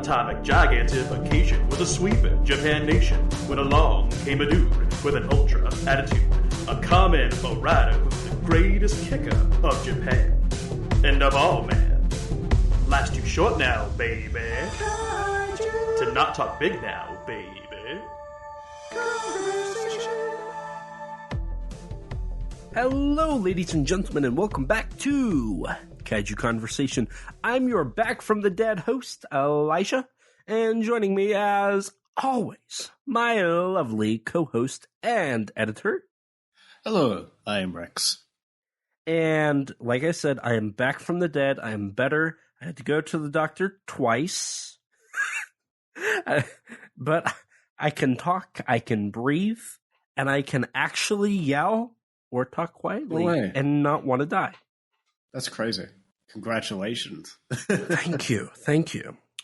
atomic gigantification was a sweeping Japan nation when along came a dude with an ultra attitude, a common rider who's the greatest kicker of Japan. And of all, man, life's too short now, baby, to not talk big now, baby. Hello, ladies and gentlemen, and welcome back to Kaiju Conversation. I'm your back from the dead host, Elijah, and joining me, as always, my lovely co-host and editor. Hello, I am Rex. And like I said, I am back from the dead. I am better. I had to go to the doctor twice. But I can talk, I can breathe, and I can actually yell or talk quietly and not want to die. That's crazy. Congratulations. Thank you.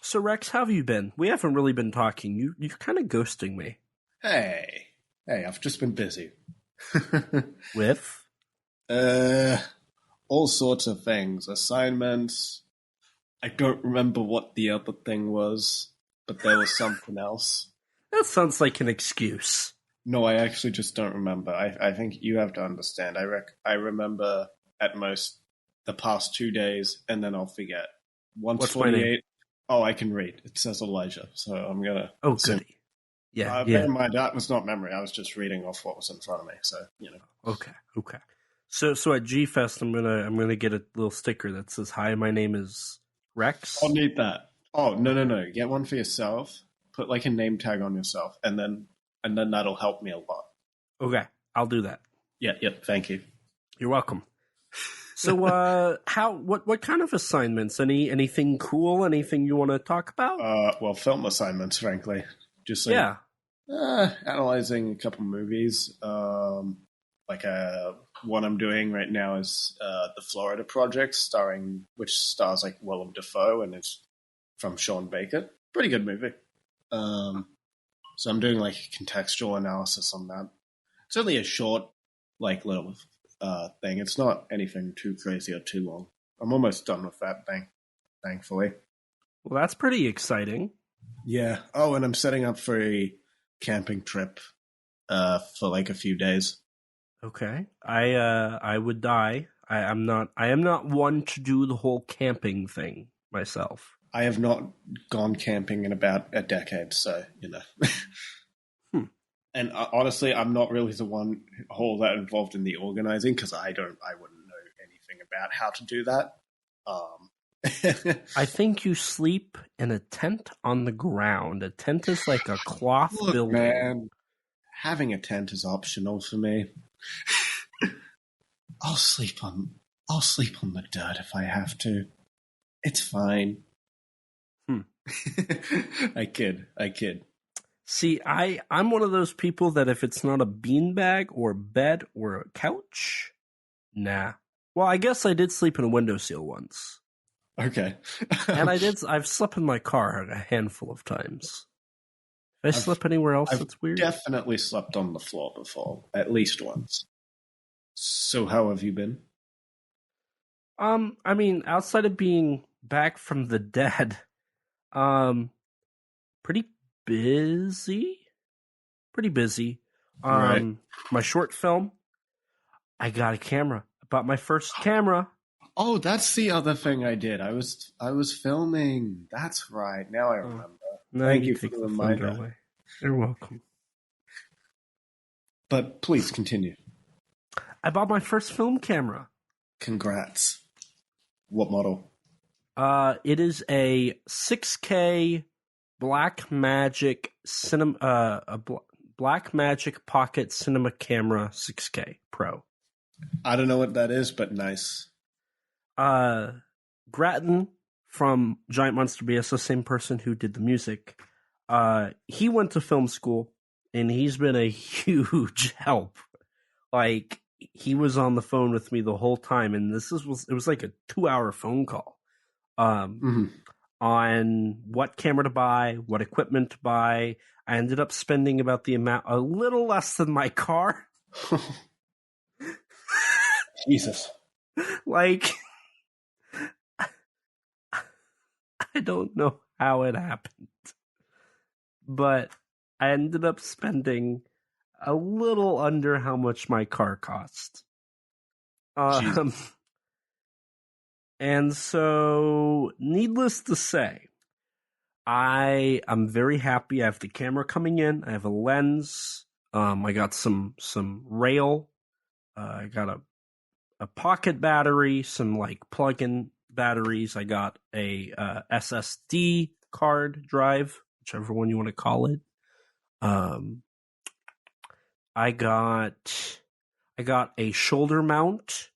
So Rex, how have you been? We haven't really been talking. You're kind of ghosting me. Hey, I've just been busy. With? All sorts of things. Assignments. I don't remember what the other thing was, but there was something else. That sounds like an excuse. No, I actually just don't remember. I think you have to understand. I remember at most the past 2 days, and then I'll forget. Once 48. Oh, I can read. It says Elijah, so I'm gonna. Oh, goody. Yeah. Bear in mind, that was not memory. I was just reading off what was in front of me. So Okay. So at G-Fest, I'm gonna get a little sticker that says, "Hi, my name is Rex." I'll need that. Oh no! Get one for yourself. Put like a name tag on yourself, and then that'll help me a lot. Okay, I'll do that. Yep. Thank you. You're welcome. So, what kind of assignments? Anything cool? Anything you want to talk about? Well, film assignments, frankly. Just analyzing a couple movies. One I'm doing right now is the Florida Project, which stars like Willem Dafoe, and it's from Sean Baker. Pretty good movie. So I'm doing like a contextual analysis on that. It's only a short, little thing. It's not anything too crazy or too long. I'm almost done with that thing, thankfully. Well, that's pretty exciting. Yeah. Oh, and I'm setting up for a camping trip for like a few days. Okay. I would die. I am not one to do the whole camping thing myself. I have not gone camping in about a decade, so And honestly, I'm not really the one all that involved in the organizing because I wouldn't know anything about how to do that. I think you sleep in a tent on the ground. A tent is like a cloth building. Man, having a tent is optional for me. I'll sleep on the dirt if I have to. It's fine. I kid. See, I'm one of those people that if it's not a beanbag or bed or a couch, nah. Well, I guess I did sleep in a windowsill once. Okay. And I've slept in my car a handful of times. If I slept anywhere else, that's weird. I've definitely slept on the floor before, at least once. So how have you been? I mean, outside of being back from the dead, pretty busy. Right. My short film, I got a camera. I bought my first camera. Oh, that's the other thing I did. I was filming. That's right. Now I remember. Thank you for the reminder. You're welcome. But please continue. I bought my first film camera. Congrats. What model? It is a 6K Blackmagic Blackmagic Pocket Cinema Camera 6K Pro. I don't know what that is, but nice. Grattan from Giant Monster BS, the same person who did the music. He went to film school, and he's been a huge help. Like, he was on the phone with me the whole time, and it was like a 2-hour phone call. On what camera to buy, what equipment to buy. I ended up spending about a little less than my car. Jesus. Like, I don't know how it happened. But I ended up spending a little under how much my car cost. And so, needless to say, I'm very happy. I have the camera coming in. I have a lens. I got some rail. I got a pocket battery, some like plug-in batteries. I got a SSD card drive, whichever one you want to call it. I got a shoulder mount,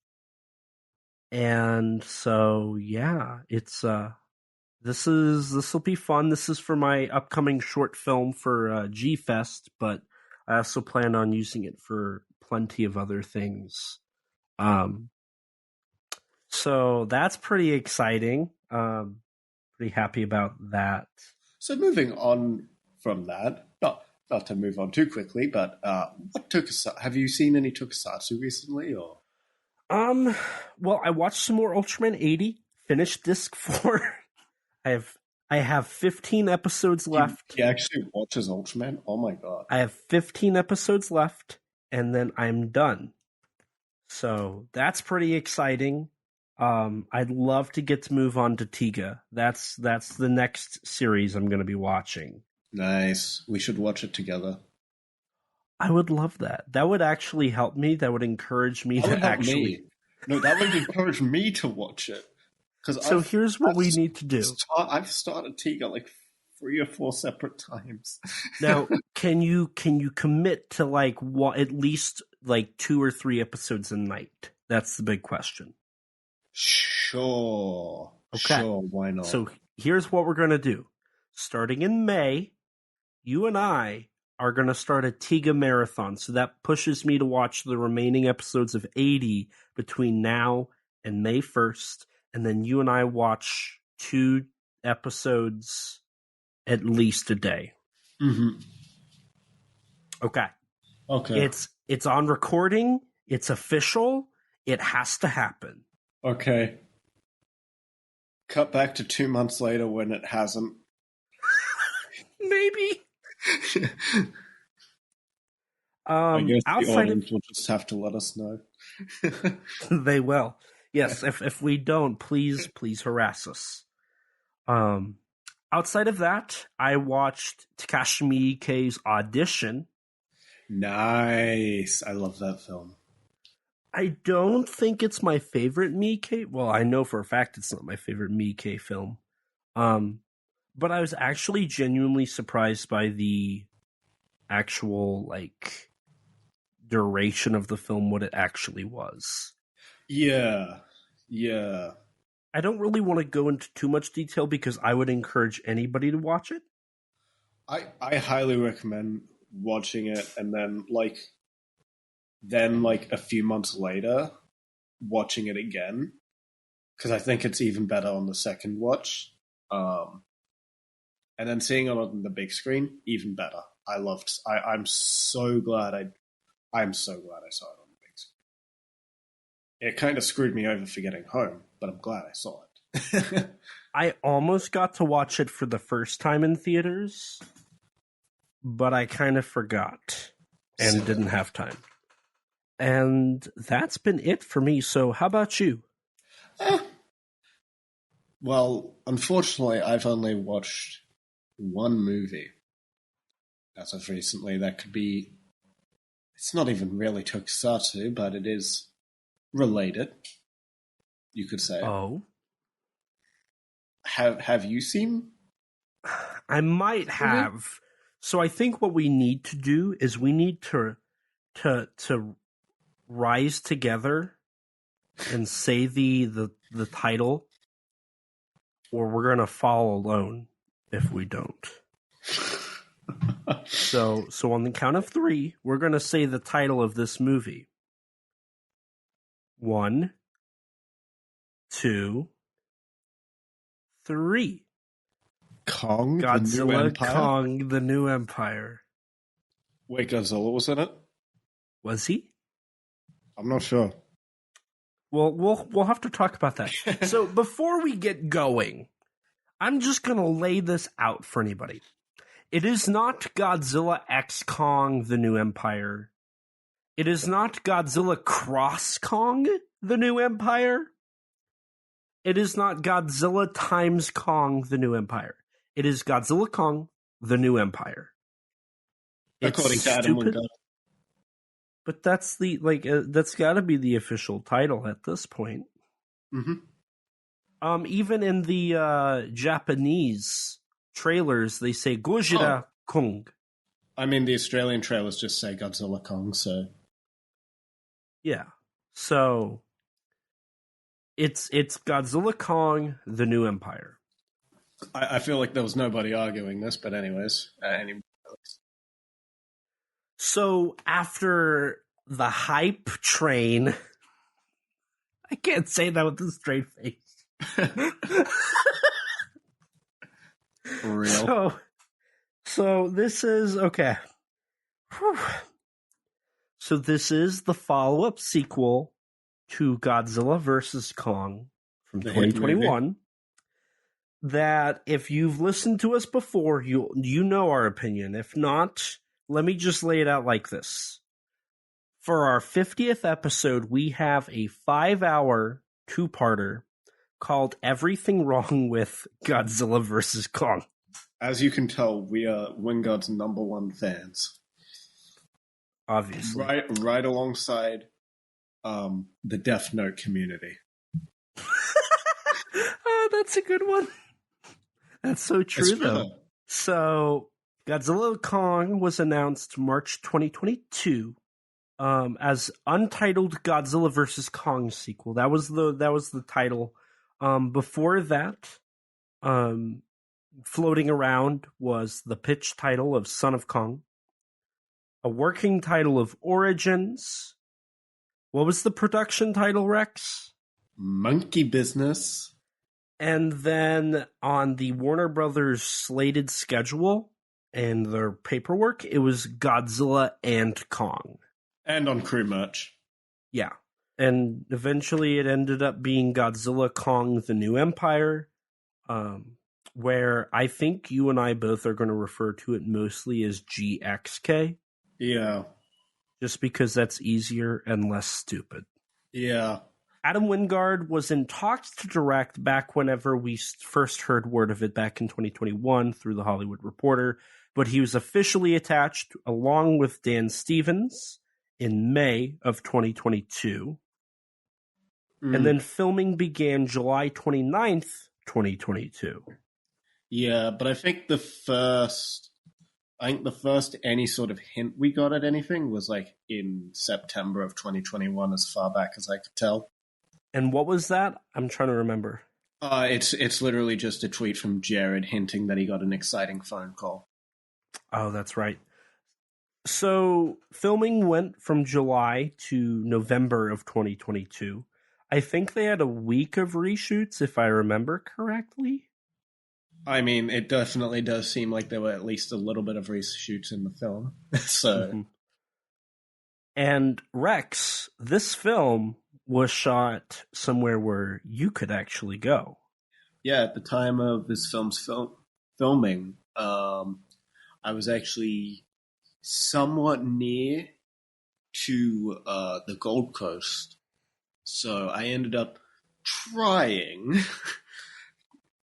and so yeah, it's this will be fun. This is for my upcoming short film for G Fest, but I also plan on using it for plenty of other things. So that's pretty exciting. Pretty happy about that. So moving on from that, not to move on too quickly, but what Tokusatsu? Have you seen any Tokusatsu recently? Or well, I watched some more Ultraman 80. Finished disc 4. I have 15 episodes left. He actually watches Ultraman? Oh my god! I have 15 episodes left, and then I'm done. So that's pretty exciting. I'd love to get to move on to Tiga. That's the next series I'm going to be watching. Nice. We should watch it together. I would love that. That would actually help me. That would encourage me to actually. No, that would encourage me to watch it. So here's what we need to do. I've started Tiga like 3 or 4 separate times. Now, can you commit to like at least like 2 or 3 episodes a night? That's the big question. Sure. Okay. Sure, why not? So here's what we're going to do. Starting in May, you and I are going to start a Tiga marathon. So that pushes me to watch the remaining episodes of 80 between now and May 1st. And then you and I watch 2 episodes at least a day. Mm-hmm. Okay. Okay. It's on recording. It's official. It has to happen. Okay. Cut back to 2 months later when it hasn't. Maybe. I guess the outside audience will just have to let us know. They will. Yes, if we don't, please harass us. Outside of that, I watched Takashi Miike's Audition. Nice. I love that film. I don't think it's my favorite Miike. Well, I know for a fact it's not my favorite Miike film. But I was actually genuinely surprised by the actual like duration of the film, what it actually was. Yeah. I don't really want to go into too much detail because I would encourage anybody to watch it. I highly recommend watching it and then a few months later watching it again, because I think it's even better on the second watch. And then seeing it on the big screen, even better. I'm so glad I saw it on the big screen. It kind of screwed me over for getting home, but I'm glad I saw it. I almost got to watch it for the first time in theaters, but I kind of forgot and didn't have time. And that's been it for me. So how about you? Well, unfortunately, I've only watched one movie as of recently. That could be... It's not even really Tokusatsu, but it is related, you could say. Oh. Have you seen? I might have. So I think what we need to do is we need to rise together and say the title, or we're gonna fall alone if we don't. So on the count of 3, we're gonna say the title of this movie. 1, 2, 3. Kong, Godzilla, the New Empire? Kong, the New Empire. Wait, Godzilla was in it? Was he? I'm not sure. Well, we'll have to talk about that. So before we get going, I'm just going to lay this out for anybody. It is not Godzilla X Kong, The New Empire. It is not Godzilla Cross Kong, The New Empire. It is not Godzilla times Kong, The New Empire. It is Godzilla Kong, The New Empire. According to Adam Wingard. But that's that's got to be the official title at this point. Mm-hmm. Even in the Japanese trailers, they say Gojira Kong. I mean, the Australian trailers just say Godzilla Kong, so... Yeah. So, it's Godzilla Kong, The New Empire. I feel like there was nobody arguing this, but anyways. So, after the hype train... I can't say that with a straight face. For real. So this is... Okay. Whew. So this is the follow-up sequel to Godzilla vs. Kong from 2021. That if you've listened to us before, you know our opinion. If not, let me just lay it out like this. For our 50th episode, we have a 5-hour two-parter called Everything Wrong with Godzilla vs. Kong. As you can tell, we are Wingard's #1 fans. Obviously. Right alongside the Death Note community. Oh, that's a good one. That's so true, though. So, Godzilla Kong was announced March 2022 as Untitled Godzilla vs. Kong sequel. That was the title. Before that, floating around was the pitch title of Son of Kong, a working title of Origins. What was the production title, Rex? Monkey Business. And then on the Warner Brothers slated schedule and their paperwork, it was Godzilla and Kong. And on crew merch. Yeah. And eventually it ended up being Godzilla Kong, The New Empire, where I think you and I both are going to refer to it mostly as GXK. Yeah. Just because that's easier and less stupid. Yeah. Adam Wingard was in talks to direct back whenever we first heard word of it back in 2021 through The Hollywood Reporter, but he was officially attached along with Dan Stevens in May of 2022. And then filming began July 29th, 2022. Yeah, but I think the first any sort of hint we got at anything was like in September of 2021, as far back as I could tell. And what was that? I'm trying to remember. It's literally just a tweet from Jared hinting that he got an exciting phone call. Oh, that's right. So filming went from July to November of 2022. I think they had a week of reshoots, if I remember correctly. I mean, it definitely does seem like there were at least a little bit of reshoots in the film. So, Mm-hmm. And Rex, this film was shot somewhere where you could actually go. Yeah, at the time of this film's filming, I was actually somewhat near to the Gold Coast. So I ended up trying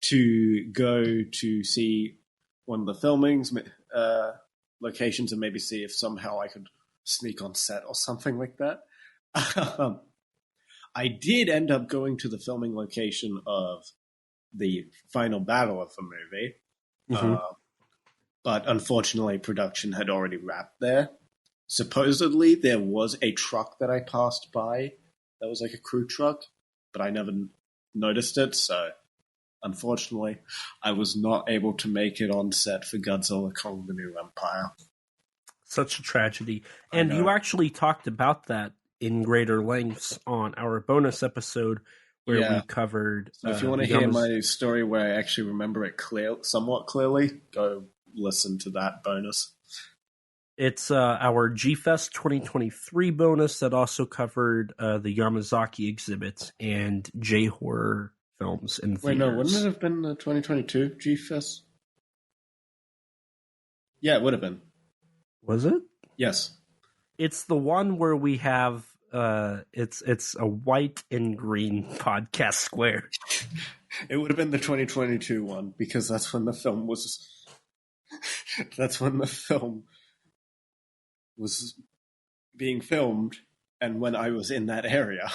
to go to see one of the filmings locations and maybe see if somehow I could sneak on set or something like that. I did end up going to the filming location of the final battle of the movie, but unfortunately production had already wrapped there. Supposedly there was a truck that I passed by that was like a crew truck, but I never noticed it, so unfortunately, I was not able to make it on set for Godzilla Kong, The New Empire. Such a tragedy. And you actually talked about that in greater lengths on our bonus episode where we covered... So if you want to hear my story where I actually remember it somewhat clearly, go listen to that bonus. It's our G-Fest 2023 bonus that also covered the Yamazaki exhibit and J-Horror films in theaters. Wait, no, wouldn't it have been the 2022 G-Fest? Yeah, it would have been. Was it? Yes. It's the one where we have it's a white and green podcast square. It would have been the 2022 one because that's when the film was. That's when the film was being filmed, and when I was in that area.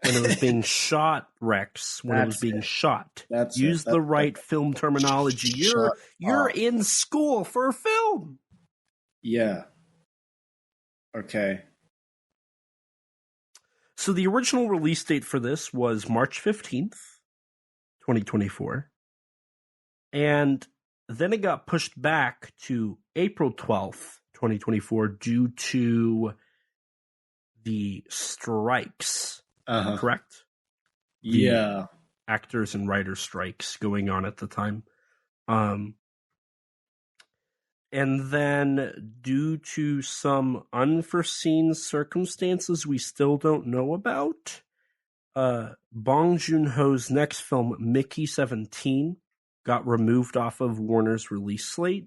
When it was being shot, Rex. When it was being shot. Use the right film terminology. You're in school for film. Yeah. Okay. So the original release date for this was March 15th, 2024. And then it got pushed back to April 12th, 2024 due to the strikes. Correct? Yeah. The actors and writers strikes going on at the time. And then due to some unforeseen circumstances we still don't know about, Bong Joon-ho's next film, Mickey 17, got removed off of Warner's release slate.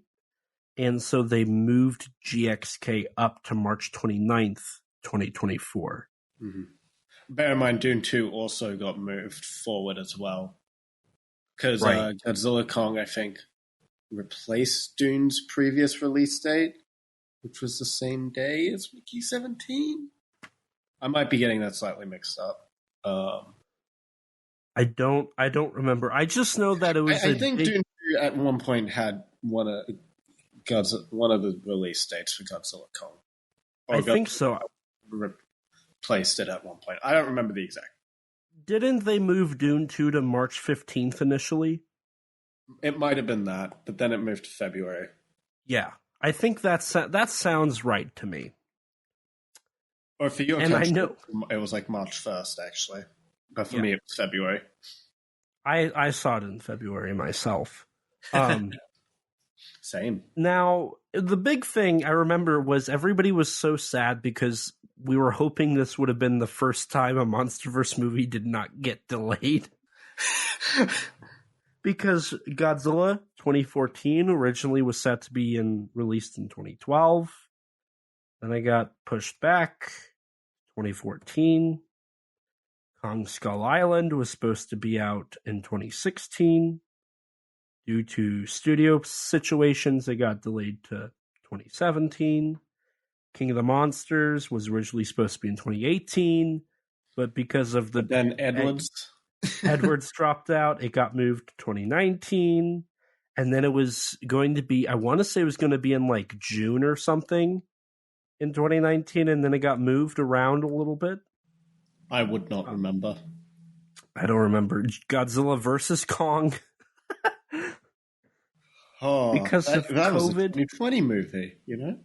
And so they moved GXK up to March 29th, 2024. Mm-hmm. Bear in mind, Dune 2 also got moved forward as well. Because Godzilla Kong, I think, replaced Dune's previous release date, which was the same day as Mickey 17. I might be getting that slightly mixed up. I don't remember. I just know that it was. I think Dune 2 at one point had one of the release dates for Godzilla Kong. I think so. Replaced it at one point. I don't remember the exact. Didn't they move Dune 2 to March 15th initially? It might have been that, but then it moved to February. Yeah, I think that sounds right to me. Or for your country, I know it was like March 1st, actually. But for me, it was February. I saw it in February myself. Same. Now, the big thing I remember was everybody was so sad because we were hoping this would have been the first time a MonsterVerse movie did not get delayed. Because Godzilla 2014 originally was set to be released in 2012. Then it got pushed back 2014. Kong Skull Island was supposed to be out in 2016. Due to studio situations, it got delayed to 2017. King of the Monsters was originally supposed to be in 2018, but because of then Edwards dropped out, it got moved to 2019, and then it was going to be, I want to say it was going to be in like June or something in 2019, and then it got moved around a little bit. I would not remember. I don't remember. Godzilla versus Kong. Because of that COVID. Was a 2020 movie, you know?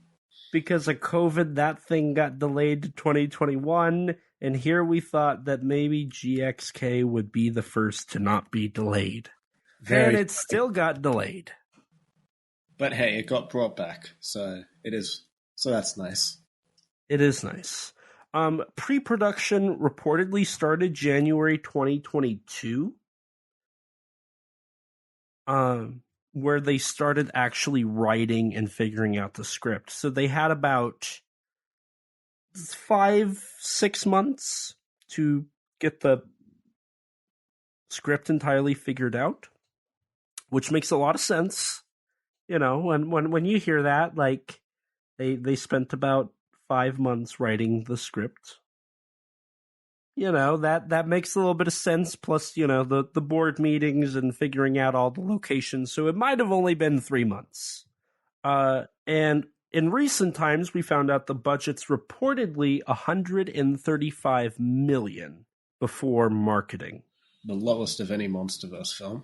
Because of COVID, that thing got delayed to 2021, and here we thought that maybe GXK would be the first to not be delayed. And it still got delayed. But hey, it got brought back, so that's nice. It is nice. Pre-production reportedly started January 2022. Where they started actually writing and figuring out the script. So they had about 5-6 months to get the script entirely figured out, which makes a lot of sense. You know, when you hear that, like they spent about 5 months writing the script. You know, that makes a little bit of sense. Plus, you know, the board meetings and figuring out all the locations. So it might have only been 3 months. And in recent times, we found out the budget's reportedly $135 million before marketing. The lowest of any MonsterVerse film.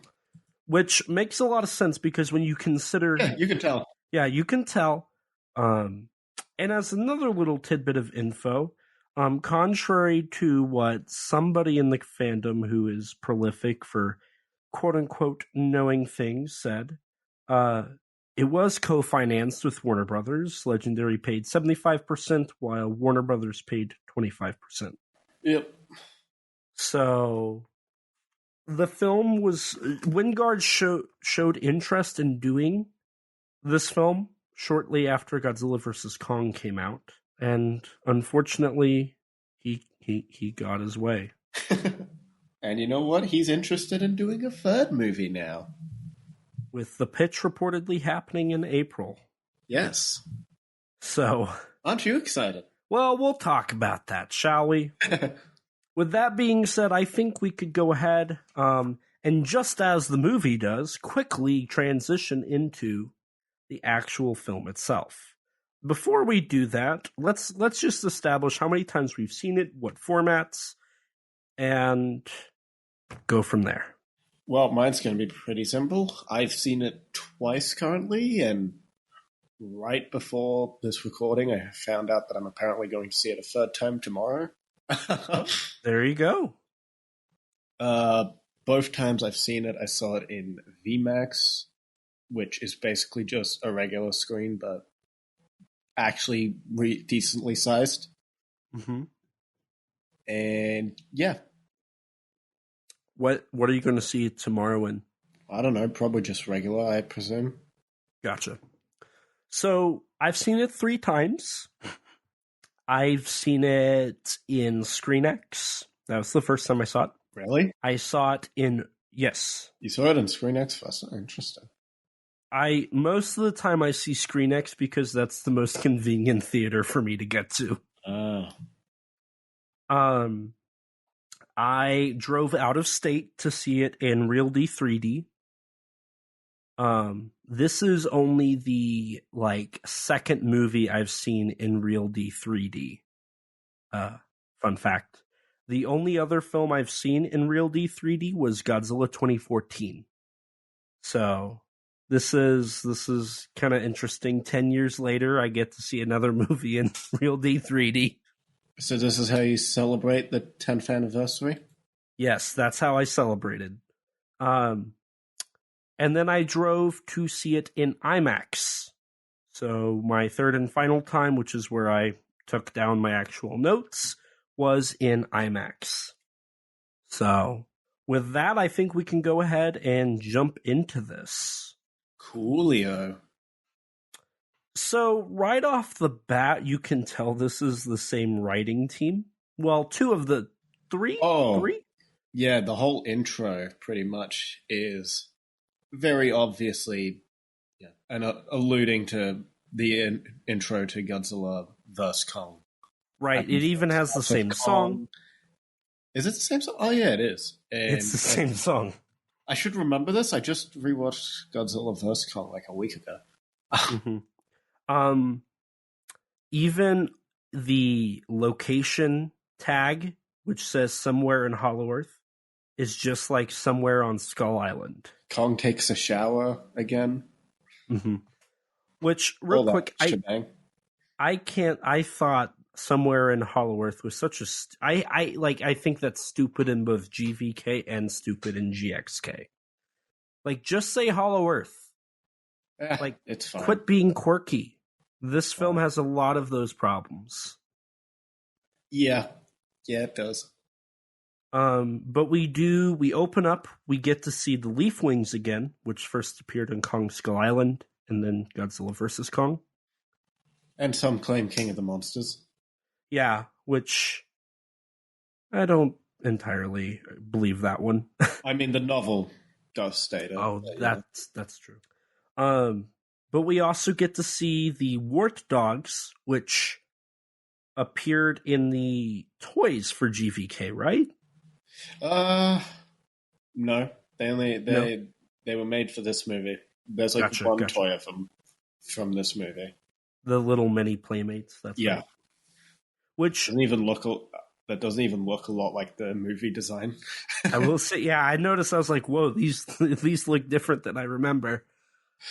Which makes a lot of sense because when you consider... Yeah, you can tell. Yeah, you can tell. And as another little tidbit of info... contrary to what somebody in the fandom who is prolific for quote-unquote knowing things said, it was co-financed with Warner Brothers. Legendary paid 75%, while Warner Brothers paid 25%. Yep. So, the film was Wingard showed interest in doing this film shortly after Godzilla vs. Kong came out, and unfortunately, he got his way. And you know what? He's interested in doing a third movie now. With the pitch reportedly happening in April. Yes. So... Aren't you excited? Well, we'll talk about that, shall we? With that being said, I think we could go ahead, and just as the movie does, quickly transition into the actual film itself. Before we do that, let's just establish how many times we've seen it, what formats, and go from there. Well, mine's going to be pretty simple. I've seen it twice currently, and right before this recording, I found out that I'm apparently going to see it a third time tomorrow. There you go. Both times I've seen it, I saw it in VMAX, which is basically just a regular screen, but actually decently sized. Mm-hmm. And yeah. What are you going to see tomorrow in? I don't know, probably just regular, I presume. Gotcha. So, I've seen it 3 times. I've seen it in ScreenX. That was the first time I saw it. Really? I saw it in... Yes. You saw it in ScreenX first? Interesting. Most of the time I see ScreenX because that's the most convenient theater for me to get to. I drove out of state to see it in Real D 3D. This is only the second movie I've seen in Real D 3D. Fun fact. The only other film I've seen in Real D 3D was Godzilla 2014. So this is kind of interesting. 10 years later, I get to see another movie in Real D 3D. So this is how you celebrate the 10th anniversary? Yes, that's how I celebrated. And then I drove to see it in IMAX. So my third and final time, which is where I took down my actual notes, was in IMAX. So with that, I think we can go ahead and jump into this. Coolio. So right off the bat, you can tell this is the same writing team. Well, 2 of the 3? Oh, 3? Yeah, the whole intro pretty much is very obviously and alluding to the intro to Godzilla vs. Kong. Right, it even has the same song. Is it the same song? Oh, yeah, it is. And it's the same song. I should remember this. I just rewatched Godzilla vs. Kong like a week ago. Mm-hmm. Even the location tag, which says somewhere in Hollow Earth, is just like somewhere on Skull Island. Kong takes a shower again. Mm-hmm. Which, real quick, I thought somewhere in Hollow Earth was such a... I think that's stupid in both GVK and stupid in GXK. Just say Hollow Earth. It's fine. Quit being quirky. This film has a lot of those problems. Yeah, it does. But we open up, we get to see the Leaf Wings again, which first appeared in Kong Skull Island, and then Godzilla vs. Kong. And some claim King of the Monsters. Yeah, which I don't entirely believe that one. I mean, the novel does state it. Oh, that's true. But we also get to see the Wart Dogs, which appeared in the toys for GVK, right? No. They were made for this movie. There's one toy of them from this movie. The little mini Playmates. That's yeah. Right. Which doesn't even look a lot like the movie design. I will say, yeah, I noticed. I was like, "Whoa, these look different than I remember."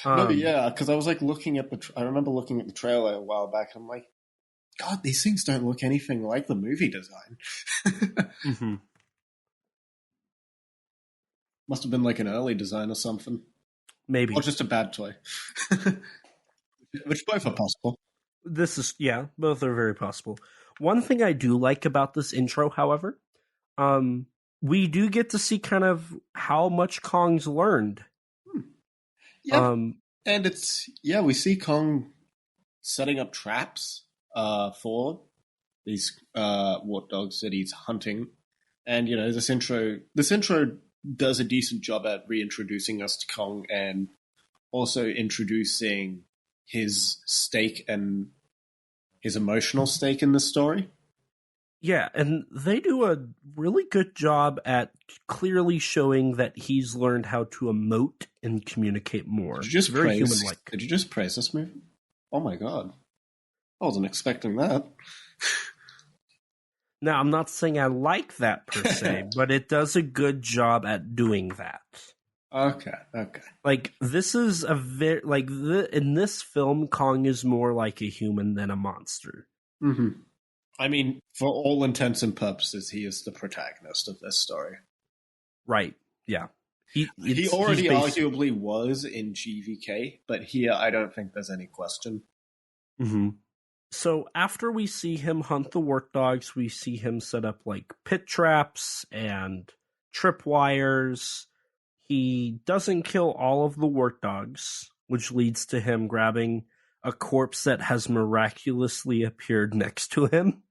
No, yeah, because I was looking at I remember looking at the trailer a while back, and I'm like, God, these things don't look anything like the movie design. Mm-hmm. Must have been an early design or something. Maybe. Or just a bad toy. Which both are possible. Both are very possible. One thing I do like about this intro, however, we do get to see kind of how much Kong's learned. Yeah, and we see Kong setting up traps for these wart dogs that he's hunting, and this intro does a decent job at reintroducing us to Kong and also introducing his stake and his emotional stake in the story. Yeah, and they do a really good job at clearly showing that he's learned how to emote and communicate more. Did you just very praise, human-like. Did you just praise this movie? Oh my god. I wasn't expecting that. Now, I'm not saying I like that per se, but it does a good job at doing that. Okay. Like, this is a very... in this film, Kong is more like a human than a monster. Mm-hmm. I mean, for all intents and purposes, he is the protagonist of this story. Right, yeah. He already arguably was in GVK, but here I don't think there's any question. Mm-hmm. So after we see him hunt the wart dogs, we see him set up like pit traps and tripwires. He doesn't kill all of the wart dogs, which leads to him grabbing a corpse that has miraculously appeared next to him.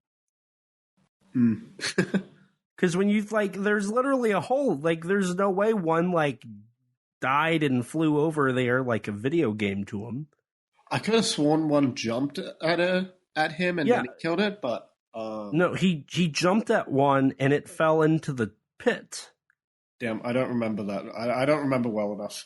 Because when you there's literally a hole. Like, there's no way one died and flew over there like a video game to him. I could have sworn one jumped at him and then he killed it, but no, he jumped at one and it fell into the pit. Damn, I don't remember that. I don't remember well enough.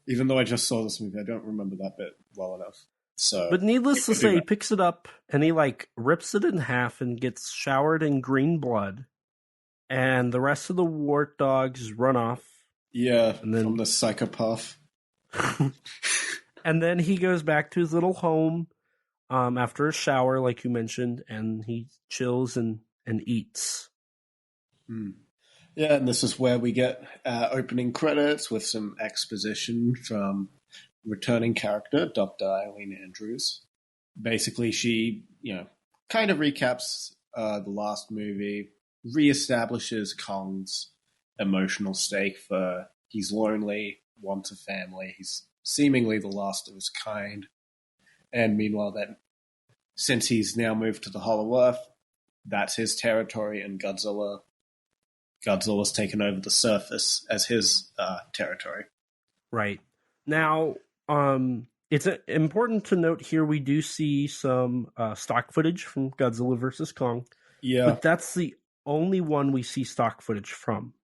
Even though I just saw this movie, I don't remember that bit well enough. So, but needless to say, he picks it up and he rips it in half and gets showered in green blood, and the rest of the wart dogs run off. Yeah, and then, from the psychopath. And then he goes back to his little home after a shower, like you mentioned, and he chills and eats. Yeah, and this is where we get opening credits with some exposition from returning character, Dr. Eileen Andrews. Basically, she, kind of recaps the last movie, reestablishes Kong's emotional stake for he's lonely, wants a family, he's seemingly the last of his kind. And meanwhile, that since he's now moved to the Hollow Earth, that's his territory, and Godzilla's taken over the surface as his territory. Right. Now, it's important to note here we do see some stock footage from Godzilla vs. Kong. Yeah. But that's the only one we see stock footage from.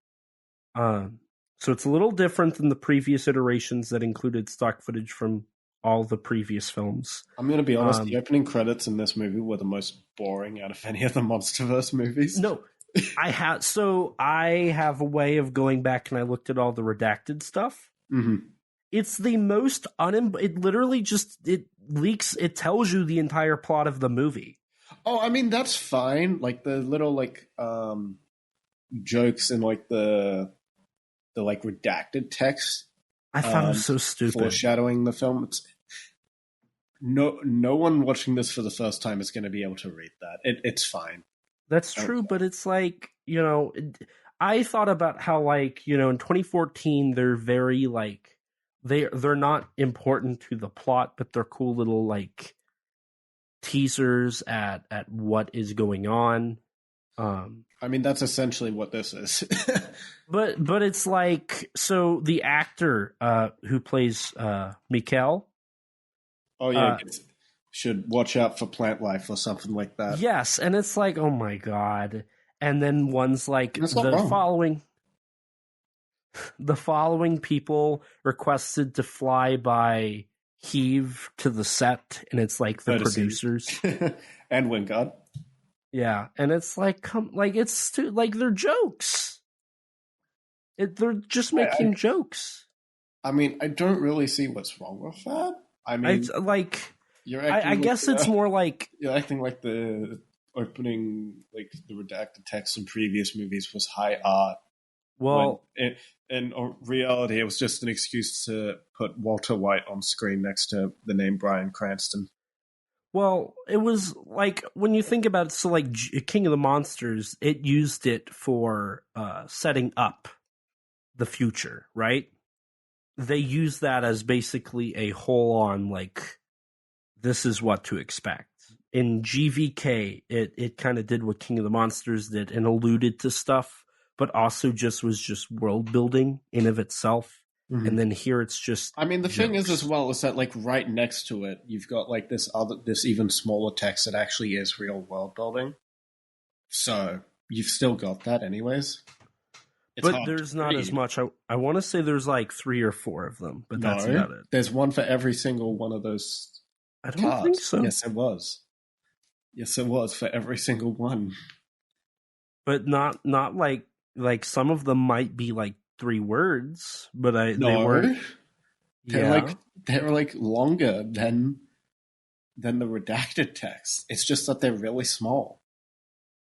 So it's a little different than the previous iterations that included stock footage from all the previous films. I'm going to be honest, the opening credits in this movie were the most boring out of any of the MonsterVerse movies. No, I have a way of going back and I looked at all the redacted stuff. Mm-hmm. It's the most it literally just, it tells you the entire plot of the movie. Oh, I mean, that's fine. Like the little jokes and the redacted text. I thought it was so stupid. Foreshadowing the film. No one watching this for the first time is going to be able to read that. It's fine. That's true, but it's I thought about how in 2014 they're very they're not important to the plot, but they're cool little teasers at what is going on. I mean, that's essentially what this is. but it's so the actor who plays Mikkel. Oh yeah, should watch out for plant life or something like that. Yes, and it's oh my god. And then one's the following people requested to fly by Heave to the set, and it's the producers and Wingard. Yeah, and it's it's too, they're jokes. They're just making jokes. I mean, I don't really see what's wrong with that. I mean, I guess it's more you're acting like the opening, the redacted text in previous movies was high art. Well, in reality, it was just an excuse to put Walter White on screen next to the name Bryan Cranston. Well, it was like when you think about it, so like King of the Monsters, it used it for setting up the future, right? They use that as basically a whole on like this is what to expect. In GVK, it kind of did what King of the Monsters did and alluded to stuff, but also was just world building in of itself. Mm-hmm. And then here it's just. I mean, the thing is as well is that like right next to it, you've got like this even smaller text that actually is real world building. So you've still got that, anyways. But there's not as much. I want to say there's like 3 or 4 of them, but that's about it. There's one for every single one of those. I don't think so. Yes, it was. Yes, it was for every single one. But not like some of them might be like 3 words, but they weren't. They're like longer than the redacted text. It's just that they're really small,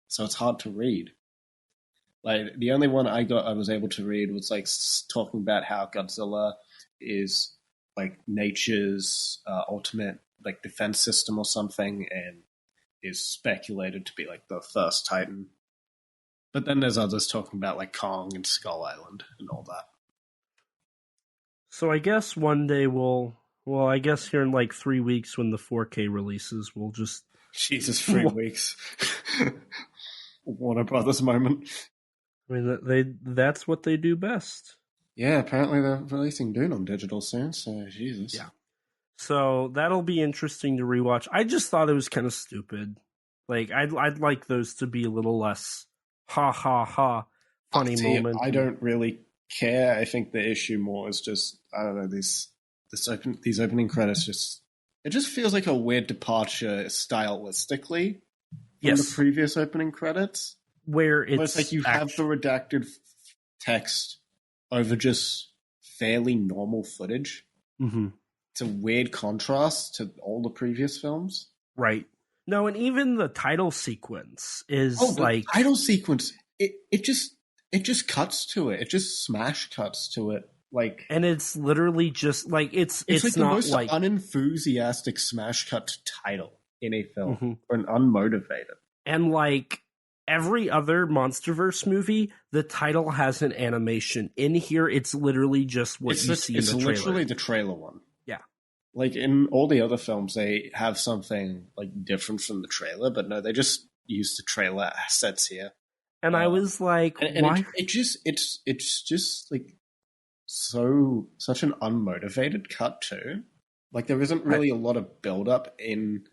so it's hard to read. Like the only one I was able to read was like talking about how Godzilla is like nature's ultimate like defense system or something, and is speculated to be like the first Titan. But then there's others talking about like Kong and Skull Island and all that. So I guess one day I guess here in like 3 weeks when the 4K releases, we'll just... Jesus, 3 weeks. Warner Brothers moment. I mean, that's what they do best. Yeah, apparently they're releasing Dune on digital soon, so Jesus. Yeah. So that'll be interesting to rewatch. I just thought it was kind of stupid. Like, I'd like those to be a little less ha ha ha funny moment. I don't really care. I think the issue more is just, I don't know, these opening credits it just feels like a weird departure stylistically from the previous opening credits. Where it's like you have the redacted text over just fairly normal footage. Mm-hmm. It's a weird contrast to all the previous films. Right. No, and even the title sequence is the title sequence. It just cuts to it. It just smash cuts to it. Like, and it's literally just like it's like not the most like unenthusiastic smash cut title in a film, or an unmotivated. And like every other MonsterVerse movie, the title has an animation. In here, it's literally just what you see in the trailer. It's literally the trailer one. Yeah. Like in all the other films, they have something like different from the trailer, but no, they just use the trailer assets here. And I was like, why? It's just like such an unmotivated cut too. Like there isn't really a lot of build up in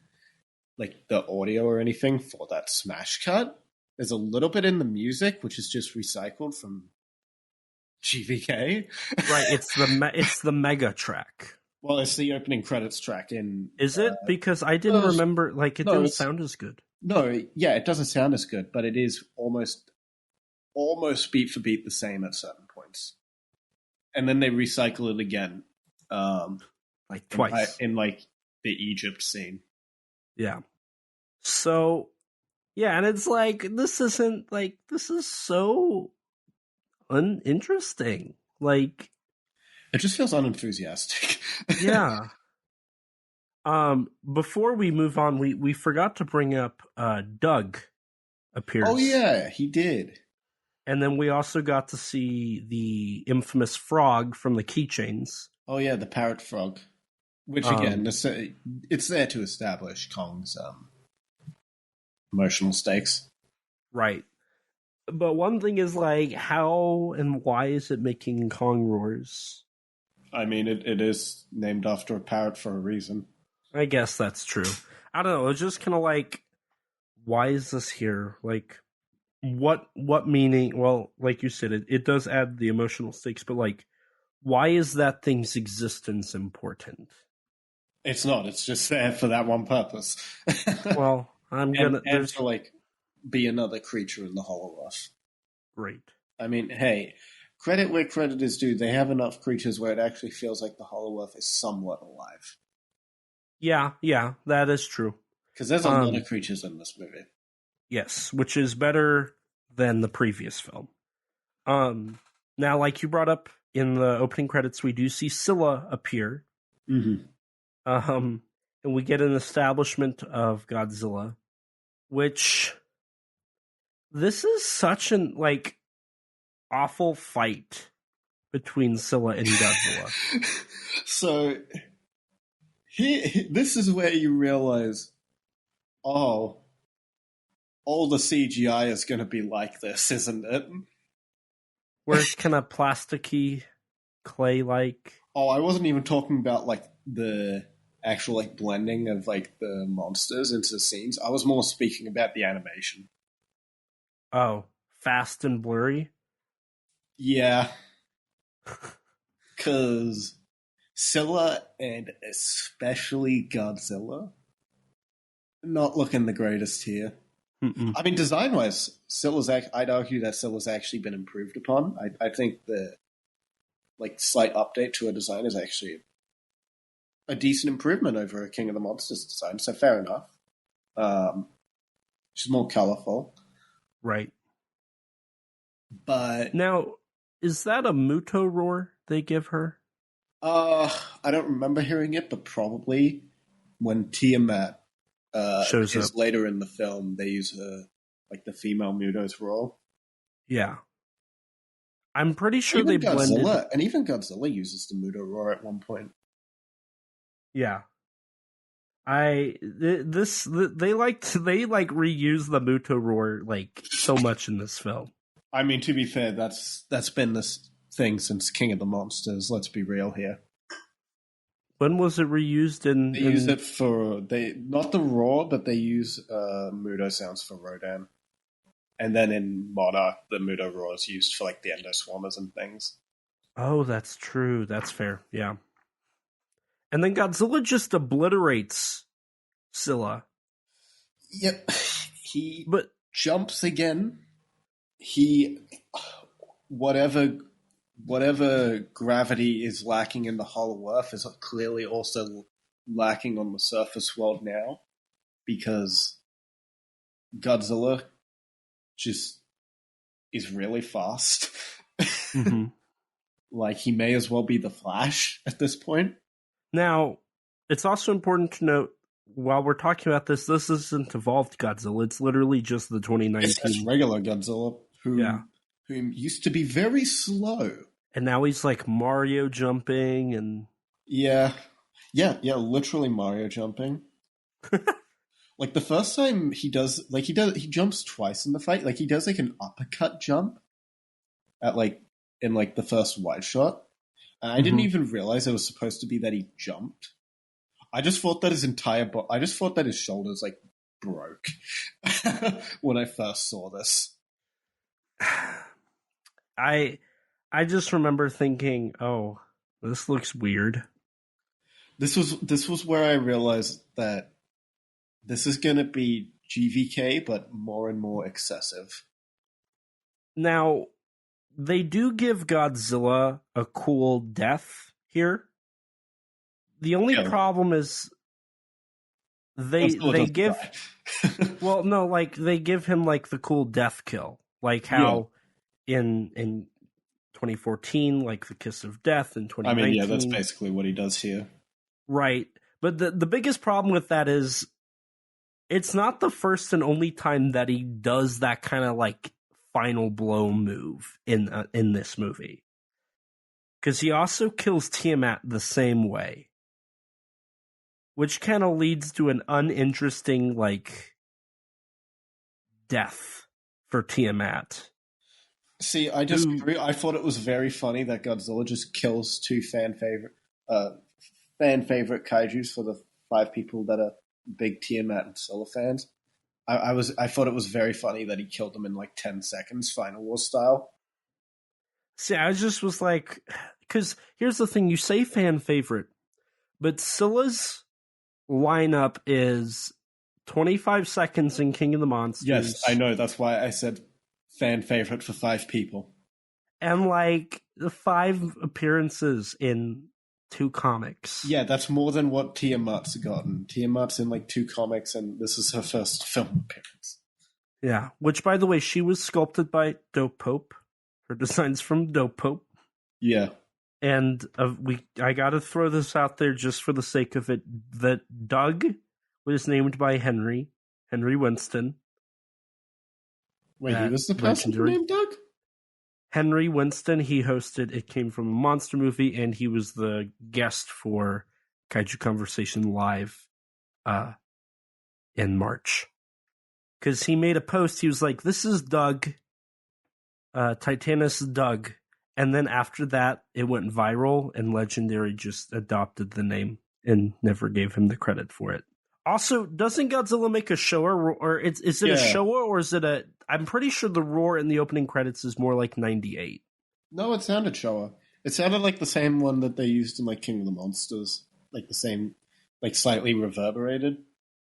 like the audio or anything for that smash cut. There's a little bit in the music, which is just recycled from GVK. Right, it's the mega track. Well, it's the opening credits track in... Is it? Because I didn't remember, like, it didn't sound as good. No, yeah, it doesn't sound as good, but it is almost beat for beat the same at certain points. And then they recycle it again. Like twice. In like, the Egypt scene. Yeah. So, yeah, and it's like, this is so uninteresting. Like... It just feels unenthusiastic. Yeah. Before we move on, we forgot to bring up Doug appears. Oh yeah, he did. And then we also got to see the infamous frog from the keychains. Oh yeah, the parrot frog. Which again, it's there to establish Kong's emotional stakes. Right. But one thing is like, how and why is it making Kong roars? I mean, it is named after a parrot for a reason. I guess that's true. I don't know. It's just kind of like, why is this here? Like, what meaning? Well, like you said, it does add the emotional stakes, but like, why is that thing's existence important? It's not. It's just there for that one purpose. Well, and to like be another creature in the Holoworth. Right. I mean, hey. Credit where credit is due. They have enough creatures where it actually feels like the Holoworth is somewhat alive. Yeah, that is true. Because there's a lot of creatures in this movie. Yes, which is better than the previous film. Now, like you brought up in the opening credits, we do see Scylla appear. Mm-hmm. And and we get an establishment of Godzilla, which this is such an awful fight between Scylla and Godzilla. So this is where you realize, oh, all the CGI is going to be like this, isn't it? Where it's kind of plasticky, clay-like. Oh, I wasn't even talking about the actual blending of the monsters into the scenes. I was more speaking about the animation. Oh, fast and blurry? Yeah. Because Scylla and especially Godzilla, not looking the greatest here. Mm-mm. I mean, design-wise, I'd argue that Scylla's actually been improved upon. I think the slight update to her design is actually a decent improvement over a King of the Monsters design, so fair enough. She's more colorful. Right. But now, is that a Muto roar they give her? I don't remember hearing it, but probably when Tiamat shows is up later in the film, they use the female Muto's roar. Yeah. I'm pretty sure even they Godzilla, blended. and even Godzilla uses the Muto roar at one point. Yeah. They reuse the Muto roar so much in this film. I mean, to be fair, that's been this thing since King of the Monsters. Let's be real here. When was it reused in? They use it for not the roar, but they use Muto sounds for Rodan, and then in Monarch, the Muto roar is used for the Endoswarmers and things. Oh, that's true. That's fair. Yeah. And then Godzilla just obliterates Scylla. Yep, he but jumps again. Whatever gravity is lacking in the Hollow Earth is clearly also lacking on the surface world now, because Godzilla just is really fast. Mm-hmm. He may as well be the Flash at this point. Now, it's also important to note, while we're talking about this isn't evolved Godzilla. It's literally just the 2019. It's regular Godzilla, who used to be very slow. And now he's Mario jumping and... Yeah, literally Mario jumping. The first time he jumps twice in the fight. He does an uppercut jump at in the first wide shot. And I didn't even realize it was supposed to be that he jumped. I just thought that his shoulders broke when I first saw this. I just remember thinking, oh, this looks weird. This was where I realized that this is going to be GVK, but more and more excessive. Now, they do give Godzilla a cool death here. The only problem is they give well, no, they give him the cool death kill, how in 2014, the Kiss of Death in 2019. I mean, yeah, that's basically what he does here. Right. But the biggest problem with that is it's not the first and only time that he does that kind of final blow move in this movie. Because he also kills Tiamat the same way. Which kind of leads to an uninteresting, death for Tiamat. See, I disagree. I thought it was very funny that Godzilla just kills two fan favorite kaijus for the 5 people that are big Tiamat and Scylla fans. I thought it was very funny that he killed them in 10 seconds, Final War style. See, I just was because here's the thing: you say fan favorite, but Scylla's lineup is 25 seconds in King of the Monsters. Yes, I know. That's why I said fan favorite for 5 people. And the 5 appearances in 2 comics. Yeah, that's more than what Tiamat's gotten. Tiamat's in 2 comics, and this is her first film appearance. Yeah, which, by the way, she was sculpted by Dope Pope. Her design's from Dope Pope. Yeah. And I got to throw this out there just for the sake of it, that Doug was named by Henry Winston. Wait, he was the person named Doug? Henry Winston. He hosted It Came From a Monster Movie, and he was the guest for Kaiju Conversation Live in March. Because he made a post, he was like, "This is Doug, Titanus Doug." And then after that, it went viral, and Legendary just adopted the name and never gave him the credit for it. Also, doesn't Godzilla make a Showa, or is it a Showa, or is it a... I'm pretty sure the roar in the opening credits is more like 98. No, it sounded Showa. It sounded like the same one that they used in like King of the Monsters. Like the same, like slightly reverberated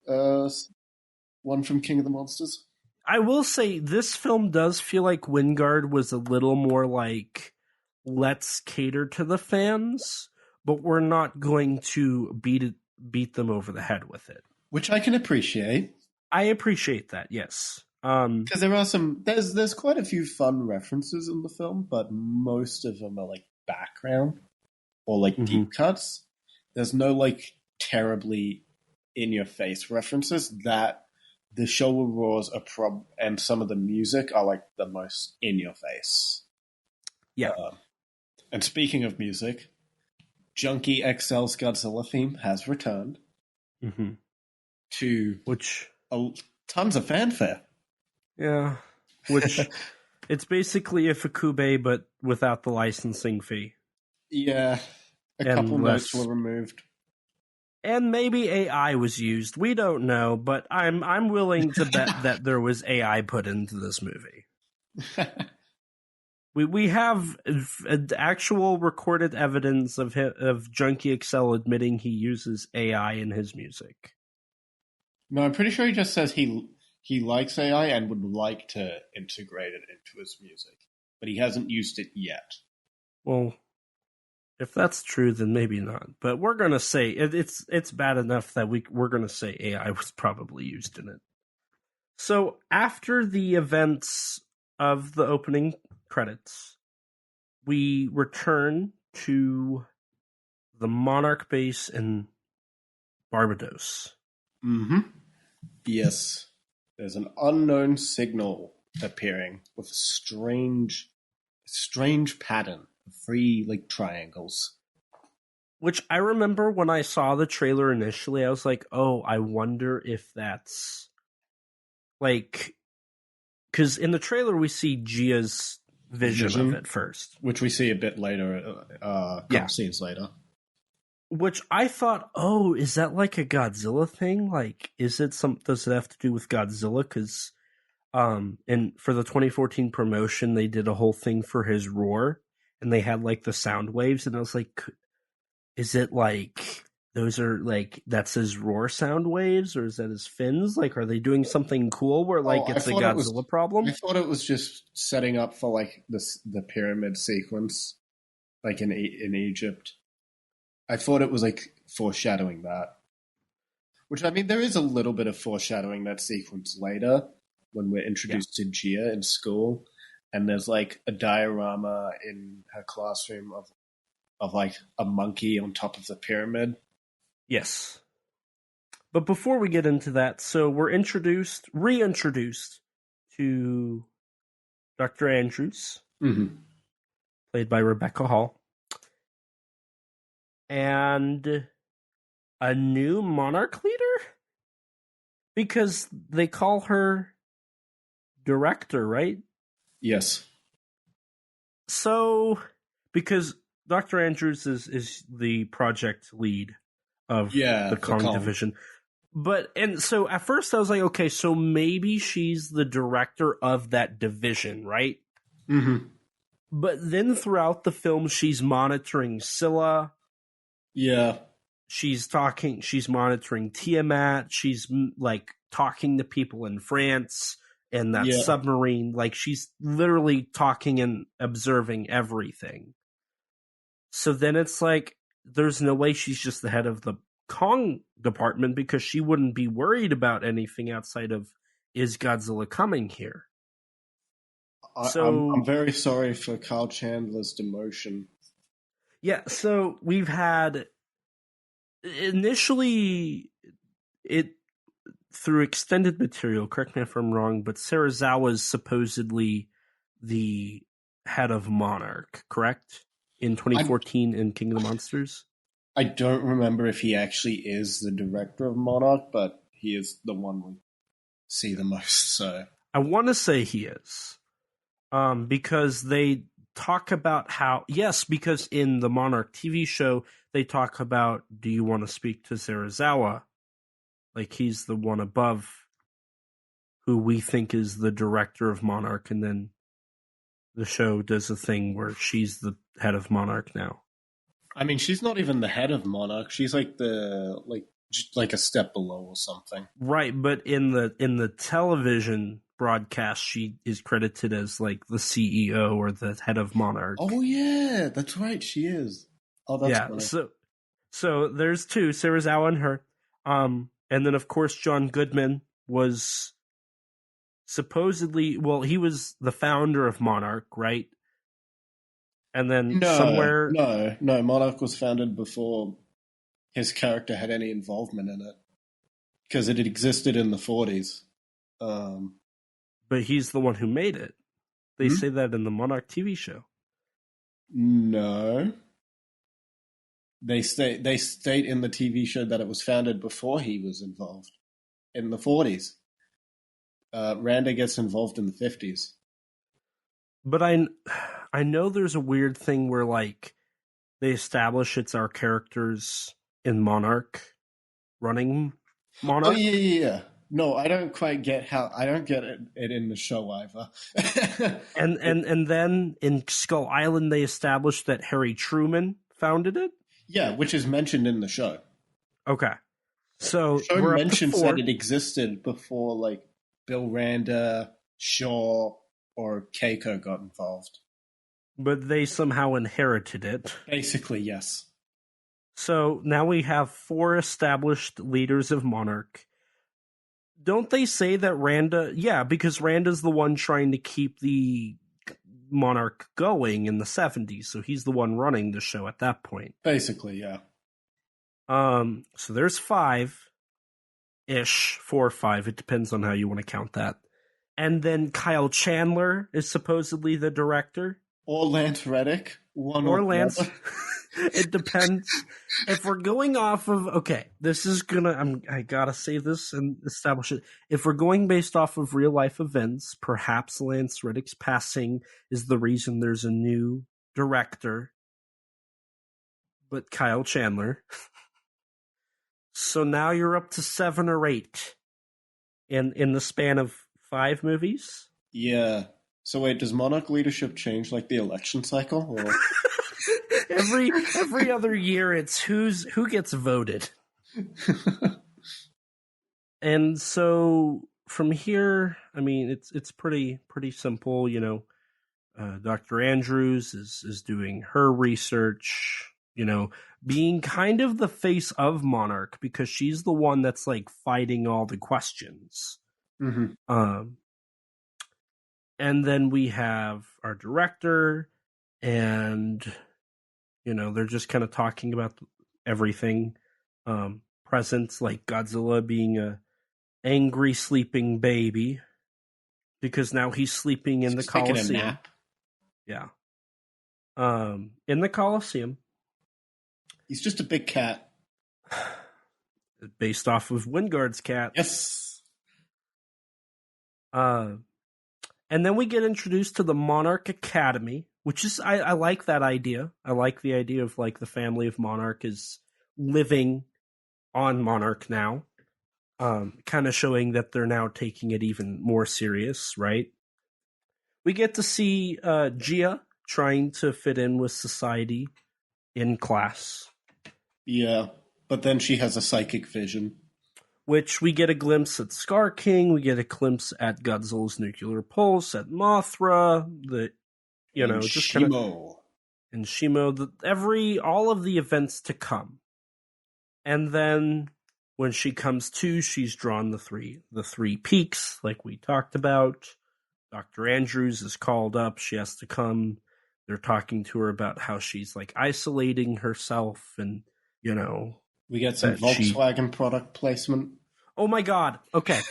one from King of the Monsters. I will say, this film does feel like Wingard was a little more like, let's cater to the fans, but we're not going to beat them over the head with it. Which I can appreciate. I appreciate that, yes. Because there are there's quite a few fun references in the film, but most of them are like background or like deep cuts. There's no like terribly in your face references that the Showa roars are and some of the music are like the most in your face. Yeah. And speaking of music, Junkie XL's Godzilla theme has returned to tons of fanfare. Yeah, which it's basically a Fukube, but without the licensing fee. Yeah, a couple notes were removed. And maybe AI was used. We don't know, but I'm willing to bet that there was AI put into this movie. We have actual recorded evidence of Junkie XL admitting he uses AI in his music. No, I'm pretty sure he just says he likes AI and would like to integrate it into his music, but he hasn't used it yet. Well, if that's true, then maybe not. But we're gonna say it's bad enough that we're gonna say AI was probably used in it. So after the events of the opening credits, we return to the Monarch base in Barbados. Yes. There's an unknown signal appearing with a strange pattern of 3 like triangles. Which I remember when I saw the trailer initially, I was like, "Oh, I wonder if that's like," because in the trailer we see Gia's vision of it first, which we see a bit later, a couple scenes later. Which I thought, oh, is that like a Godzilla thing? Like, does it have to do with Godzilla? Because, and for the 2014 promotion, they did a whole thing for his roar, and they had like the sound waves, and I was like, is it like those are like that's his roar sound waves, or is that his fins? Like, are they doing something cool where like it's a Godzilla problem? I thought it was just setting up for like the pyramid sequence, like in Egypt. I thought it was like foreshadowing that. Which, I mean, there is a little bit of foreshadowing that sequence later when we're introduced to Gia in school. And there's like a diorama in her classroom of like a monkey on top of the pyramid. Yes. But before we get into that, so we're reintroduced to Dr. Andrews, played by Rebecca Hall. And a new Monarch leader? Because they call her director, right? Yes. So, because Dr. Andrews is the project lead of the Kong division. And so at first I was like, okay, so maybe she's the director of that division, right? But then throughout the film, she's monitoring Scylla. Yeah. She's monitoring Tiamat. She's like talking to people in France and that submarine. Like she's literally talking and observing everything. So then it's like, there's no way she's just the head of the Kong department because she wouldn't be worried about anything outside of, is Godzilla coming here? I'm very sorry for Kyle Chandler's demotion. Yeah, so we've had initially it through extended material, correct me if I'm wrong, but Serizawa is supposedly the head of Monarch, correct? In 2014 in King of the Monsters? I don't remember if he actually is the director of Monarch, but he is the one we see the most, so. I want to say he is. Because they talk about how, yes, because in the Monarch TV show, they talk about, do you want to speak to Serizawa? Like, he's the one above who we think is the director of Monarch, and then the show does a thing where she's the head of Monarch now. I mean, she's not even the head of Monarch. She's like like a step below or something. Right, but in the television broadcast, she is credited as like the CEO or the head of Monarch. Oh yeah, that's right, she is. Oh, that's funny. So there's two, Serizawa and her. And then of course John Goodman was supposedly, well, he was the founder of Monarch, right? And then No, Monarch was founded before his character had any involvement in it. Because it had existed in the 40s. But he's the one who made it. They say that in the Monarch TV show. No. They state in the TV show that it was founded before he was involved. In the 40s. Randa gets involved in the 50s. But I know there's a weird thing where, like, they establish it's our characters in Monarch running Monarch. Oh, yeah. No, I don't quite get how... I don't get it in the show either. and then in Skull Island, they established that Harry Truman founded it? Yeah, which is mentioned in the show. Okay. So the show mentions that it existed before, like, Bill Randa, Shaw, or Keiko got involved. But they somehow inherited it. Basically, yes. So now we have 4 established leaders of Monarch. Don't they say that Randa... Yeah, because Randa's the one trying to keep the Monarch going in the 70s, so he's the one running the show at that point. Basically, yeah. So there's 5-ish, 4 or 5, it depends on how you want to count that. And then Kyle Chandler is supposedly the director. Or Lance Reddick. Or Lance. It depends. If we're going off of... Okay, this is gonna... I gotta say this and establish it. If we're going based off of real-life events, perhaps Lance Reddick's passing is the reason there's a new director. But Kyle Chandler. So now you're up to 7 or 8 in the span of 5 movies? Yeah. So wait, does Monarch leadership change like the election cycle? Or... every other year it's who gets voted. And so from here, I mean, it's pretty simple, you know. Dr. Andrews is doing her research, you know, being kind of the face of Monarch because she's the one that's like fighting all the questions. Mm-hmm. And then we have our director, and you know, they're just kind of talking about everything. Presents like Godzilla being a angry sleeping baby because now he's sleeping in the Coliseum. Taking a nap. Yeah. In the Coliseum. He's just a big cat. Based off of Wingard's cat. Yes. And then we get introduced to the Monarch Academy, which is, I like that idea. I like the idea of like the family of Monarch is living on Monarch now. Kind of showing that they're now taking it even more serious, right? We get to see Gia trying to fit in with society in class. Yeah, but then she has a psychic vision. Which we get a glimpse at Scar King, we get a glimpse at Godzilla's nuclear pulse, at Mothra, just kind of... And Shimo, all of the events to come. And then when she comes to, she's drawn the three peaks, like we talked about. Dr. Andrews is called up, she has to come. They're talking to her about how she's like isolating herself, and we get some that Volkswagen product placement. Oh my god! Okay,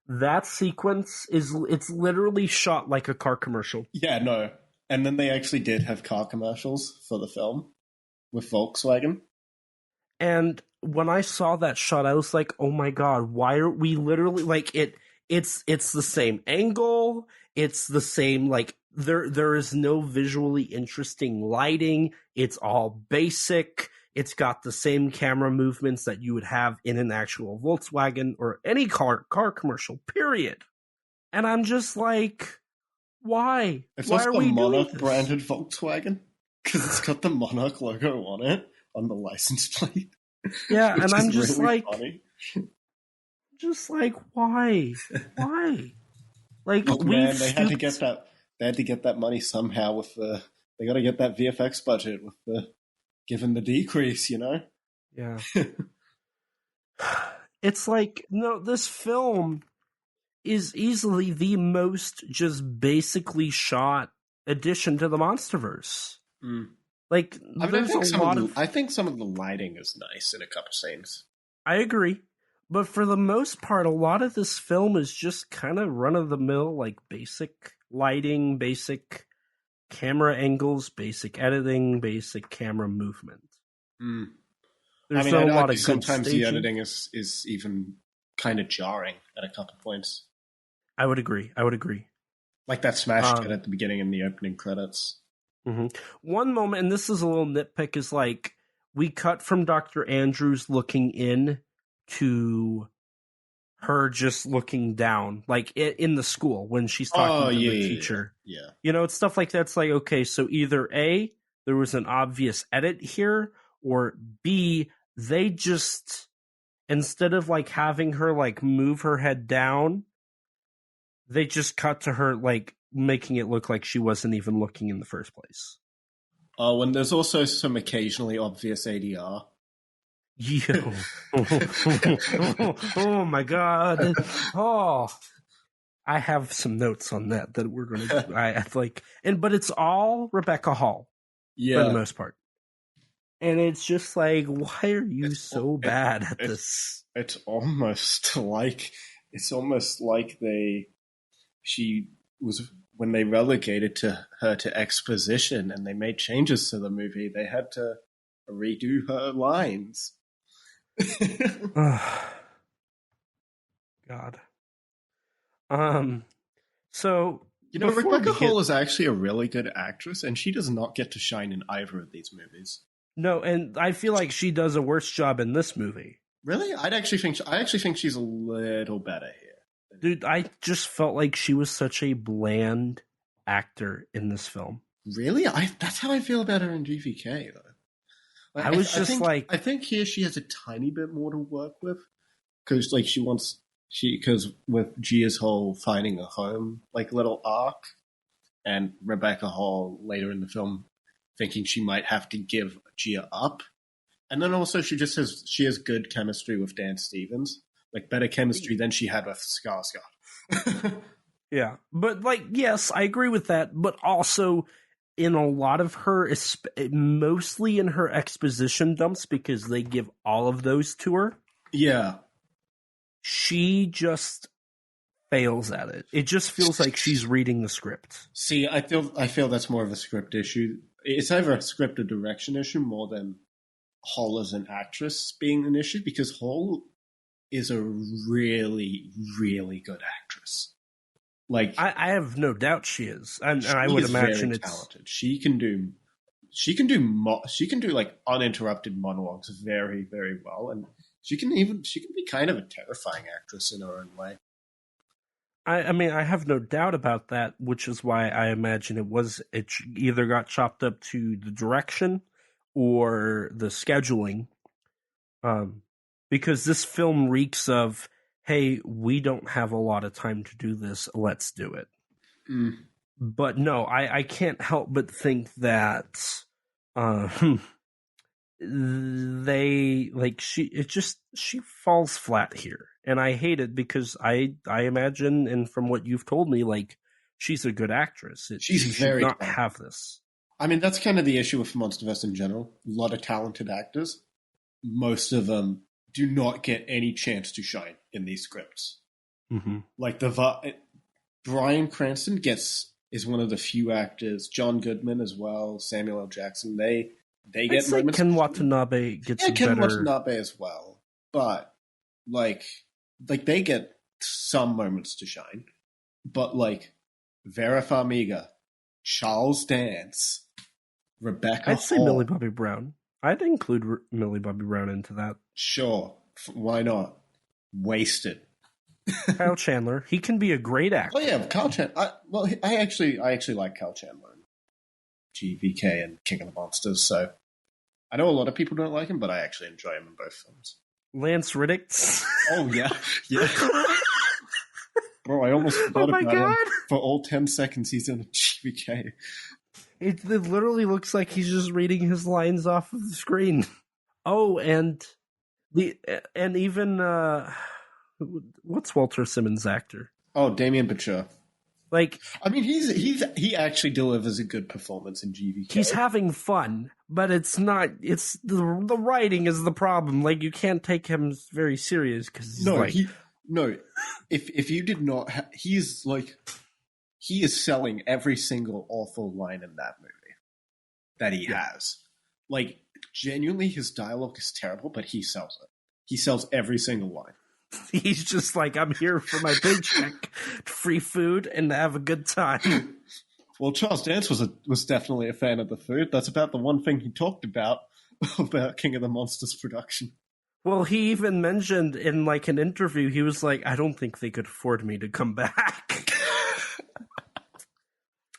that sequence it's literally shot like a car commercial. Yeah, no. And then they actually did have car commercials for the film with Volkswagen. And when I saw that shot, I was like, "Oh my god! Why are we literally like it? It's the same angle. It's the same like there is no visually interesting lighting. It's all basic. It's got the same camera movements that you would have in an actual Volkswagen or any car commercial. Period." And I'm just like, why? It's Why also are we the doing Monarch this? branded Volkswagen because it's got the Monarch logo on it on the license plate. Yeah, which and I'm is just really like, why? Why? Like, Oh man, they had to get that. They had to get that money somehow. They got to get that VFX budget given the decrease. Yeah. It's like, no, this film is easily the most just basically shot addition to the Monsterverse. Mm. Like, I there's a lot of... I think some of the lighting is nice in a couple scenes. I agree. But for the most part, a lot of this film is just kind of run-of-the-mill, like, basic lighting, basic camera angles, basic editing, basic camera movement. Mm. There's not a lot of good sometimes staging. the editing is even kind of jarring at a couple points. I would agree. Like that smash cut at the beginning in the opening credits. Mm-hmm. One moment, and this is a little nitpick, is like we cut from Dr. Andrews looking in to her just looking down, like in the school when she's talking to the teacher. Yeah. It's stuff like that. It's like, okay, so either A, there was an obvious edit here, or B, they just, instead of like having her like move her head down, they just cut to her like making it look like she wasn't even looking in the first place. Oh, and there's also some occasionally obvious ADR. Yo. Oh my god. Oh. I have some notes on that we're going to I like, but it's all Rebecca Hall for the most part. And it's just like, why are you so bad at this? It's almost like she was, when they relegated her to exposition and they made changes to the movie, they had to redo her lines. God. So Rebecca Hall is actually a really good actress, and she does not get to shine in either of these movies. No, and I feel like she does a worse job in this movie. Really? I actually think she's a little better here. Dude, I just felt like she was such a bland actor in this film. Really? That's how I feel about her in GVK, though. Like, I think here she has a tiny bit more to work with, because like because with Gia's whole finding a home like little arc, and Rebecca Hall later in the film thinking she might have to give Gia up, and then also she has good chemistry with Dan Stevens, like better chemistry than she had with Skarsgård. Yeah, but like, yes, I agree with that, but also in a lot of her, mostly in her exposition dumps, because they give all of those to her. Yeah. She just fails at it. It just feels like she's reading the script. See, I feel that's more of a script issue. It's either a script or direction issue more than Hall as an actress being an issue, because Hall is a really, really good actress. Like, I have no doubt she is, and I would imagine it's talented. She can do like uninterrupted monologues very, very well, and she can be kind of a terrifying actress in her own way. I mean, I have no doubt about that, which is why I imagine it either got chopped up to the direction or the scheduling, because this film reeks of, hey, we don't have a lot of time to do this, let's do it. Mm. But no, I can't help but think that she falls flat here, and I hate it, because I imagine, and from what you've told me, like, she's a good actress. She She's should very not talented. have this. I mean, that's kind of the issue with MonsterVerse in general. A lot of talented actors. Most of them do not get any chance to shine in these scripts. Mm-hmm. Like Bryan Cranston is one of the few actors. John Goodman as well. Samuel L. Jackson. They get moments. Ken Watanabe gets Ken better. Watanabe as well. But like they get some moments to shine. But like Vera Farmiga, Charles Dance, Rebecca I'd say Hall. Millie Bobby Brown. I'd include Millie Bobby Brown into that. Sure, why not? Wasted. Kyle Chandler. He can be a great actor. Oh yeah, Kyle Chandler. I actually like Kyle Chandler in GVK and King of the Monsters. So I know a lot of people don't like him, but I actually enjoy him in both films. Lance Riddick. Oh yeah. Bro, I almost forgot about him. For all 10 seconds he's in GVK. It literally looks like he's just reading his lines off of the screen. Oh, and even what's Walter Simmons' actor? Oh, Damien Bichir. Like, I mean, he actually delivers a good performance in GVK. He's having fun, but it's not. It's the writing is the problem. Like, you can't take him very serious because If you did not, he is selling every single awful line in that movie that he has. Like, genuinely, his dialogue is terrible, but he sells it. He sells every single line. He's just like, I'm here for my paycheck, free food, and to have a good time. Well, Charles Dance was definitely a fan of the food. That's about the one thing he talked about King of the Monsters production. Well, he even mentioned in like an interview, he was like, I don't think they could afford me to come back.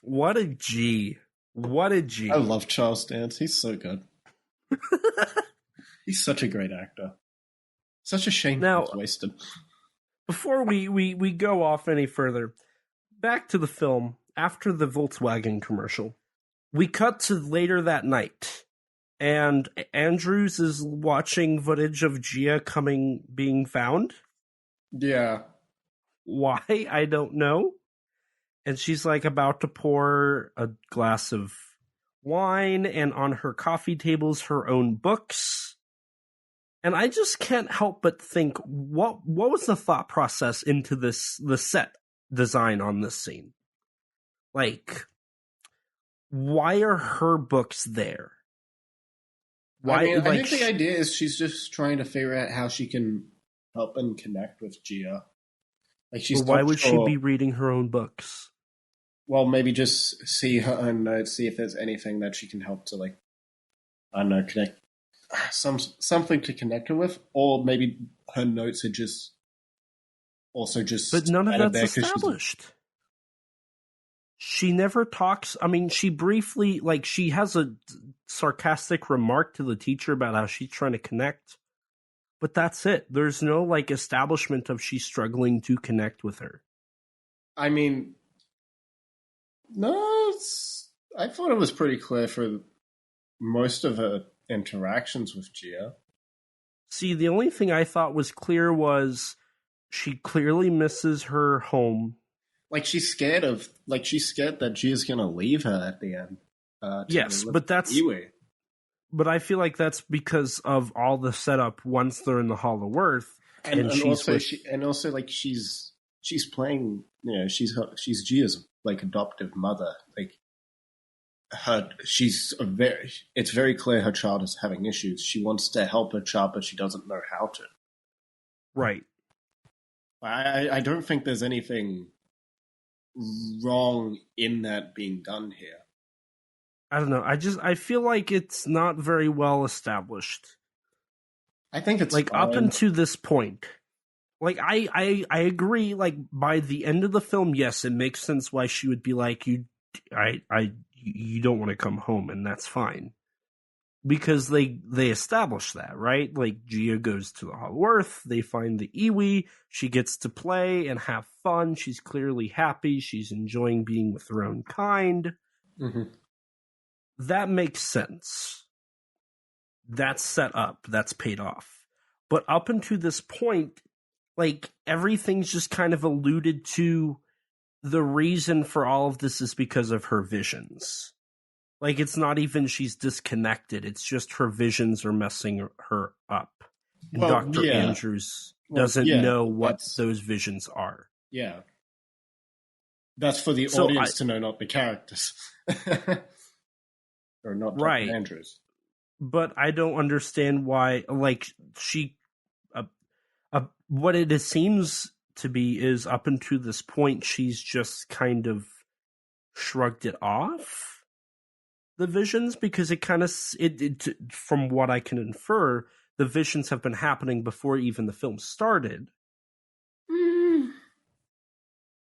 What a G. What a G. I love Charles Dance. He's so good. He's such a great actor. Such a shame he's wasted. Before we go off any further, back to the film, after the Volkswagen commercial, we cut to later that night, and Andrews is watching footage of Gia being found. Yeah. Why? I don't know. And she's like about to pour a glass of wine, and on her coffee table's her own books. And I just can't help but think, what was the thought process into the set design on this scene? Like, why are her books there? I think the idea is she's just trying to figure out how she can help and connect with Gia. Like, why would she be reading her own books? Well, maybe just see her own notes, see if there's anything that she can help to, like, I don't know, connect. Something to connect her with, or maybe her notes are just. But none of that's established. She never talks. I mean, she briefly, like, she has a sarcastic remark to the teacher about how she's trying to connect, but that's it. There's no, like, establishment of she's struggling to connect with her. I mean, no, I thought it was pretty clear for most of her interactions with Gia. See, the only thing I thought was clear was she clearly misses her home. Like, she's scared that Gia's gonna leave her at the end. Yes, but that's Iwe. But I feel like that's because of all the setup once they're in the Hall of Earth, and she's playing. You know, she's Gia's, like, adoptive mother. Like, it's very clear her child is having issues. She wants to help her child, but she doesn't know how to. Right. I don't think there's anything wrong in that being done here. I don't know. I feel like it's not very well established. I think it's like, fine. up until this point. Like, I agree, like, by the end of the film, yes, it makes sense why she would be like, you don't want to come home, and that's fine. Because they establish that, right? Like, Gia goes to the Hall of Earth, they find the Iwi, she gets to play and have fun, she's clearly happy, she's enjoying being with her own kind. Mm-hmm. That makes sense. That's set up, that's paid off. But up until this point, like, everything's just kind of alluded to the reason for all of this is because of her visions. Like, it's not even she's disconnected. It's just her visions are messing her up. And Dr. Andrews doesn't know what those visions are. Yeah. That's for the audience to know, not the characters. Or not Dr. Andrews. But I don't understand why, like, she... what it seems to be is, up until this point, she's just kind of shrugged it off, the visions, because it kind of... from what I can infer, the visions have been happening before even the film started.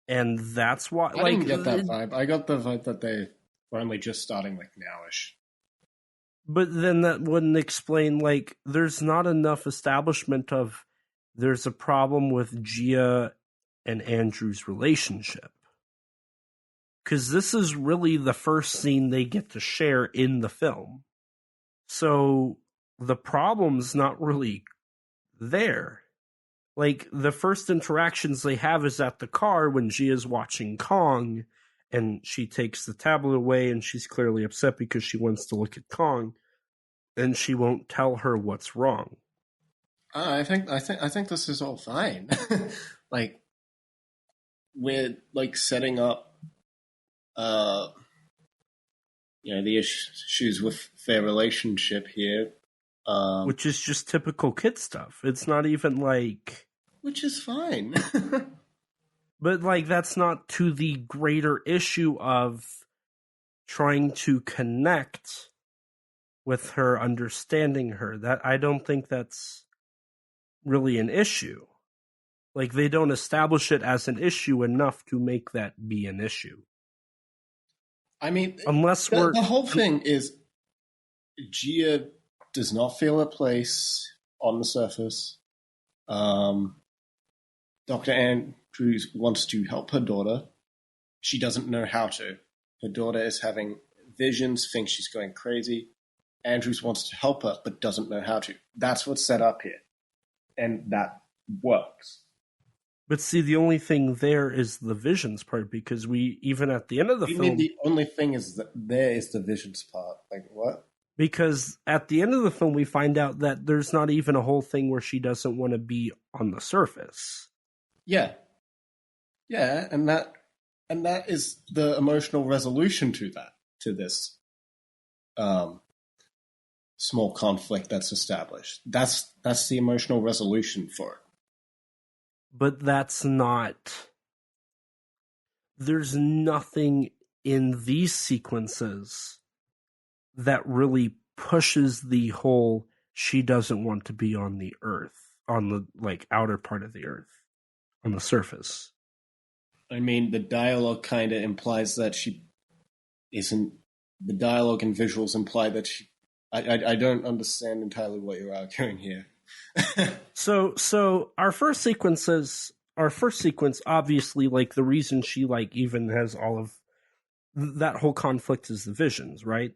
And that's why... I didn't get that vibe. I got the vibe that they were only just starting, like, nowish. But then that wouldn't explain, like, there's not enough establishment of there's a problem with Gia and Andrew's relationship. Because this is really the first scene they get to share in the film. So the problem's not really there. Like, the first interactions they have is at the car when Gia's watching Kong, and she takes the tablet away, and she's clearly upset because she wants to look at Kong, and she won't tell her what's wrong. I think this is all fine. Like, we're like setting up, the issues with their relationship here, which is just typical kid stuff. It's not even like, which is fine. But, like, that's not to the greater issue of trying to connect with her, understanding her. That I don't think that's really an issue. Like, they don't establish it as an issue enough to make that be an issue. I mean, unless the whole thing is Gia does not feel a place on the surface. Dr. Andrews wants to help her daughter. She doesn't know how to. Her daughter is having visions, thinks she's going crazy. Andrews wants to help her, but doesn't know how to. That's what's set up here. And that works. But see, the only thing there is the visions part, because we, even at the end of the film... You mean the only thing is that there is the visions part? Like, what? Because at the end of the film, we find out that there's not even a whole thing where she doesn't want to be on the surface. Yeah. Yeah, and that is the emotional resolution to this small conflict that's established. That's the emotional resolution for it. But that's not... There's nothing in these sequences that really pushes the whole she doesn't want to be on the Earth, on the, like, outer part of the Earth, on the surface. I mean, the dialogue kind of implies that she isn't... The dialogue and visuals imply that she... I don't understand entirely what you're arguing here. So our first sequence, obviously, like, the reason she, like, even has all of that whole conflict is the visions, right?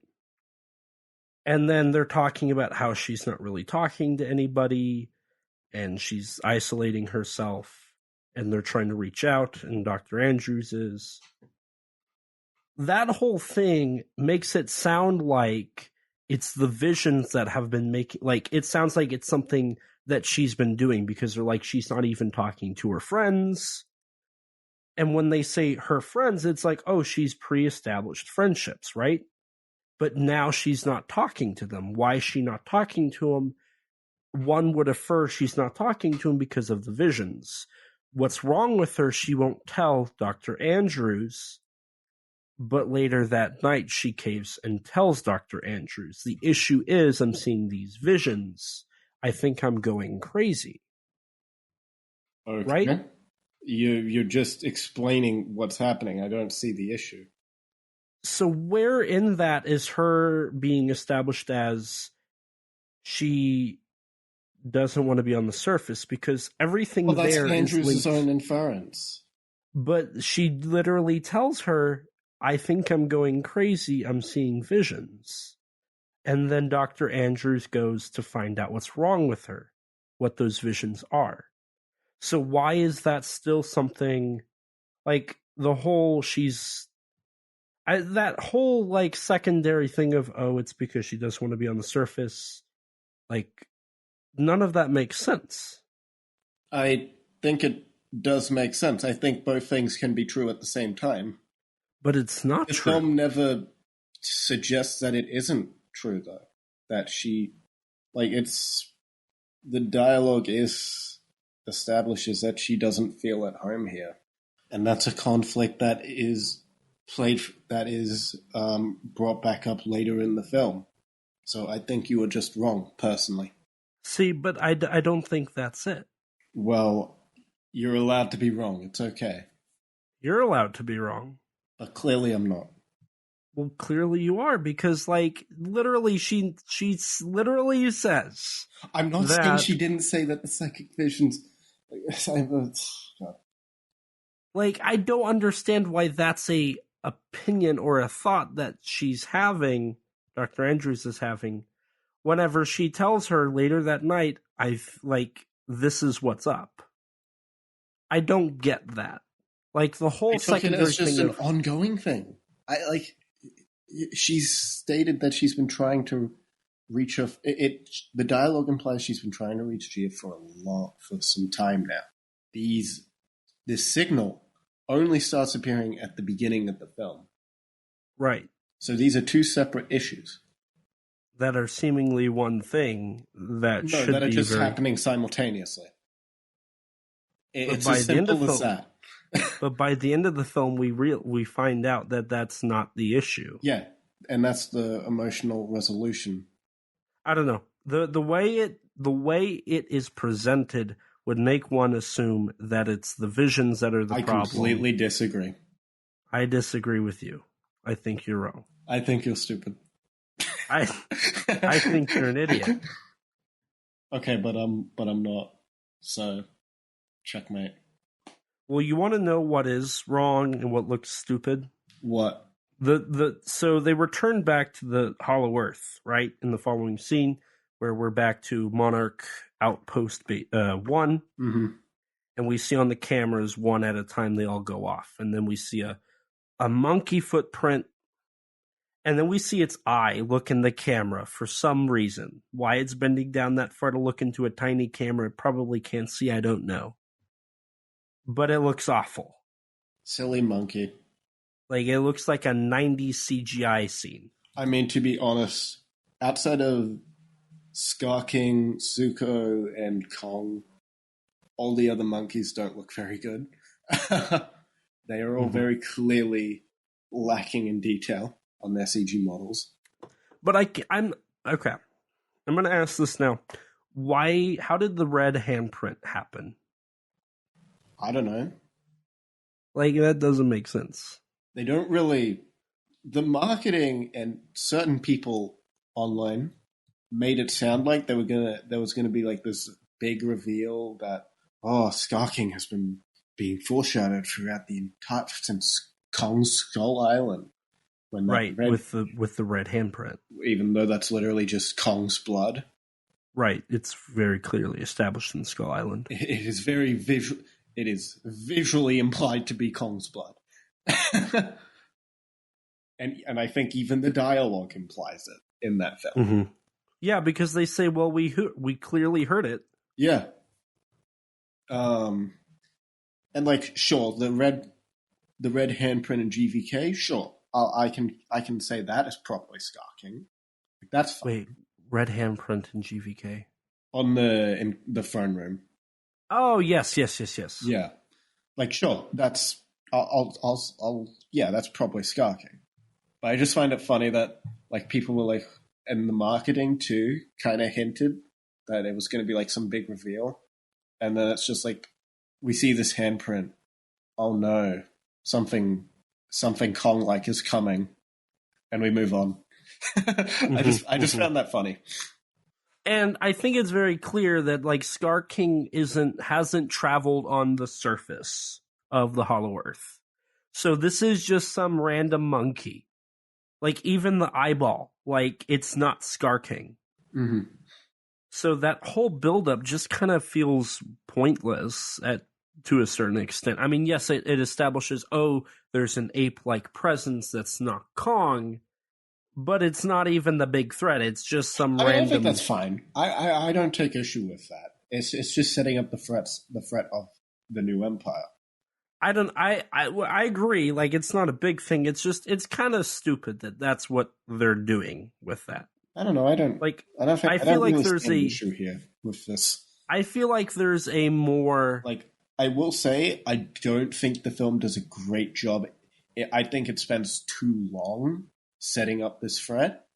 And then they're talking about how she's not really talking to anybody, and she's isolating herself, and they're trying to reach out, and Dr. Andrews is. That whole thing makes it sound like it's the visions that have been making, like, it sounds like it's something that she's been doing, because they're like, she's not even talking to her friends. And when they say her friends, it's like, oh, she's pre-established friendships, right? But now she's not talking to them. Why is she not talking to them? One would infer she's not talking to him because of the visions. What's wrong with her, she won't tell Dr. Andrews. But later that night, she caves and tells Dr. Andrews. The issue is, I'm seeing these visions. I think I'm going crazy. Okay. Right? You're just explaining what's happening. I don't see the issue. So where in that is her being established as she doesn't want to be on the surface? Because everything there is... Well, that's Andrews' own inference. But she literally tells her, I think I'm going crazy, I'm seeing visions. And then Dr. Andrews goes to find out what's wrong with her, what those visions are. So why is that still something... Like, the whole that whole like secondary thing of, oh, it's because she doesn't want to be on the surface, like none of that makes sense. I think it does make sense. I think both things can be true at the same time. But it's not the true. The film never suggests that it isn't true, though. That she, like, the dialogue establishes that she doesn't feel at home here. And that's a conflict that is brought back up later in the film. So I think you were just wrong, personally. See, but I don't think that's it. Well, you're allowed to be wrong. It's okay. You're allowed to be wrong. But clearly I'm not. Well, clearly you are, because, like, literally she literally says... I'm not saying she didn't say that the psychic visions... Like, I don't understand why that's a opinion or a thought that she's having, Dr. Andrews is having, whenever she tells her later that night, this is what's up. I don't get that. Like, the whole secondary thing... It's just an ongoing thing. She's stated that she's been trying to reach her... The dialogue implies she's been trying to reach Gia for some time now. This signal only starts appearing at the beginning of the film. Right. So these are two separate issues. That are seemingly one thing that should be... that are just happening simultaneously. It's as simple as that. But by the end of the film, we find out that that's not the issue. Yeah, and that's the emotional resolution. I don't know. The way it is presented would make one assume that it's the visions that are the problem. I completely disagree. I disagree with you. I think you're wrong. I think you're stupid. I think you're an idiot. Okay, but I'm not. So, checkmate. Well, you want to know what is wrong and what looks stupid? What? So they return back to the Hollow Earth, right? In the following scene, where we're back to Monarch Outpost 1, mm-hmm. And we see on the cameras one at a time they all go off, and then we see a monkey footprint, and then we see its eye look in the camera for some reason. Why it's bending down that far to look into a tiny camera it probably can't see, I don't know. But it looks awful. Silly monkey. Like, it looks like a 90s CGI scene. I mean, to be honest, outside of Scrye King, Zuko, and Kong, all the other monkeys don't look very good. They are all very clearly lacking in detail on their CG models. But I'm okay. I'm going to ask this now. How did the red handprint happen? I don't know. Like, that doesn't make sense. They don't really... The marketing and certain people online made it sound like there was gonna be like this big reveal that, Scrye King has been being foreshadowed throughout the entire since Kong's Skull Island. Right, with the red handprint. Even though that's literally just Kong's blood. Right, it's very clearly established in Skull Island. It is very visual. It is visually implied to be Kong's blood. and I think even the dialogue implies it in that film. Mm-hmm. Yeah, because they say, well, we clearly heard it. Yeah. And like, sure, the red handprint in GVK, sure. I can say that is properly Scrye King. Like, that's fine. Wait, red handprint in GVK? In the throne room. Oh, yes. Yeah. Like, sure, that's... yeah, that's probably Scrye King. But I just find it funny that, like, people were, like... And the marketing, too, kind of hinted that it was going to be, like, some big reveal. And then it's just, like, we see this handprint. Oh, no. Something Kong-like is coming. And we move on. I just found that funny. And I think it's very clear that, like, Scrye King hasn't traveled on the surface of the Hollow Earth. So this is just some random monkey. Like, even the eyeball, like, it's not Scrye King. Mm-hmm. So that whole buildup just kind of feels pointless at to a certain extent. I mean, yes, it establishes, there's an ape-like presence that's not Kong, but it's not even the big threat. It's just some random... I think that's fine. I don't take issue with that. It's just setting up the threat of the new empire. I agree. Like, it's not a big thing. It's just, it's kind of stupid that that's what they're doing with that. I don't know. I don't feel like there's an issue here with this. I feel like there's a more... Like, I will say, I don't think the film does a great job. I think it spends too long setting up this threat,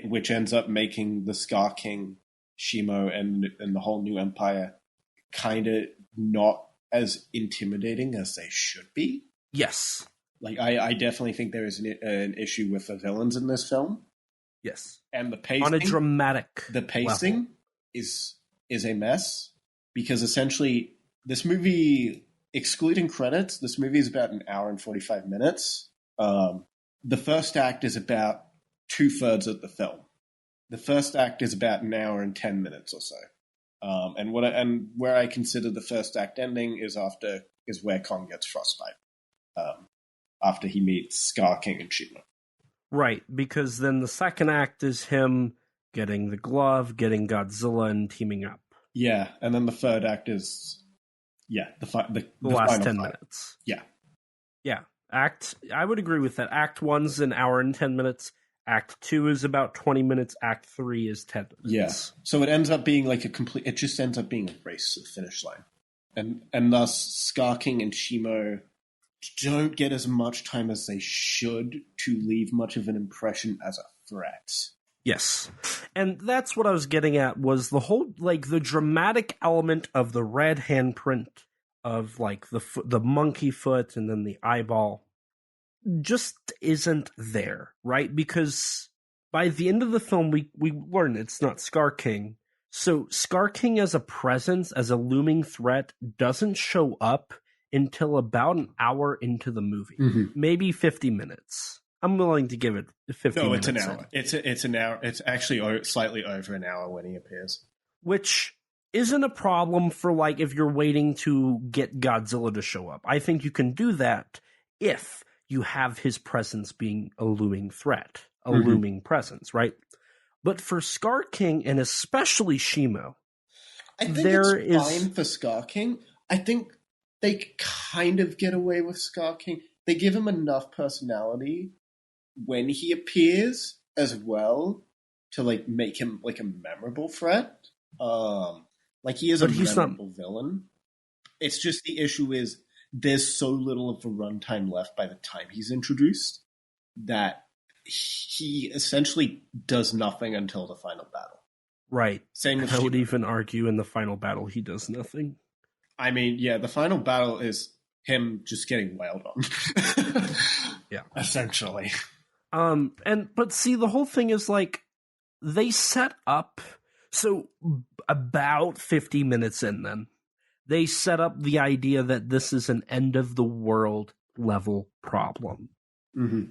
which ends up making the Scar King, Shimo, and the whole new empire kind of not as intimidating as they should be. Yes. Like, I definitely think there is an issue with the villains in this film. Yes. And the pacing... On a dramatic The pacing level. is a mess, because essentially this movie, excluding credits, this movie is about an hour and 45 minutes. The first act is about 2/3 of the film. The first act is about an hour and 10 minutes or so. And where I consider the first act ending is where Kong gets frostbite. After he meets Scar King and Shima. Right, because then the second act is him getting the glove, getting Godzilla, and teaming up. Yeah, and then the third act is, the last 10 fight. minutes. Yeah. Yeah, I would agree with that. Act 1's an hour and 10 minutes. Act 2 is about 20 minutes. Act 3 is 10 minutes. Yeah, so it ends up being like it just ends up being a race to the finish line. And thus, Scar King and Shimo don't get as much time as they should to leave much of an impression as a threat. Yes. And that's what I was getting at, was the whole, like, the dramatic element of the red handprint of, like, the monkey foot and then the eyeball just isn't there, right? Because by the end of the film, we learn it's not Scar King. So Scar King as a presence, as a looming threat, doesn't show up until about an hour into the movie. Mm-hmm. Maybe 50 minutes. I'm willing to give it 50 minutes. No, it's an hour. It's an hour. It's actually slightly over an hour when he appears. Which isn't a problem for, like, if you're waiting to get Godzilla to show up. I think you can do that if you have his presence being a looming threat, a looming presence, right? But for Scar King, and especially Shimo, I think it's fine for Scar King. I think they kind of get away with Scar King. They give him enough personality when he appears as well to, like, make him, like, a memorable threat. Like, he is a memorable villain. It's just the issue is there's so little of a runtime left by the time he's introduced that he essentially does nothing until the final battle. Right. Same with I would Shima. even argue in the final battle he does nothing. I mean, yeah, the final battle is him just getting wailed on. Yeah. Essentially. But see, the whole thing is, like, they set up, so about 50 minutes in then, they set up the idea that this is an end of the world level problem. Mm-hmm.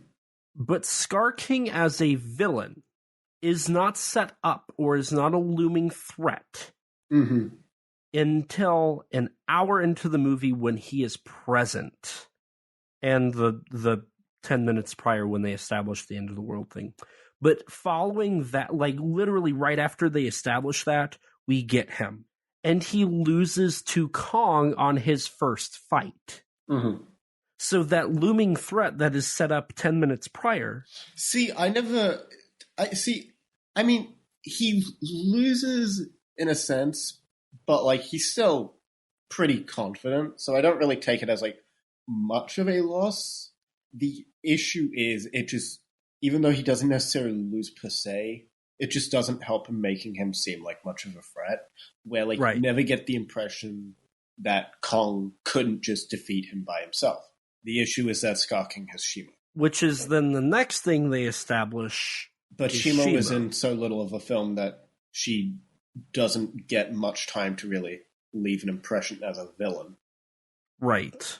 But Scar King as a villain is not set up or is not a looming threat until an hour into the movie when he is present, and the 10 minutes prior when they established the end of the world thing. But following that, like, literally right after they establish that, we get him. And he loses to Kong on his first fight. Mm-hmm. So that looming threat that is set up 10 minutes prior... I mean, he loses in a sense, but, like, he's still pretty confident, so I don't really take it as, like, much of a loss. The issue is, it just, even though he doesn't necessarily lose per se, it just doesn't help him making him seem like much of a threat, where, like, you never get the impression that Kong couldn't just defeat him by himself. The issue is that Scar King has Shima. Which is then the next thing they establish. But Shima is in so little of a film that she doesn't get much time to really leave an impression as a villain. Right.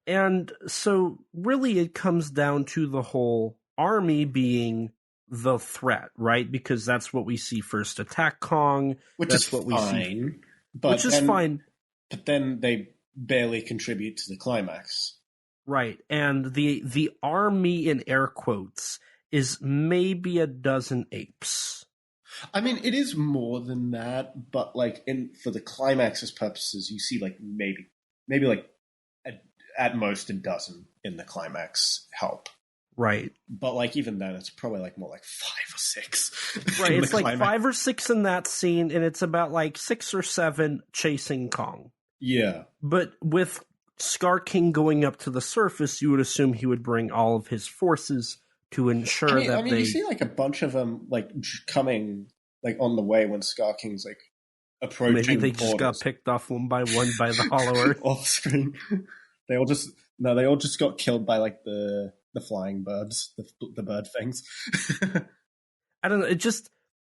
And so really it comes down to the whole army being the threat, right? Because that's what we see first attack Kong. Which is fine. But then barely contribute to the climax. Right, and the army in air quotes is maybe a dozen apes. I mean, it is more than that, but like for the climax's purposes, you see like maybe like at most a dozen in the climax help. Right. But like even then, it's probably like more like 5 or 6. Right, it's like 5 or 6 in that scene, and it's about like 6 or 7 chasing Kong. Yeah. But with Scar King going up to the surface, you would assume he would bring all of his forces to ensure that they... you see like a bunch of them like coming like on the way when Scar King's like approaching. Maybe they just got picked off one by one by the Hollow Earth. Off screen. They all just got killed by like the flying birds, the bird things. I don't know.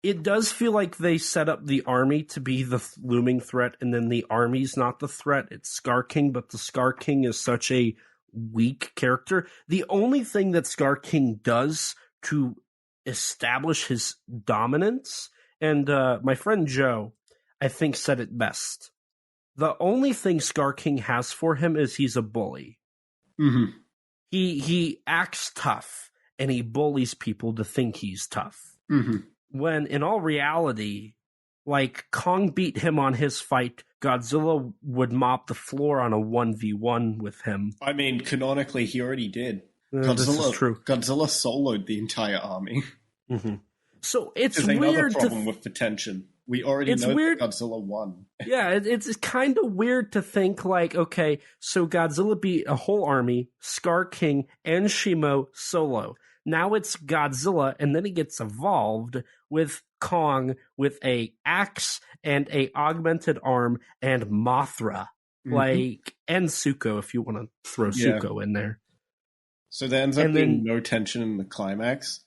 It does feel like they set up the army to be the looming threat, and then the army's not the threat. It's Scar King, but the Scar King is such a weak character. The only thing that Scar King does to establish his dominance, and my friend Joe, I think, said it best. The only thing Scar King has for him is he's a bully. Mm-hmm. He acts tough, and he bullies people to think he's tough. Mm-hmm. When in all reality, like Kong beat him on his fight, Godzilla would mop the floor on a 1v1 with him. I mean, canonically, he already did. This is true. Godzilla soloed the entire army. Mm-hmm. So it's There's weird. Another problem with the tension. We already know that Godzilla won. Yeah, it's kind of weird to think like, okay, so Godzilla beat a whole army, Scar King and Shimo solo. Now it's Godzilla, and then he gets evolved with Kong with a axe and a augmented arm and Mothra, and Zuko if you want to throw Zuko in there. So there ends up being no tension in the climax,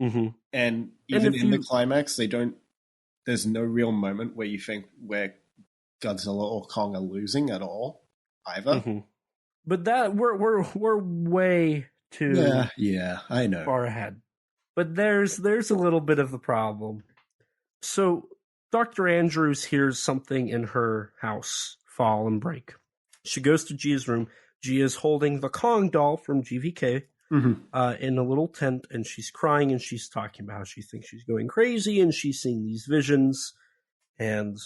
and even in the climax, there's no real moment where you think where Godzilla or Kong are losing at all, either. Mm-hmm. But that we're way too I know far ahead. But there's a little bit of a problem. So Dr. Andrews hears something in her house fall and break. She goes to Gia's room. Gia's holding the Kong doll from GVK in a little tent, and she's crying, and she's talking about how she thinks she's going crazy, and she's seeing these visions. And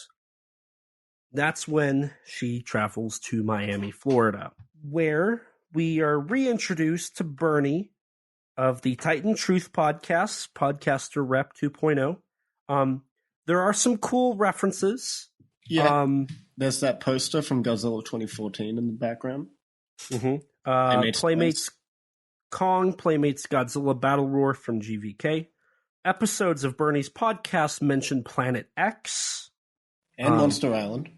that's when she travels to Miami, Florida, where we are reintroduced to Bernie of the Titan Truth podcast, Podcaster Rep 2.0. There are some cool references. Yeah. There's that poster from Godzilla 2014 in the background. Playmates Kong, Playmates Godzilla Battle Roar from GVK. Episodes of Bernie's podcast mention Planet X. And Monster Island.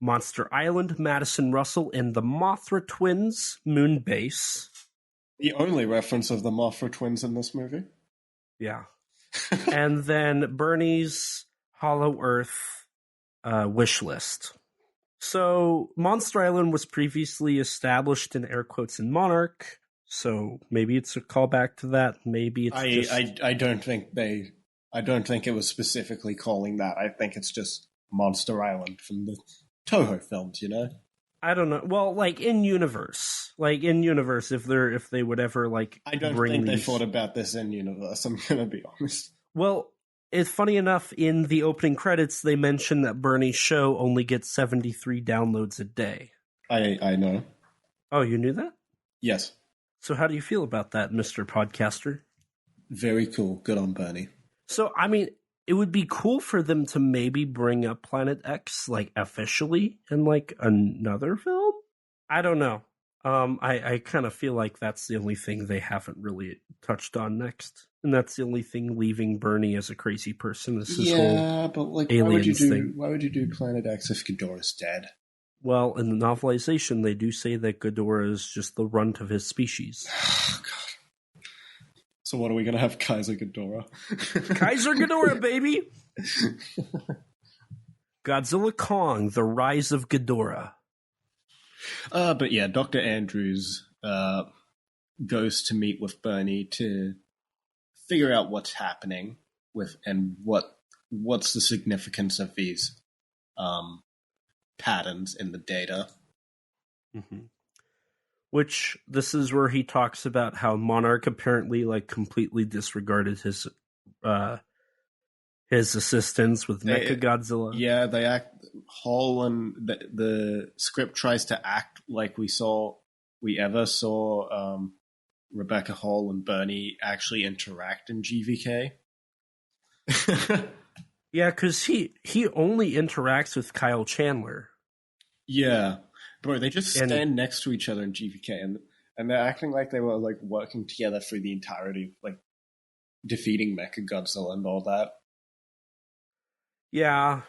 Monster Island, Madison Russell, and the Mothra Twins Moon Base. The only reference of the Mothra Twins in this movie. Yeah. And then Bernie's Hollow Earth wish list. So Monster Island was previously established in air quotes in Monarch, so maybe it's a callback to that. Maybe it's I don't think it was specifically calling that. I think it's just Monster Island from the Toho films, you know? I don't know. Well, like in universe, if they would ever like, I don't think they thought about this in universe. I'm gonna be honest. Well, it's funny enough. In the opening credits, they mention that Bernie's show only gets 73 downloads a day. I know. Oh, you knew that? Yes. So, how do you feel about that, Mr. Podcaster? Very cool. Good on Bernie. So, I mean, it would be cool for them to maybe bring up Planet X, like, officially in, like, another film? I don't know. I kind of feel like that's the only thing they haven't really touched on next. And that's the only thing leaving Bernie as a crazy person. This is whole but, like, aliens thing. Why would you do Planet X if Ghidorah's dead? Well, in the novelization, they do say that Ghidorah is just the runt of his species. Oh, God. So what are we going to have, Kaiser Ghidorah? Kaiser Ghidorah, baby! Godzilla Kong, The Rise of Ghidorah. But yeah, Dr. Andrews goes to meet with Bernie to figure out what's happening with and what's the significance of these patterns in the data. Mm-hmm. Which, this is where he talks about how Monarch apparently, like, completely disregarded his assistance with MechaGodzilla. Yeah, they act whole, and the script tries to act like we ever saw Rebecca Hall and Bernie actually interact in GVK. Yeah, because he only interacts with Kyle Chandler. Yeah, bro, they just stand next to each other in GVK, and they're acting like they were like working together through the entirety of like defeating MechaGodzilla and all that. Yeah.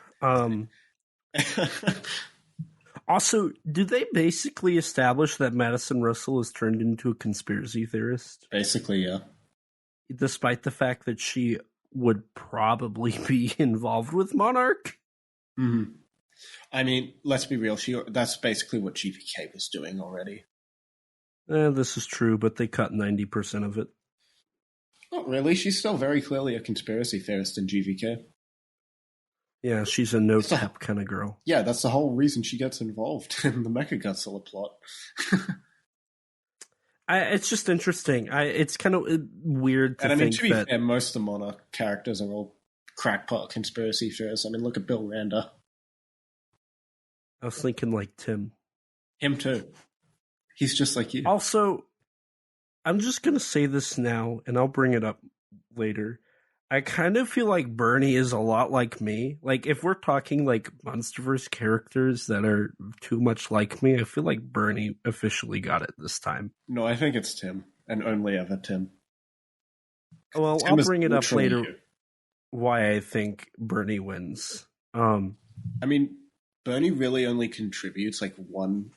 Also, do they basically establish that Madison Russell has turned into a conspiracy theorist? Basically, yeah. Despite the fact that she would probably be involved with Monarch? Mm-hmm. I mean, let's be real. That's basically what GVK was doing already. This is true, but they cut 90% of it. Not really. She's still very clearly a conspiracy theorist in GVK. Yeah, she's a no-tap kind of girl. Yeah, that's the whole reason she gets involved in the MechaGodzilla plot. It's just interesting. It's kind of weird to think to be fair, most of the Monarch characters are all crackpot conspiracy theorists. I mean, look at Bill Randa. I was thinking like Tim. Him too. He's just like you. Also, I'm just going to say this now, and I'll bring it up later. I kind of feel like Bernie is a lot like me. Like, if we're talking like Monsterverse characters that are too much like me, I feel like Bernie officially got it this time. No, I think it's Tim, and only ever Tim. Well, I'll bring it up later why I think Bernie wins. I mean, Bernie really only contributes like one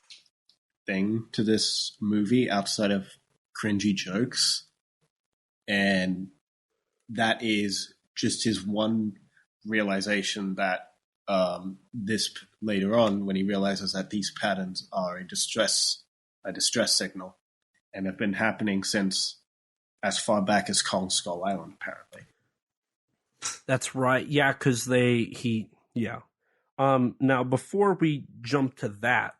thing to this movie outside of cringy jokes, and that is just his one realization that this later on, when he realizes that these patterns are a distress signal, and have been happening since as far back as Kong Skull Island, apparently. That's right. Yeah, because now, before we jump to that,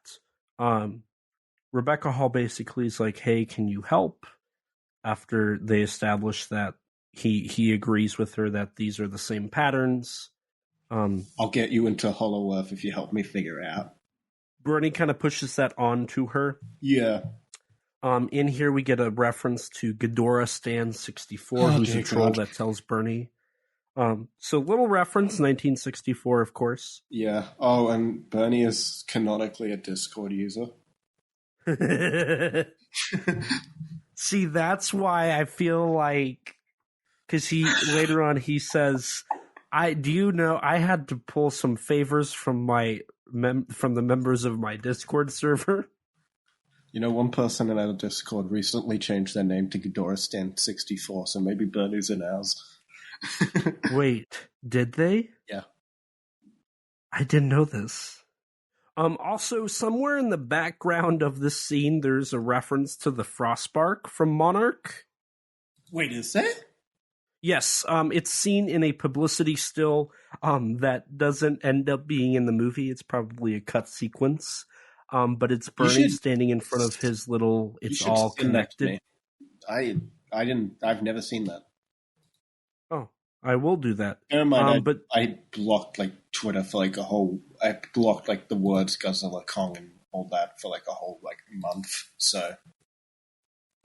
Rebecca Hall basically is like, hey, can you help? After they establish that he agrees with her that these are the same patterns. I'll get you into Hollow Earth if you help me figure it out. Bernie kind of pushes that on to her. Yeah. In here, we get a reference to Ghidorah Stan 64, who's a troll that tells Bernie. So little reference, 1964, of course. Yeah. Oh, and Bernie is canonically a Discord user. See, that's why I feel like, because later on he says, I had to pull some favors from from the members of my Discord server. You know, one person in our Discord recently changed their name to Ghidorah Stan 64, so maybe Bernie's in ours. Wait, did they? Yeah. I didn't know this. Also, somewhere in the background of this scene, there's a reference to the Frostbark from Monarch. Wait, is that? Yes, it's seen in a publicity still that doesn't end up being in the movie. It's probably a cut sequence, but it's Bernie standing in front of his little. It's all connected. I've never seen that. Oh, I will do that. Never mind. But I blocked like Twitter for like a whole. I blocked like the words Godzilla, Kong, and all that for like a whole like month. So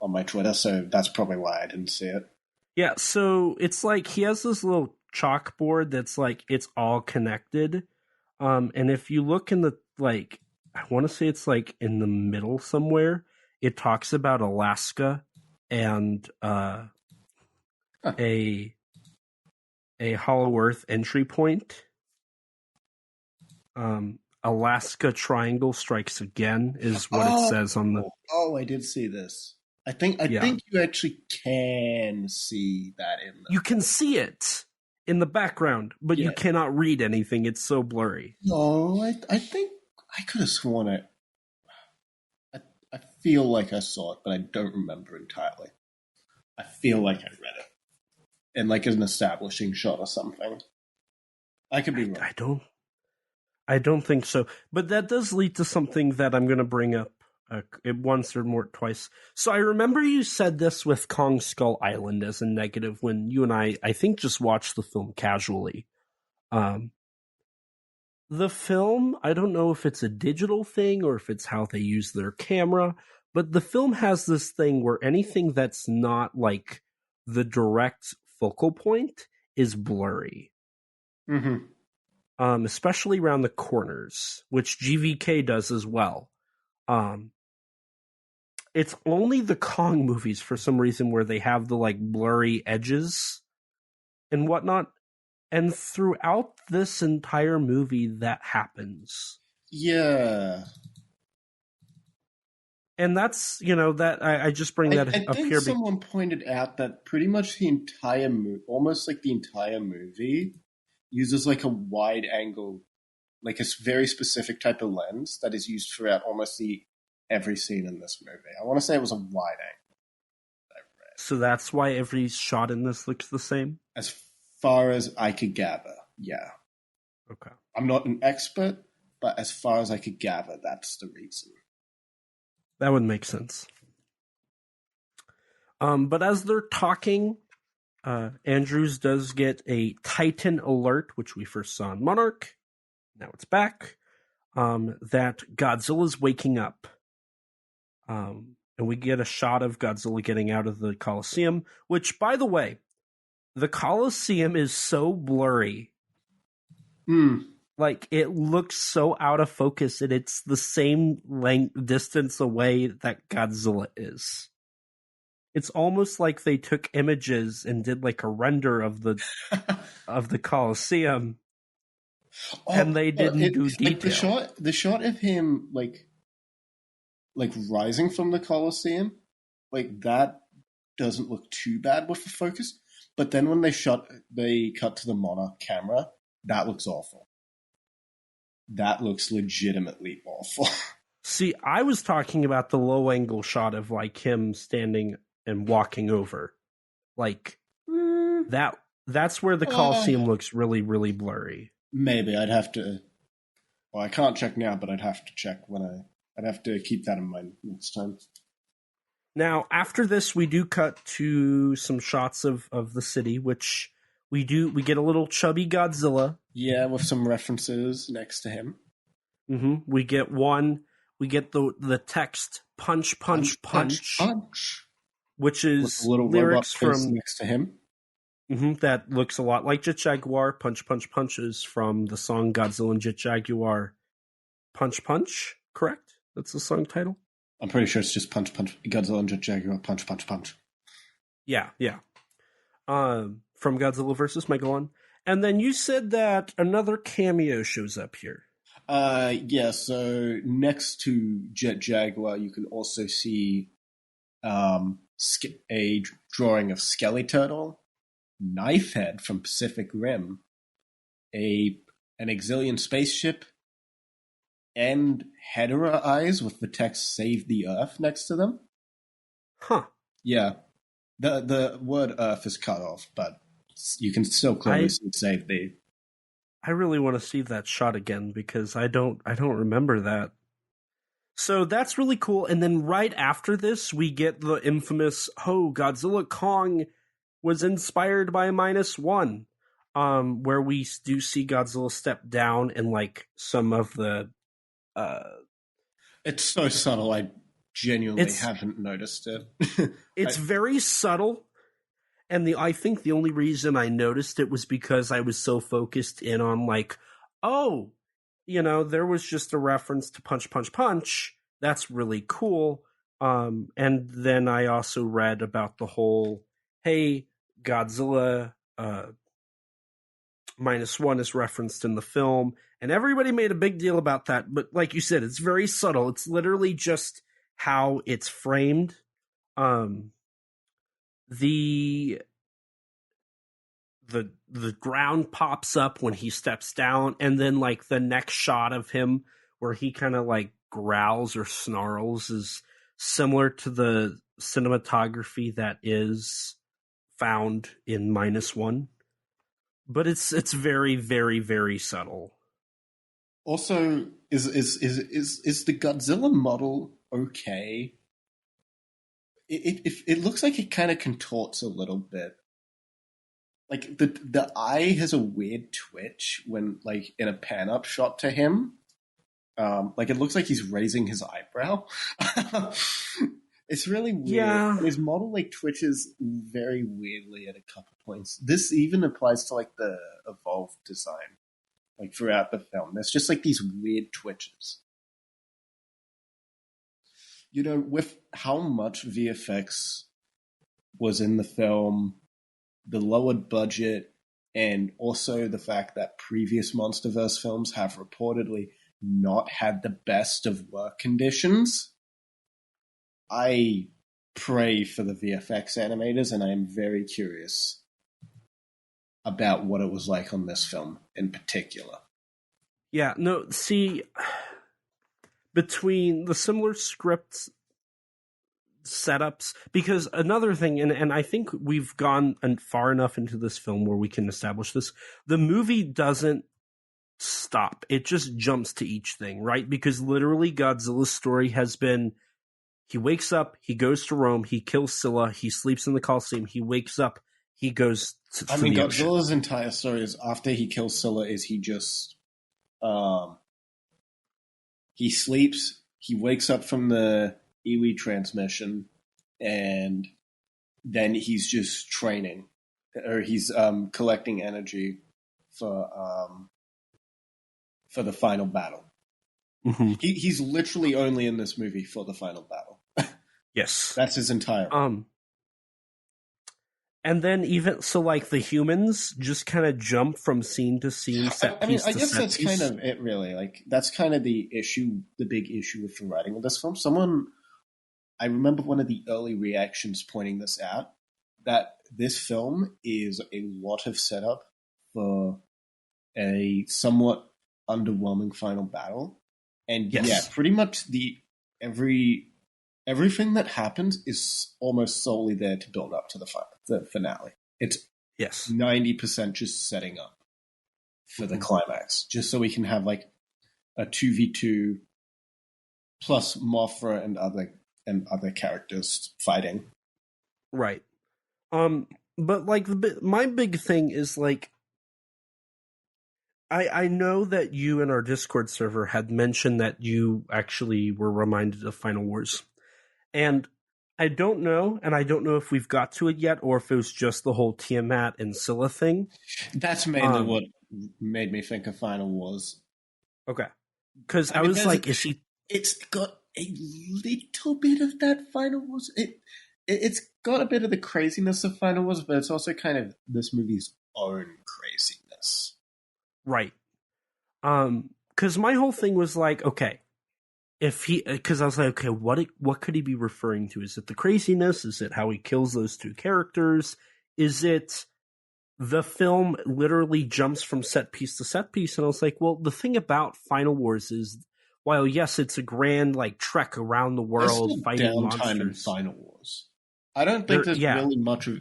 on my Twitter, so that's probably why I didn't see it. Yeah, so it's like he has this little chalkboard that's like it's all connected. And if you look in the like, I want to say it's like in the middle somewhere, it talks about Alaska and a Hollow Earth entry point. Alaska Triangle strikes again is what it says on the. Oh, I did see this. I think you actually can see that in the... You can see it in the background, but you cannot read anything. It's so blurry. No, I think I could have sworn it. I feel like I saw it, but I don't remember entirely. I feel like I read it in like an establishing shot or something. I could be wrong. I don't think so. But that does lead to something that I'm going to bring up once or more twice. So I remember you said this with Kong Skull Island as a negative when you and I think, just watched the film casually. The film, I don't know if it's a digital thing or if it's how they use their camera, but the film has this thing where anything that's not like the direct focal point is blurry. Mm-hmm. Especially around the corners, which GVK does as well. It's only the Kong movies for some reason where they have the like blurry edges and whatnot. And throughout this entire movie, that happens. Yeah. And that's, that I just bring that up think here. Someone pointed out that pretty much the entire movie, almost like the entire movie, uses like a wide angle, like a very specific type of lens that is used throughout almost every scene in this movie. I want to say it was a wide angle. So that's why every shot in this looks the same? As far as I could gather, yeah. Okay. I'm not an expert, but as far as I could gather, that's the reason. That would make sense. But as they're talking, Andrews does get a Titan alert, which we first saw in Monarch. Now it's back. That Godzilla's waking up. And we get a shot of Godzilla getting out of the Coliseum, which, by the way, the Coliseum is so blurry. Like, it looks so out of focus, and it's the same distance away that Godzilla is. It's almost like they took images and did like a render of the Coliseum, and they didn't do detail. Like the shot of him like rising from the Coliseum, like that doesn't look too bad with the focus. But then when they cut to the Monarch camera, that looks awful. That looks legitimately awful. See, I was talking about the low angle shot of like him standing and walking over. Like that's where the Coliseum looks really, really blurry. Maybe I'd have to. Well, I can't check now, but I'd have to check I'd have to keep that in mind next time. Now, after this, we do cut to some shots of the city, which we get a little chubby Godzilla. Yeah, with some references next to him. Mm-hmm. We get the text punch, punch, punch, punch, which is little lyrics from next to him. Mm-hmm, that looks a lot like Jet Jaguar. Punch, punch, punches from the song Godzilla and Jet Jaguar. Punch, punch, correct? That's the song title? I'm pretty sure it's just punch, punch, Godzilla and Jet Jaguar, punch, punch, punch. Yeah. From Godzilla vs. Megalon. And then you said that another cameo shows up here. Yeah, so next to Jet Jaguar, you can also see a drawing of Skelly Turtle, Knifehead from Pacific Rim, an Exilian spaceship, and Hedorah eyes with the text "Save the Earth" next to them. Huh. Yeah. The word Earth is cut off, but you can still clearly see "Save the." I really want to see that shot again because I don't remember that. So that's really cool. And then right after this, we get the infamous Godzilla Kong was inspired by -1, where we do see Godzilla step down and like some of the. It's so subtle. I genuinely haven't noticed it. It's very subtle. And I think the only reason I noticed it was because I was so focused in on like, there was just a reference to punch, punch, punch. That's really cool. And then I also read about the whole, hey, Godzilla -1 is referenced in the film. And everybody made a big deal about that. But like you said, it's very subtle. It's literally just how it's framed. The ground pops up when he steps down, and then like the next shot of him where he kind of like growls or snarls is similar to the cinematography that is found in -1, but it's very, very, very subtle. Also, is the Godzilla model okay. It looks like it kind of contorts a little bit. Like the eye has a weird twitch when like in a pan up shot to him. Like it looks like he's raising his eyebrow. It's really weird. Yeah. And his model like twitches very weirdly at a couple points. This even applies to like the evolved design, like throughout the film. There's just like these weird twitches. You know, with how much VFX was in the film, the lowered budget, and also the fact that previous MonsterVerse films have reportedly not had the best of work conditions, I pray for the VFX animators, and I am very curious about what it was like on this film in particular. Yeah, no, see, between the similar scripts setups, because another thing, and I think we've gone far enough into this film where we can establish this, the movie doesn't stop. It just jumps to each thing, right? Because literally Godzilla's story has been, he wakes up, he goes to Rome, he kills Scylla, he sleeps in the Colosseum, he wakes up, he goes to the Godzilla's ocean. entire story is after he kills Scylla is he just he sleeps, he wakes up from the Iwi transmission, and then he's just training, or he's collecting energy for the final battle. Mm-hmm. He's literally only in this movie for the final battle. Yes. That's his entire and then even so, like the humans just kind of jump from scene to scene, I guess that's kind of it, really. Like that's kind of the issue, the big issue with the writing of this film. I remember one of the early reactions pointing this out, that this film is a lot of setup for a somewhat underwhelming final battle, and yes. Yeah, pretty much everything that happens is almost solely there to build up to the finale. It's 90% just setting up for the climax, just so we can have like a 2v2 plus Mothra and other characters fighting. Right. But like my big thing is like, I know that you in our Discord server had mentioned that you actually were reminded of Final Wars. And I don't know if we've got to it yet, or if it was just the whole Tiamat and Scylla thing. That's mainly what made me think of Final Wars. Okay. Because I was like, is she... It's got a little bit of that Final Wars. It's got a bit of the craziness of Final Wars, but it's also kind of this movie's own craziness. Right. Because my whole thing was like, okay, because I was like, okay, what could he be referring to? Is it the craziness? Is it how he kills those two characters? Is it the film literally jumps from set piece to set piece? And I was like, well, the thing about Final Wars is, while yes, it's a grand like trek around the world fighting monsters. In Final Wars, I don't think there's really much of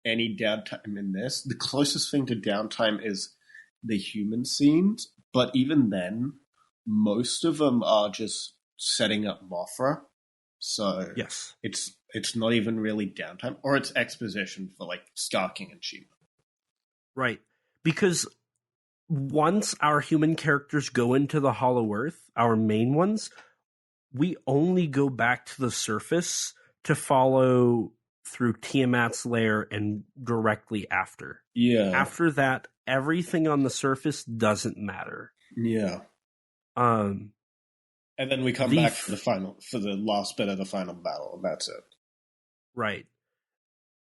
any downtime in this. The closest thing to downtime is the human scenes, but even then, most of them are just setting up Mothra. So yes, it's not even really downtime, or it's exposition for like Star King and Shima. Right, because once our human characters go into the Hollow Earth, our main ones, we only go back to the surface to follow through Tiamat's lair and directly after. Yeah. After that, everything on the surface doesn't matter. Yeah. And then we come back for the last bit of the final battle, and that's it. Right.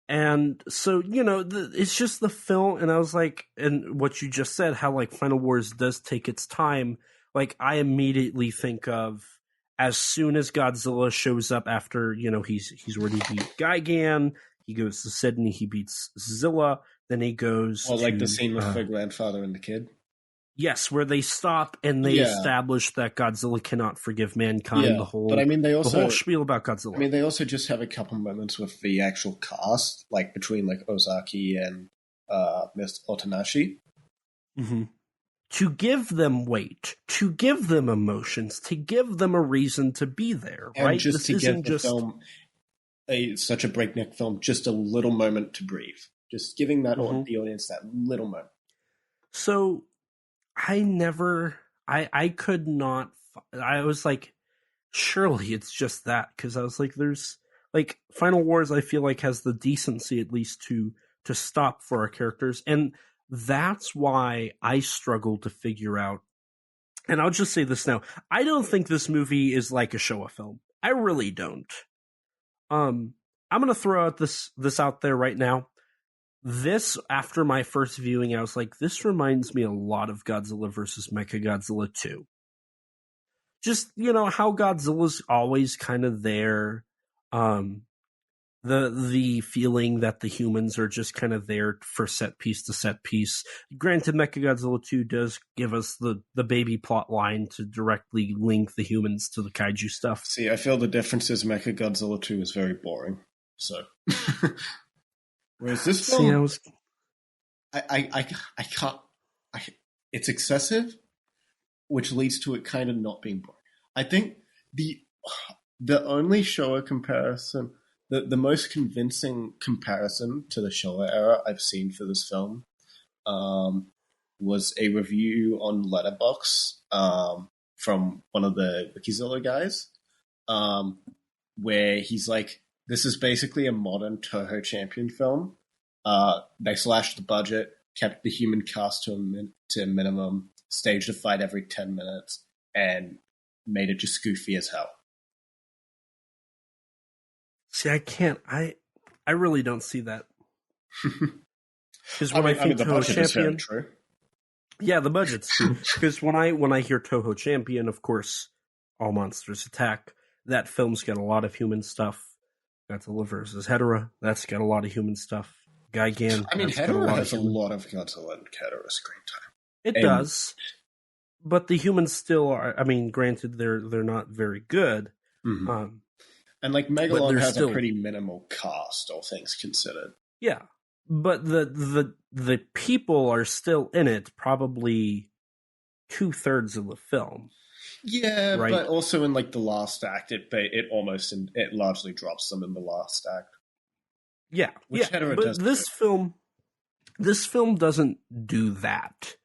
And so, it's just the film, and I was like, and what you just said, how like Final Wars does take its time, like I immediately think of as soon as Godzilla shows up after, he's already beat Gigan, he goes to Sydney, he beats Zilla, then he goes like the scene with the grandfather and the kid? Yes, where they stop and they establish that Godzilla cannot forgive mankind. Yeah. The whole, but I mean, the whole spiel about Godzilla. I mean, they also just have a couple moments with the actual cast, like between like Ozaki and Miss Otanashi. Mm-hmm. to give them weight, to give them emotions, to give them a reason to be there, and right? Just to give the film, such a breakneck film, just a little moment to breathe. Just giving that the audience that little moment. So I could not, I was like, surely it's just that, because I was like, there's, like, Final Wars, I feel like, has the decency at least to stop for our characters, and that's why I struggle to figure out, and I'll just say this now, I don't think this movie is like a Showa film. I really don't. I'm gonna throw out this out there right now. This, after my first viewing, I was like, this reminds me a lot of Godzilla vs. Mechagodzilla 2. Just, how Godzilla's always kind of there. The feeling that the humans are just kind of there for set piece to set piece. Granted, Mechagodzilla 2 does give us the baby plot line to directly link the humans to the kaiju stuff. See, I feel the difference is Mechagodzilla 2 is very boring. So, whereas this film, I can't. It's excessive, which leads to it kind of not being boring. I think the only Showa comparison. The most convincing comparison to the Showa era I've seen for this film was a review on Letterboxd from one of the Wikizilla guys, where he's like, this is basically a modern Toho Champion film. They slashed the budget, kept the human cast to a minimum, staged a fight every 10 minutes, and made it just goofy as hell. See, I can't. I really don't see that. Because when I think the Toho budget is very Champion, true. Yeah, the budget's true. Because when I hear Toho Champion, of course, All Monsters Attack. That film's got a lot of human stuff. Godzilla vs. Hedorah. That's got a lot of human stuff. Gigan. I mean, Hedorah has a lot of Godzilla and Hedorah screen time. It does, but the humans still are. I mean, granted, they're not very good. Mm-hmm. And like Megalon has a pretty minimal cast, all things considered. Yeah, but the people are still in it, probably 2/3 of the film. Yeah, right? But also in like the last act, it largely drops them in the last act. Yeah, Which Hedorah but does. This film doesn't do that.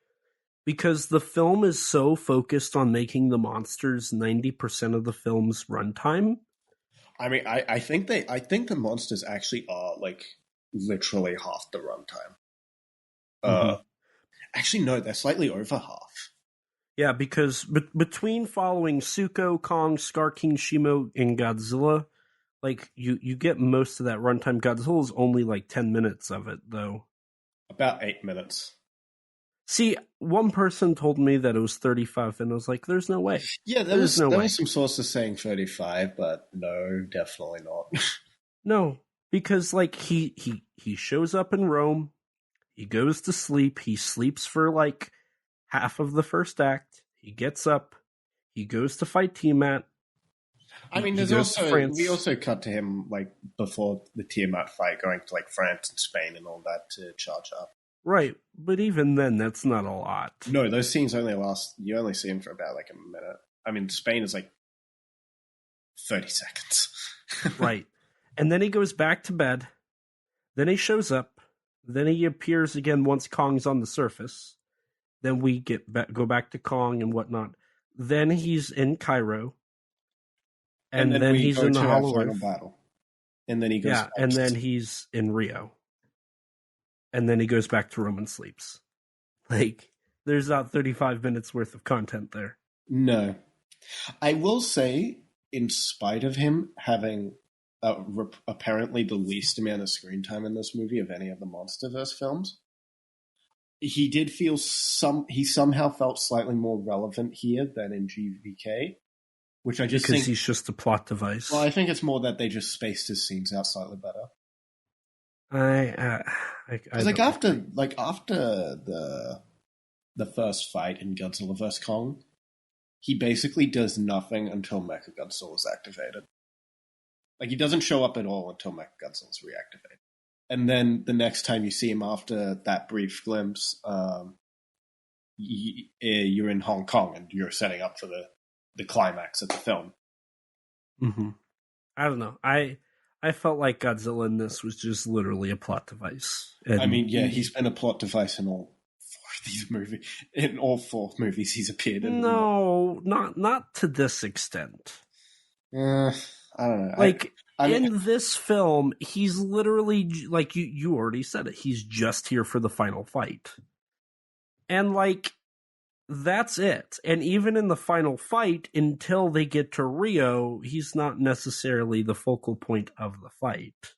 Because the film is so focused on making the monsters 90% of the film's runtime. I mean, I think the monsters actually are like literally half the runtime. Actually, no, they're slightly over half. Yeah, because between following Suko, Kong, Scar King, Shimo, and Godzilla, like you get most of that runtime. Godzilla's only like 10 minutes of it, though. About 8 minutes. See, one person told me that it was 35, and I was like, "There's no way." Yeah, there was some sources saying 35, but no, definitely not. No, because like he shows up in Rome, he goes to sleep, he sleeps for like half of the first act, he gets up, he goes to fight Tiamat. I mean, we also cut to him like before the Tiamat fight, going to like France and Spain and all that to charge up. Right, but even then, that's not a lot. No, those scenes you only see him for about like a minute. I mean, Spain is like 30 seconds. Right. And then he goes back to bed. Then he shows up. Then he appears again once Kong's on the surface. Then we go back to Kong and whatnot. Then he's in Cairo. And then he's in the Hollow Earth battle. And then he goes back and then he's in Rio. And then he goes back to Rome and sleeps. Like, there's about 35 minutes worth of content there. No. I will say, in spite of him having apparently the least amount of screen time in this movie of any of the MonsterVerse films, he did feel he somehow felt slightly more relevant here than in GVK, which I just think... Because he's just a plot device. Well, I think it's more that they just spaced his scenes out slightly better. After the first fight in Godzilla vs. Kong, he basically does nothing until Mechagodzilla is activated. Like, he doesn't show up at all until Mechagodzilla is reactivated. And then the next time you see him after that brief glimpse, you're in Hong Kong and you're setting up for the climax of the film. Mm-hmm. I don't know. I felt like Godzilla in this was just literally a plot device. And I mean, yeah, he's been a plot device in all four of these movies. In all four movies he's appeared in. No, not to this extent. I don't know. Like, I mean, in this film, he's literally, like, you already said it, he's just here for the final fight. And, like, that's it. And even in the final fight, until they get to Rio, he's not necessarily the focal point of the fight.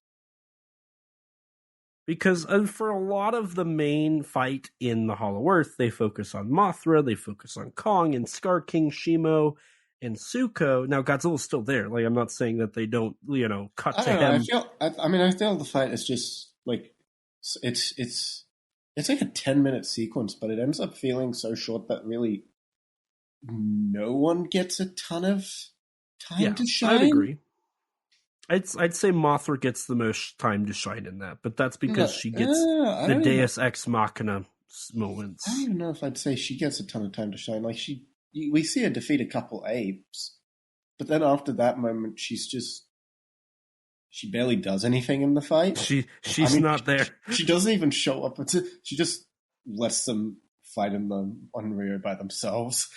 Because for a lot of the main fight in the Hollow Earth, they focus on Mothra, they focus on Kong and Scar King, Shimo, and Suko. Now, Godzilla's still there. Like, I'm not saying that they don't, cut to him. I feel the fight is just, like, it's like a 10-minute sequence, but it ends up feeling so short that really no one gets a ton of time to shine. I'd agree. I'd say Mothra gets the most time to shine in that, but that's because she gets the Deus Ex Machina moments. I don't even know if I'd say she gets a ton of time to shine. Like, we see her defeat a couple apes, but then after that moment, she barely does anything in the fight. She's not there. She doesn't even show up. She just lets them fight on Rio by themselves.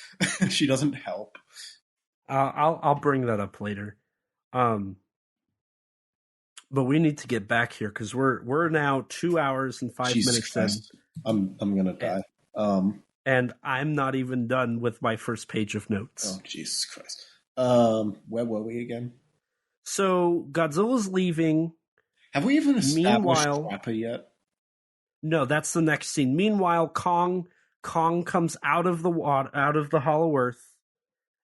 She doesn't help. I'll bring that up later. But we need to get back here because we're now 2 hours and 5 minutes in. I'm gonna die. And I'm not even done with my first page of notes. Oh, Jesus Christ! Where were we again? So Godzilla's leaving. Have we even established Trapper yet? No, that's the next scene. Meanwhile, Kong comes out of the water, out of the Hollow Earth,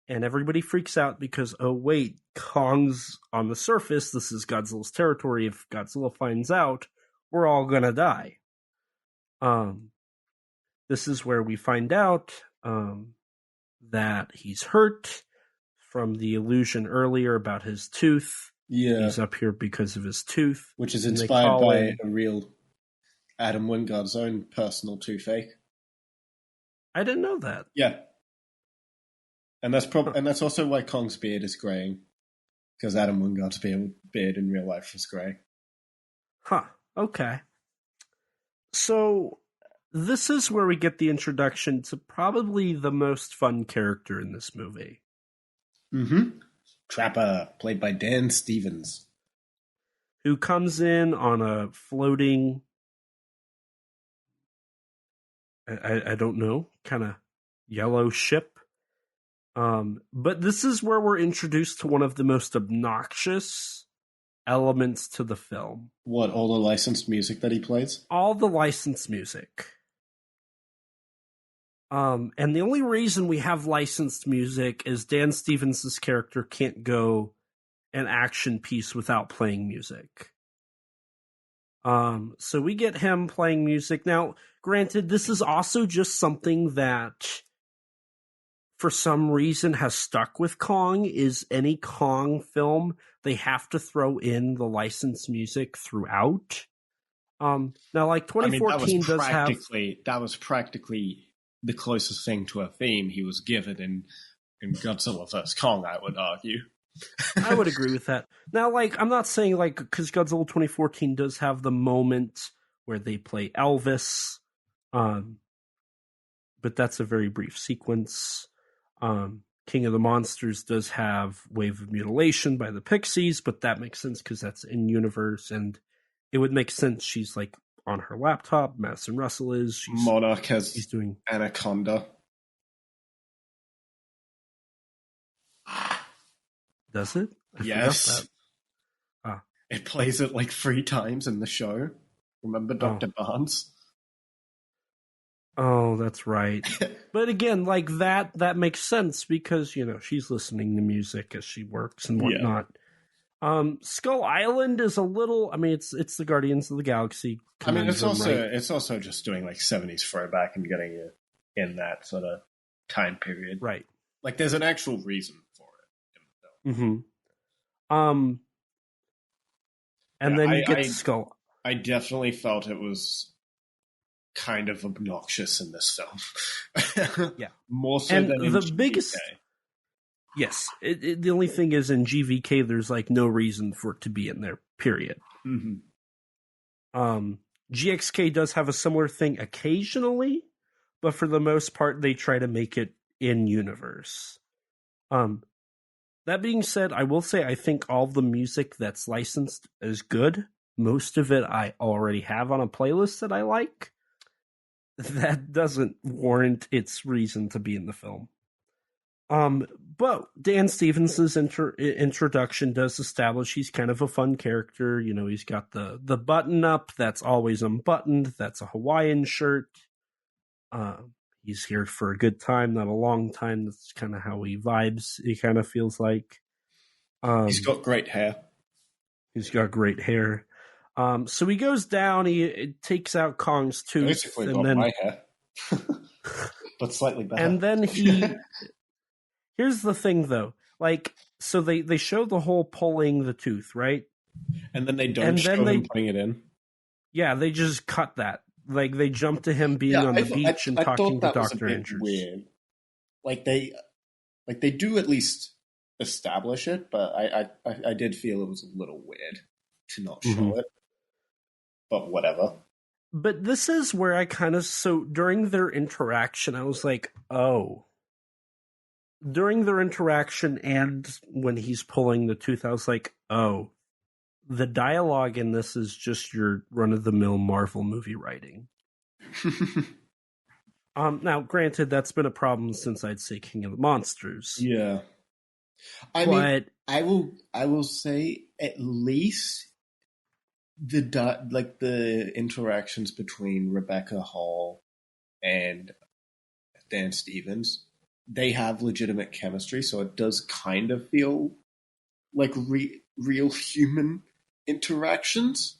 and everybody freaks out because, oh wait, Kong's on the surface. This is Godzilla's territory. If Godzilla finds out, we're all gonna die. This is where we find out that he's hurt from the illusion earlier about his tooth. Yeah. He's up here because of his tooth. Which is inspired by a real Adam Wingard's own personal toothache. I didn't know that. Yeah. And that's also why Kong's beard is graying. Because Adam Wingard's beard in real life is grey. Huh. Okay. So this is where we get the introduction to probably the most fun character in this movie. Mm-hmm. Trapper, played by Dan Stevens. Who comes in on a floating, I don't know, kind of yellow ship. But this is where we're introduced to one of the most obnoxious elements to the film. What, all the licensed music that he plays? All the licensed music. And the only reason we have licensed music is Dan Stevens' character can't go an action piece without playing music. So we get him playing music. Now, granted, this is also just something that for some reason has stuck with Kong, is any Kong film, they have to throw in the licensed music throughout. Now, like 2014 that was practically the closest thing to a theme he was given in Godzilla vs. Kong, I would argue. I would agree with that. Now, like, I'm not saying, like, because Godzilla 2014 does have the moment where they play Elvis, but that's a very brief sequence. King of the Monsters does have Wave of Mutilation by the Pixies, but that makes sense because that's in universe, and it would make sense she's, like, on her laptop. Madison Russell is. Monarch has she's doing Anaconda. Does it? Yes. It plays it like 3 times in the show. Remember Dr. Barnes? Oh, that's right. But again, like that makes sense because, she's listening to music as she works and whatnot. Yeah. Skull Island is a little, it's the Guardians of the Galaxy. It's also just doing like 70s throwback and getting you in that sort of time period. Right. Like there's an actual reason for it. Mm-hmm. And then you get Skull. I definitely felt it was kind of obnoxious in this film. Yeah. More so And than in the GVK. biggest... Yes. The only thing is in GVK, there's like no reason for it to be in there, period. Mm-hmm. GXK does have a similar thing occasionally, but for the most part, they try to make it in universe. That being said, I will say I think all the music that's licensed is good. Most of it I already have on a playlist that I like. That doesn't warrant its reason to be in the film. But Dan Stevens' introduction does establish he's kind of a fun character. You know, he's got the button up that's always unbuttoned. That's a Hawaiian shirt. He's here for a good time, not a long time. That's kind of how he vibes. He kind of feels like. He's got great hair. He's got great hair. So he goes down. He takes out Kong's tooth. Basically, got my hair, but slightly better. And then he. Here's the thing, though. Like, so they show the whole pulling the tooth, right? And then they don't show him putting it in. Yeah, they just cut that. Like, they jump to him being on the beach and talking to Dr. Andrews. Weird. Like they do at least establish it, but I did feel it was a little weird to not show it. But whatever. But this is where I kind of... So, during their interaction, I was like, oh... During their interaction and when he's pulling the tooth, I was like, oh, the dialogue in this is just your run-of-the-mill Marvel movie writing. Now, granted, that's been a problem since I'd say King of the Monsters. Yeah. I mean, I will say at least the interactions between Rebecca Hall and Dan Stevens, they have legitimate chemistry, so it does kind of feel like real human interactions,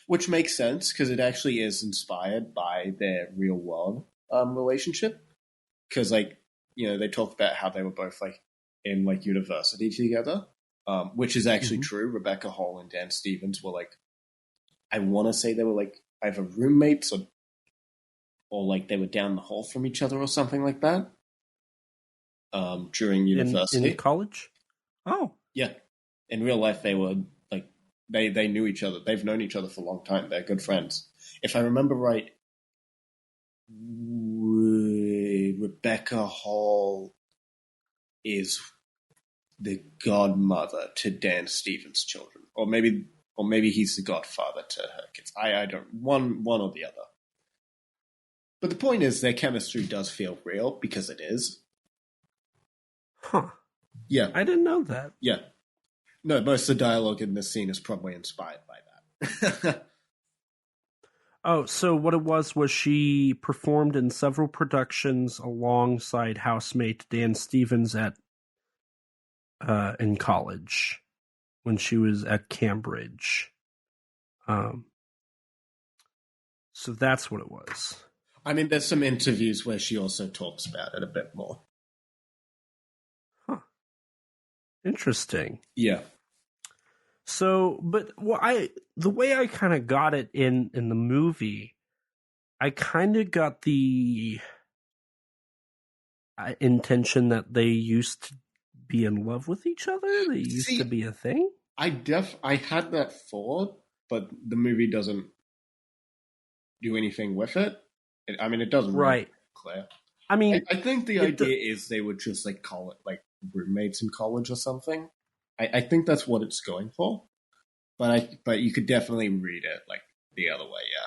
which makes sense because it actually is inspired by their real world relationship. Because, like, you know, they talk about how they were both like in like university together, which is actually true. Rebecca Hall and Dan Stevens were like, I want to say they were like either roommates or like they were down the hall from each other or something like that. During university, in college. Oh, yeah. In real life, they were like they knew each other. They've known each other for a long time. They're good friends. If I remember right, Rebecca Hall is the godmother to Dan Stevens' children, or maybe he's the godfather to her kids. I don't one or the other. But the point is, their chemistry does feel real because it is. Huh. Yeah. I didn't know that. Yeah. No, most of the dialogue in this scene is probably inspired by that. Oh, so what it was she performed in several productions alongside housemate Dan Stevens in college when she was at Cambridge. So that's what it was. I mean, there's some interviews where she also talks about it a bit more. Huh. Interesting. Yeah. So, but the way I kind of got it in the movie, I kind of got the intention that they used to be in love with each other. They used to be a thing. I had that thought, but the movie doesn't do anything with it. I mean, it doesn't right. Clear. I mean, I think the idea is they would just like call it like roommates in college or something. I think that's what it's going for, but you could definitely read it like the other way, yeah.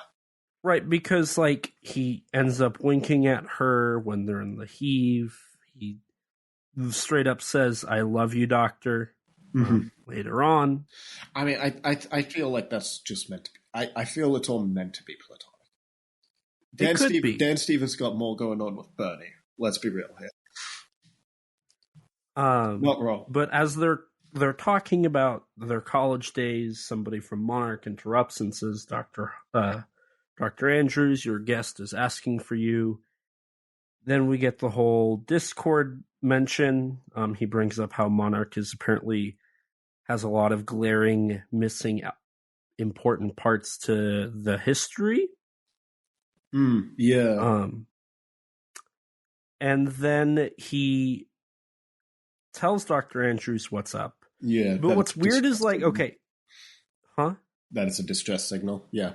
Right, because like he ends up winking at her when they're in the heave. He straight up says, "I love you, Doctor." Later on, I mean, I feel like that's just meant to be. I feel it's all meant to be platonic. Dan Stevens got more going on with Bernie. Let's be real here. Not wrong. But as they're talking about their college days, somebody from Monarch interrupts and says, Dr. Andrews, your guest is asking for you." Then we get the whole Discord mention. He brings up how Monarch has a lot of glaring missing important parts to the history. Yeah. And then he tells Dr. Andrews what's up. Yeah. But what's weird is like, okay, huh? That is a distress signal. Yeah.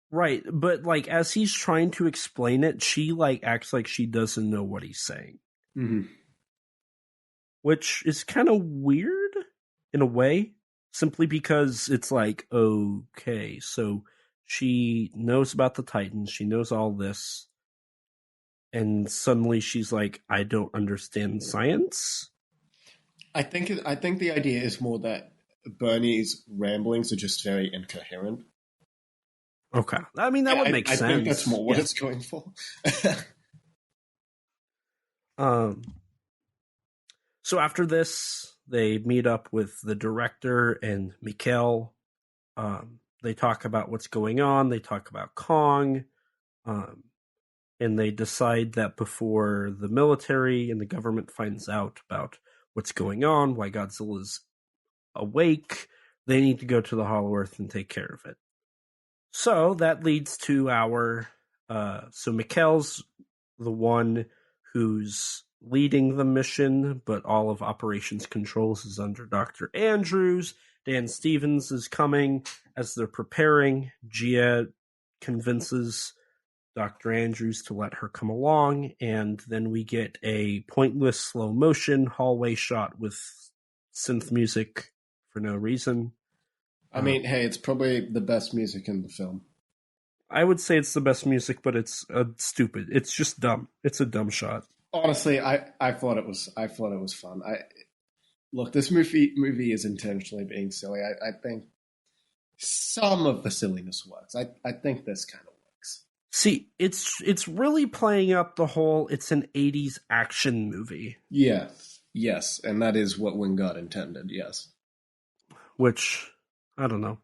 Right, but like as he's trying to explain it, she like acts like she doesn't know what he's saying. Mm-hmm. Which is kind of weird in a way, simply because it's like, okay, so she knows about the Titans, she knows all this, and suddenly she's like, I don't understand science. I think the idea is more that Bernie's ramblings are just very incoherent. Okay. I mean, that would make sense. I think that's more what it's going for. So after this, they meet up with the director and Mikkel. They talk about what's going on. They talk about Kong. And they decide that before the military and the government finds out about what's going on, why Godzilla's awake, they need to go to the Hollow Earth and take care of it. So that leads to our... so Mikkel's the one who's leading the mission, but all of operations controls is under Dr. Andrews. Dan Stevens is coming. As they're preparing, Gia convinces Dr. Andrews to let her come along, and then we get a pointless slow motion hallway shot with synth music for no reason. I mean, hey, it's probably the best music in the film. I would say it's the best music, but it's stupid. It's just dumb. It's a dumb shot. Honestly, I thought it was fun. Look, this movie is intentionally being silly. I think some of the silliness works. I think this kind of works. See, it's really playing up the whole it's an 80s action movie. Yeah. Yes, and that is what Wingard intended, yes. Which, I don't know.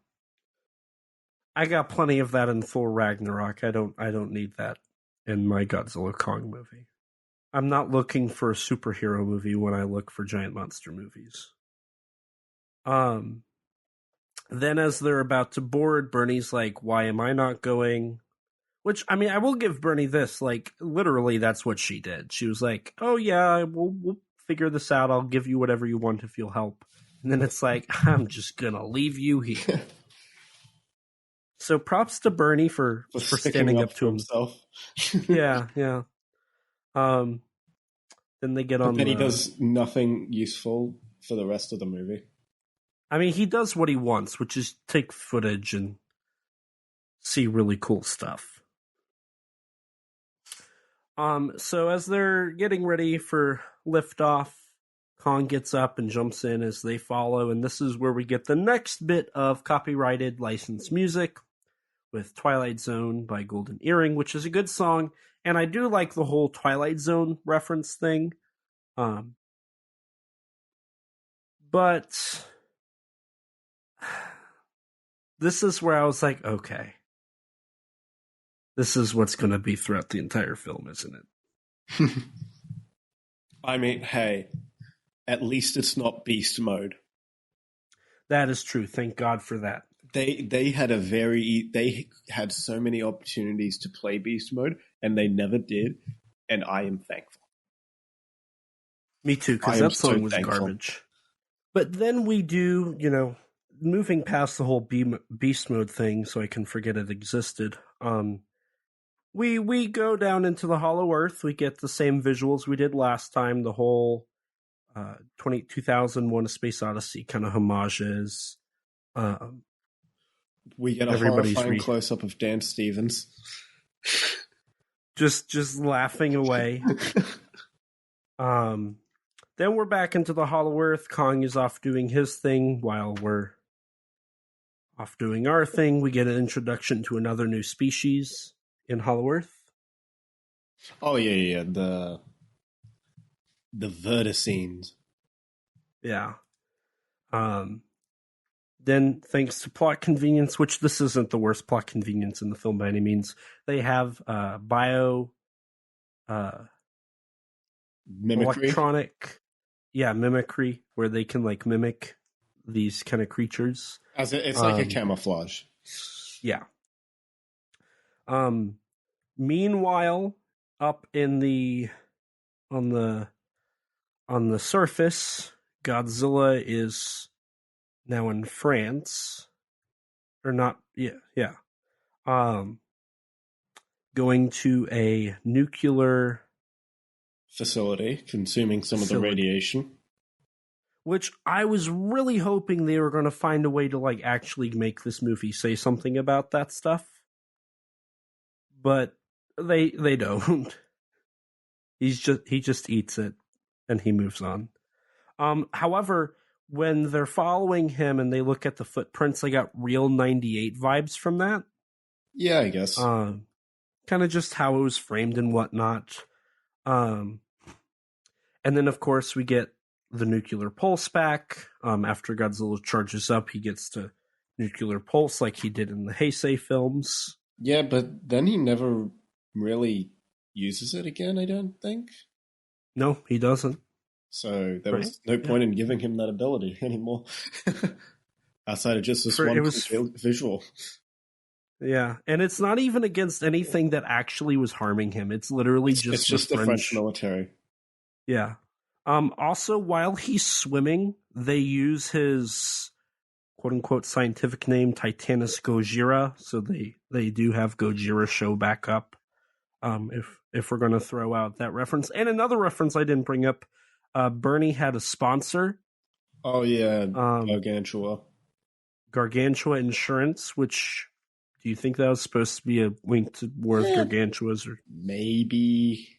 I got plenty of that in Thor Ragnarok. I don't need that in my Godzilla Kong movie. I'm not looking for a superhero movie when I look for giant monster movies. Then as they're about to board, Bernie's like, why am I not going? Which, I mean, I will give Bernie this. Like, literally, that's what she did. She was like, oh yeah, we'll figure this out. I'll give you whatever you want if you'll help. And then it's like, I'm just gonna leave you here. So props to Bernie for standing up to himself. Yeah. Then they get on. Then he does nothing useful for the rest of the movie. I mean, he does what he wants, which is take footage and see really cool stuff. So as they're getting ready for liftoff, Kong gets up and jumps in as they follow, and this is where we get the next bit of copyrighted licensed music with Twilight Zone by Golden Earring, which is a good song, and I do like the whole Twilight Zone reference thing. But this is where I was like, okay, this is what's going to be throughout the entire film, isn't it? I mean, hey, at least it's not beast mode. That is true. Thank God for that. They had so many opportunities to play beast mode, and they never did, and I am thankful. Me too, because that song was garbage. But then we do, moving past the whole beast mode thing, so I can forget it existed. We go down into the Hollow Earth. We get the same visuals we did last time. The whole 2001: A Space Odyssey kind of homages. We get a horrifying close-up of Dan Stevens. just laughing away. Then we're back into the Hollow Earth. Kong is off doing his thing while we're off doing our thing. We get an introduction to another new species in Hollow Earth. Oh, yeah. The verticines. Yeah. Then, thanks to plot convenience, which this isn't the worst plot convenience in the film by any means, they have mimicry. Electronic, mimicry, where they can mimic these kind of creatures. It's like a camouflage. Yeah. Meanwhile, up in the on the surface, Godzilla is now in France, or not? Yeah. Going to a nuclear facility, consuming some of the radiation. Which I was really hoping they were going to find a way to like actually make this movie say something about that stuff, but they don't. He just eats it and he moves on. However, when they're following him and they look at the footprints, I got real 98 vibes from that. Yeah, I guess. Kind of just how it was framed and whatnot. And then, of course, we get the nuclear pulse back. After Godzilla charges up, he gets to nuclear pulse like he did in the Heisei films. Yeah, but then he never really uses it again, I don't think. No, he doesn't. So there was no point in giving him that ability anymore. Outside of just this visual. Yeah, and it's not even against anything that actually was harming him. It's literally it's just the French military. Yeah. Also, while he's swimming, they use his quote-unquote scientific name, Titanus Gojira, so they do have Gojira show back up, if we're going to throw out that reference. And another reference I didn't bring up, Bernie had a sponsor. Oh, yeah, Gargantua. Gargantua Insurance, which... Do you think that was supposed to be a wink towards Gargantuas? Or? Maybe.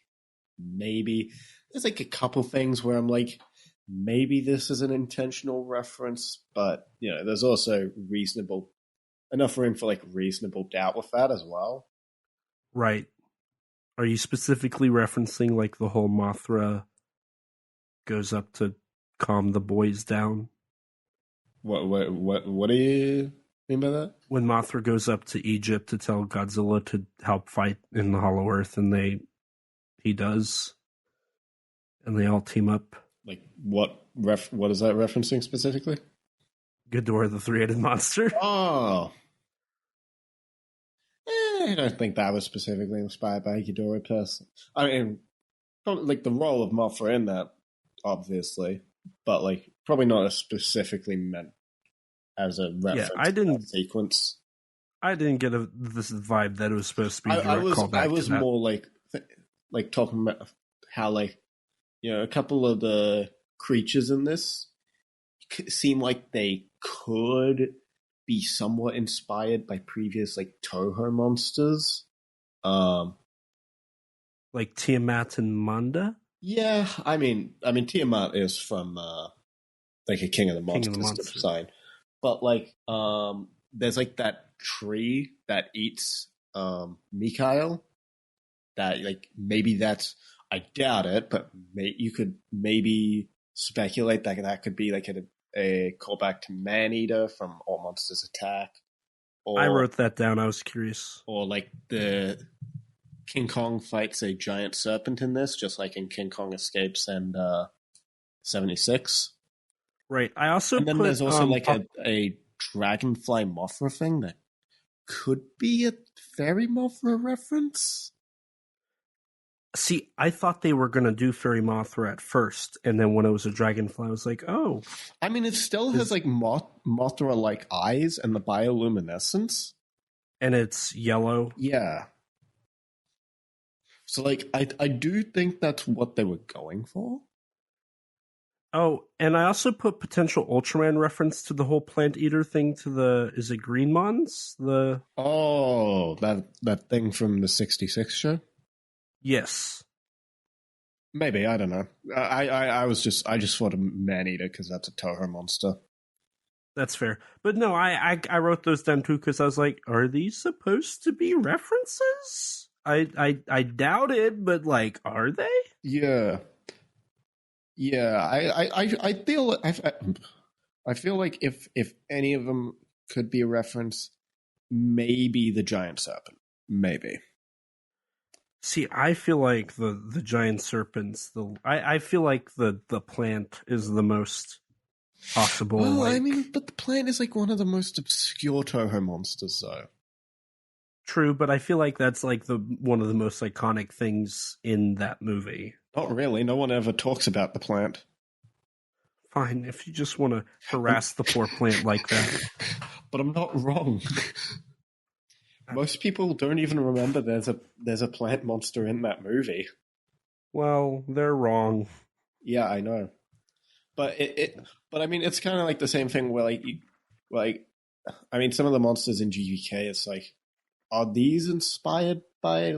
There's like a couple things where I'm like, maybe this is an intentional reference, but there's also enough room for like reasonable doubt with that as well. Right. Are you specifically referencing like the whole Mothra goes up to calm the boys down? What do you mean by that? When Mothra goes up to Egypt to tell Godzilla to help fight in the Hollow Earth, and he does, and they all team up. Like what is that referencing specifically? Ghidorah, the three-headed monster. Oh, I don't think that was specifically inspired by Ghidorah person. I mean, like the role of Mothra in that, obviously, but like probably not as specifically meant as a reference. Yeah, I didn't sequence. I didn't get this vibe that it was supposed to be. I was more like talking about how like a couple of the creatures in this seem like they could be somewhat inspired by previous like Toho monsters, like Tiamat and Manda. Yeah, I mean Tiamat is from like a King of the Monsters design, but like there's like that tree that eats Mikhail. That like maybe that's, I doubt it, but you could maybe speculate that could be like a callback to Maneater from All Monsters Attack. Or, I wrote that down. I was curious. Or like the King Kong fights a giant serpent in this, just like in King Kong Escapes and 76. Right. I also and then there's also like a Dragonfly Mothra thing that could be a Fairy Mothra reference. See, I thought they were going to do Fairy Mothra at first, and then when it was a dragonfly, I was like, oh. I mean, it still has like Mothra-like eyes and the bioluminescence. And it's yellow. Yeah. So, like, I do think that's what they were going for. Oh, and I also put potential Ultraman reference to the whole plant eater thing to the, is it Greenmons? Oh, that thing from the 66 show? Yes. Maybe, I don't know. I just thought of Maneater because that's a Toho monster. That's fair. But no, I wrote those down too because I was like, are these supposed to be references? I doubt it, but like, are they? Yeah. Yeah, I feel like if any of them could be a reference, maybe the giant serpent. Maybe. See, I feel like the giant serpents. I feel like the plant is the most possible. Well, I mean, but the plant is like one of the most obscure Toho monsters, though. True, but I feel like that's like the one of the most iconic things in that movie. Not really. No one ever talks about the plant. Fine, if you just want to harass the poor plant like that. But I'm not wrong. Most people don't even remember there's a plant monster in that movie. Well, they're wrong. Yeah, I know. But but I mean, it's kind of like the same thing where I mean, some of the monsters in GVK, it's like, are these inspired by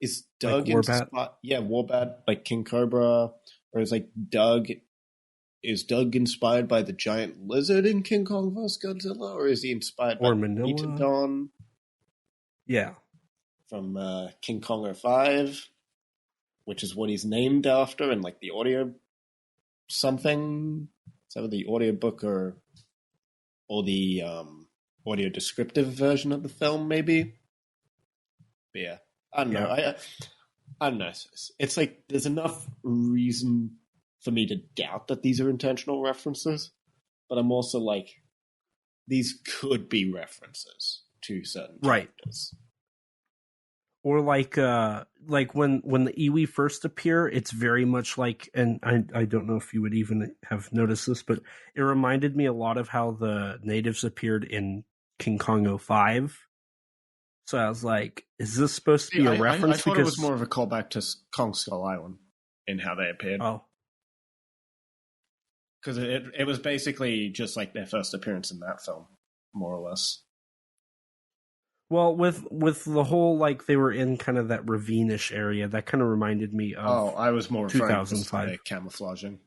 is Doug like Warbat? Warbat, like King Cobra, or is Doug inspired by the giant lizard in King Kong vs. Godzilla, or is he inspired by Manila? Metadon? Yeah, From King Kong 05, which is what he's named after, and like the audio something, so the audio book or the audio descriptive version of the film, maybe. But yeah, I don't know. I don't know. It's like there's enough reason for me to doubt that these are intentional references, but I'm also like, these could be references to certain characters. Or like when the Iwi first appear, it's very much like, and I don't know if you would even have noticed this, but it reminded me a lot of how the natives appeared in King Kong 05. So I was like, is this supposed to be a reference? I thought it was more of a callback to Kong Skull Island in how they appeared. Oh. Because it was basically just like their first appearance in that film, more or less. Well, with the whole, like, they were in kind of that ravine-ish area, that kind of reminded me of I was more referring 2005. to camouflaging.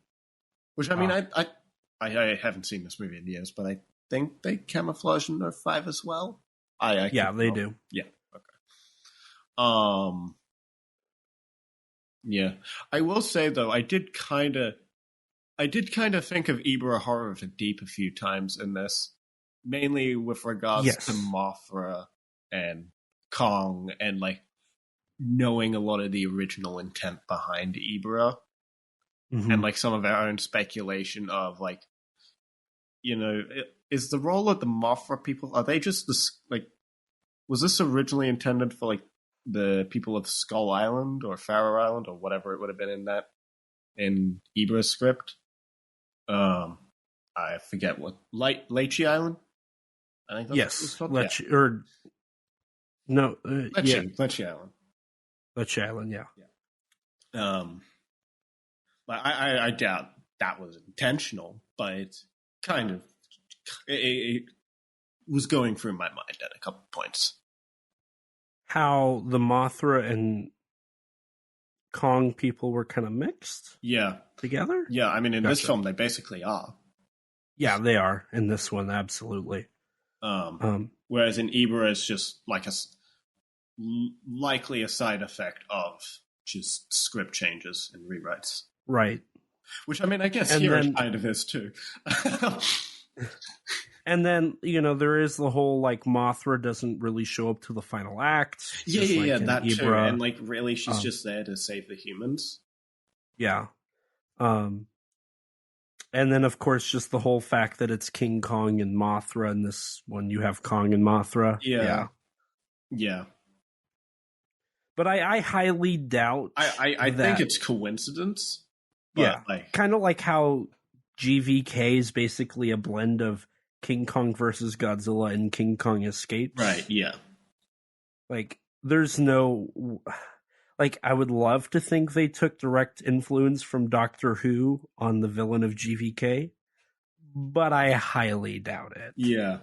Which, I mean, I haven't seen this movie in years, but I think they camouflage in 05 as well. Yeah, they do. Yeah, okay. Yeah. I will say, though, I did kind of think of Ibra Horror of the Deep a few times in this, mainly with regards to Mothra and Kong, and like knowing a lot of the original intent behind Ibra, and like some of our own speculation of like, you know, is the role of the Mothra people, are they just was this originally intended for like the people of Skull Island or Faroe Island or whatever it would have been in Ibra's script? I forget what Lechi Island. I think that's what it's called. Or no, Lechi Island. Lechi Island, yeah. But I doubt that was intentional, but it's kind of it was going through my mind at a couple points. How the Mothra and Kong people were kind of mixed, together. Yeah, I mean, in this film, they basically are. Yeah, they are in this one, absolutely. Whereas in Ibra, it's just like likely a side effect of just script changes and rewrites. Right. Which, I mean, I guess here it kind of is too. And then, you know, there is the whole, like, Mothra doesn't really show up to the final act. Yeah, that Ibra. Too. And, like, really, she's just there to save the humans. Yeah. And then, of course, just the whole fact that it's King Kong and Mothra, and this one you have Kong and Mothra. Yeah. But I highly doubt I think it's coincidence. But kind of like how GVK is basically a blend of King Kong versus Godzilla and King Kong Escapes. Right, yeah. Like, there's no... Like, I would love to think they took direct influence from Doctor Who on the villain of GVK, but I highly doubt it. Yeah.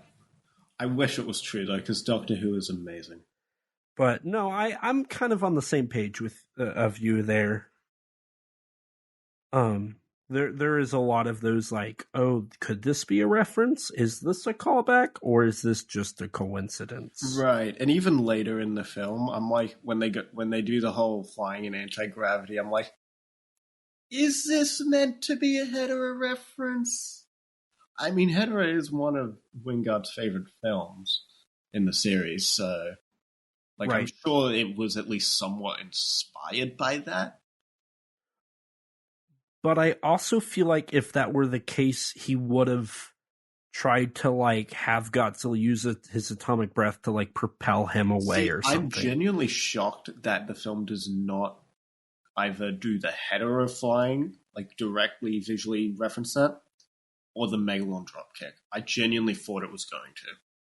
I wish it was true, though, because Doctor Who is amazing. But no, I'm kind of on the same page with of you there. There is a lot of those like, oh, could this be a reference? Is this a callback, or is this just a coincidence? Right, and even later in the film, I'm like, when they do the whole flying in anti-gravity, I'm like, is this meant to be a Hedera reference? I mean, Hedera is one of Wingard's favorite films in the series, so like, I'm sure it was at least somewhat inspired by that. But I also feel like if that were the case, he would have tried to like have Godzilla use his atomic breath to like propel him away or something. I'm genuinely shocked that the film does not either do the hetero flying, like directly visually reference that, or the Megalon dropkick. I genuinely thought it was going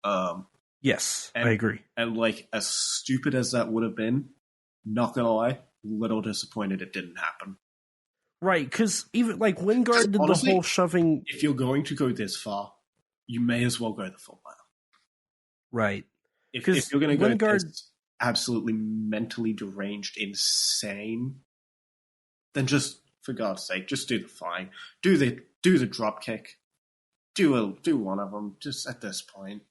to. Yes, I agree. And like, as stupid as that would have been, not gonna lie, little disappointed it didn't happen. Right, because even like Wingard did honestly, the whole shoving. If you're going to go this far, you may as well go the full mile. Right. If you're going to go this absolutely mentally deranged, insane, then just, for God's sake, just do the flying. Do the drop kick. Do one of them, just at this point.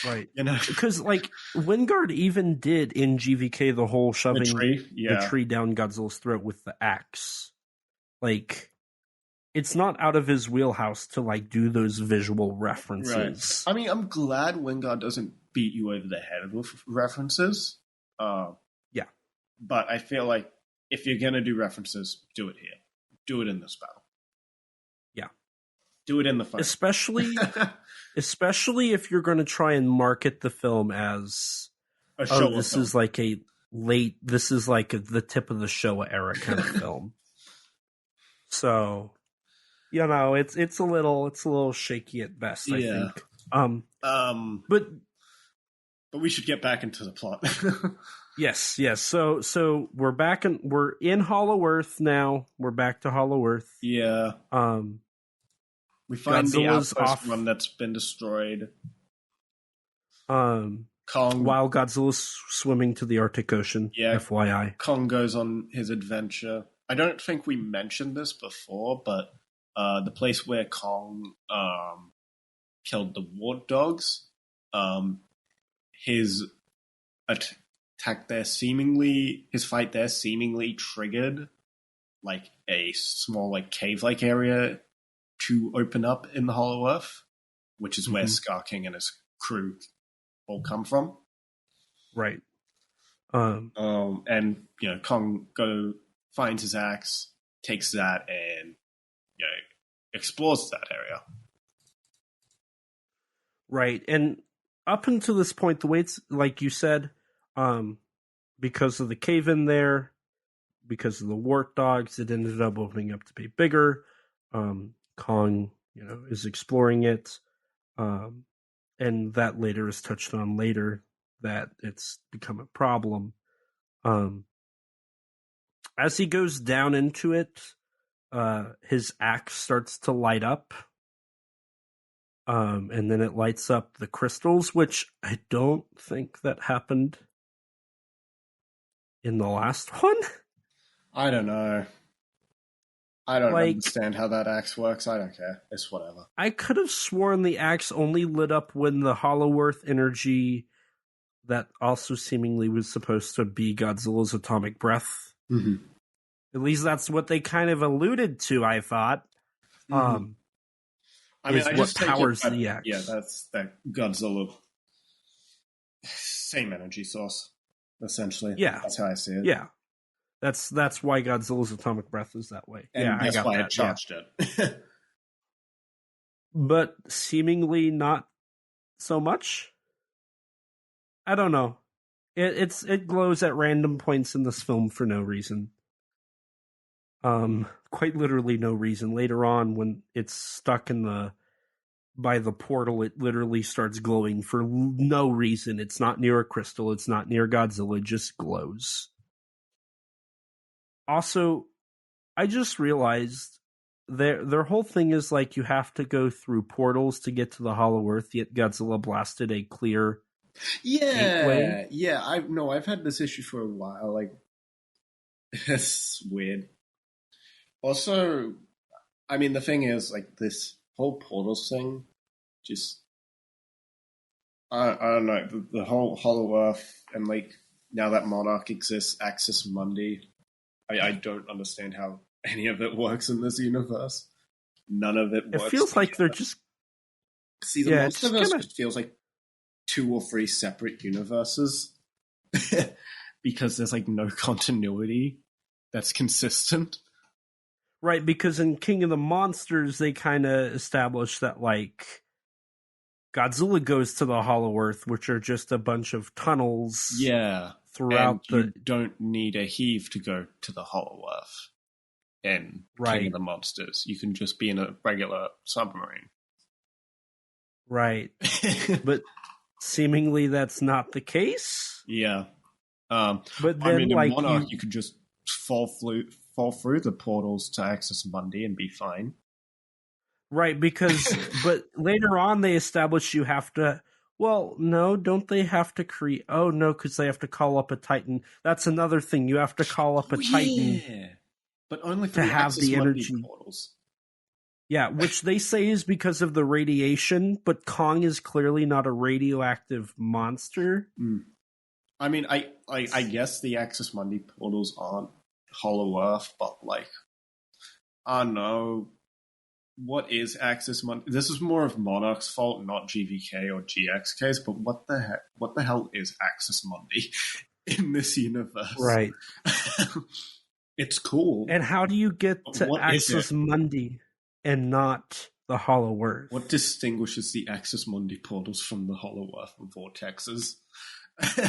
Right. You know? Because, like, Wingard even did in GVK the whole shoving the tree down Godzilla's throat with the axe. Like, it's not out of his wheelhouse to, like, do those visual references. Right. I mean, I'm glad Wingard doesn't beat you over the head with references. Yeah. But I feel like if you're going to do references, do it here. Do it in this battle. Do it in the fight. Especially if you're going to try and market the film as this is like the tip of the Showa era kind of film. So, you know, it's a little shaky at best, I think. But we should get back into the plot. Yes. So we're in Hollow Earth now. We're back to Hollow Earth. Yeah. We find Godzilla's the outpost one that's been destroyed. Kong, while Godzilla's swimming to the Arctic Ocean. Yeah, FYI. Kong goes on his adventure. I don't think we mentioned this before, but the place where Kong killed the wart dogs, his fight there seemingly triggered like a small like cave-like area to open up in the Hollow Earth, which is where Scar King and his crew all come from. Right. And you know, Kong finds his axe, takes that, and you know, explores that area. Right. And up until this point, the way it's like you said, because of the cave in there, because of the wart dogs, it ended up opening up to be bigger. Kong, you know, is exploring it, and that later is touched on later that it's become a problem. As he goes down into it, his axe starts to light up, and then it lights up the crystals, which I don't think that happened in the last one. I don't know. I don't understand how that axe works. I don't care. It's whatever. I could have sworn the axe only lit up when the Hollow Earth energy that also seemingly was supposed to be Godzilla's atomic breath. Mm-hmm. At least that's what they kind of alluded to, I thought. Mm-hmm. I mean, what powers the axe. Yeah, that's that Godzilla. Same energy source, essentially. Yeah. That's how I see it. Yeah. That's why Godzilla's atomic breath is that way. And that's why it charged it. But seemingly not so much. I don't know. It glows at random points in this film for no reason. Quite literally no reason. Later on, when it's stuck by the portal, it literally starts glowing for no reason. It's not near a crystal. It's not near Godzilla. It just glows. Also, I just realized their whole thing is like you have to go through portals to get to the Hollow Earth, yet Godzilla blasted a clear gateway. Yeah. I've had this issue for a while. Like, it's weird. Also, I mean, the thing is, like, this whole portals thing, just, I don't know, the whole Hollow Earth, and, like, now that Monarch exists, Axis Mundi, I don't understand how any of it works in this universe. None of it works. It feels like they're just... See, the Monsterverse just feels like 2 or 3 separate universes. Because there's, like, no continuity that's consistent. Right, because in King of the Monsters, they kind of established that, like, Godzilla goes to the Hollow Earth, which are just a bunch of tunnels throughout you don't need a heave to go to the Hollow Earth in King of the Monsters. You can just be in a regular submarine. Right. But seemingly that's not the case. Yeah. But then, in like, Monarch, you could just fall through the portals to access Mundi and be fine. Right, because but later on they establish you have to. Well, no, don't they have to create? Oh no, because they have to call up a Titan. That's another thing. You have to call up a Titan, but only for to the have access the Mundi energy. portals. Yeah, which they say is because of the radiation, but Kong is clearly not a radioactive monster. I mean, I guess the access Mundi portals aren't Hollow Earth, but like, I don't know. What is Access Mundi? This is more of Monarch's fault, not GVK or GXK's. But what the hell is Access Mundi in this universe? Right. It's cool. And how do you get to Access Mundi and not the Hollow Earth? What distinguishes the Access Mundi portals from the Hollow Earth vortexes?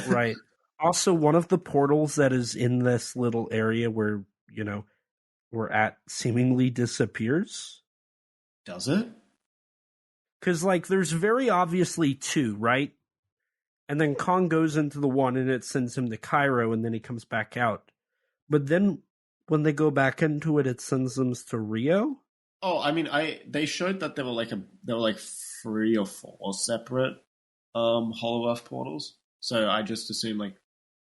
Right. Also, one of the portals that is in this little area where, we're at seemingly disappears. Does it? Because, like, there's very obviously two, right? And then Kong goes into the one and it sends him to Cairo and then he comes back out. But then when they go back into it, it sends them to Rio? Oh, I mean, they showed that there were like 3 or 4 separate Hollow Earth portals. So I just assumed like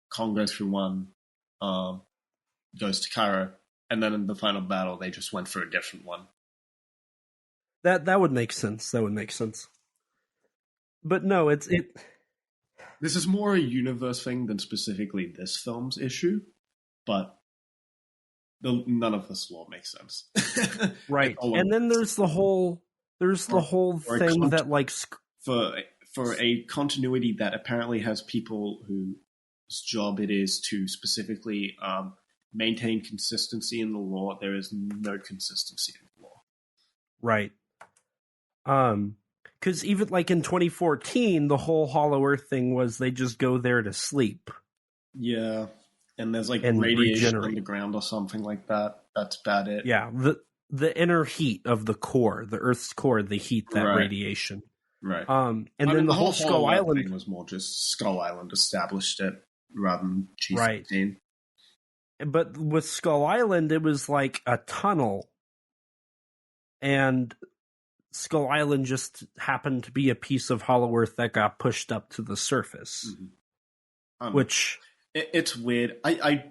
Kong goes through one, goes to Cairo, and then in the final battle they just went for a different one. That would make sense. That would make sense. But no, it. This is more a universe thing than specifically this film's issue, but none of this lore makes sense. Right, and then there's the whole thing that like for a continuity that apparently has people whose job it is to specifically maintain consistency in the lore. There is no consistency in the lore. Right. Because even like in 2014, the whole Hollow Earth thing was they just go there to sleep. Yeah, and there's like radiation on the ground or something like that. That's about it. Yeah, the inner heat of the core, the Earth's core, they heat that radiation. Right. And then the whole Skull Island thing was more just Skull Island established it rather than G15. Right. But with Skull Island, it was like a tunnel, and Skull Island just happened to be a piece of Hollow Earth that got pushed up to the surface. Mm-hmm. Which it's weird. I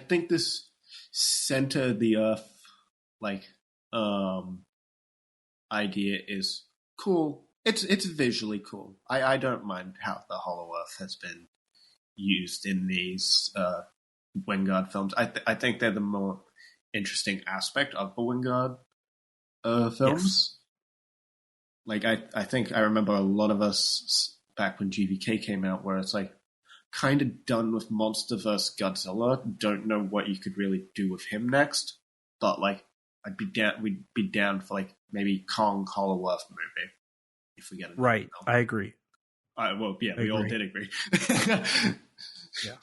think this center of the Earth idea is cool. It's visually cool. I don't mind how the Hollow Earth has been used in these Wingard films. I think they're the more interesting aspect of the Wingard films. Yes. Like I think I remember a lot of us back when GVK came out where it's like kind of done with Monster vs. Godzilla. Don't know what you could really do with him next, but like we'd be down for like maybe Kong Hollow Earth movie if we get it. Right, I agree. We all did agree. Yeah.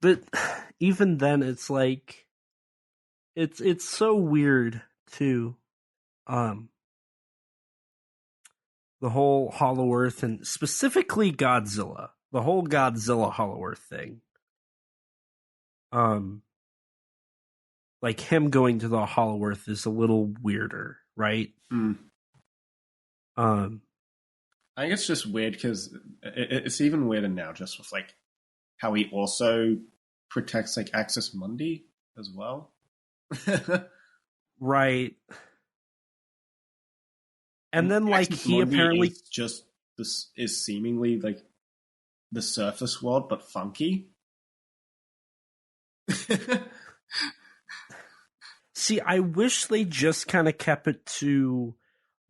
But even then, it's like it's so weird too. The whole Hollow Earth and specifically Godzilla, the whole Godzilla Hollow Earth thing. Like him going to the Hollow Earth is a little weirder, right? I think it's just weird because it's even weirder now, just with like how he also protects like Access Mundi as well. Right. And then like Access he Mundi apparently is seemingly like the surface world, but funky. See, I wish they just kind of kept it to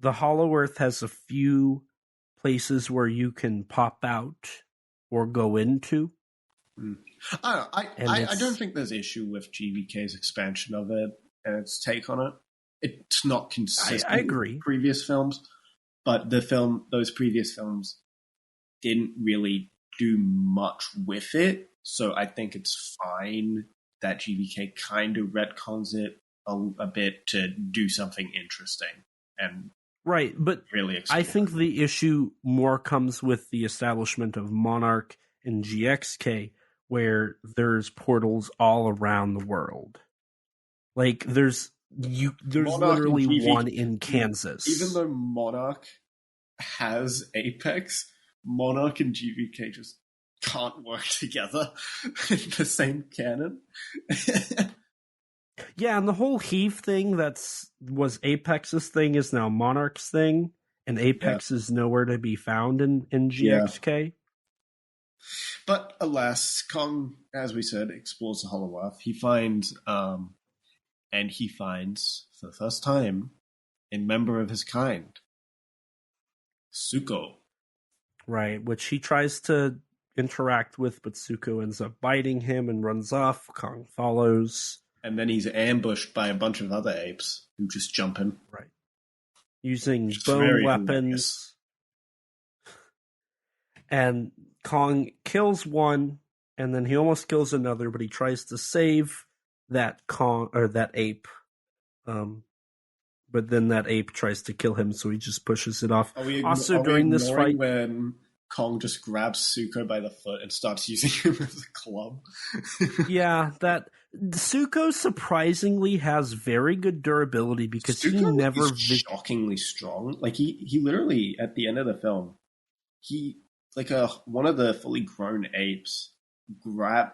the Hollow Earth has a few places where you can pop out or go into. I don't think there's issue with GVK's expansion of it and its take on it. It's not consistent I agree. with previous films, but those previous films didn't really do much with it, so I think it's fine that GVK kind of retcons it a bit to do something interesting and right. But really explore. I think the issue more comes with the establishment of Monarch and GXK, where there's portals all around the world. Like there's literally one in Kansas. Even though Monarch has Apex, Monarch and GVK just can't work together in the same canon. Yeah, and the whole Heave thing was Apex's thing is now Monarch's thing, and Apex is nowhere to be found in GXK. Yeah. But alas, Kong, as we said, explores the Hollow Earth. He finds for the first time a member of his kind, Suko. Right, which he tries to interact with, but Suko ends up biting him and runs off. Kong follows. And then he's ambushed by a bunch of other apes who just jump him. Right. Using bone weapons. Hilarious. And Kong kills one, and then he almost kills another, but he tries to save that ape. But then that ape tries to kill him, so he just pushes it off. During this fight, when Kong just grabs Suko by the foot and starts using him as a club. Yeah, that Suko surprisingly has very good durability because Suko he never is shockingly strong. Like he literally at the end of the film, he one of the fully grown apes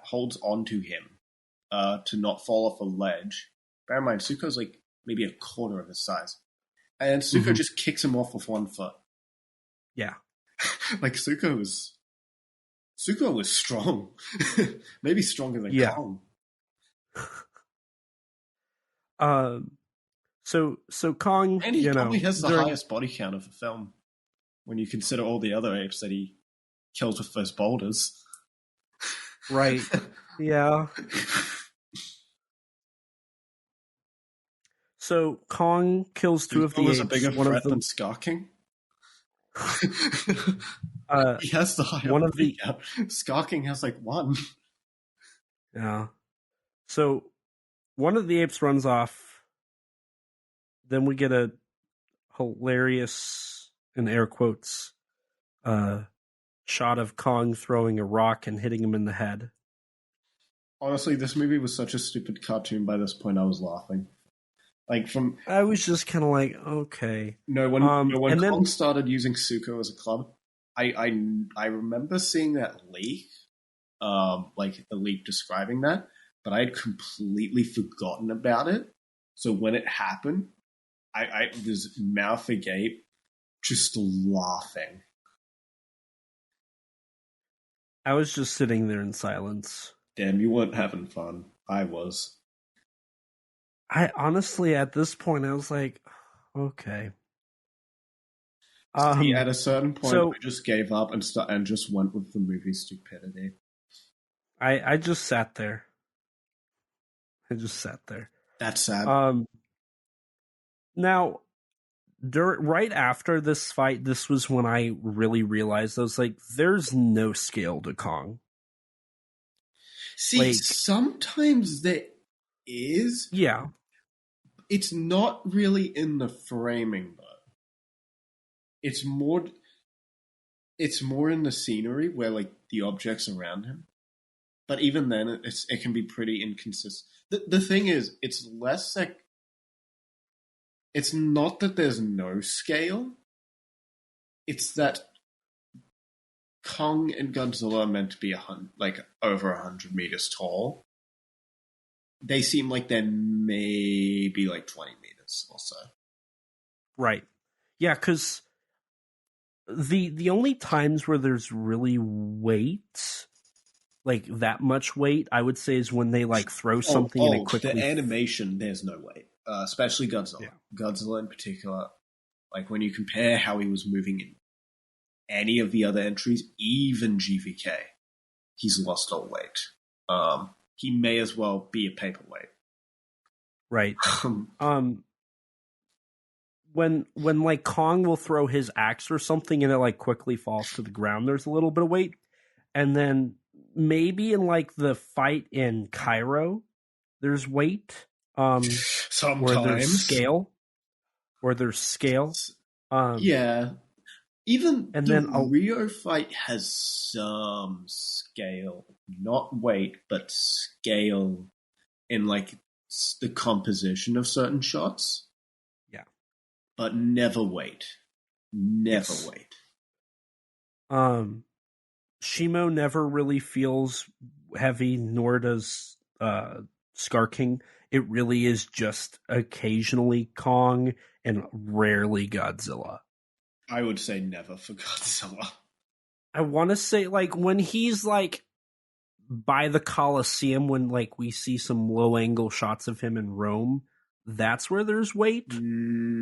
holds onto him to not fall off a ledge. Bear in mind, Suko's like maybe a quarter of his size, and Suko just kicks him off with one foot. Yeah. Like Suko was strong, maybe stronger than Kong. So Kong, and he probably has the highest body count of the film when you consider all the other apes that he kills with those boulders. Right? Yeah. So Kong kills two of the apes. Was a bigger threat than Scrye King. He has the higher one of the count. Scrye King has like one. Yeah. So one of the apes runs off. Then we get a hilarious, in air quotes, shot of Kong throwing a rock and hitting him in the head. Honestly, this movie was such a stupid cartoon. By this point, I was laughing. I was just kind of like, okay. No, when Kong started using Suko as a club, I remember seeing that leak, like the leak describing that, but I had completely forgotten about it. So when it happened, I was mouth agape, just laughing. I was just sitting there in silence. Damn, you weren't having fun. I was. I honestly, at this point, I was like, okay. See, at a certain point, I just gave up and just went with the movie stupidity. I just sat there. That's sad. Now, right after this fight, this was when I really realized, I was like, there's no scale to Kong. See, sometimes there is. Yeah. It's not really in the framing, though. It's more in the scenery where, like, the objects around him. But even then, it can be pretty inconsistent. The thing is, it's less like... It's not that there's no scale. It's that Kong and Godzilla are meant to be over 100 meters tall. They seem like they're maybe like 20 meters or so. Right. Yeah, because the only times where there's really weight, like that much weight, I would say is when they like throw something and it quickly... The animation, there's no weight. Especially Godzilla. Yeah. Godzilla in particular, like when you compare how he was moving in any of the other entries, even GVK, he's lost all weight. He may as well be a paperweight. Right. When like Kong will throw his axe or something and it like quickly falls to the ground, there's a little bit of weight. And then maybe in like the fight in Cairo, there's weight. Sometimes. Where there's scale. Yeah. Even and the then Rio fight has some scale. Not weight, but scale in like the composition of certain shots. Yeah. But never weight. Never weight. Shimo never really feels heavy, nor does Scar King. It really is just occasionally Kong and rarely Godzilla. I would say never for Godzilla. I want to say, like, when he's, like, by the Colosseum, when, like, we see some low-angle shots of him in Rome, that's where there's weight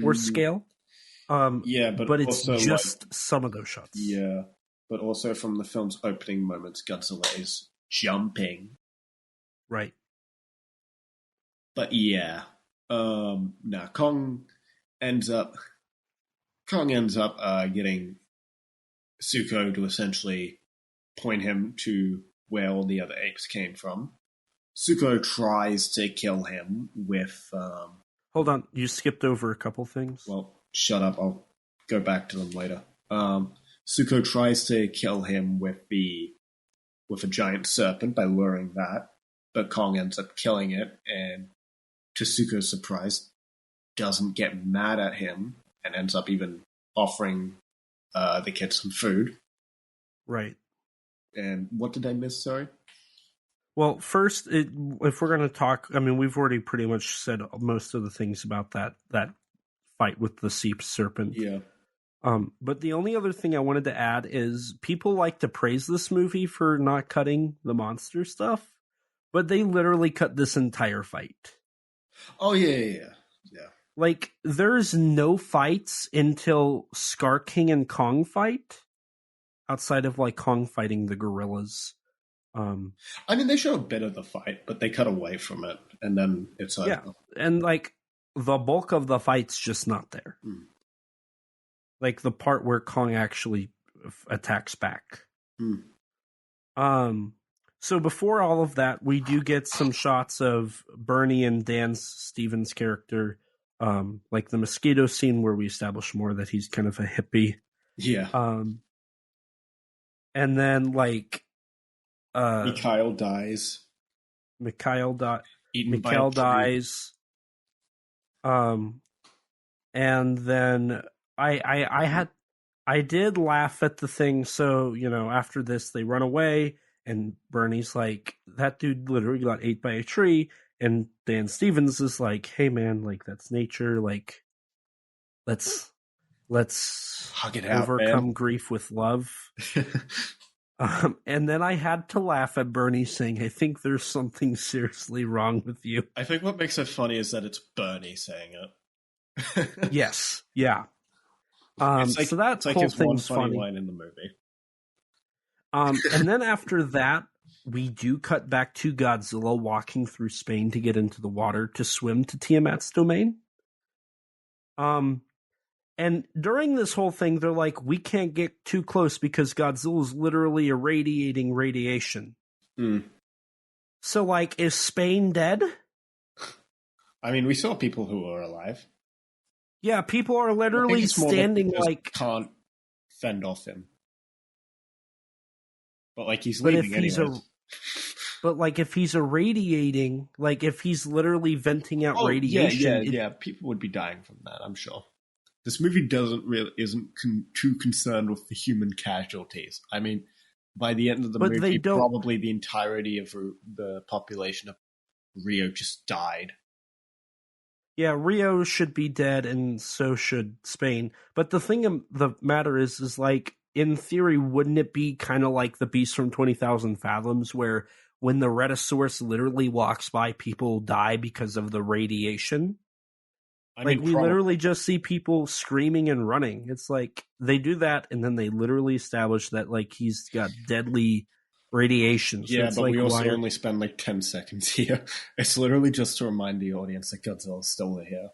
or scale. Yeah, but it's also, just like, some of those shots. Yeah, but also from the film's opening moments, Godzilla is jumping. Right. But yeah, Kong ends up getting Zuko to essentially point him to where all the other apes came from. Zuko tries to kill him with... Hold on, you skipped over a couple things. Well, shut up, I'll go back to them later. Zuko tries to kill him with a giant serpent by luring that, but Kong ends up killing it, and to Zuko's surprise, doesn't get mad at him, and ends up even offering the kid some food. Right. And what did I miss, sorry? Well, first, if we're going to talk, I mean, we've already pretty much said most of the things about that fight with the sea serpent. Yeah. But the only other thing I wanted to add is people like to praise this movie for not cutting the monster stuff, but they literally cut this entire fight. Oh, yeah. Like, there's no fights until Scar King and Kong fight, outside of, like, Kong fighting the gorillas. I mean, they show a bit of the fight, but they cut away from it, and then it's over. Yeah, and, like, the bulk of the fight's just not there. Like, the part where Kong actually attacks back. So before all of that, we do get some shots of Bernie and Dan Stevens' character, like the mosquito scene where we establish more that he's kind of a hippie. Yeah. And then, like... Mikhail dies. Mikhail dies. And then I did laugh at the thing. So, you know, after this, they run away, and Bernie's like, that dude literally got ate by a tree. And Dan Stevens is like, hey man, like, that's nature. Like, let's hug it out, overcome man. Grief with love. And then I had to laugh at Bernie saying, I think there's something seriously wrong with you. I think what makes it funny is that it's Bernie saying it. Yes. Yeah. It's so that like whole his one thing's funny funny. line in the movie. And then after that, we do cut back to Godzilla walking through Spain to get into the water to swim to Tiamat's domain. And during this whole thing, they're like, we can't get too close because Godzilla's literally irradiating radiation. So, like, is Spain dead? I mean, we saw people who were alive. Yeah, people are literally standing like... can't fend off him. But, like, he's leaving anyway. But, like, if he's irradiating, like, if he's literally venting out radiation... Yeah, people would be dying from that, I'm sure. This movie isn't too concerned with the human casualties. I mean, by the end of the movie, probably the entirety of the population of Rio just died. Yeah, Rio should be dead, and so should Spain. But the thing of the matter is like, in theory, wouldn't it be kind of like the Beast from 20,000 Fathoms, where when the Rhedosaurus literally walks by, people die because of the radiation? I mean, we literally just see people screaming and running. It's like, they do that, and then they literally establish that, like, he's got deadly radiation. So Yeah, it's but like we also wire. only spend like 10 seconds here. It's literally just to remind the audience that Godzilla's still here.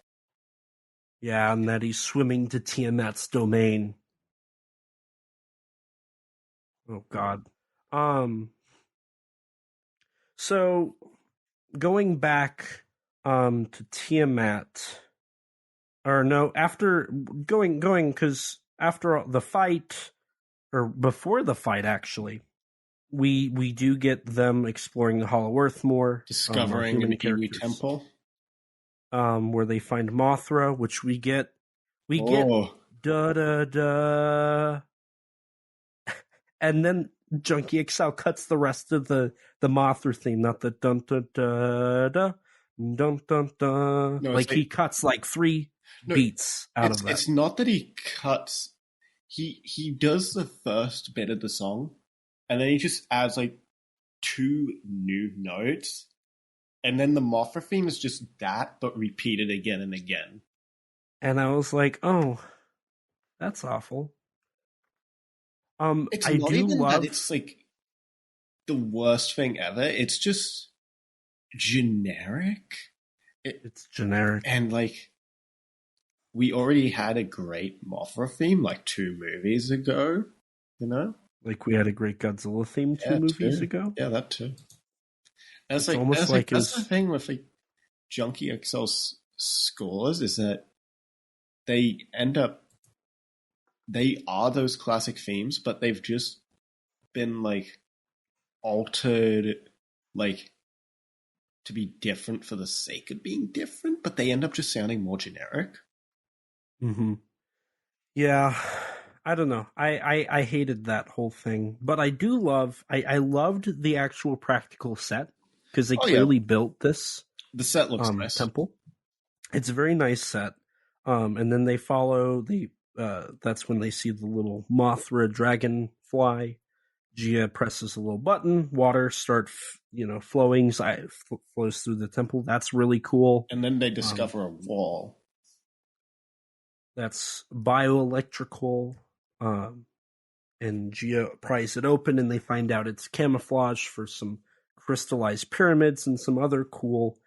Yeah, and that he's swimming to Tiamat's domain. Oh God. So going back to Tiamat, or no, after going because after the fight, or before the fight actually, we do get them exploring the Hollow Earth more, Discovering human an Iwi characters. temple. Where they find Mothra, which we get Oh, da da da, and then Junkie XL cuts the rest of the Mothra theme, not the dun dun da da dun dun dun. No, Like he cuts like 3 beats out of that. It's not that he cuts. He does the first bit of the song, and then he just adds like 2 new notes, and then the Mothra theme is just that, but repeated again and again. And I was like, oh, that's awful. It's I not do even love that it's like the worst thing ever. It's just generic. It's generic. And like, we already had a great Mothra theme like 2 movies ago, you know? Like we had a great Godzilla theme 2 movies ago. Yeah, that too. That's It's almost like that's the thing with like Junkie XL's scores is that they are those classic themes, but they've just been like altered like to be different for the sake of being different, but they end up just sounding more generic. Mm-hmm. Yeah, I don't know. I hated that whole thing, but I do love. I loved the actual practical set because they clearly built this. The set looks nice. Temple. It's a very nice set. And then they follow the. That's when they see the little Mothra dragonfly. Gia presses a little button. Water starts, flowing. Flows through the temple. That's really cool. And then they discover a wall. That's bioelectrical, and Gia pries it open, and they find out it's camouflage for some crystallized pyramids and some other cool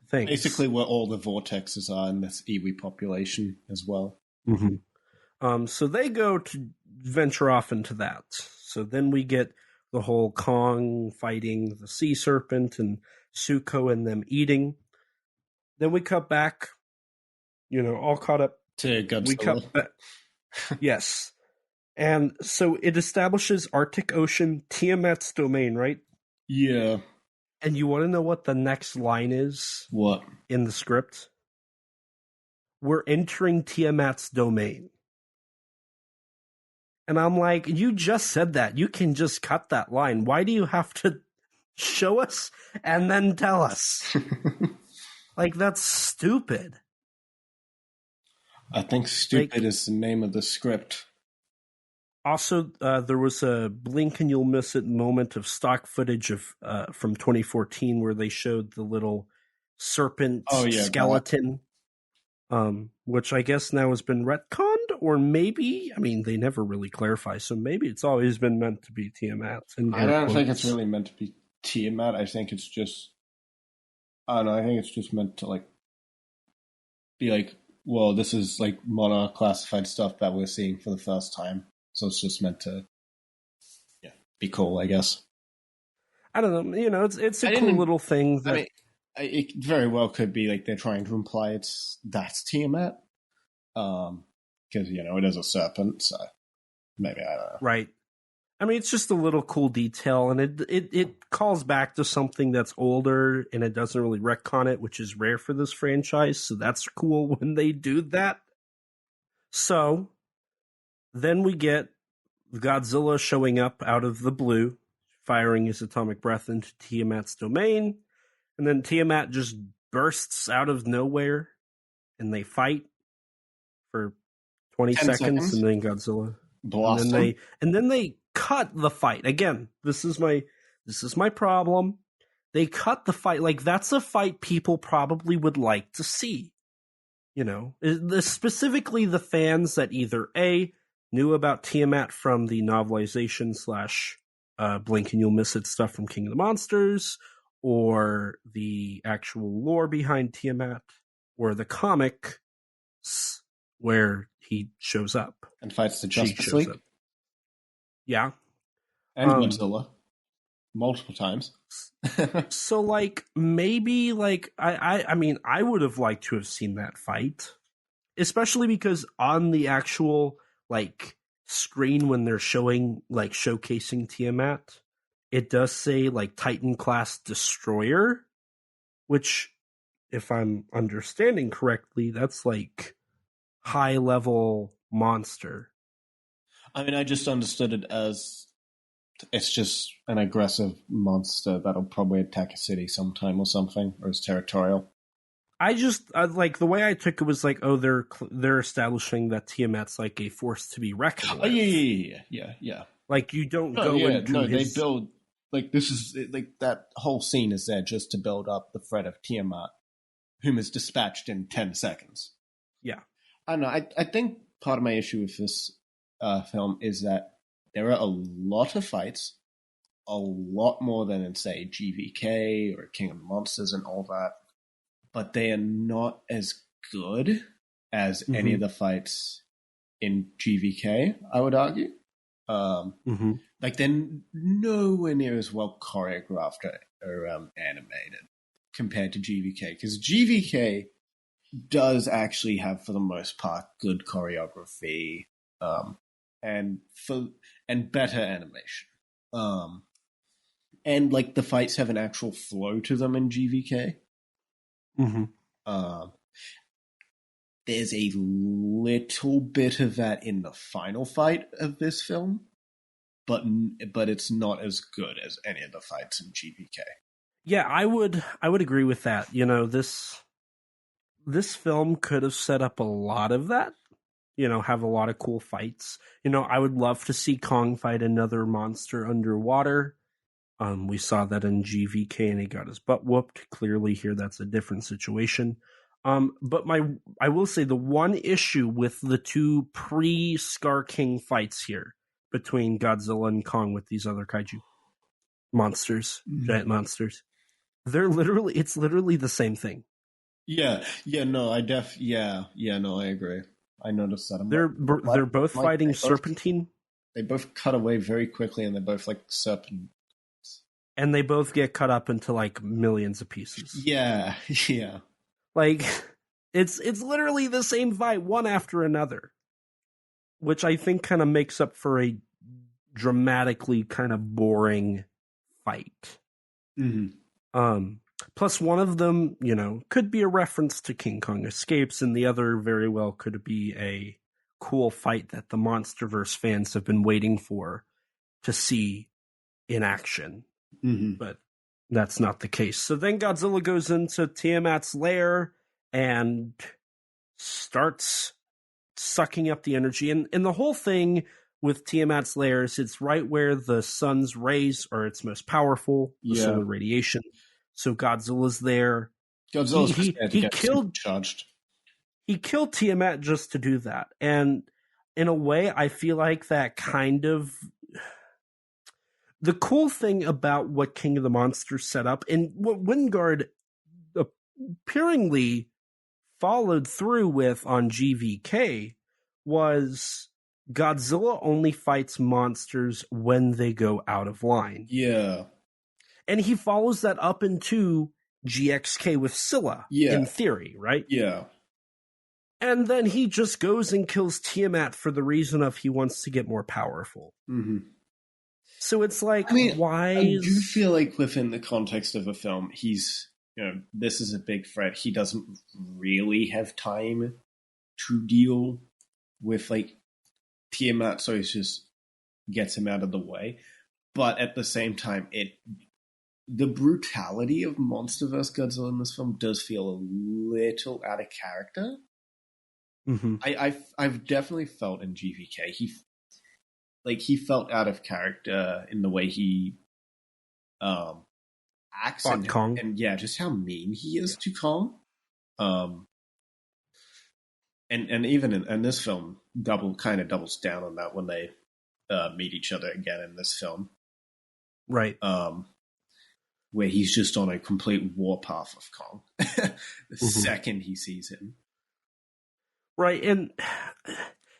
things. Basically, where all the vortexes are in this Iwi population as well. Mm-hmm. So they go to venture off into that. So then we get the whole Kong fighting the sea serpent and Suko and them eating. Then we cut back, all caught up. To Godzilla. We cut back. Yes. And so it establishes Arctic Ocean, Tiamat's domain, right? Yeah. And you want to know what the next line is? What? In the script? We're entering Tiamat's domain. And I'm like, you just said that. You can just cut that line. Why do you have to show us and then tell us? Like, that's stupid. I think stupid is the name of the script. Also, there was a blink and you'll miss it moment of stock footage of from 2014 where they showed the little serpent skeleton, which I guess now has been retconned, or maybe, they never really clarify, so maybe it's always been meant to be Tiamat. I don't think it's really meant to be Tiamat. I think it's just, I think it's just meant to be like, well, this is like Monarch classified stuff that we're seeing for the first time. So it's just meant to be cool, I guess. I don't know. It's a cool little thing. That... it very well could be like they're trying to imply that's Tiamat. Because, it is a serpent, so maybe, I don't know. Right. It's just a little cool detail, and it calls back to something that's older, and it doesn't really retcon it, which is rare for this franchise, so that's cool when they do that. So, then we get Godzilla showing up out of the blue, firing his atomic breath into Tiamat's domain, and then Tiamat just bursts out of nowhere, and they fight for 20 seconds, and then Godzilla... And then they cut the fight. Again, this is my problem. They cut the fight. Like, that's a fight people probably would like to see. Specifically the fans that either A, knew about Tiamat from the novelization Blink and You'll Miss It stuff from King of the Monsters, or the actual lore behind Tiamat, or the comic where he shows up and fights the She Justice shows League up. Yeah. and Godzilla multiple times. So like maybe like I mean I would have liked to have seen that fight, especially because on the actual like screen when they're showcasing Tiamat, it does say like Titan class destroyer, which if I'm understanding correctly, that's like high level monster. I mean, I just understood it as it's just an aggressive monster that'll probably attack a city sometime or something, or is territorial. I just like the way I took it was like, oh, they're establishing that Tiamat's like a force to be reckoned with. Oh yeah. Like you don't No, go yeah, into no, his... they build like this is like that whole scene is there just to build up the threat of Tiamat, whom is dispatched in 10 seconds. Yeah, I don't know. I think part of my issue with this film is that there are a lot of fights, a lot more than in, say, GVK or King of the Monsters and all that, but they are not as good as any of the fights in GVK, I would argue. Like, they're nowhere near as well choreographed or animated compared to GVK, because GVK does actually have, for the most part, good choreography and better animation. And like the fights have an actual flow to them in GVK. There's a little bit of that in the final fight of this film, but it's not as good as any of the fights in GVK. yeah, I would agree with that. You know, this film could have set up a lot of that. You know, have a lot of cool fights. You know, I would love to see Kong fight another monster underwater. We saw that in GVK and he got his butt whooped. Clearly here that's a different situation. But I will say the one issue with the two pre-Scar King fights here between Godzilla and Kong with these other kaiju monsters, giant monsters, it's literally the same thing. Yeah, no, I agree. I noticed that. They're both fighting serpentine. They both cut away very quickly, and they're both like serpent. And they both get cut up into like millions of pieces. Yeah. Like it's literally the same fight, one after another, which I think kind of makes up for a dramatically kind of boring fight. Plus, one of them, you know, could be a reference to King Kong Escapes, and the other very well could be a cool fight that the MonsterVerse fans have been waiting for to see in action. But that's not the case. So then Godzilla goes into Tiamat's lair and starts sucking up the energy. And the whole thing with Tiamat's lair is it's right where the sun's rays are its most powerful, the solar radiation. So Godzilla's there. He killed Tiamat just to do that. And in a way, I feel like that kind of... The cool thing about what King of the Monsters set up, and what Wingard appearingly followed through with on GVK, was Godzilla only fights monsters when they go out of line. Yeah. And he follows that up into GXK with Scylla, in theory, right? Yeah. And then he just goes and kills Tiamat for the reason of he wants to get more powerful. So it's like, why? I do feel like within the context of a film, he's, you know, this is a big threat. He doesn't really have time to deal with like Tiamat, so he just gets him out of the way. But at the same time, the brutality of MonsterVerse Godzilla in this film does feel a little out of character. I've definitely felt in GVK he felt out of character in the way he acts Kong. And just how mean he is to Kong. And even in this film, doubles down on that when they meet each other again in this film. Right. Where he's just on a complete warpath of Kong the second he sees him. Right, and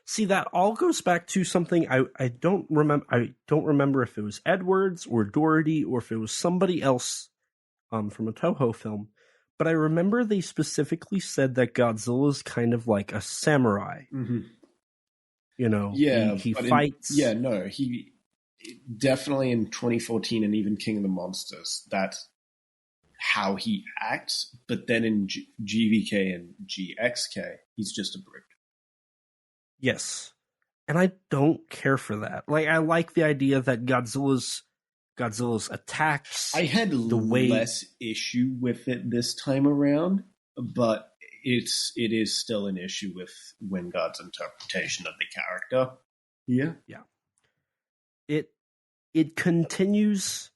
see, that all goes back to something I don't remember. I don't remember if it was Edwards or Doherty or if it was somebody else from a Toho film. But I remember they specifically said that Godzilla's kind of like a samurai. Mm-hmm. You know, yeah, he fights. He definitely in 2014 and even King of the Monsters, that's how he acts. But then in GVK and GXK, he's just a brute. Yes, and I don't care for that. Like, I like the idea that Godzilla's attacks. I had less issue with it this time around, but it is still an issue with Wingard's interpretation of the character. Yeah. It continues.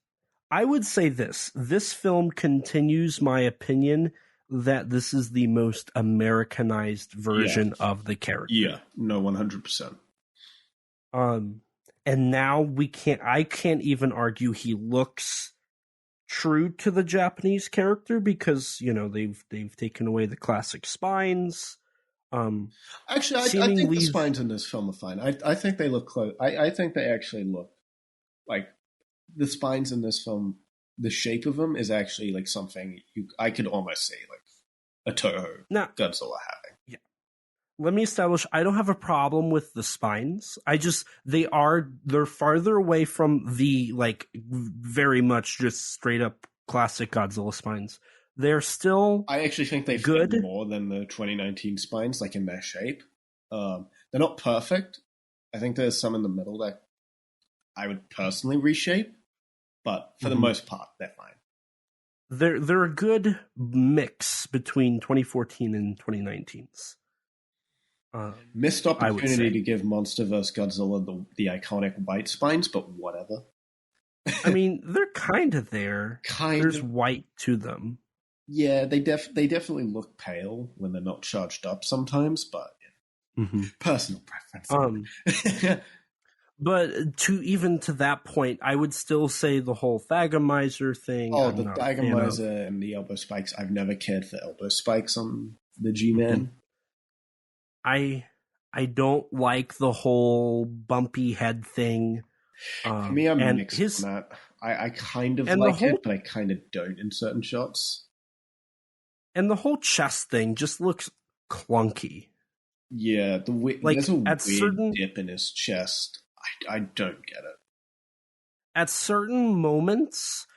I would say this film continues my opinion that this is the most Americanized version of the character. Yeah, no, 100%. And now I can't even argue he looks true to the Japanese character because, you know, they've taken away the classic spines. Actually, I think the spines in this film are fine. I think they look close. I think they actually look like the spines in this film. The shape of them is actually like something I could almost say like a Toho Godzilla having. Yeah. Let me establish, I don't have a problem with the spines. They're farther away from the like very much just straight up classic Godzilla spines. They're still I actually think they good fit more than the 2019 spines, like in their shape. They're not perfect. I think there's some in the middle that I would personally reshape, but for the most part, they're fine. They're a good mix between 2014 and 2019's. Missed opportunity to give MonsterVerse Godzilla the iconic white spines, but whatever. I mean, they're kind of there. There's white to them. Yeah, they definitely look pale when they're not charged up sometimes, but personal preference. But to that point, I would still say the whole Thagomizer thing. Oh, the Thagomizer and the elbow spikes. I've never cared for elbow spikes on the G-Man. I don't like the whole bumpy head thing. For me, I'm mixed on that. I kind of like it, but I kind of don't in certain shots. And the whole chest thing just looks clunky. Yeah, there's a weird dip in his chest. I don't get it. At certain moments,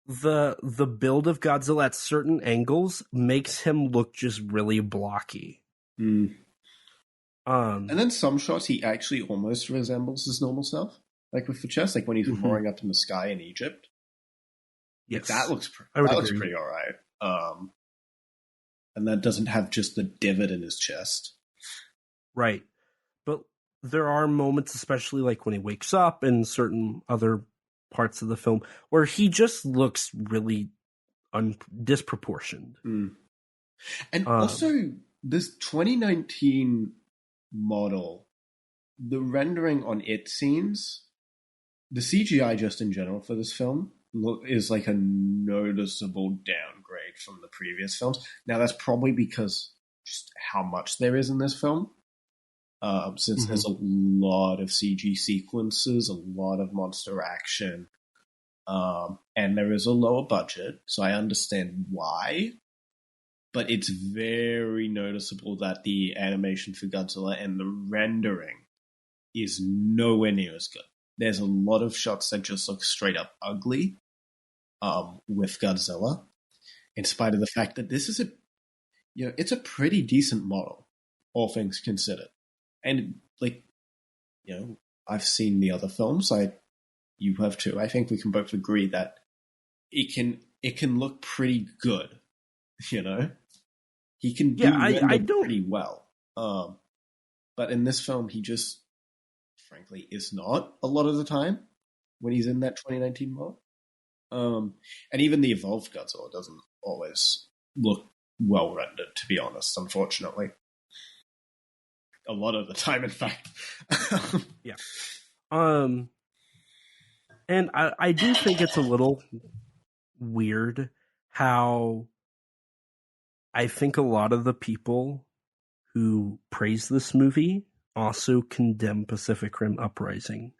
the build of Godzilla at certain angles makes him look just really blocky. And then some shots he actually almost resembles his normal self, like with the chest, like when he's roaring up in the sky in Egypt. Yes, that looks pretty all right. And that doesn't have just the divot in his chest, right? But there are moments, especially like when he wakes up in certain other parts of the film, where he just looks really disproportioned. And also, this 2019 model, the rendering on it scenes, the CGI just in general for this film is like a noticeable downgrade from the previous films. Now, that's probably because just how much there is in this film. Since there's a lot of CG sequences, a lot of monster action, and there is a lower budget, so I understand why. But it's very noticeable that the animation for Godzilla and the rendering is nowhere near as good. There's a lot of shots that just look straight up ugly with Godzilla, in spite of the fact that this is it's a pretty decent model, all things considered. And I've seen the other films. You have too. I think we can both agree that it can look pretty good. He can do pretty well. But in this film, he just, frankly, is not a lot of the time when he's in that 2019 mode. And even the evolved Godzilla doesn't always look well rendered, to be honest, unfortunately. A lot of the time, in fact. Yeah. And And I do think it's a little weird how I think a lot of the people who praise this movie also condemn Pacific Rim Uprising.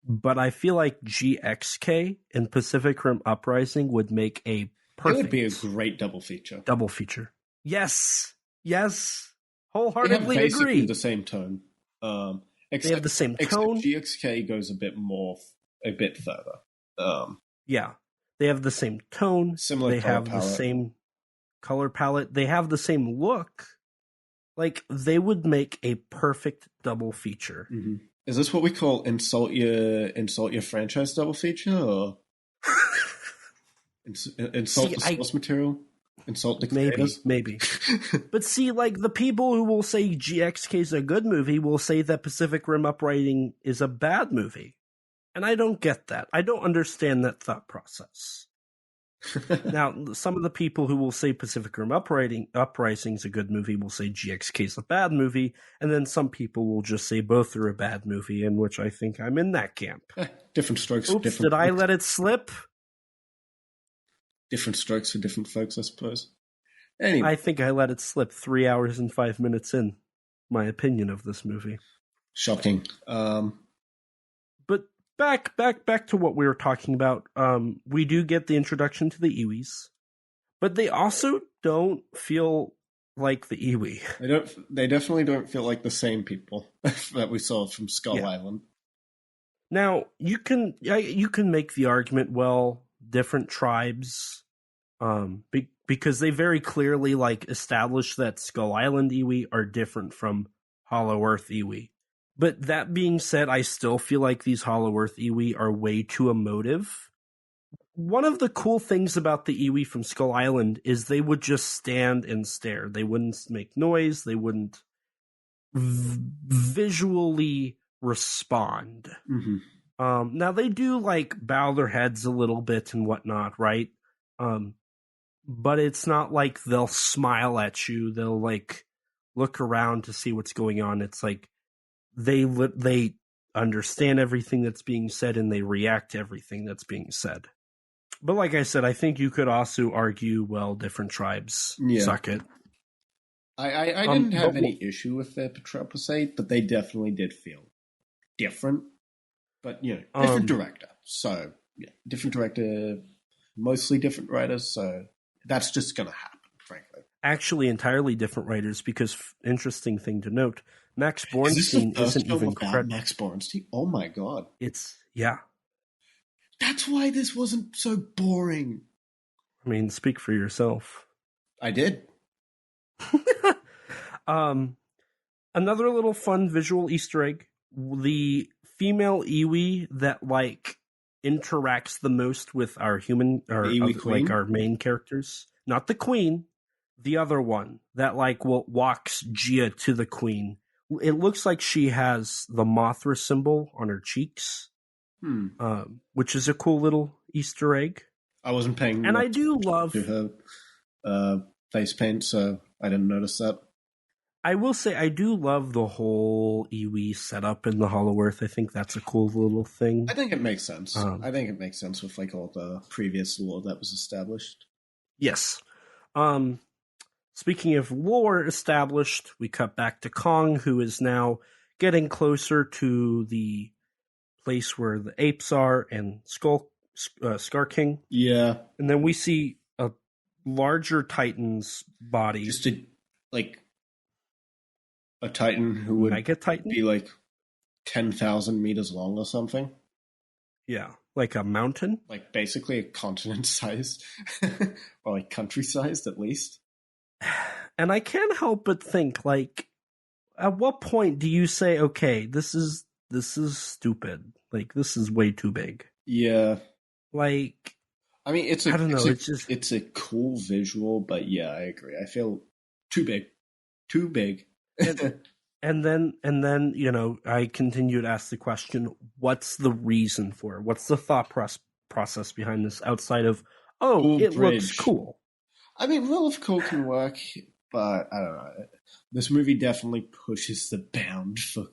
But I feel like GXK and Pacific Rim Uprising would make a perfect... It would be a great double feature. Double feature. Yes. Yes. They Wholeheartedly have basically agree. The same tone. They have the same tone. GXK goes a bit further. Yeah. They have the same tone. Similar They color have palette. the same color palette. They have the same look. Like, they would make a perfect double feature. Mm-hmm. Is this what we call insult your franchise double feature, or insult the source material? Insult the creators? Maybe. But see, like, the people who will say GXK is a good movie will say that Pacific Rim Uprising is a bad movie. And I don't get that. I don't understand that thought process. Now, some of the people who will say Pacific Rim Uprising is a good movie will say GXK is a bad movie, and then some people will just say both are a bad movie, in which I think I'm in that camp. Different strokes for Oops, different did I folks. let it slip? Different strokes for different folks, I suppose. Anyway. I think I let it slip 3 hours and 5 minutes in, my opinion of this movie. Shocking. But back to what we were talking about. We do get the introduction to the Iwis, but they also don't feel like the Iwi. They definitely don't feel like the same people that we saw from Skull Island. Now you can make the argument, well, different tribes, because they very clearly like establish that Skull Island Iwi are different from Hollow Earth Iwi. But that being said, I still feel like these Hollow Earth Iwi are way too emotive. One of the cool things about the Iwi from Skull Island is they would just stand and stare. They wouldn't make noise. They wouldn't visually respond. Mm-hmm. Now, they do, like, bow their heads a little bit and whatnot, right? But it's not like they'll smile at you. They'll, like, look around to see what's going on. It's like they understand everything that's being said and they react to everything that's being said. But like I said, I think you could also argue, well, different tribes suck it. I didn't have any issue with their portrayal per se, but they definitely did feel different. But, you know, different director. So, yeah, different director, mostly different writers, so that's just going to happen, frankly. Actually, entirely different writers, because interesting thing to note, Max Bornstein isn't even credited. Max Bornstein? Oh my god. Yeah. That's why this wasn't so boring. I mean, speak for yourself. I did. Another little fun visual Easter egg. The female Iwi that, like, interacts the most with our like our main characters. Not the queen, the other one that, like, walks Gia to the queen. It looks like she has the Mothra symbol on her cheeks, which is a cool little Easter egg. I wasn't paying and I do love to her face paint, so I didn't notice that. I will say I do love the whole Iwi setup in the Hollow Earth. I think that's a cool little thing. I think it makes sense. I think it makes sense with, like, all the previous lore that was established. Yes. Speaking of lore established, we cut back to Kong, who is now getting closer to the place where the apes are and Scar King. Yeah. And then we see a larger Titan's body. Just a Titan who would be like 10,000 meters long or something. Yeah, like a mountain. Like basically a continent sized, or like country sized at least. And I can't help but think, like, at what point do you say, okay, this is stupid. Like, this is way too big. Yeah. Like, I mean, it's a cool visual, but yeah, I agree. I feel too big. Too big. and then, you know, I continue to ask the question, what's the reason for it? What's the thought process behind this outside of, it looks cool? I mean, Rule of Cool can work, but I don't know. This movie definitely pushes the bound for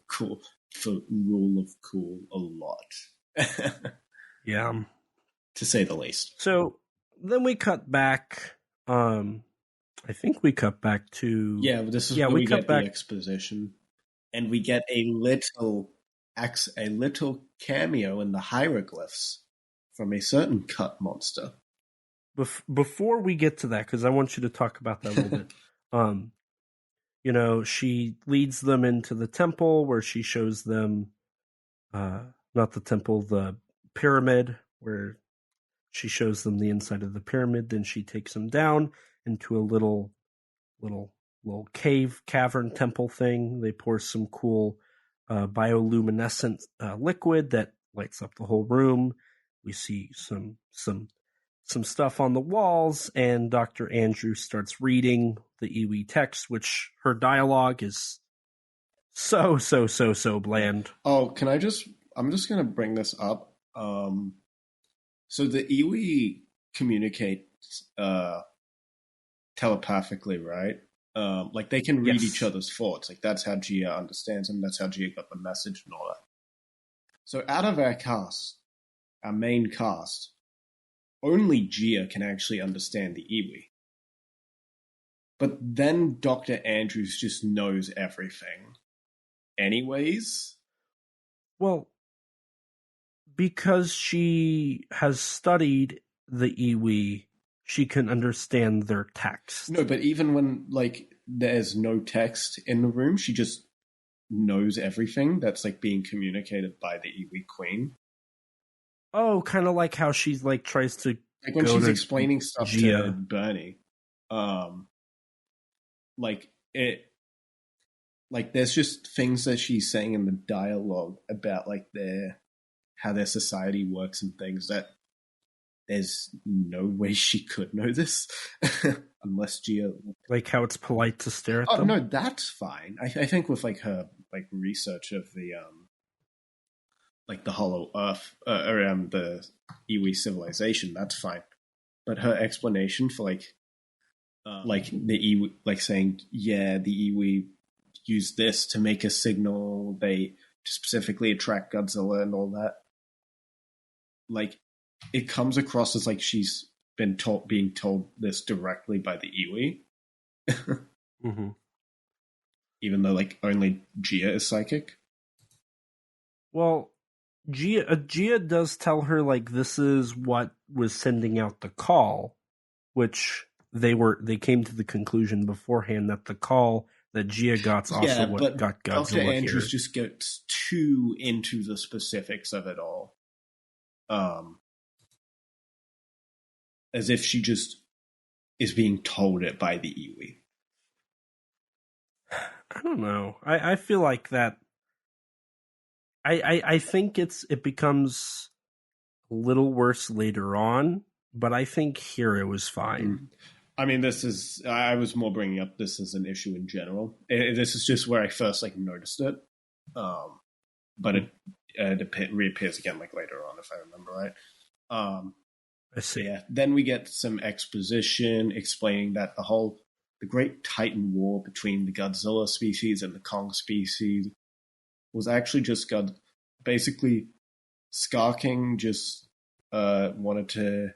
Rule of Cool a lot. Yeah. to say the least. So then we cut back. I think we cut back to This is where we get the exposition, and we get a little cameo in the hieroglyphs from a certain cut monster. Before we get to that, because I want you to talk about that a little bit. She leads them into the temple where she shows them, not the temple, the pyramid, where she shows them the inside of the pyramid. Then she takes them down into a little cavern temple thing. They pour some cool bioluminescent liquid that lights up the whole room. We see some stuff on the walls, and Dr. Andrew starts reading the Iwi text, which her dialogue is so bland. Oh, I'm just going to bring this up. So the Iwi communicate telepathically, right? Like they can read each other's thoughts. Like that's how Gia understands them. That's how Gia got the message and all that. So out of our cast, our main cast, only Gia can actually understand the Iwi. But then Dr. Andrews just knows everything. Anyways? Well, because she has studied the Iwi, she can understand their text. No, but even when, like, there's no text in the room, she just knows everything that's, like, being communicated by the Iwi Queen. Oh, kind of like how she's, like, tries to like when she's explaining stuff Gia. to Bernie. There's just things that she's saying in the dialogue about, like, how their society works and things that there's no way she could know this unless Gia... Like how it's polite to stare at them? Oh, no, that's fine. I think with, like, her, like, research of the, like, the Hollow Earth, around the Iwi civilization, that's fine. But her explanation for, like the Iwi, like, saying, yeah, the Iwi use this to make a signal, they specifically attract Godzilla and all that. Like, it comes across as like she's being told this directly by the Iwi. Mm-hmm. Even though, like, only Gia is psychic. Well, Gia does tell her, like, this is what was sending out the call, which they came to the conclusion beforehand that the call that Gia got's also what got Godzilla Dr. Andrews here. just gets too into the specifics of it all. As if she just is being told it by the Iwi. I don't know. I feel like that. I think it becomes a little worse later on, but I think here it was fine. I mean, I was more bringing up this as an issue in general. This is just where I first, like, noticed it. But it reappears again, like, later on, if I remember right. I see. Yeah. Then we get some exposition explaining that the Great Titan War between the Godzilla species and the Kong species was actually just basically Scar King just wanted to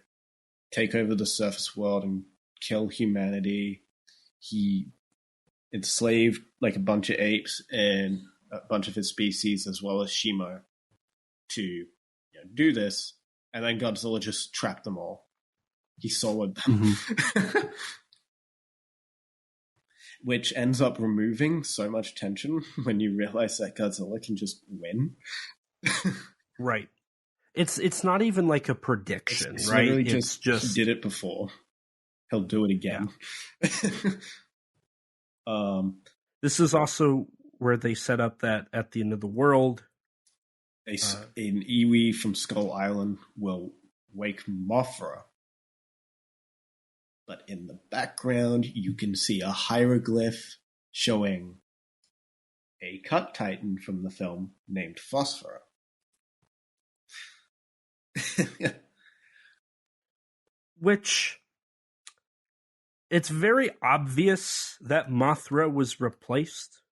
take over the surface world and kill humanity. He enslaved, like, a bunch of apes and a bunch of his species, as well as Shimo, to do this. And then Godzilla just trapped them all. He soloed them. Mm-hmm. Which ends up removing so much tension when you realize that Godzilla can just win. Right. It's not even like a prediction, it's right? It's just he did it before. He'll do it again. Yeah. This is also where they set up that at the end of the world, an Iwi from Skull Island will wake Mothra. But in the background, you can see a hieroglyph showing a cut titan from the film named Phosphora. Which, it's very obvious that Mothra was replaced.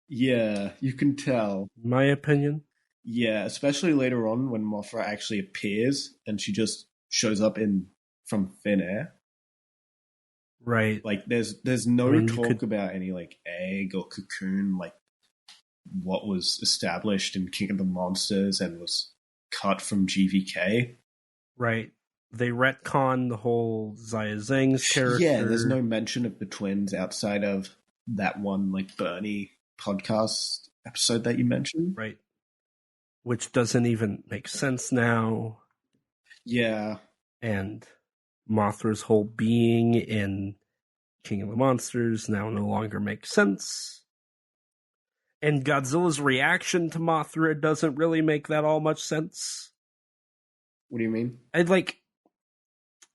Yeah, you can tell. In my opinion. Yeah, especially later on when Mothra actually appears and she just shows up from thin air. Right. Like there's no I mean, talk about any like egg or cocoon, like what was established in King of the Monsters and was cut from GVK. Right. They retcon the whole Zaya Zhang's character. Yeah, there's no mention of the twins outside of that one like Bernie podcast episode that you mentioned. Right. Which doesn't even make sense now. Yeah. And Mothra's whole being in King of the Monsters now no longer makes sense. And Godzilla's reaction to Mothra doesn't really make that all much sense. What do you mean?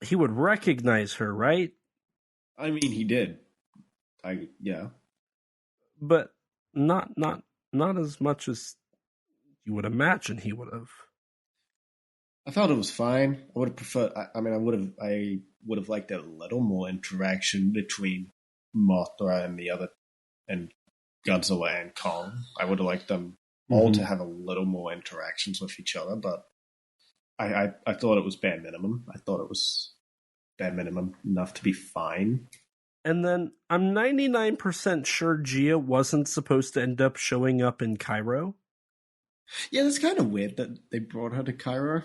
He would recognize her, right? I mean, he did. Yeah. But not as much as you would imagine he would have. I felt it was fine. I would have preferred. I would have liked a little more interaction between Mothra and Godzilla and Kong. I would have liked them all to have a little more interactions with each other, but I thought it was bare minimum. I thought it was bare minimum enough to be fine. And then I'm 99% sure Gia wasn't supposed to end up showing up in Cairo. Yeah, that's kind of weird that they brought her to Cairo.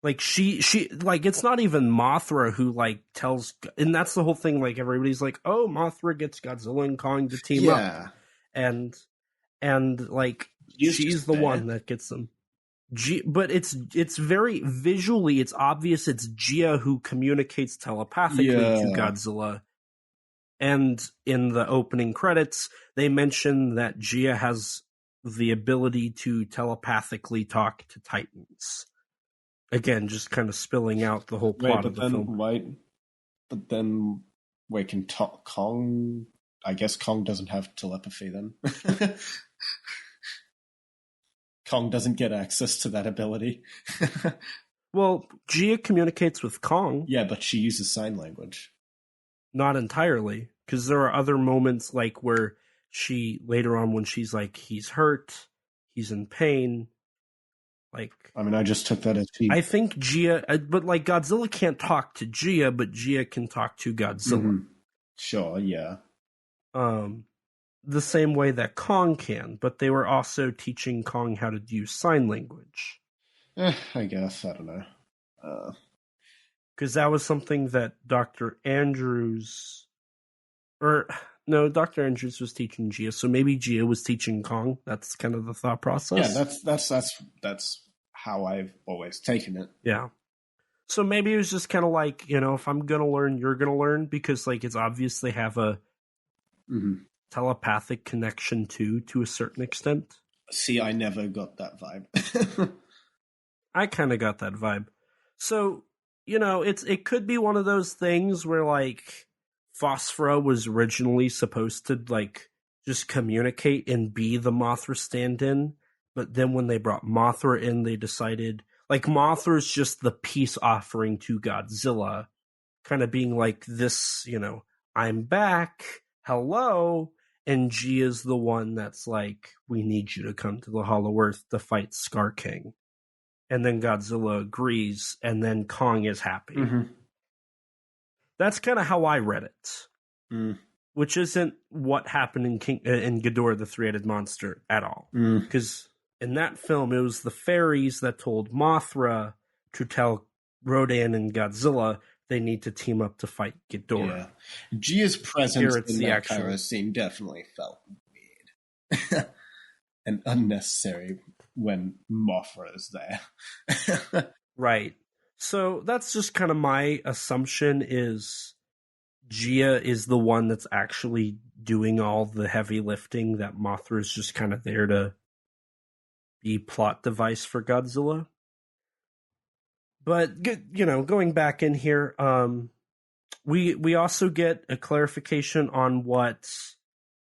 Like she like it's not even Mothra who like tells, and that's the whole thing. Like everybody's like, oh, Mothra gets Godzilla and Kong to team up, and like she's the one that gets them. But it's very visually, it's obvious it's Gia who communicates telepathically to Godzilla. And in the opening credits, they mention that Gia has the ability to telepathically talk to Titans. Again, just kind of spilling out the whole plot of the film. But then, can Kong... I guess Kong doesn't have telepathy then. Kong doesn't get access to that ability. Well, Gia communicates with Kong. Yeah, but she uses sign language. Not entirely, because there are other moments like where she, later on when she's like, he's hurt, he's in pain, like... I mean, I just took that as... I think Gia... But, like, Godzilla can't talk to Gia, but Gia can talk to Godzilla. Mm-hmm. Sure, yeah. The same way that Kong can, but they were also teaching Kong how to use sign language. I guess, I don't know. Because that was something that Dr. Andrews... No, Dr. Andrews was teaching Gia, so maybe Gia was teaching Kong. That's kind of the thought process. Yeah, that's how I've always taken it. Yeah. So maybe it was just kind of like, if I'm going to learn, you're going to learn, because like it's obvious they have a telepathic connection to a certain extent. See, I never got that vibe. I kind of got that vibe. So, it could be one of those things where like Phosphora was originally supposed to like just communicate and be the Mothra stand-in, but then when they brought Mothra in, they decided like Mothra's just the peace offering to Godzilla, kind of being like this, I'm back, hello, and G is the one that's like, we need you to come to the Hollow Earth to fight Scar King. And then Godzilla agrees, and then Kong is happy. Mm-hmm. That's kind of how I read it, which isn't what happened in Ghidorah the Three-Headed Monster at all. Because in that film, it was the fairies that told Mothra to tell Rodan and Godzilla they need to team up to fight Ghidorah. Yeah. Gia's presence in that Cairo scene definitely felt weird and unnecessary when Mothra is there. Right. So that's just kind of my assumption is Gia is the one that's actually doing all the heavy lifting, that Mothra is just kind of there to be plot device for Godzilla. But, going back in here, we also get a clarification on what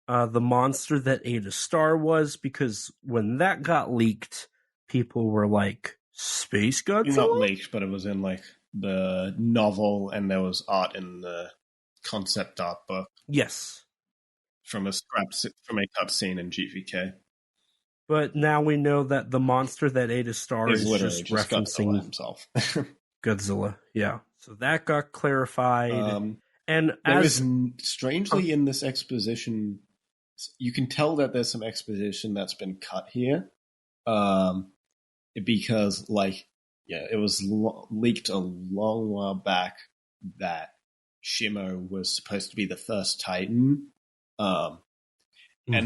the monster that ate a star was, because when that got leaked, people were like, Space Godzilla? Not leaked, but it was in like the novel, and there was art in the concept art book. Yes. From a cutscene in GVK. But now we know that the monster that ate a star is literally just referencing Godzilla himself. Godzilla. Yeah. So that got clarified. And there is strangely in this exposition, you can tell that there's some exposition that's been cut here, because it was leaked a long while back that Shimo was supposed to be the first Titan, and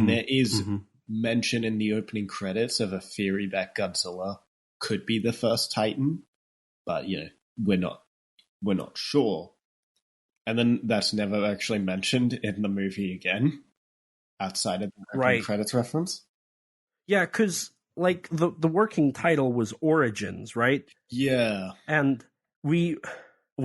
there is mention in the opening credits of a theory that Godzilla could be the first Titan, but we're not sure. And then that's never actually mentioned in the movie again, outside of the opening credits reference. Yeah, because the working title was Origins, right? Yeah, and we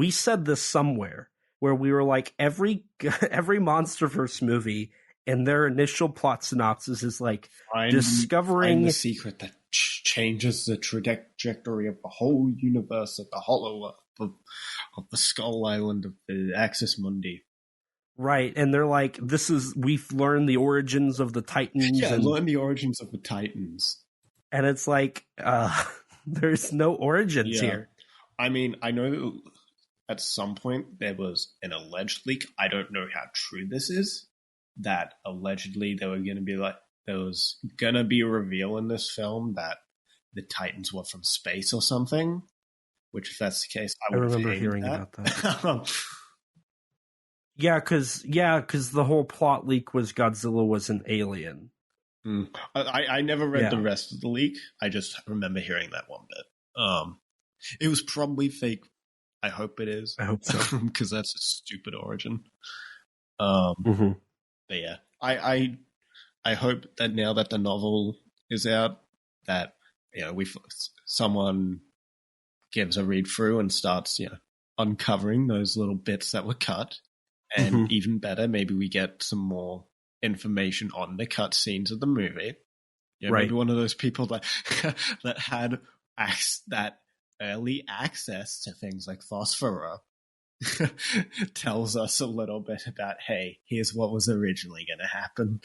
said this somewhere where we were like, every MonsterVerse movie and their initial plot synopsis is like discovering the secret that changes the trajectory of the whole universe at the hollow of the Skull Island of the Axis Mundi. Right, and they're like, we've learned the origins of the Titans. Yeah, learn the origins of the Titans. And it's like, there's no origins here. I mean, I know at some point there was an alleged leak. I don't know how true this is. That allegedly there was going to be a reveal in this film that the Titans were from space or something. Which, if that's the case, I remember hearing about that. Yeah, because the whole plot leak was Godzilla was an alien. I never read the rest of the leak. I just remember hearing that one bit. It was probably fake. I hope it is. I hope so. Because that's a stupid origin. But yeah, I hope that now that the novel is out, that someone gives a read through and starts uncovering those little bits that were cut, and even better, maybe we get some more information on the cut scenes of the movie. Maybe one of those people that that had that early access to things like Phosphora tells us a little bit about, hey, here's what was originally going to happen.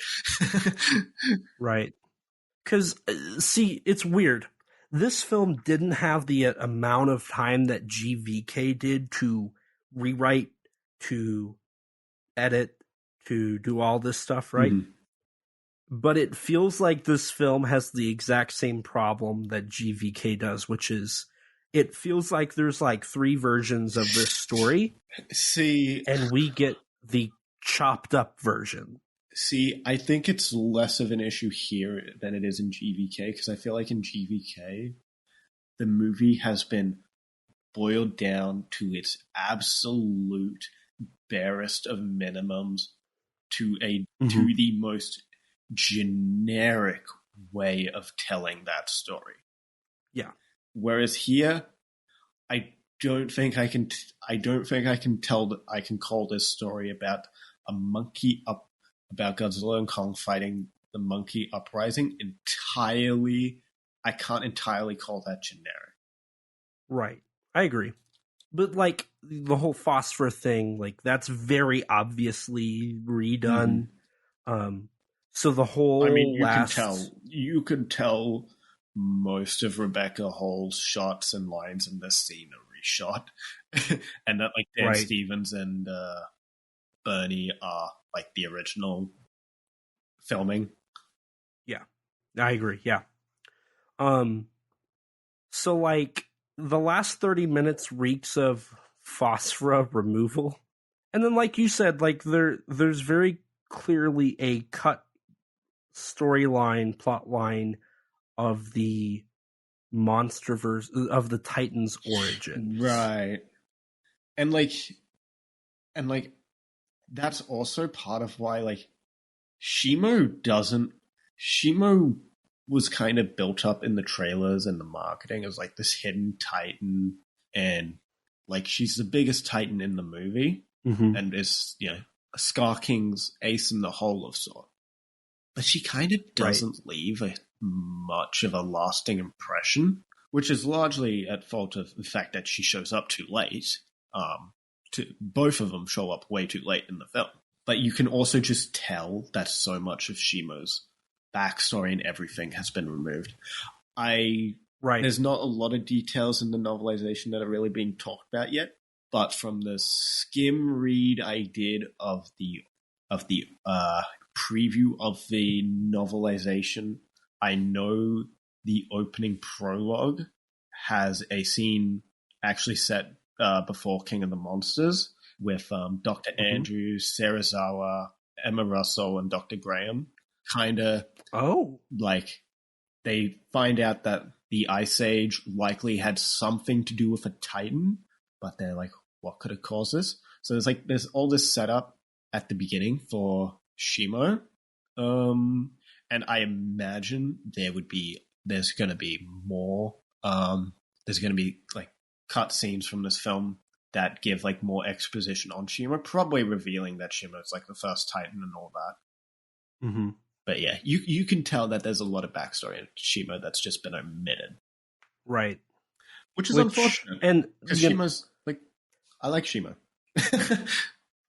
Right. Because, see, it's weird. This film didn't have the amount of time that GVK did to rewrite, to edit, to do all this stuff, right? But it feels like this film has the exact same problem that GVK does, which is it feels like there's like 3 versions of this story. See, and we get the chopped up version. See, I think it's less of an issue here than it is in GVK, because I feel like in GVK, the movie has been boiled down to its absolute barest of minimums to the most generic way of telling that story. Yeah. Whereas here, I don't think I can call this story about a monkey about Godzilla and Kong fighting the monkey uprising entirely. I can't entirely call that generic. Right. I agree. But like the whole phosphor thing, like that's very obviously redone. So the whole you can tell most of Rebecca Hall's shots and lines in this scene are reshot. And that like Dan Stevens and Bernie are like the original filming. Yeah. I agree. Yeah. So like the last 30 minutes reeks of phosphora removal. And then like you said, like there's very clearly a cut storyline, plot line of the MonsterVerse, of the Titans' origin. Right. And like that's also part of why like Shimo was kind of built up in the trailers and the marketing as like this hidden Titan, and like she's the biggest Titan in the movie, and is a Scar King's ace in the hole of sort. But she kind of doesn't leave much of a lasting impression, which is largely at fault of the fact that she shows up too late. Both of them show up way too late in the film. But you can also just tell that so much of Shimo's backstory and everything has been removed. Right. There's not a lot of details in the novelization that are really being talked about yet, but from the skim read I did of the preview of the novelization, I know the opening prologue has a scene actually set before King of the Monsters with Dr. Andrews, Serizawa, Emma Russell, and Dr. Graham. Kind of like they find out that the Ice Age likely had something to do with a Titan, but they're like, what could have caused this? So there's all this setup at the beginning for Shimo. And I imagine there's going to be more. There's going to be like cut scenes from this film that give like more exposition on Shimo, probably revealing that Shimo is like the first Titan and all that. Mm-hmm. But yeah, you can tell that there's a lot of backstory in Shimo that's just been omitted. Right. Which is unfortunate. And because Shimo's like, I like Shimo.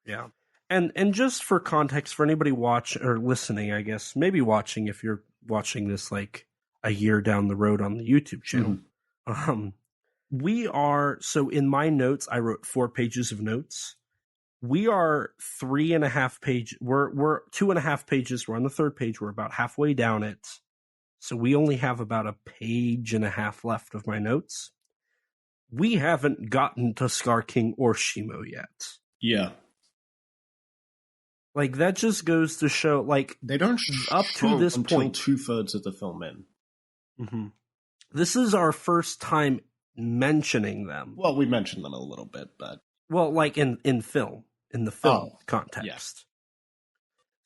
Yeah. And just for context, for anybody watch or listening, I guess, maybe watching if you're watching this like a year down the road on the YouTube channel. We are, so in my notes, I wrote 4 pages of notes. We are 3.5 pages. We're 2.5 pages. We're on the 3rd page. We're about halfway down it. So we only have about 1.5 pages left of my notes. We haven't gotten to Scar King or Shimo yet. Yeah. Like, that just goes to show, like, they don't up to this until point, 2/3 of the film in. Mm-hmm. This is our first time mentioning them. Well, we mentioned them a little bit, but well, like in film, in the film context. Yeah.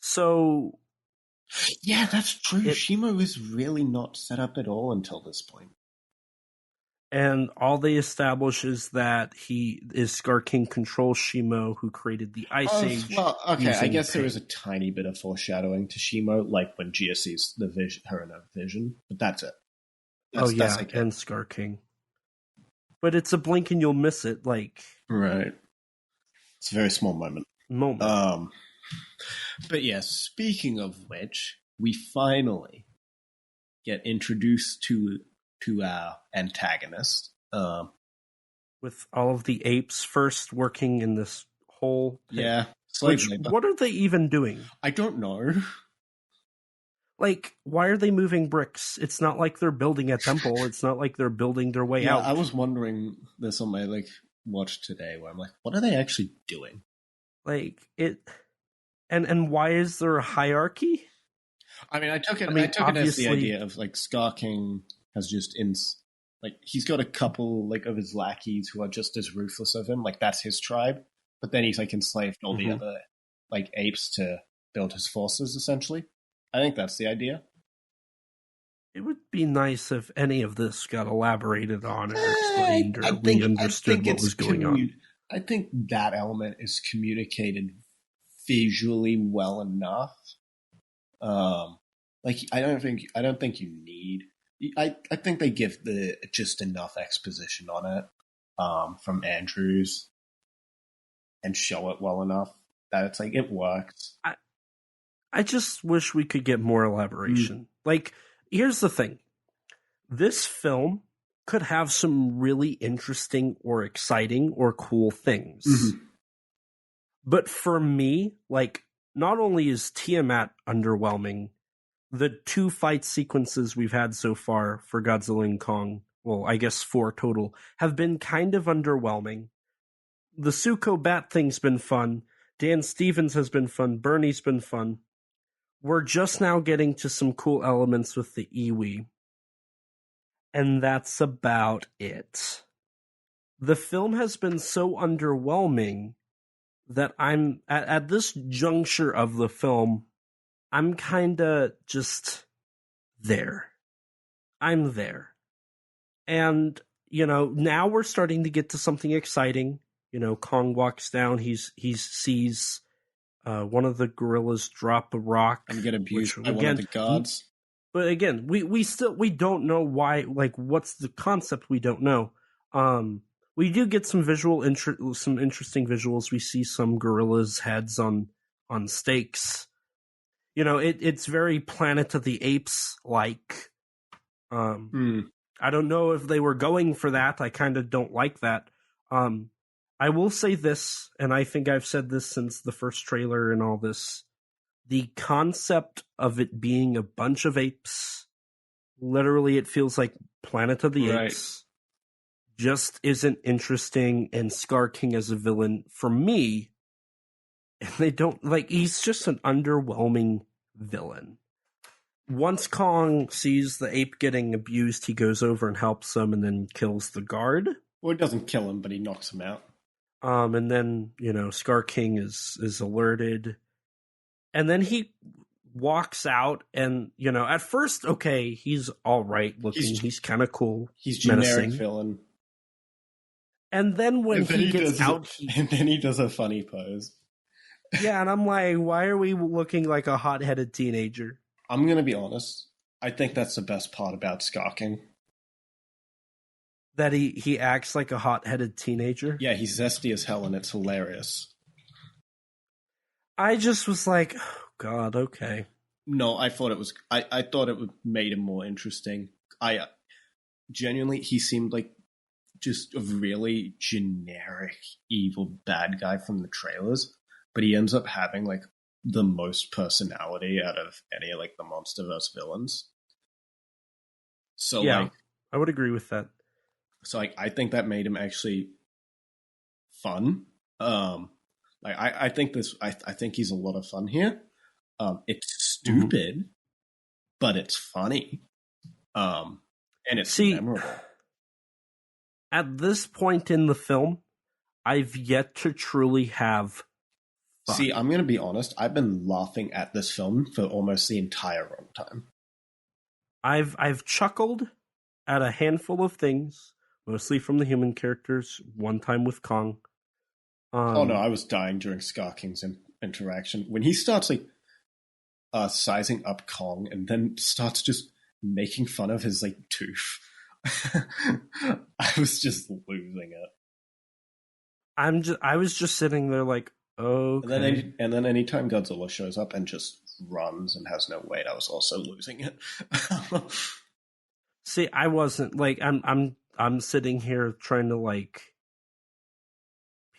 So, yeah, that's true. Shimo is really not set up at all until this point. And all they establish is that he is Scar King controls Shimo, who created the Ice Age. Well, okay, I guess there was a tiny bit of foreshadowing to Shimo, like when Gia sees her in a vision, but that's it. That's like and Scar King. But it's a blink and you'll miss it, like right. It's a very small moment. But yeah, speaking of which, we finally get introduced to our antagonist. With all of the apes first working in this whole thing. Yeah. What are they even doing? I don't know. Like, why are they moving bricks? It's not like they're building a temple. It's not like they're building their way out. I was wondering this on my watch today where I'm like, what are they actually doing? Like it and why is there a hierarchy? I mean, I took it as the idea of like Scar King has just he's got a couple of his lackeys who are just as ruthless of him, like that's his tribe. But then he's enslaved all the other apes to build his forces essentially. I think that's the idea. It would be nice if any of this got elaborated on or explained or we understood what was going on. I think that element is communicated visually well enough. I don't think you need. I think they give just enough exposition on it from Andrews and show it well enough that it's it works. I just wish we could get more elaboration. Like, here's the thing. This film could have some really interesting or exciting or cool things. Mm-hmm. But for me, not only is Tiamat underwhelming, the 2 fight sequences we've had so far for Godzilla and Kong, well, I guess 4 total, have been kind of underwhelming. The Suko Bat thing's been fun. Dan Stevens has been fun. Bernie's been fun. We're just now getting to some cool elements with the Iwi. And that's about it. The film has been so underwhelming that I'm, at this juncture of the film, I'm kinda just there. I'm there. And, now we're starting to get to something exciting. Kong walks down, he sees one of the gorillas drop a rock and get abused by one of the gods. But again, we don't know why. What's the concept? We don't know. We do get some some interesting visuals. We see some gorillas' heads on stakes, it's very Planet of the Apes like. I don't know if they were going for that. I kind of don't like that. I will say this, and I think I've said this since the first trailer and all this. The concept of it being a bunch of apes, literally it feels like Planet of the Apes, just isn't interesting, and Scar King as a villain, for me, and they don't, he's just an underwhelming villain. Once Kong sees the ape getting abused, he goes over and helps him and then kills the guard. Well, he doesn't kill him, but he knocks him out. And then, Scar King is alerted. And then he walks out and, at first, okay, he's all right looking. He's kind of cool. He's generic menacing. villain. And then when he gets out... And then he does a funny pose. Yeah, and I'm like, why are we looking like a hot-headed teenager? I'm going to be honest. I think that's the best part about Scar King. That he acts like a hot-headed teenager? Yeah, he's zesty as hell, and it's hilarious. I just was like, oh, God, okay. No, I thought it was... I thought it made him more interesting. Genuinely, he seemed like just a really generic, evil bad guy from the trailers, but he ends up having, the most personality out of any of, the MonsterVerse villains. So, yeah, I would agree with that. So, I think that made him actually fun. I think he's a lot of fun here. It's stupid, but it's funny. And it's memorable. At this point in the film, I've yet to truly have fun. See, I'm going to be honest. I've been laughing at this film for almost the entire runtime. I've chuckled at a handful of things, mostly from the human characters. One time with Kong. Oh no, I was dying during Scar King's interaction when he starts sizing up Kong and then starts just making fun of his tooth. I was just losing it. I was just sitting there like, okay. And then anytime Godzilla shows up and just runs and has no weight, I was also losing it. See, I wasn't I'm sitting here trying to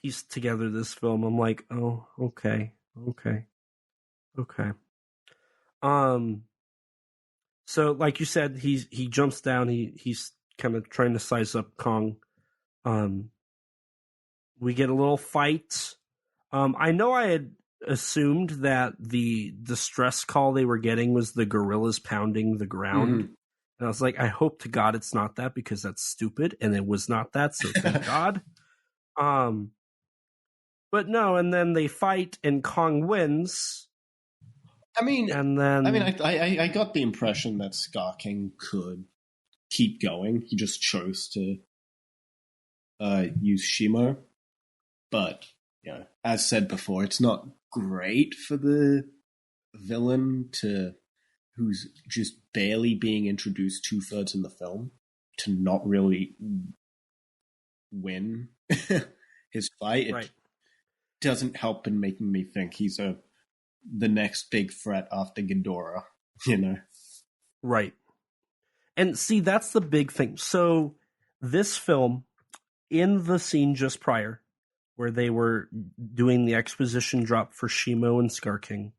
piece together this film. I'm like, oh, okay. So like you said, he jumps down. He's kind of trying to size up Kong. We get a little fight. I know I had assumed that the distress call they were getting was the gorillas pounding the ground. Mm-hmm. And I was like, I hope to God it's not that, because that's stupid. And it was not that, so thank God. But no, and then they fight and Kong wins. I got the impression that Scar King could keep going. He just chose to use Shimo. But, as said before, it's not great for the villain who's just barely being introduced 2/3 in the film to not really win his fight. It doesn't help in making me think he's the next big threat after Ghidorah, Right. And see, that's the big thing. So this film, in the scene just prior, where they were doing the exposition drop for Shimo and Scar King.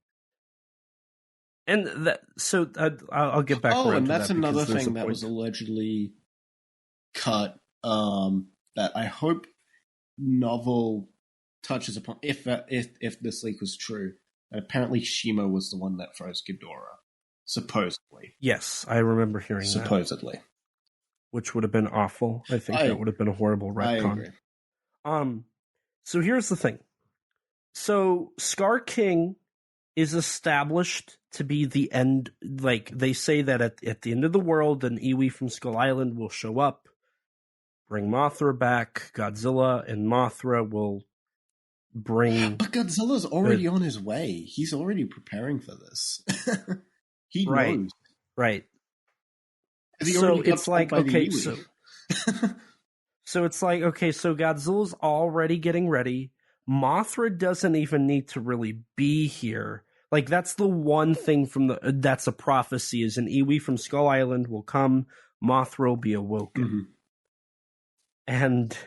And I'll get back around to that. And that's another thing that was allegedly cut, that I hope novel touches upon, if this leak was true, that apparently Shimo was the one that froze Ghidorah, supposedly. Yes, I remember hearing supposedly. That. Which would have been awful. I think that would have been a horrible retcon. I agree. So here's the thing. So Scar King is established to be the end. They say that at the end of the world, an Iwi from Skull Island will show up, bring Mothra back. Godzilla and Mothra will bring... But Godzilla's already on his way. He's already preparing for this. He knows. Right. So it's like, okay, so it's like, okay, so Godzilla's already getting ready. Mothra doesn't even need to really be here. Like, that's the one thing that's a prophecy, is an Iwi from Skull Island will come, Mothra will be awoken. Mm-hmm. And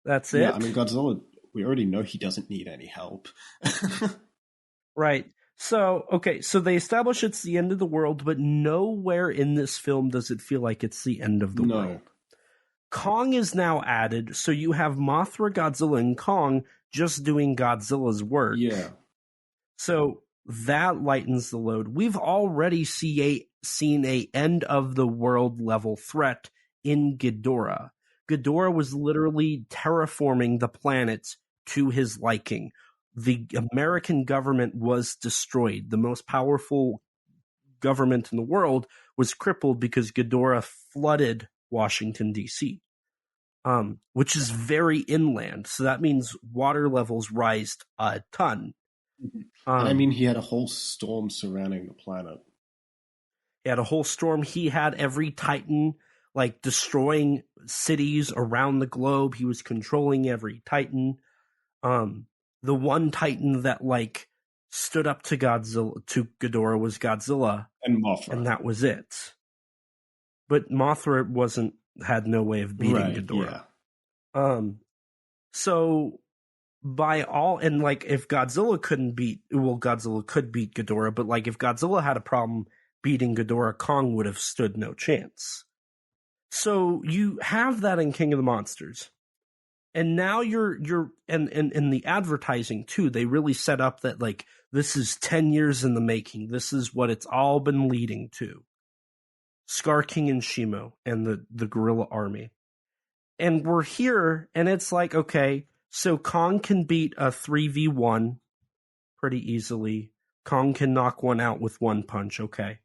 that's it. Yeah, I mean, Godzilla, we already know he doesn't need any help. Right. So, okay, so they establish it's the end of the world, but nowhere in this film does it feel like it's the end of the world. Kong is now added, so you have Mothra, Godzilla, and Kong just doing Godzilla's work. Yeah. So that lightens the load. We've already seen a end of the world level threat in Ghidorah. Ghidorah was literally terraforming the planet to his liking. The American government was destroyed. The most powerful government in the world was crippled because Ghidorah flooded Washington, D.C., which is very inland. So that means water levels rise a ton. Mm-hmm. And I mean, he had a whole storm surrounding the planet. He had a whole storm. He had every Titan, like, destroying cities around the globe. He was controlling every Titan. The one Titan that, like, stood up to Ghidorah was Godzilla. And Mothra. And that was it. But Mothra had no way of beating Ghidorah. Yeah. So by all, and like, if Godzilla Godzilla could beat Ghidorah, but like, if Godzilla had a problem beating Ghidorah, Kong would have stood no chance. So you have that in King of the Monsters. And now and in the advertising too, they really set up that, like, this is 10 years in the making. This is what it's all been leading to. Scar King and Shimo and the gorilla army. And we're here, and it's like, okay, so Kong can beat a 3v1 pretty easily. Kong can knock one out with one punch, okay.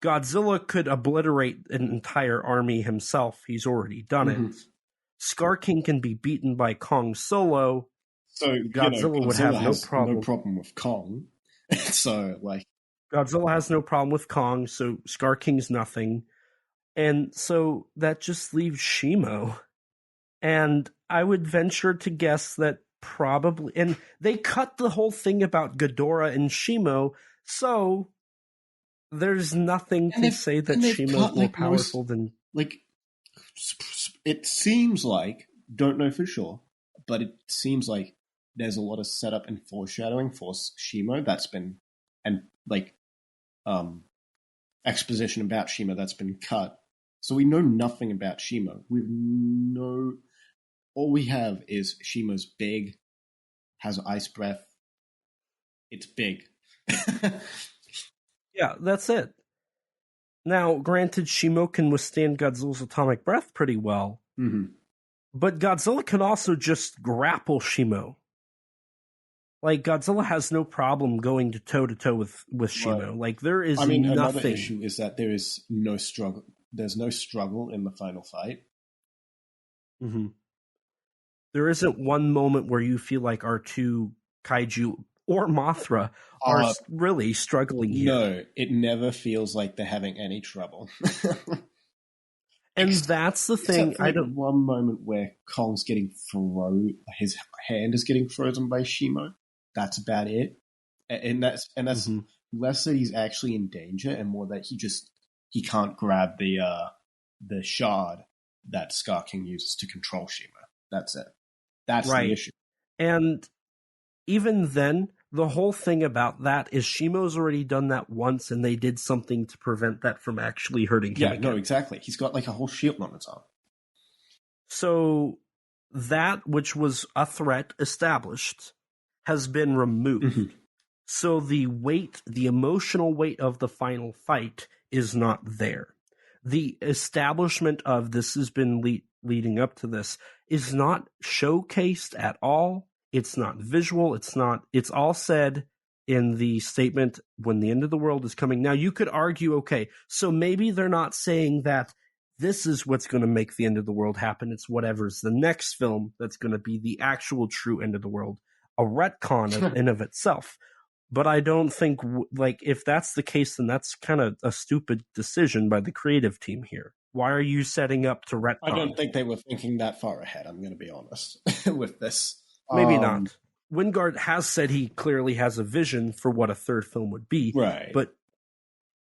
Godzilla could obliterate an entire army himself. He's already done it. Scar King can be beaten by Kong solo. So Godzilla would have no problem with Kong. So, like, Godzilla has no problem with Kong, so Scar King's nothing. And so that just leaves Shimo. And I would venture to guess that probably... And they cut the whole thing about Ghidorah and Shimo, so there's nothing to say that Shimo's more powerful than... Like, it seems like, don't know for sure, but it seems like there's a lot of setup and foreshadowing for Shimo that's been... And, like, exposition about Shimo that's been cut. So we know nothing about Shimo. All we have is Shimo's big, has ice breath. It's big. Yeah, that's it. Now, granted, Shimo can withstand Godzilla's atomic breath pretty well, but Godzilla can also just grapple Shimo. Like, Godzilla has no problem going toe-to-toe with Shimo. Right. Like, there is nothing. Another issue is that there is no struggle. There's no struggle in the final fight. There isn't one moment where you feel like our two kaiju or Mothra are really struggling here. No, it never feels like they're having any trouble. And that's the thing. I don't. One moment where Kong's getting his hand is getting frozen by Shimo. That's about it, and that's less that he's actually in danger, and more that he can't grab the shard that Scar King uses to control Shimo. That's it. That's the issue. And even then, the whole thing about that is Shimo's already done that once, and they did something to prevent that from actually hurting him. Yeah, again. no, exactly. He's got like a whole shield on his arm. So that which was a threat established has been removed. So the emotional weight of the final fight is not there. The establishment of this has been leading up to this is not showcased at all. It's not visual. It's all said in the statement when the end of the world is coming. Now, you could argue, okay, so maybe they're not saying that this is what's going to make the end of the world happen. It's whatever's the next film that's going to be the actual true end of the world, a retcon in of itself. But I don't think, like, if that's the case, then that's kind of a stupid decision by the creative team here. Why are you setting up to retcon? I don't think they were thinking that far ahead, I'm going to be honest, with this. Maybe not. Wingard has said he clearly has a vision for what a third film would be. Right. But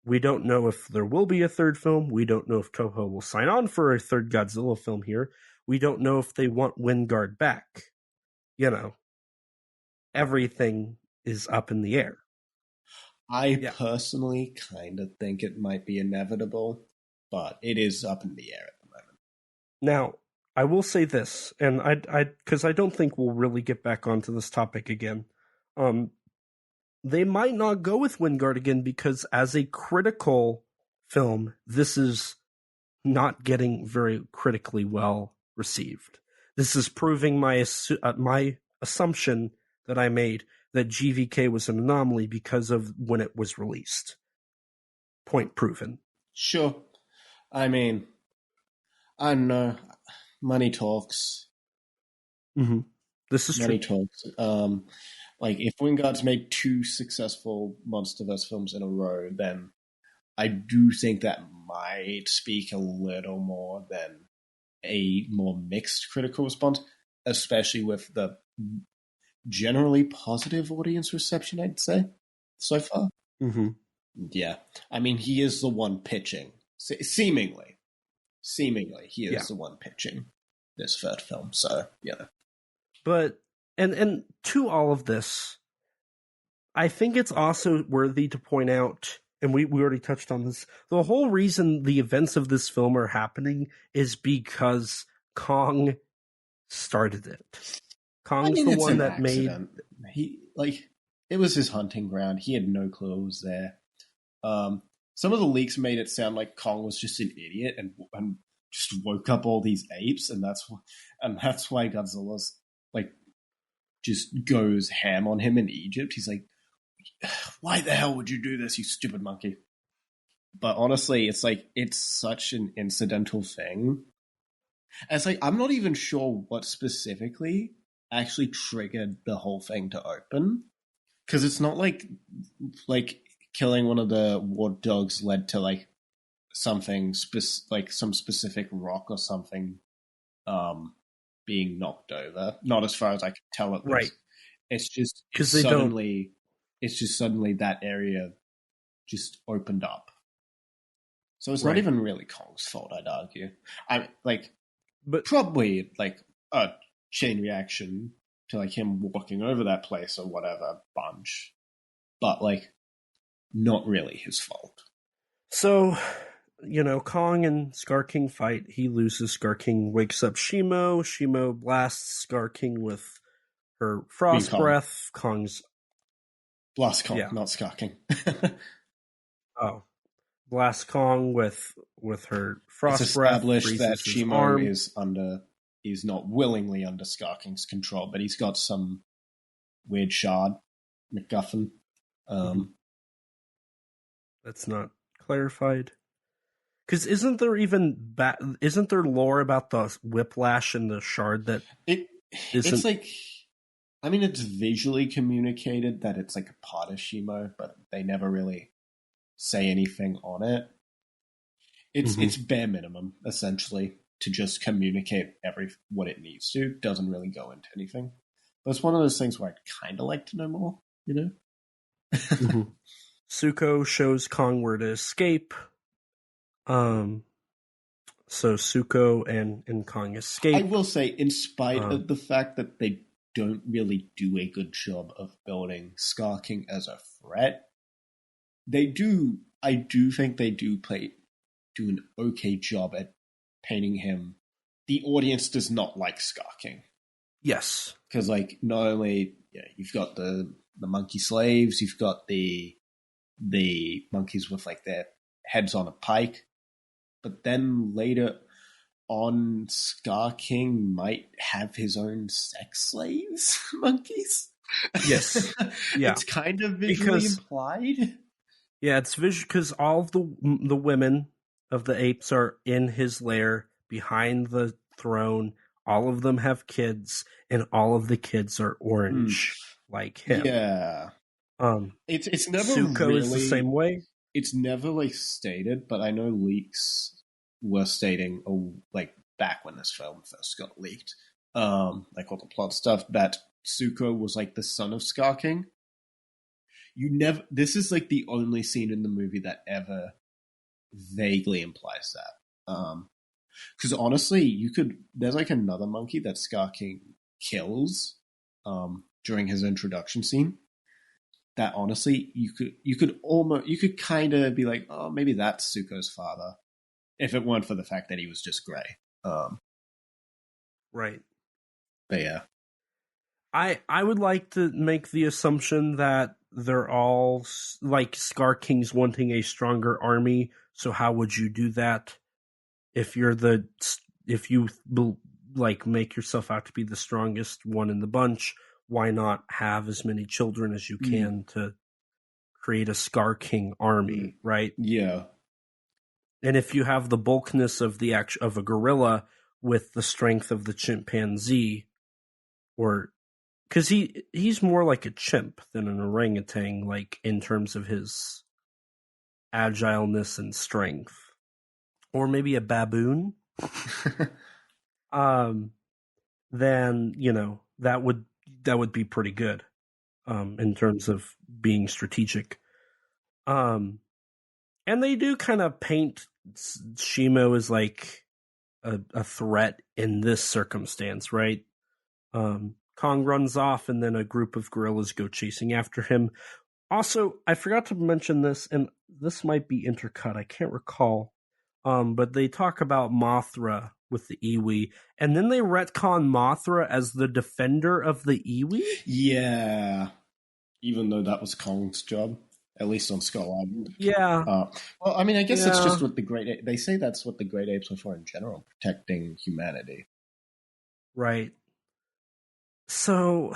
we don't know if there will be a third film. We don't know if Toho will sign on for a third Godzilla film here. We don't know if they want Wingard back. You know, everything is up in the air. I personally kind of think it might be inevitable, but it is up in the air at the moment. Now, I will say this, and because I don't think we'll really get back onto this topic again. They might not go with Wingard again because, as a critical film, this is not getting very critically well received. This is proving my assumption that I made that GVK was an anomaly because of when it was released. Point proven. Sure. I mean, I don't know. Money talks. Mm-hmm. This is Money true. talks. Like, if Wingard's made 2 successful MonsterVerse films in a row, then I do think that might speak a little more than a more mixed critical response, especially with the generally positive audience reception, I'd say, so far. Mm-hmm. Yeah. I mean, he is the one pitching. Seemingly, he is the one pitching this third film, so, yeah. But, and to all of this, I think it's also worthy to point out, and we already touched on this, the whole reason the events of this film are happening is because Kong started it. Kong's the one that accident. It was his hunting ground. He had no clue it was there. Some of the leaks made it sound like Kong was just an idiot and just woke up all these apes, and that's why Godzilla's just goes ham on him in Egypt. He's like, "Why the hell would you do this, you stupid monkey?" But honestly, it's such an incidental thing. It's I'm not even sure what specifically actually triggered the whole thing to open, because it's not like killing one of the ward dogs led to something some specific rock or something being knocked over. Not as far as I can tell at least. Right. It's just suddenly that area just opened up. So it's not even really Kong's fault, I'd argue. But probably a chain reaction to him walking over that place or whatever bunch, but not really his fault. So, Kong and Scar King fight. He loses. Scar King wakes up Shimo. Shimo blasts Scar King with her frost breath. Kong's blast Kong, not Scar King. Oh, blast Kong with her frost it's breath. Established that Shimo is not willingly under Scar King's control, but he's got some weird shard, MacGuffin. That's not clarified. Because isn't there lore about the whiplash and the shard that it's it's visually communicated that it's a part of Shimo, but they never really say anything on it. It's bare minimum, essentially, to just communicate what it needs to. Doesn't really go into anything. But it's one of those things where I'd kind of like to know more, Suko shows Kong where to escape. So Suko and Kong escape. I will say, in spite of the fact that they don't really do a good job of building Scar King as a threat, I do think they do an okay job at painting him. The audience does not like Scar King. Yes. Because not only you've got the monkey slaves, you've got the monkeys with their heads on a pike, but then later on, Scar King might have his own sex slaves, monkeys. Yes, yeah, it's kind of visually implied. Yeah, it's visual because all of the women of the apes are in his lair behind the throne. All of them have kids, and all of the kids are orange like him. Yeah. It's never Suko really, is the same way. It's never stated, but I know leaks were stating back when this film first got leaked, all the plot stuff, that Tsuko was like the son of Scar King. This is like the only scene in the movie that ever vaguely implies that. Because honestly, there's like another monkey that Scar King kills during his introduction scene. That honestly, you could kind of be like, oh, maybe that's Tsuko's father, if it weren't for the fact that he was just gray. Right. But yeah, I would like to make the assumption that they're all like Scar King's wanting a stronger army. So how would you do that if you like make yourself out to be the strongest one in the bunch? Why not have as many children as you can to create a Scar King army, right? Yeah. And if you have the bulkness of of a gorilla with the strength of the chimpanzee, or because he's more like a chimp than an orangutan, like in terms of his agileness and strength, or maybe a baboon, then that would be pretty good in terms of being strategic. And they do kind of paint Shimo as like a threat in this circumstance, right? Kong runs off, and then a group of gorillas go chasing after him. Also, I forgot to mention this, and this might be intercut. I can't recall. But they talk about Mothra with the Iwi, and then they retcon Mothra as the defender of the Iwi? Yeah. Even though that was Kong's job, at least on Skull Island. Yeah. Well, I mean, I guess it's just what they say that's what the Great Apes are for in general, protecting humanity. Right. So,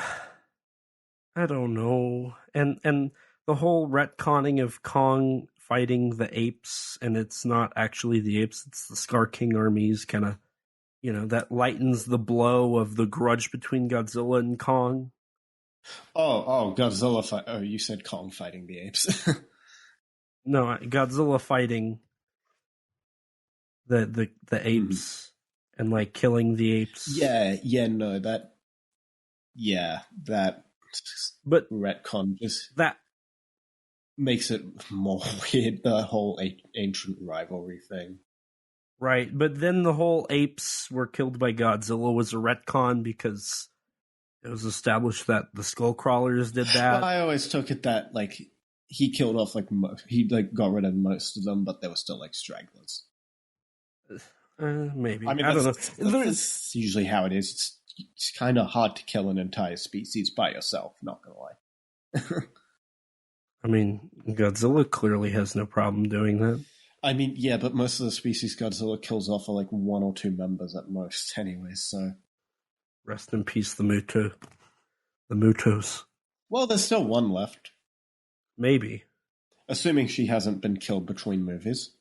I don't know. And the whole retconning of Kong fighting the apes, and it's not actually the apes, it's the Scar King armies, kind of, that lightens the blow of the grudge between Godzilla and Kong. Oh, Godzilla oh, you said Kong fighting the apes. No, Godzilla fighting the apes and like killing the apes. But retcon just that makes it more weird, the whole ancient rivalry thing. Right, but then the whole apes were killed by Godzilla was a retcon because it was established that the skull crawlers did that. Well, I always took it that like he killed off he got rid of most of them, but there were still like stragglers. Maybe. I mean, I don't know. That's usually how it is. It's kind of hard to kill an entire species by yourself, not gonna lie. I mean, Godzilla clearly has no problem doing that. I mean, yeah, but most of the species Godzilla kills off are like one or two members at most anyways, so... Rest in peace, the Mutos. Well, there's still one left. Maybe. Assuming she hasn't been killed between movies.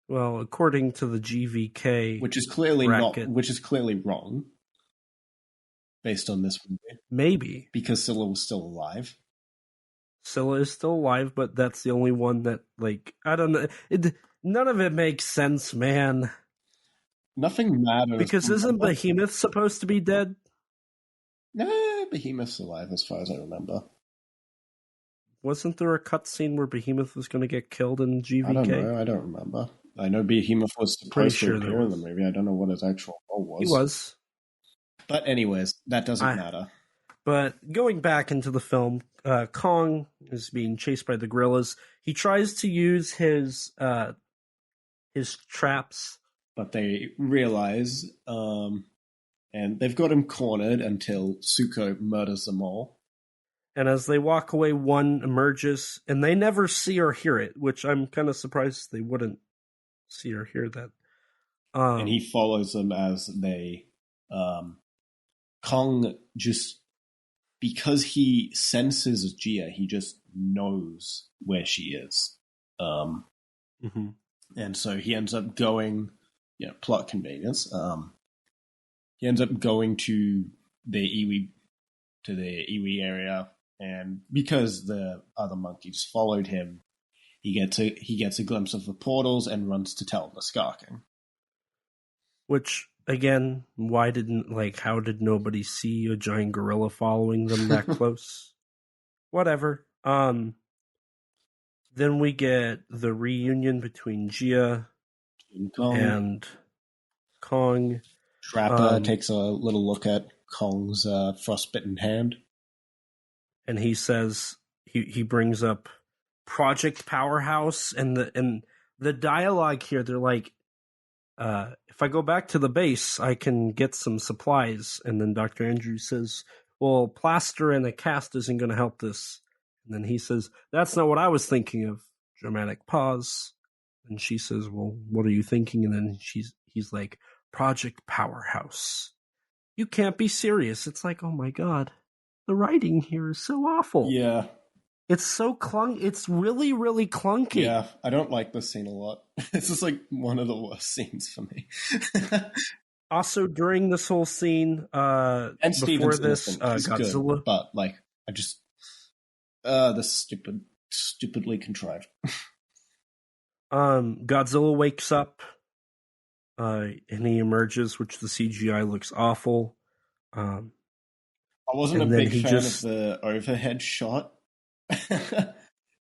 Well, according to the GVK... Which is clearly wrong. Based on this movie. Maybe. Because Scylla was still alive. Scylla is still alive, but that's the only one that, like, I don't know. None of it makes sense, man. Nothing matters. Because isn't Behemoth supposed to be dead? Nah, Behemoth's alive as far as I remember. Wasn't there a cutscene where Behemoth was going to get killed in GVK? I don't know. I don't remember. I know Behemoth was supposed to appear in the movie. I don't know what his actual role was. He was. But anyways, that doesn't matter. But going back into the film, Kong is being chased by the gorillas. He tries to use his traps. But they realize, and they've got him cornered until Tsuko murders them all. And as they walk away, one emerges, and they never see or hear it, which I'm kind of surprised they wouldn't see or hear that. And he follows them as they... Kong just... Because he senses Gia, he just knows where she is. And so he ends up going... plot convenience. He ends up going to the Iwi area, and because the other monkeys followed him, he gets a glimpse of the portals and runs to tell the Scar King. Which again, how did nobody see a giant gorilla following them that close? Whatever. Then we get the reunion between Gia and Kong. Trapper takes a little look at Kong's frostbitten hand. And he says, he brings up Project Powerhouse, and the dialogue here, they're like, if I go back to the base, I can get some supplies. And then Dr. Andrews says, well, plaster and a cast isn't going to help this. And then he says, that's not what I was thinking of. Dramatic pause. And she says, well, what are you thinking? And then he's like, Project Powerhouse. You can't be serious. It's like, oh my God, the writing here is so awful. Yeah. It's so it's really, really clunky. Yeah, I don't like this scene a lot. This is like one of the worst scenes for me. Also, during this whole scene, and before this, Godzilla. Good, but like, I just, this stupidly contrived. Godzilla wakes up, and he emerges, which the CGI looks awful. I wasn't a big fan of the overhead shot.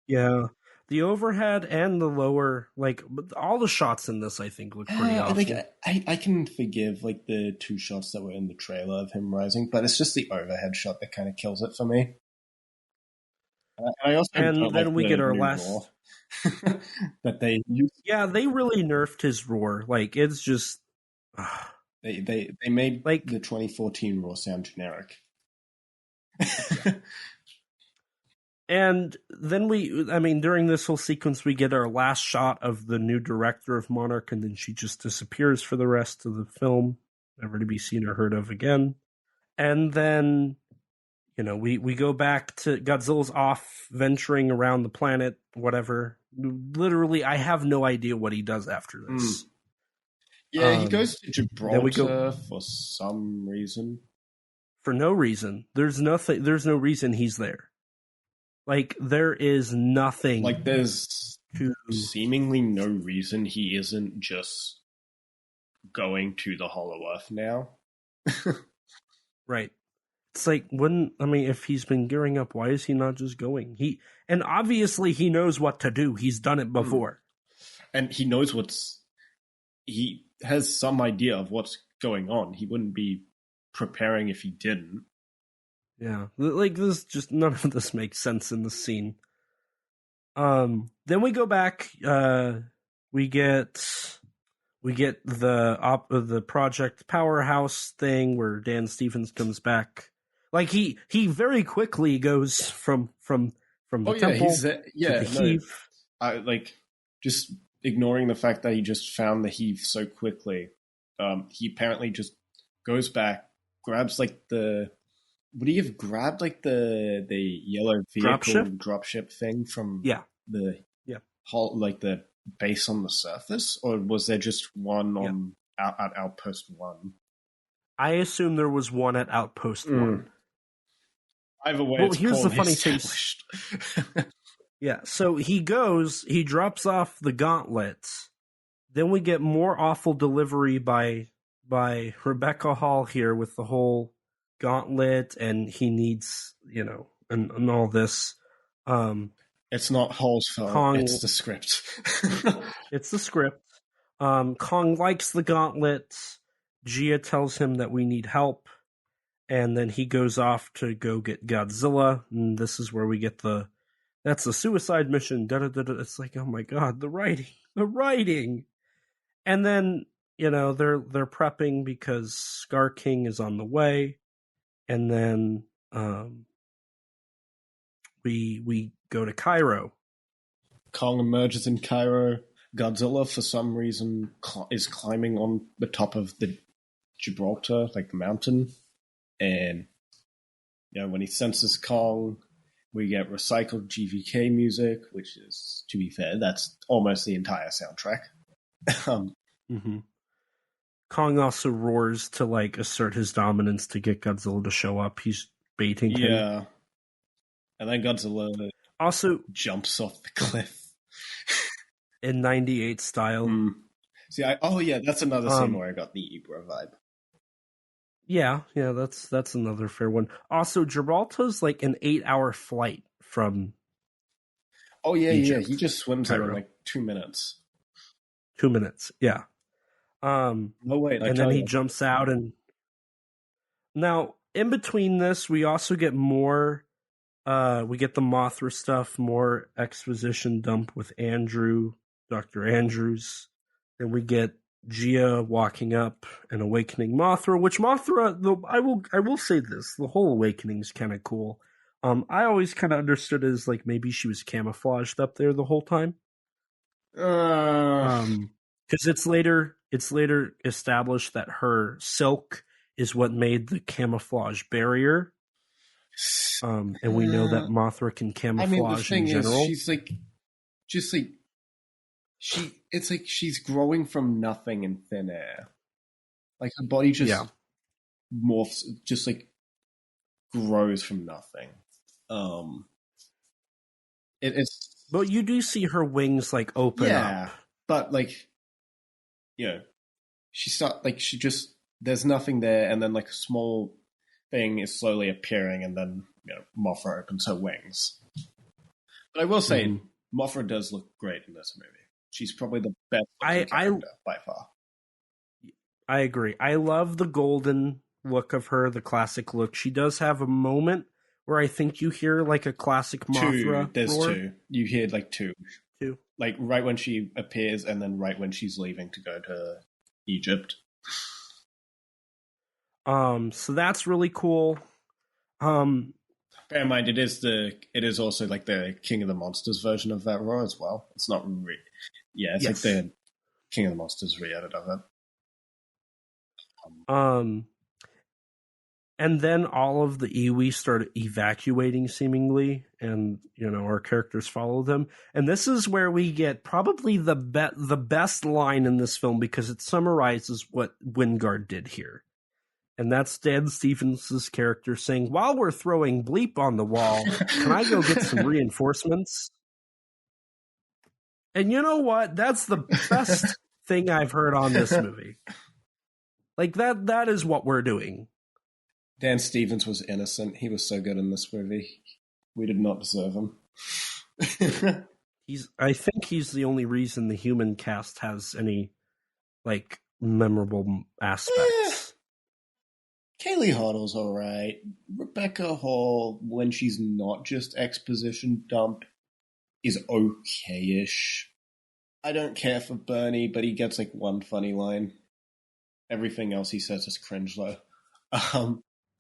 Yeah, the overhead and the lower, all the shots in this, I think, look pretty awful. I can forgive like the two shots that were in the trailer of him rising, but it's just the overhead shot that kind of kills it for me. And then we get our last that they used. Yeah, they really nerfed his roar. Like, it's just they made like the 2014 roar sound generic. And then during this whole sequence, we get our last shot of the new director of Monarch, and then she just disappears for the rest of the film, never to be seen or heard of again. And then, we go back to Godzilla's off venturing around the planet, whatever. Literally, I have no idea what he does after this. Yeah, he goes to Gibraltar for some reason. For no reason. There's no reason he's there. Like, there is nothing. Like, there's seemingly no reason he isn't just going to the Hollow Earth now. Right. It's like, if he's been gearing up, why is he not just going? And obviously he knows what to do. He's done it before. And he knows he has some idea of what's going on. He wouldn't be preparing if he didn't. Yeah, like, this, just none of this makes sense in the scene. Then we go back. We get the Project Powerhouse thing where Dan Stevens comes back. Like, he very quickly goes from the temple to the heave. I like, just ignoring the fact that he just found the heave so quickly. He apparently just goes back, grabs like would he have grabbed like the yellow vehicle dropship thing from the base on the surface, or was there just one on at Outpost 1? I assume there was one at Outpost 1. Either way, here's the funny thing. Yeah, so he drops off the gauntlets. Then we get more awful delivery by Rebecca Hall here with the whole gauntlet, and he needs, and all this. It's not Hall's fault. It's the script. It's the script. Kong likes the gauntlet. Gia tells him that we need help, and then he goes off to go get Godzilla. And this is where we get that's the suicide mission. It's like, oh my God, the writing. And then, they're prepping because Scar King is on the way. And then we go to Cairo. Kong emerges in Cairo. Godzilla, for some reason, is climbing on the top of the Gibraltar, like the mountain. And, when he senses Kong, we get recycled GVK music, which is, to be fair, that's almost the entire soundtrack. Kong also roars to assert his dominance to get Godzilla to show up. He's baiting him. Yeah. And then Godzilla also jumps off the cliff. In 98 style. See, that's another scene where I got the Ibra vibe. Yeah, that's another fair one. Also, Gibraltar's like an 8-hour flight from Egypt, he just swims there in Cairo. like 2 minutes. 2 minutes, yeah. No, wait, and then he jumps out, and now in between this, we also get more. We get the Mothra stuff, more exposition dump with Andrew, Dr. Andrews. Then we get Gia walking up and awakening Mothra, which Mothra, I will say this, the whole awakening is kind of cool. I always kind of understood it as like maybe she was camouflaged up there the whole time. Because it's later established that her silk is what made the camouflage barrier. And we know that Mothra can camouflage in general. She's like, it's like she's growing from nothing in thin air. Like her body just morphs, just like grows from nothing. It's. But you do see her wings like open up. But like, there's nothing there, and then like a small thing is slowly appearing, and then Mothra opens her wings. But I will say, Mothra does look great in this movie. She's probably the best character by far. I agree. I love the golden look of her, the classic look. She does have a moment where I think you hear like a classic Mothra. There's roar. two. You hear like two. Two. Like right when she appears, and then right when she's leaving to go to Egypt. So that's really cool. Bear in mind, it is also like the King of the Monsters version of that roar as well. It's not it's like the King of the Monsters re-edit of it. And then all of the Iwi started evacuating seemingly, and our characters follow them. And this is where we get probably the best line in this film, because it summarizes what Wingard did here. And that's Dan Stevens' character saying, "While we're throwing bleep on the wall, can I go get some reinforcements?" And you know what? That's the best thing I've heard on this movie. Like that is what we're doing. Dan Stevens was innocent. He was so good in this movie. We did not deserve him. I think he's the only reason the human cast has any like memorable aspects. Kaylee Hoddle's alright. Rebecca Hall, when she's not just exposition dump, is okay-ish. I don't care for Bernie, but he gets like one funny line. Everything else he says is cringe though.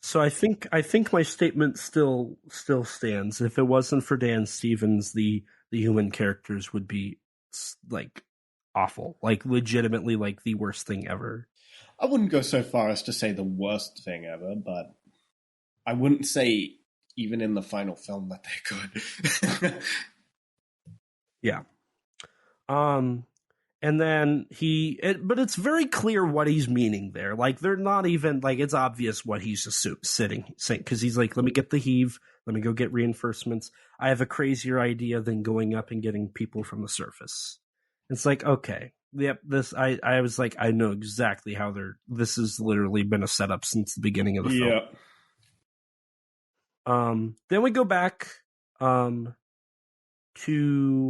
So I think my statement still stands. If it wasn't for Dan Stevens, the human characters would be like awful, like legitimately like the worst thing ever. I wouldn't go so far as to say the worst thing ever, but I wouldn't say even in the final film that they're good. Yeah. And then but it's very clear what he's meaning there. Like they're not even like, it's obvious what he's just saying, because he's like, let me get the heave, let me go get reinforcements. I have a crazier idea than going up and getting people from the surface. It's like, okay. Yep, I was like, I know exactly how this has literally been a setup since the beginning of the film. Yeah. Then we go back to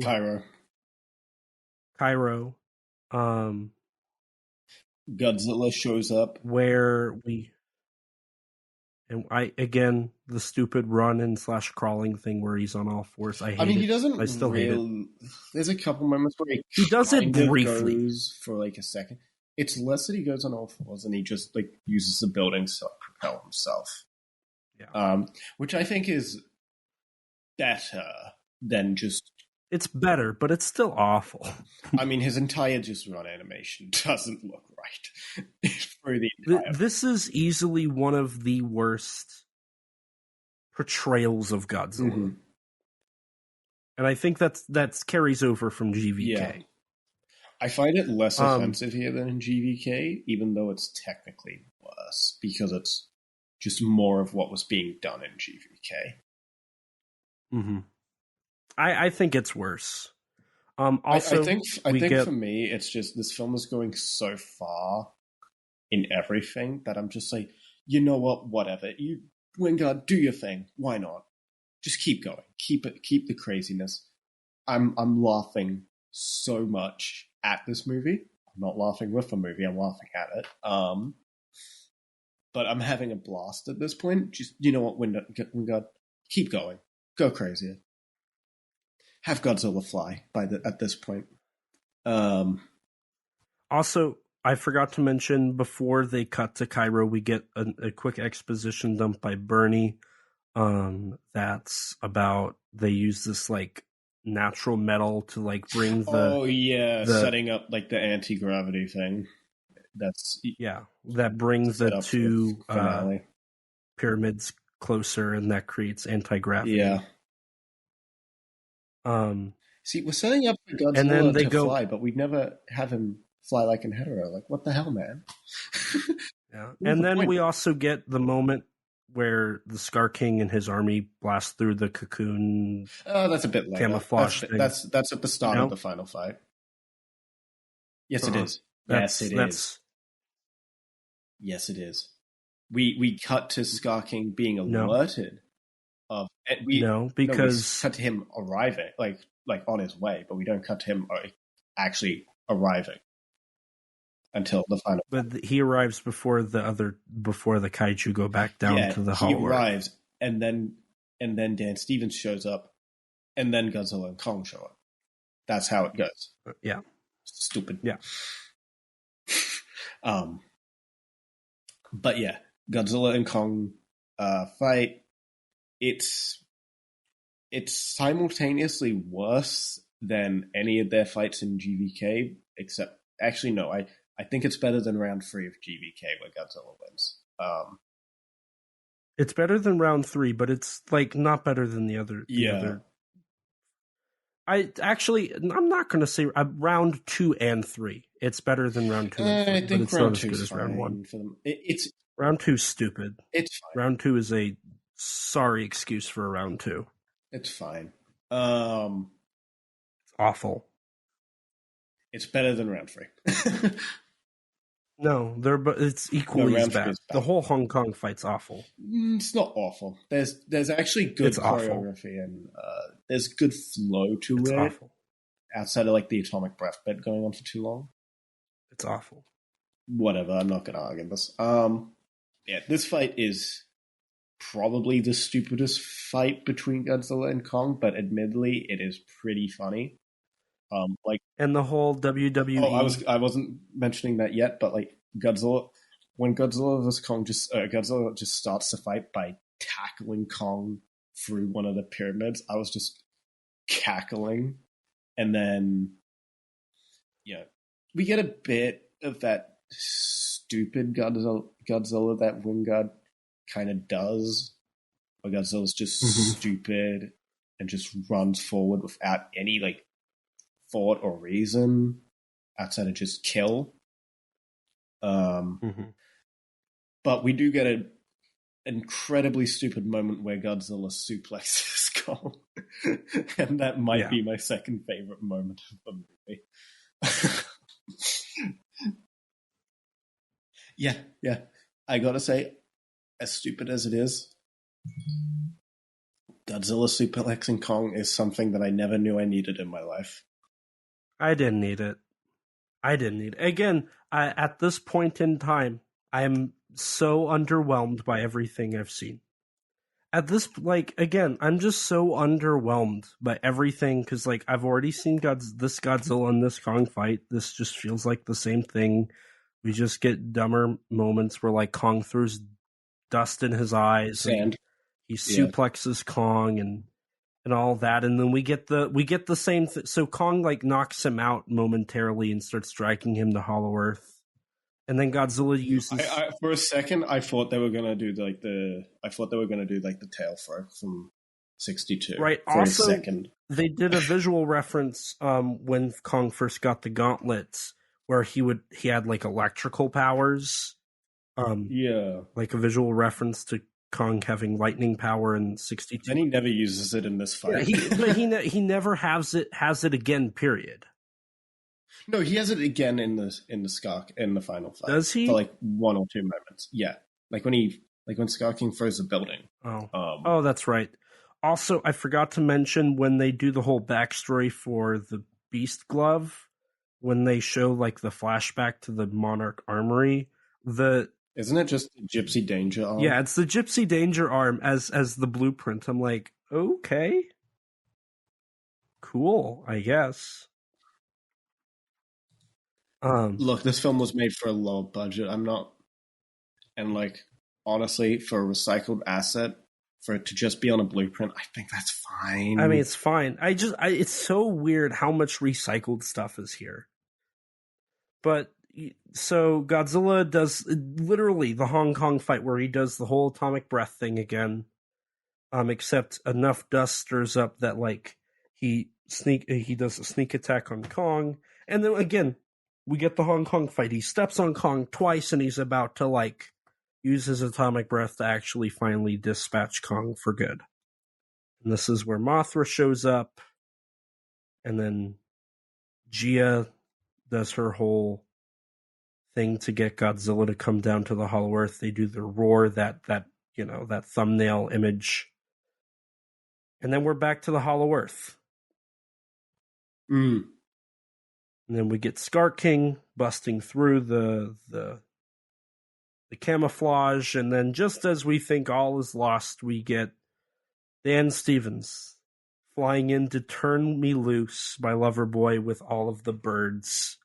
Cairo. Godzilla shows up. Where again, the stupid run / crawling thing where he's on all fours. I mean, he doesn't. I still hate it. There's a couple moments where he does it briefly goes for like a second. It's less that he goes on all fours and he just like uses the building to propel himself. Yeah. Which I think is better than just. It's better, but it's still awful. I mean, his entire just run animation doesn't look right. For the entire this is easily one of the worst portrayals of Godzilla. Mm-hmm. And I think that's carries over from GVK. Yeah. I find it less offensive here than in GVK, even though it's technically worse, because it's just more of what was being done in GVK. Mm-hmm. I think it's worse. Also, I think for me, it's just this film is going so far in everything that I'm just like, you know what, whatever. You, Wingard, do your thing. Why not? Just keep going. Keep the craziness. I'm laughing so much at this movie. I'm not laughing with the movie. I'm laughing at it. But I'm having a blast at this point. Just, you know what, Wingard, keep going. Go crazier. Have Godzilla fly at this point. Also, I forgot to mention, before they cut to Cairo, we get a quick exposition dump by Bernie. That's about, they use this like natural metal to like bring the setting up like the anti-gravity thing. That brings the two pyramids closer, and that creates anti-gravity. Yeah. See, we're setting up for Godzilla to fly, but we never have him fly like in Hetero. Like, what the hell, man? Yeah. And then we also get the moment where the Scar King and his army blast through the cocoon. Oh, that's a bit later. Camouflage thing. That's at the start of the final fight. Yes, it is. Yes, it is. Yes, it is. We cut to Scar King being alerted of. We cut to him arriving, like on his way, but we don't cut to him actually arriving until the final. But he arrives before the kaiju go back down to the hollow. He arrives, and then Dan Stevens shows up, and then Godzilla and Kong show up. That's how it goes. Yeah. Stupid. Yeah. But yeah, Godzilla and Kong fight. It's simultaneously worse than any of their fights in GVK, except actually no, I think it's better than round 3 of GVK where Godzilla wins. It's better than round 3, but it's like not better than the other. I'm not going to say round 2 and 3. It's better than round 2 and 3, I think but it's round not as 2 good is as round 1. for them. Round 2's stupid. It's fine. Round 2 is a sorry excuse for a round 2. It's fine. It's awful. It's better than round 3. No, it's equally as bad. The whole Hong Kong fight's awful. It's not awful. There's actually good choreography and there's good flow to it. Awful. Outside of like the atomic breath bit going on for too long. It's awful. Whatever, I'm not going to argue this. This fight is probably the stupidest fight between Godzilla and Kong, but admittedly, it is pretty funny. And the whole WWE. Oh, I wasn't mentioning that yet, but like when Godzilla vs Kong Godzilla just starts the fight by tackling Kong through one of the pyramids, I was just cackling, and then we get a bit of that stupid Godzilla that Wingard kind of does, where Godzilla's just stupid and just runs forward without any like thought or reason outside of just kill. But we do get an incredibly stupid moment where Godzilla suplexes Kong, and that might be my second favorite moment of the movie. Yeah. I gotta say, as stupid as it is, Godzilla suplexing Kong is something that I never knew I needed in my life. I didn't need it. Again, at this point in time, I'm so underwhelmed by everything I've seen. I'm just so underwhelmed by everything, because like I've already seen this Godzilla and this Kong fight. This just feels like the same thing. We just get dumber moments where like Kong throws dust in his eyes, and he suplexes Kong and all that, and then we get the same thing. So Kong like knocks him out momentarily and starts striking him to Hollow Earth. And then Godzilla uses. For a second, I thought they were gonna do like the tail throw from 62. Right. For also, a second, they did a visual reference when Kong first got the gauntlets, where he had like electrical powers. Like a visual reference to Kong having lightning power in 62. And he never uses it in this fight. Yeah, he never has it again. Period. No, he has it again in the final fight. Does he? For like 1 or 2 moments. Yeah, like when Scar King throws the building. Oh, that's right. Also, I forgot to mention when they do the whole backstory for the Beast Glove, when they show like the flashback to the Monarch Armory. Isn't it just the Gypsy Danger arm? Yeah, it's the Gypsy Danger arm as the blueprint. I'm like, okay, cool, I guess. Look, this film was made for a low budget. Honestly, for a recycled asset, for it to just be on a blueprint, I think that's fine. I mean, it's fine. It's so weird how much recycled stuff is here. But so Godzilla does literally the Hong Kong fight where he does the whole atomic breath thing again. Except enough dust stirs up that like he does a sneak attack on Kong, and then again we get the Hong Kong fight. He steps on Kong twice, and he's about to like use his atomic breath to actually finally dispatch Kong for good. And this is where Mothra shows up, and then Gia does her whole thing to get Godzilla to come down to the Hollow Earth. They do the roar, that thumbnail image. And then we're back to the Hollow Earth. Mm. And then we get Scar King busting through the camouflage, and then just as we think all is lost, we get Dan Stevens flying in to turn me loose, my lover boy, with all of the birds.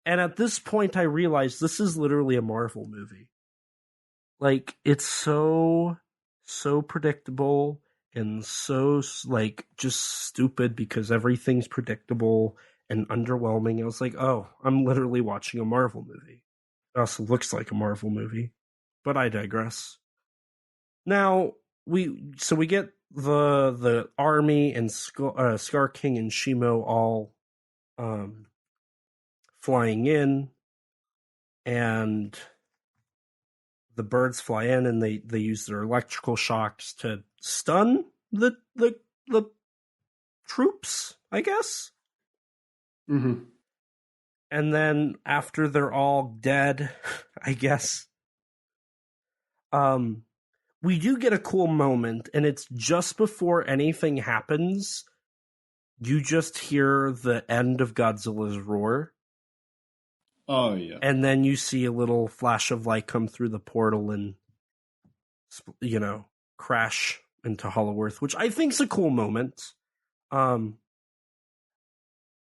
And at this point, I realized this is literally a Marvel movie. Like, it's so predictable and so, like, just stupid because everything's predictable and underwhelming. I was like, oh, I'm literally watching a Marvel movie. It also looks like a Marvel movie, but I digress. Now, we get the army and Scar King and Shimo all flying in, and the birds fly in, and they use their electrical shocks to stun the troops, I guess. Mm-hmm. And then after they're all dead, I guess, we do get a cool moment, and it's just before anything happens. You just hear the end of Godzilla's roar. Oh, yeah. And then you see a little flash of light come through the portal and, crash into Hollow Earth, which I think is a cool moment.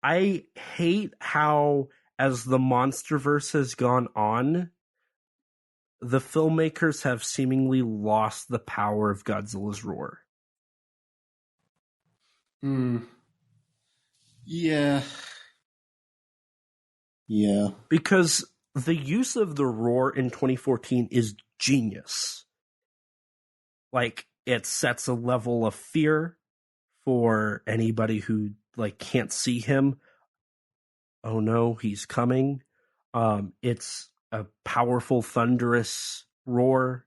I hate how, as the MonsterVerse has gone on, the filmmakers have seemingly lost the power of Godzilla's roar. Yeah. Yeah. Because the use of the roar in 2014 is genius. Like, it sets a level of fear for anybody who, like, can't see him. Oh no, he's coming. It's a powerful, thunderous roar.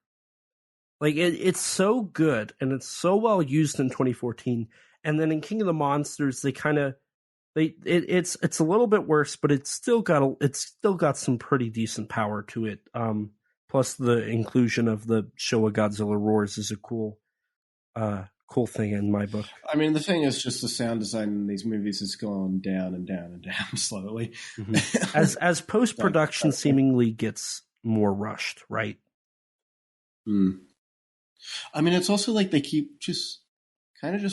Like, it's so good, and it's so well used in 2014. And then in King of the Monsters, it's a little bit worse, but it's still got some pretty decent power to it. Plus, the inclusion of the Showa Godzilla roars is a cool thing in my book. I mean, the thing is, just the sound design in these movies has gone down and down and down slowly. Mm-hmm. As post production seemingly gets more rushed, right? I mean, it's also like they keep just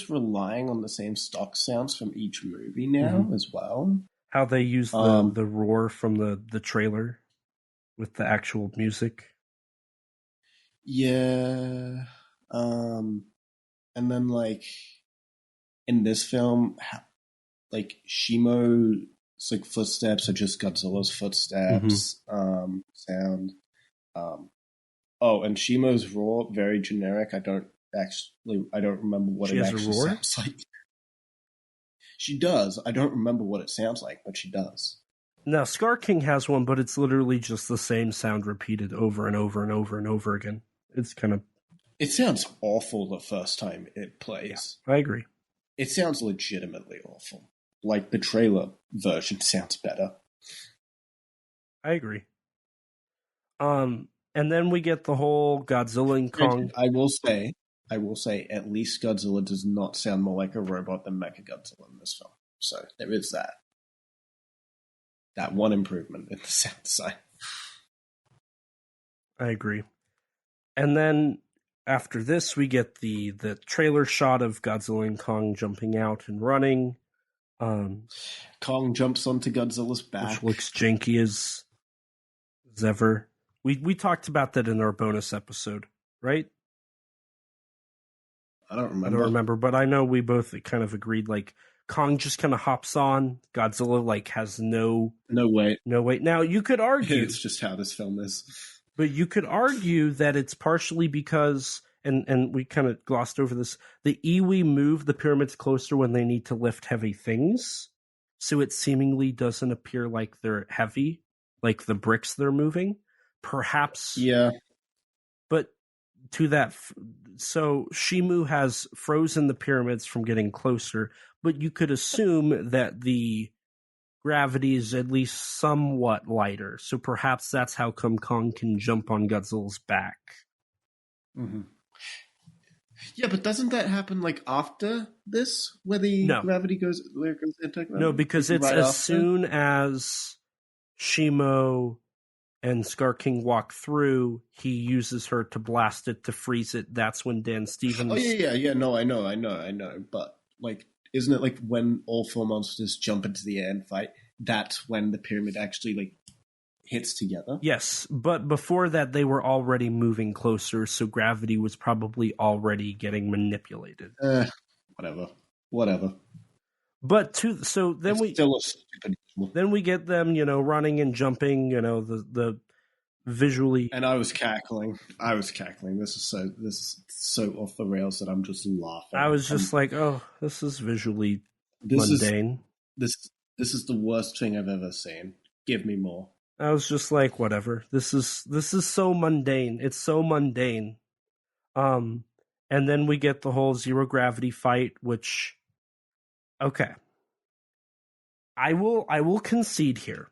relying on the same stock sounds from each movie now as well. How they use the roar from the trailer with the actual music. Yeah. And then, like, in this film, like, Shimo's, like, footsteps are just Godzilla's footsteps sound. And Shimo's roar, very generic. I don't remember what it actually sounds like. She does. I don't remember what it sounds like, but she does. Now, Scar King has one, but it's literally just the same sound repeated over and over and over and over again. It's kind of It sounds awful the first time it plays. Yeah, I agree. It sounds legitimately awful. Like, the trailer version sounds better. I agree. And then we get the whole Godzilla and Kong. I will say, at least Godzilla does not sound more like a robot than Mechagodzilla in this film. So there is that. That one improvement in the sound design. I agree. And then after this, we get the trailer shot of Godzilla and Kong jumping out and running. Kong jumps onto Godzilla's back. Which looks janky as ever. We talked about that in our bonus episode, right? I don't remember. I don't remember, but I know we both kind of agreed, like, Kong just kind of hops on. Godzilla, like, has no weight. No weight. Now, you could argue... It's just how this film is. But you could argue that it's partially because, and we kind of glossed over this, the Iwi move the pyramids closer when they need to lift heavy things, so it seemingly doesn't appear like they're heavy, like the bricks they're moving. Perhaps... Yeah. But to that... So Shimu has frozen the pyramids from getting closer, but you could assume that the gravity is at least somewhat lighter. So perhaps that's how come Kong can jump on Godzilla's back. Mm-hmm. Yeah, but doesn't that happen like after this, where the gravity goes into gravity? No, because it's right as soon as Shimo and Scar King walk through, he uses her to blast it, to freeze it. That's when Dan Stevens... Oh, yeah. No, I know. But, like, isn't it like when all four monsters jump into the air and fight, that's when the pyramid actually, like, hits together? Yes, but before that, they were already moving closer, so gravity was probably already getting manipulated. Whatever. But then we get them, running and jumping, the visually. And I was cackling. This is so off the rails that I'm just laughing. I was just like, oh, this is visually mundane. This is the worst thing I've ever seen. Give me more. I was just like, whatever. This is so mundane. It's so mundane. And then we get the whole zero gravity fight, which. Okay. I will concede here.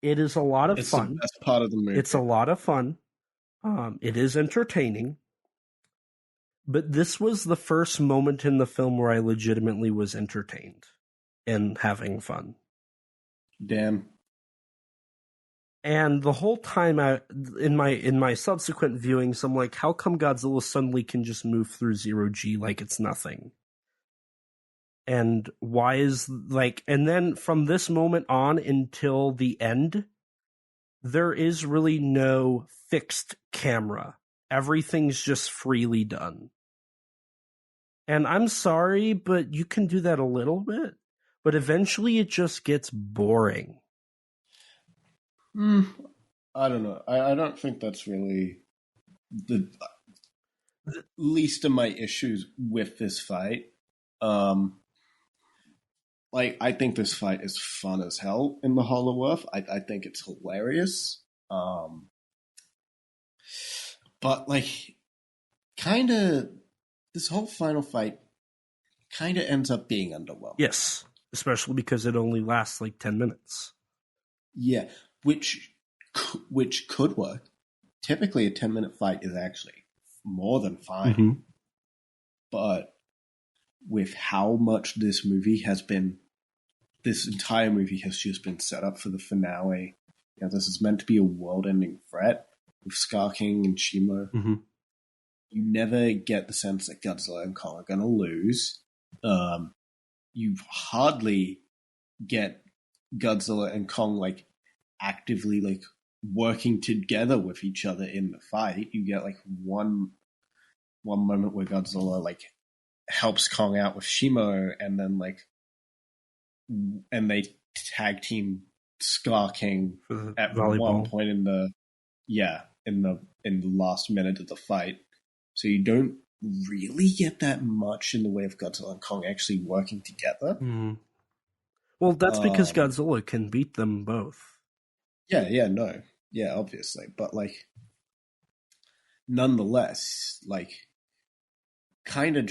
It is a lot of fun. It's the best part of the movie. It's a lot of fun. It is entertaining. But this was the first moment in the film where I legitimately was entertained and having fun. Damn. And the whole time in my subsequent viewings, I'm like, how come Godzilla suddenly can just move through 0G like it's nothing? And why is, like, and then from this moment on until the end, there is really no fixed camera. Everything's just freely done. And I'm sorry, but you can do that a little bit, but eventually it just gets boring. I don't know. I don't think that's really the least of my issues with this fight. Like, I think this fight is fun as hell in the Hollow Earth. I think it's hilarious. But, like, kind of, this whole final fight kind of ends up being underwhelming. Yes, especially because it only lasts, like, 10 minutes. Yeah, which could work. Typically, a 10-minute fight is actually more than fine. Mm-hmm. But with how much this entire movie has just been set up for the finale. This is meant to be a world-ending threat with Scar King and Shimo. Mm-hmm. You never get the sense that Godzilla and Kong are going to lose. You hardly get Godzilla and Kong, like, actively, like, working together with each other in the fight. You get, like, one moment where Godzilla, like, helps Kong out with Shimo, and then, like, and they tag team Scar King at one point in the last minute of the fight. So you don't really get that much in the way of Godzilla and Kong actually working together. Mm-hmm. Well, that's because Godzilla can beat them both. Yeah, obviously, but, like, nonetheless, like, kind of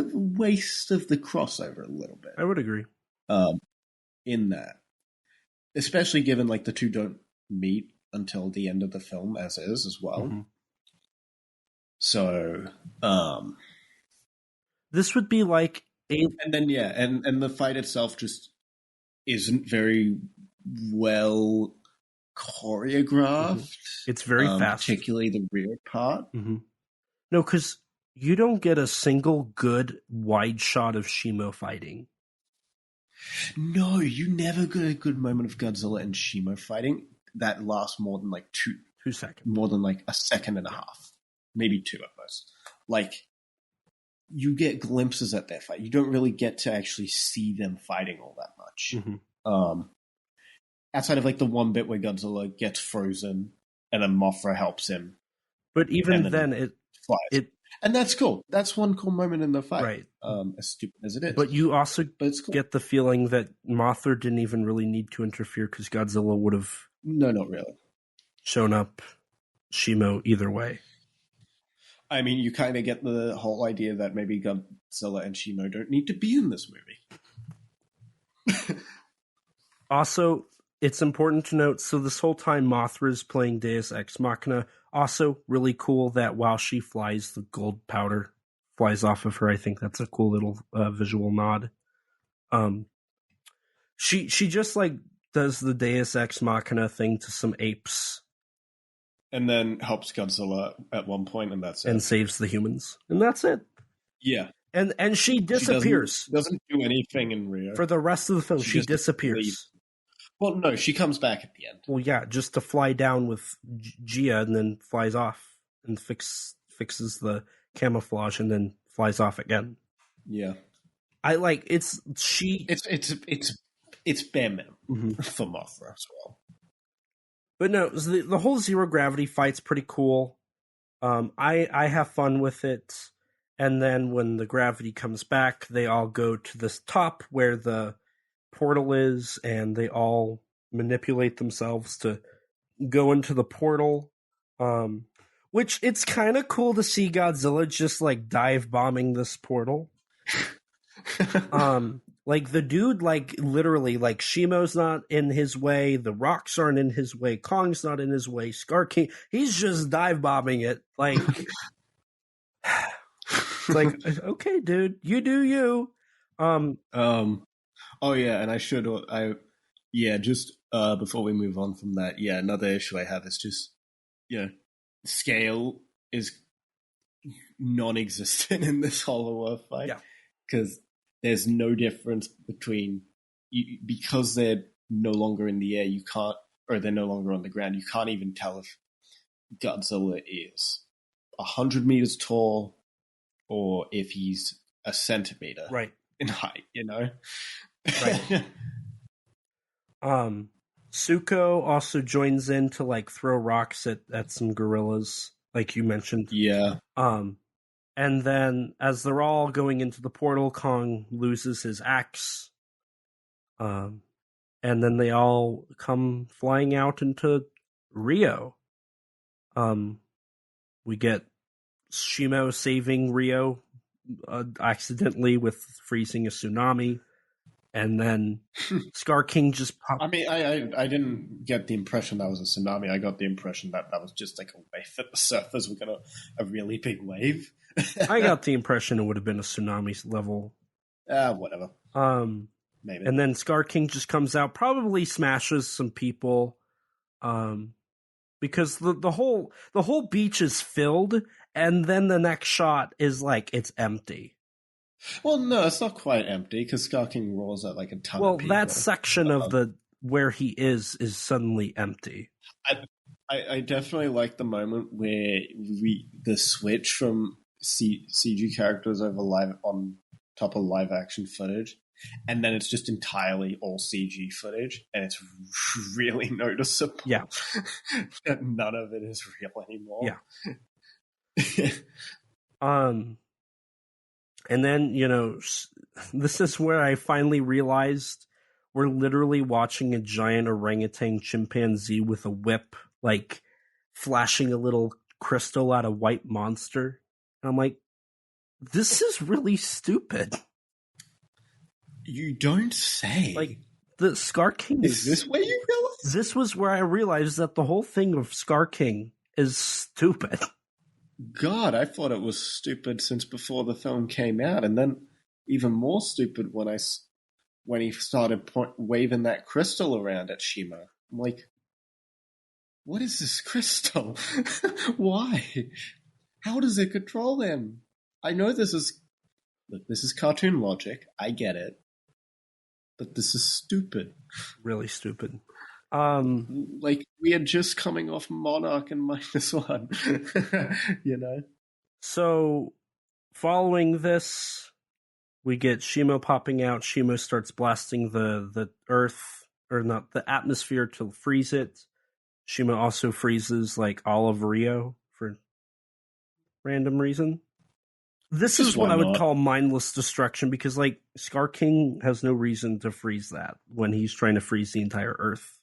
a waste of the crossover a little bit. I would agree. In that. Especially given, like, the two don't meet until the end of the film, as is, as well. Mm-hmm. So, this would be like and then, yeah, and the fight itself just isn't very well choreographed. Mm-hmm. It's very fast. Particularly the rear part. Mm-hmm. No, because you don't get a single good wide shot of Shimo fighting. No, you never get a good moment of Godzilla and Shimo fighting that lasts more than like 2 seconds. More than like a second and a half. Maybe 2 at most. Like, you get glimpses at their fight. You don't really get to actually see them fighting all that much. Mm-hmm. Outside of like the one bit where Godzilla gets frozen and then Mothra helps him. But even then it flies. And that's cool. That's one cool moment in the fight. Right. As stupid as it is. But you also it's cool. get the feeling that Mothra didn't even really need to interfere because Godzilla would have... No, not really. ...shown up Shimo either way. I mean, you kind of get the whole idea that maybe Godzilla and Shimo don't need to be in this movie. Also, it's important to note, so this whole time Mothra is playing Deus Ex Machina. Also, really cool that while she flies, the gold powder flies off of her. I think that's a cool little visual nod. She just like does the Deus Ex Machina thing to some apes. And then helps Godzilla at one point, and that's it. And saves the humans. And that's it. Yeah. And she disappears. She doesn't do anything in Rio. For the rest of the film, she disappears. Well, no, she comes back at the end. Well, yeah, just to fly down with Gia and then flies off and fixes the camouflage and then flies off again. Yeah. I like it's bare minimum for Mothra as well. But no, the whole zero gravity fight's pretty cool. I have fun with it. And then when the gravity comes back, they all go to this top where the portal is, and they all manipulate themselves to go into the portal. Which it's kind of cool to see Godzilla just like dive bombing this portal. Like the dude, like literally, like Shimo's not in his way, the rocks aren't in his way, Kong's not in his way, Scar King, he's just dive bombing it. Like, it's like, okay, dude, you do you. Oh yeah, and just before we move on from that, another issue I have is just, scale is non-existent in this Hollow Earth fight. Yeah. Because there's no difference between, because they're no longer in the air, you can't, or they're no longer on the ground, you can't even tell if Godzilla is 100 meters tall or if he's a centimeter in height, Right. Suko also joins in to like throw rocks at some gorillas, like you mentioned. Yeah. And then as they're all going into the portal, Kong loses his axe. And then they all come flying out into Rio. We get Shimo saving Rio accidentally with freezing a tsunami. And then Scar King just popped. I mean, I didn't get the impression that was a tsunami. I got the impression that was just like a wave at the surface. We got a really big wave. I got the impression it would have been a tsunami level. Whatever. Maybe. And then Scar King just comes out, probably smashes some people, because the whole beach is filled, and then the next shot is like it's empty. Well, no, it's not quite empty because Scar King rolls at like a ton of people. Well, that section of the where he is suddenly empty. I definitely like the moment where the switch from CG characters on top of live action footage, and then it's just entirely all CG footage, and it's really noticeable. Yeah, that none of it is real anymore. Yeah. And then, this is where I finally realized we're literally watching a giant orangutan chimpanzee with a whip, like, flashing a little crystal at a white monster. And I'm like, this is really stupid. You don't say. Like, the Scar King is this where you realize? This was where I realized that the whole thing of Scar King is stupid. God, I thought it was stupid since before the film came out, and then even more stupid when he started waving that crystal around at Shima. I'm like, what is this crystal? Why? How does it control him? I know this is cartoon logic. I get it. But this is stupid. Really stupid. Like, we are just coming off Monarch and -1. You know? So, following this, we get Shimo popping out. Shimo starts blasting the earth, or not, the atmosphere to freeze it. Shimo also freezes, like, all of Rio for random reason. This is what I would call mindless destruction, because, like, Scar King has no reason to freeze that when he's trying to freeze the entire Earth.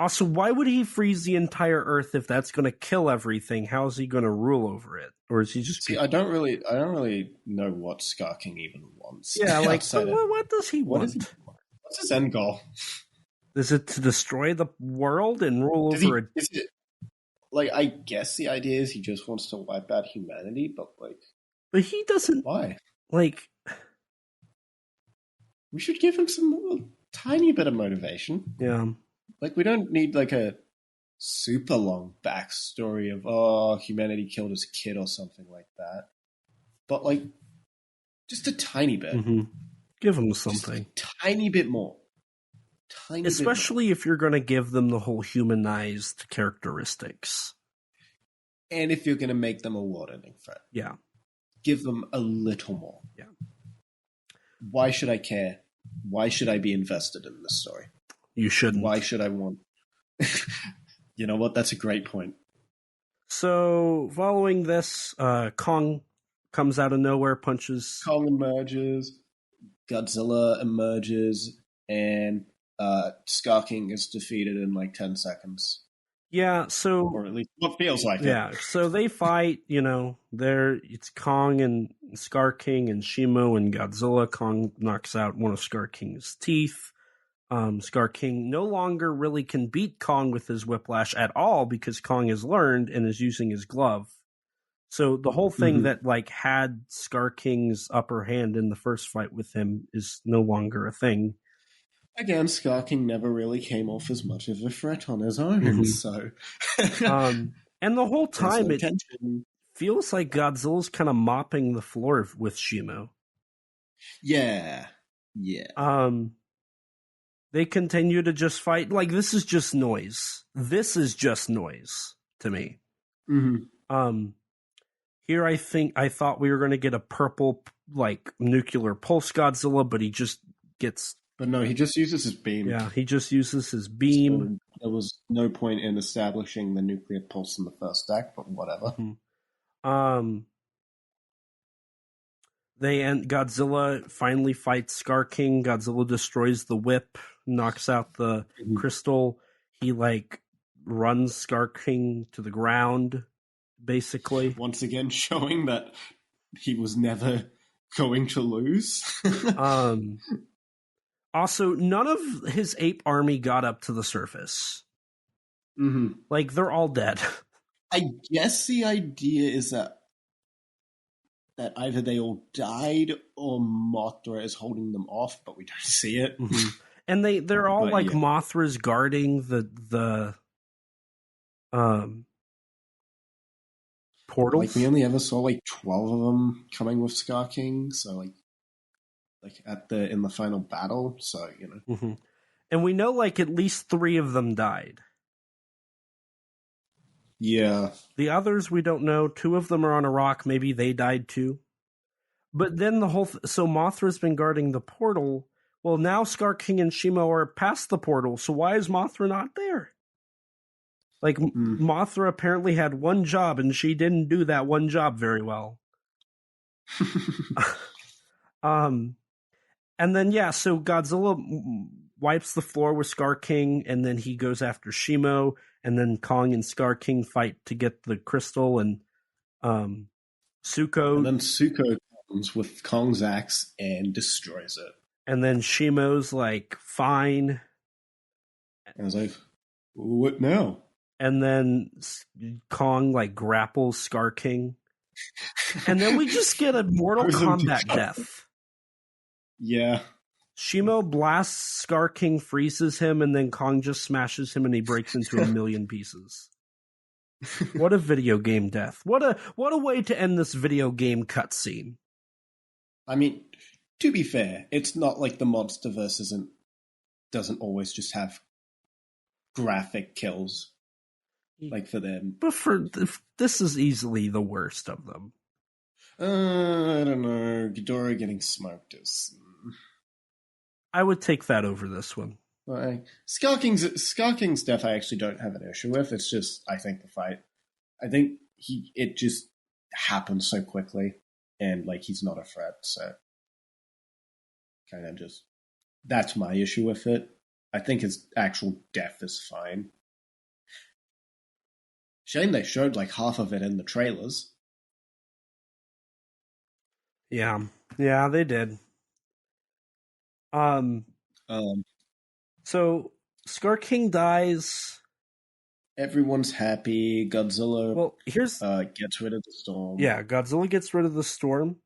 Also, why would he freeze the entire Earth if that's going to kill everything? How is he going to rule over it? Or is he just... See, I don't really know what Scar King even wants. Yeah, like, what does he want? What's his end goal? Is it to destroy the world and rule over it? Like, I guess the idea is he just wants to wipe out humanity, but, like... But he doesn't... Why? Like... We should give him a tiny bit of motivation. Yeah. Like, we don't need, like, a super long backstory of, humanity killed his kid or something like that. But, like, just a tiny bit. Mm-hmm. Give him something. Just a tiny bit more. Especially if you're going to give them the whole humanized characteristics. And if you're going to make them a world-ending threat. Yeah. Give them a little more. Yeah. Why should I care? Why should I be invested in this story? You shouldn't. Why should I want... You know what? That's a great point. So, following this, Kong comes out of nowhere, punches... Kong emerges, Godzilla emerges, and Scar King is defeated in like 10 seconds. Yeah, so... Or at least what feels like it. Yeah, so they fight, it's Kong and Scar King and Shimo and Godzilla. Kong knocks out one of Scar King's teeth. Scar King no longer really can beat Kong with his whiplash at all because Kong has learned and is using his glove. So the whole thing that like had Scar King's upper hand in the first fight with him is no longer a thing. Again, Scar King never really came off as much of a threat on his own, so... and the whole time it feels like Godzilla's kind of mopping the floor with Shimo. Yeah. They continue to just fight. Like, this is just noise. This is just noise to me. Here I thought we were going to get a purple, like, nuclear pulse Godzilla, but he just gets... But no, he just uses his beam. Yeah, he just uses his beam. So there was no point in establishing the nuclear pulse in the first act, but whatever. Godzilla finally fights Scar King. Godzilla destroys the whip, knocks out the crystal. He, like, runs Scar King to the ground, basically. Once again, showing that he was never going to lose. Also, none of his ape army got up to the surface. Like, they're all dead. I guess the idea is that either they all died or Mothra is holding them off, but we don't see it. And they're all like Mothra's guarding the portals. Like, we only ever saw like 12 of them coming with Scar King, so like in the final battle, so And we know like at least 3 of them died. Yeah. The others we don't know. 2 of them are on a rock. Maybe they died too. But then so Mothra's been guarding the portal. Well, now Scar King and Shimo are past the portal. So why is Mothra not there? Like, Mothra apparently had one job, and she didn't do that one job very well. And then, so Godzilla wipes the floor with Scar King, and then he goes after Shimo. and then Kong and Scar King fight to get the crystal, and Suko. And then Suko comes with Kong's axe and destroys it. And then Shimo's like, fine. And I was like, what now? And then Kong like grapples Scar King. And then we just get a Mortal Kombat death. Yeah. Shimo blasts Scar King, freezes him, and then Kong just smashes him and he breaks into a million pieces. What a video game death. What a way to end this video game cutscene. I mean, to be fair, it's not like the Monsterverse doesn't always just have graphic kills. Like for them. But this is easily the worst of them. I don't know. Ghidorah getting smoked is... I would take that over this one. Scar King's death I actually don't have an issue with. It's just, I think it just happened so quickly, and like he's not a threat, so kind of just, that's my issue with it. I think his actual death is fine. Shame they showed like half of it in the trailers. Yeah, they did. So Scar King dies. Everyone's happy. Godzilla gets rid of the storm. Yeah, Godzilla gets rid of the storm.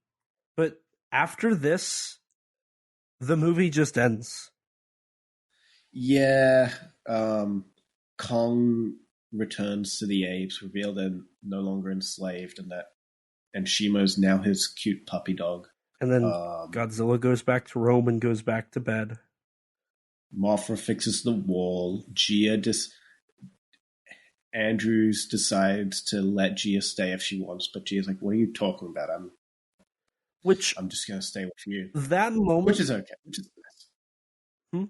But after this, the movie just ends. Yeah. Kong returns to the apes, reveal they're no longer enslaved, and Shimo's now his cute puppy dog. And then Godzilla goes back to Rome and goes back to bed. Mothra fixes the wall. Andrews decides to let Gia stay if she wants, but Gia's like, what are you talking about? I'm just going to stay with you. That moment... Which is okay. Which is nice.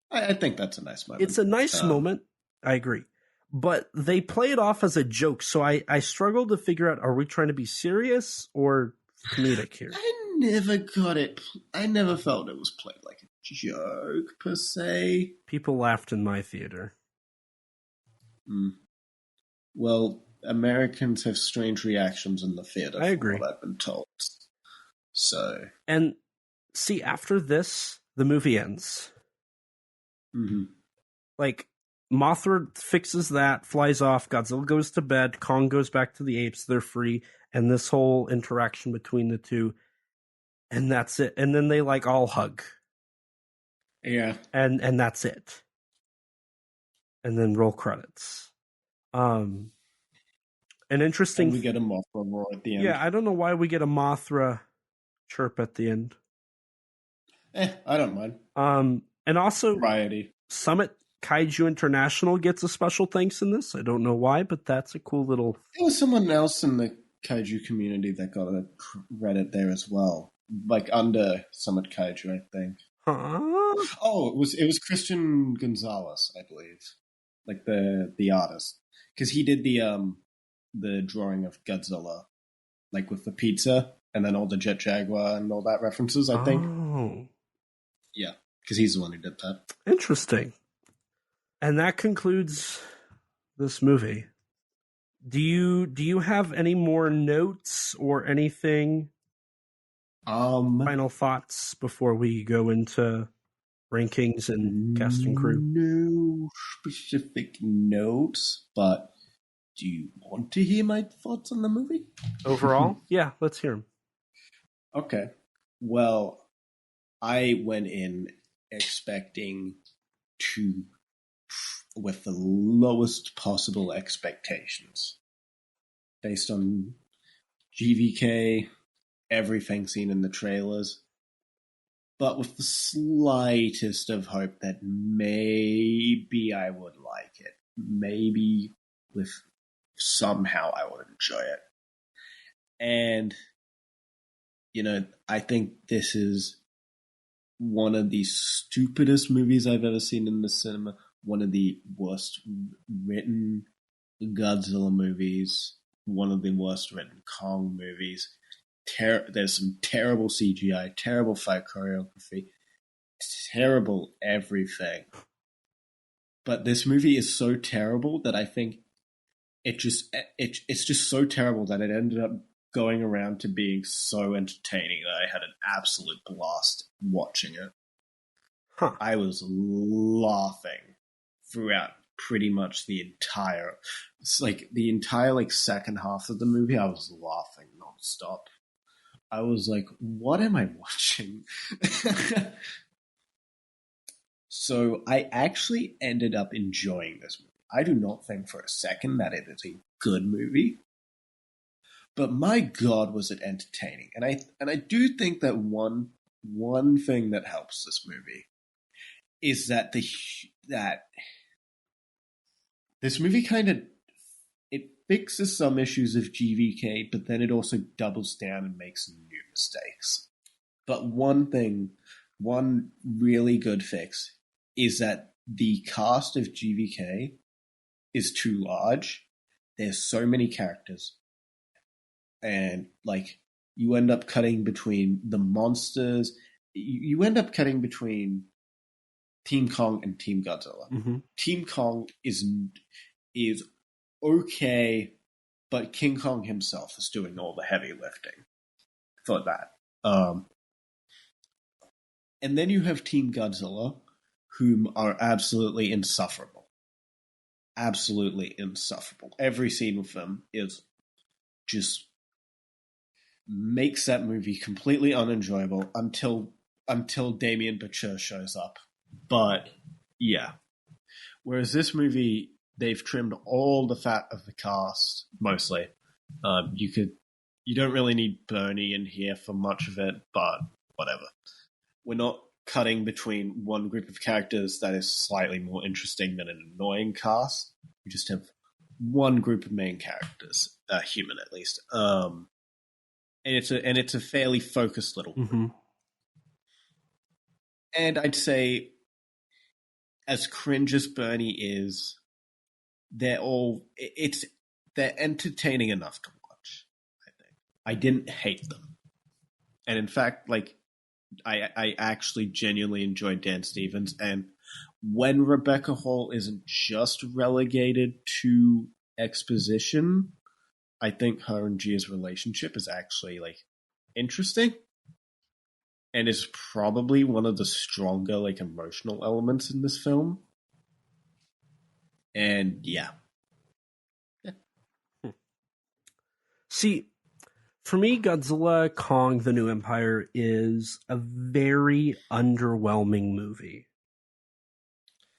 I think that's a nice moment. It's a nice moment. I agree. But they play it off as a joke, so I struggle to figure out, are we trying to be serious or comedic here? I never got it. I never felt it was played like a joke, per se. People laughed in my theater. Well, Americans have strange reactions in the theater. I agree. From what I've been told. So. And see, after this, the movie ends. Mm-hmm. Like, Mothra fixes that, flies off, Godzilla goes to bed, Kong goes back to the apes, they're free, and this whole interaction between the two, and that's it. And then they, like, all hug. Yeah. And that's it. And then roll credits. An interesting... And we get a Mothra roar at the end. Yeah, I don't know why we get a Mothra chirp at the end. I don't mind. And also... Variety. Summit Kaiju International gets a special thanks in this. I don't know why, but that's a cool little... There was someone else in the Kaiju community that got a credit there as well. Like under Summit Kaiju, I think. Huh? Oh, it was Christian Gonzalez, I believe. Like the artist. Because he did the drawing of Godzilla. Like with the pizza, and then all the Jet Jaguar and all that references, I think. Oh. Yeah, because he's the one who did that. Interesting. And that concludes this movie. Do you have any more notes or anything? Final thoughts before we go into rankings and cast and crew? No specific notes, but do you want to hear my thoughts on the movie? Overall? Yeah, let's hear them. Okay. Well, I went in expecting with the lowest possible expectations. Based on GVK, everything seen in the trailers, but with the slightest of hope that maybe I would like it. Maybe somehow I would enjoy it. And, I think this is one of the stupidest movies I've ever seen in the cinema. One of the worst written Godzilla movies. One of the worst written Kong movies. There's some terrible CGI, terrible fight choreography, terrible everything. But this movie is so terrible that I think it's just so terrible that it ended up going around to being so entertaining that I had an absolute blast watching it. Huh. I was laughing throughout pretty much the entire second half of the movie. I was laughing nonstop. I was like, what am I watching? So I actually ended up enjoying this movie. I do not think for a second that it is a good movie, but my God, was it entertaining! And I do think that one thing that helps this movie is that this movie kind of it fixes some issues of GVK, but then it also doubles down and makes new mistakes. But one really good fix is that the cast of GVK is too large. There's so many characters. And, like, you end up cutting between the monsters. You end up cutting between Team Kong and Team Godzilla. Mm-hmm. Team Kong is okay, but King Kong himself is doing all the heavy lifting for that. And then you have Team Godzilla, whom are absolutely insufferable. Absolutely insufferable. Every scene with them is just makes that movie completely unenjoyable until Damien Bachir shows up. But yeah. Whereas this movie, they've trimmed all the fat of the cast, mostly. You don't really need Bernie in here for much of it, but whatever. We're not cutting between one group of characters that is slightly more interesting than an annoying cast. We just have one group of main characters, human at least. And it's a fairly focused little group. Mm-hmm. And I'd say, as cringe as Bernie is, they're entertaining enough to watch, I think. I didn't hate them. And in fact, like, I actually genuinely enjoyed Dan Stevens, and when Rebecca Hall isn't just relegated to exposition, I think her and Gia's relationship is actually, like, interesting, and is probably one of the stronger, like, emotional elements in this film. And yeah. See, for me, Godzilla, Kong, The New Empire is a very underwhelming movie.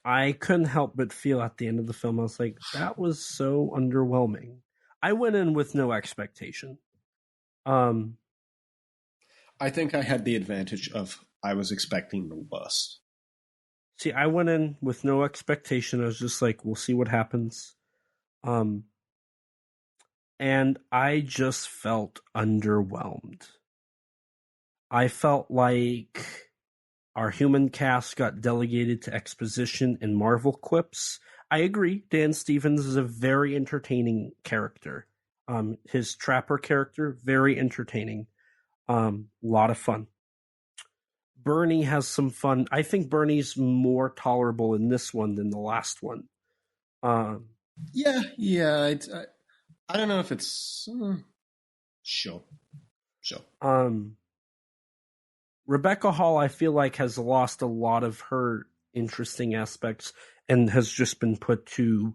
I couldn't help but feel at the end of the film, I was like, that was so underwhelming. I went in with no expectation. I think I had the advantage of I was expecting the worst. See, I went in with no expectation. I was just like, we'll see what happens. And I just felt underwhelmed. I felt like our human cast got delegated to exposition and Marvel quips. I agree, Dan Stevens is a very entertaining character. His Trapper character, very entertaining. Lot of fun. Bernie has some fun. I think Bernie's more tolerable in this one than the last one. Yeah. I don't know if it's sure. Rebecca Hall, I feel like, has lost a lot of her interesting aspects and has just been put to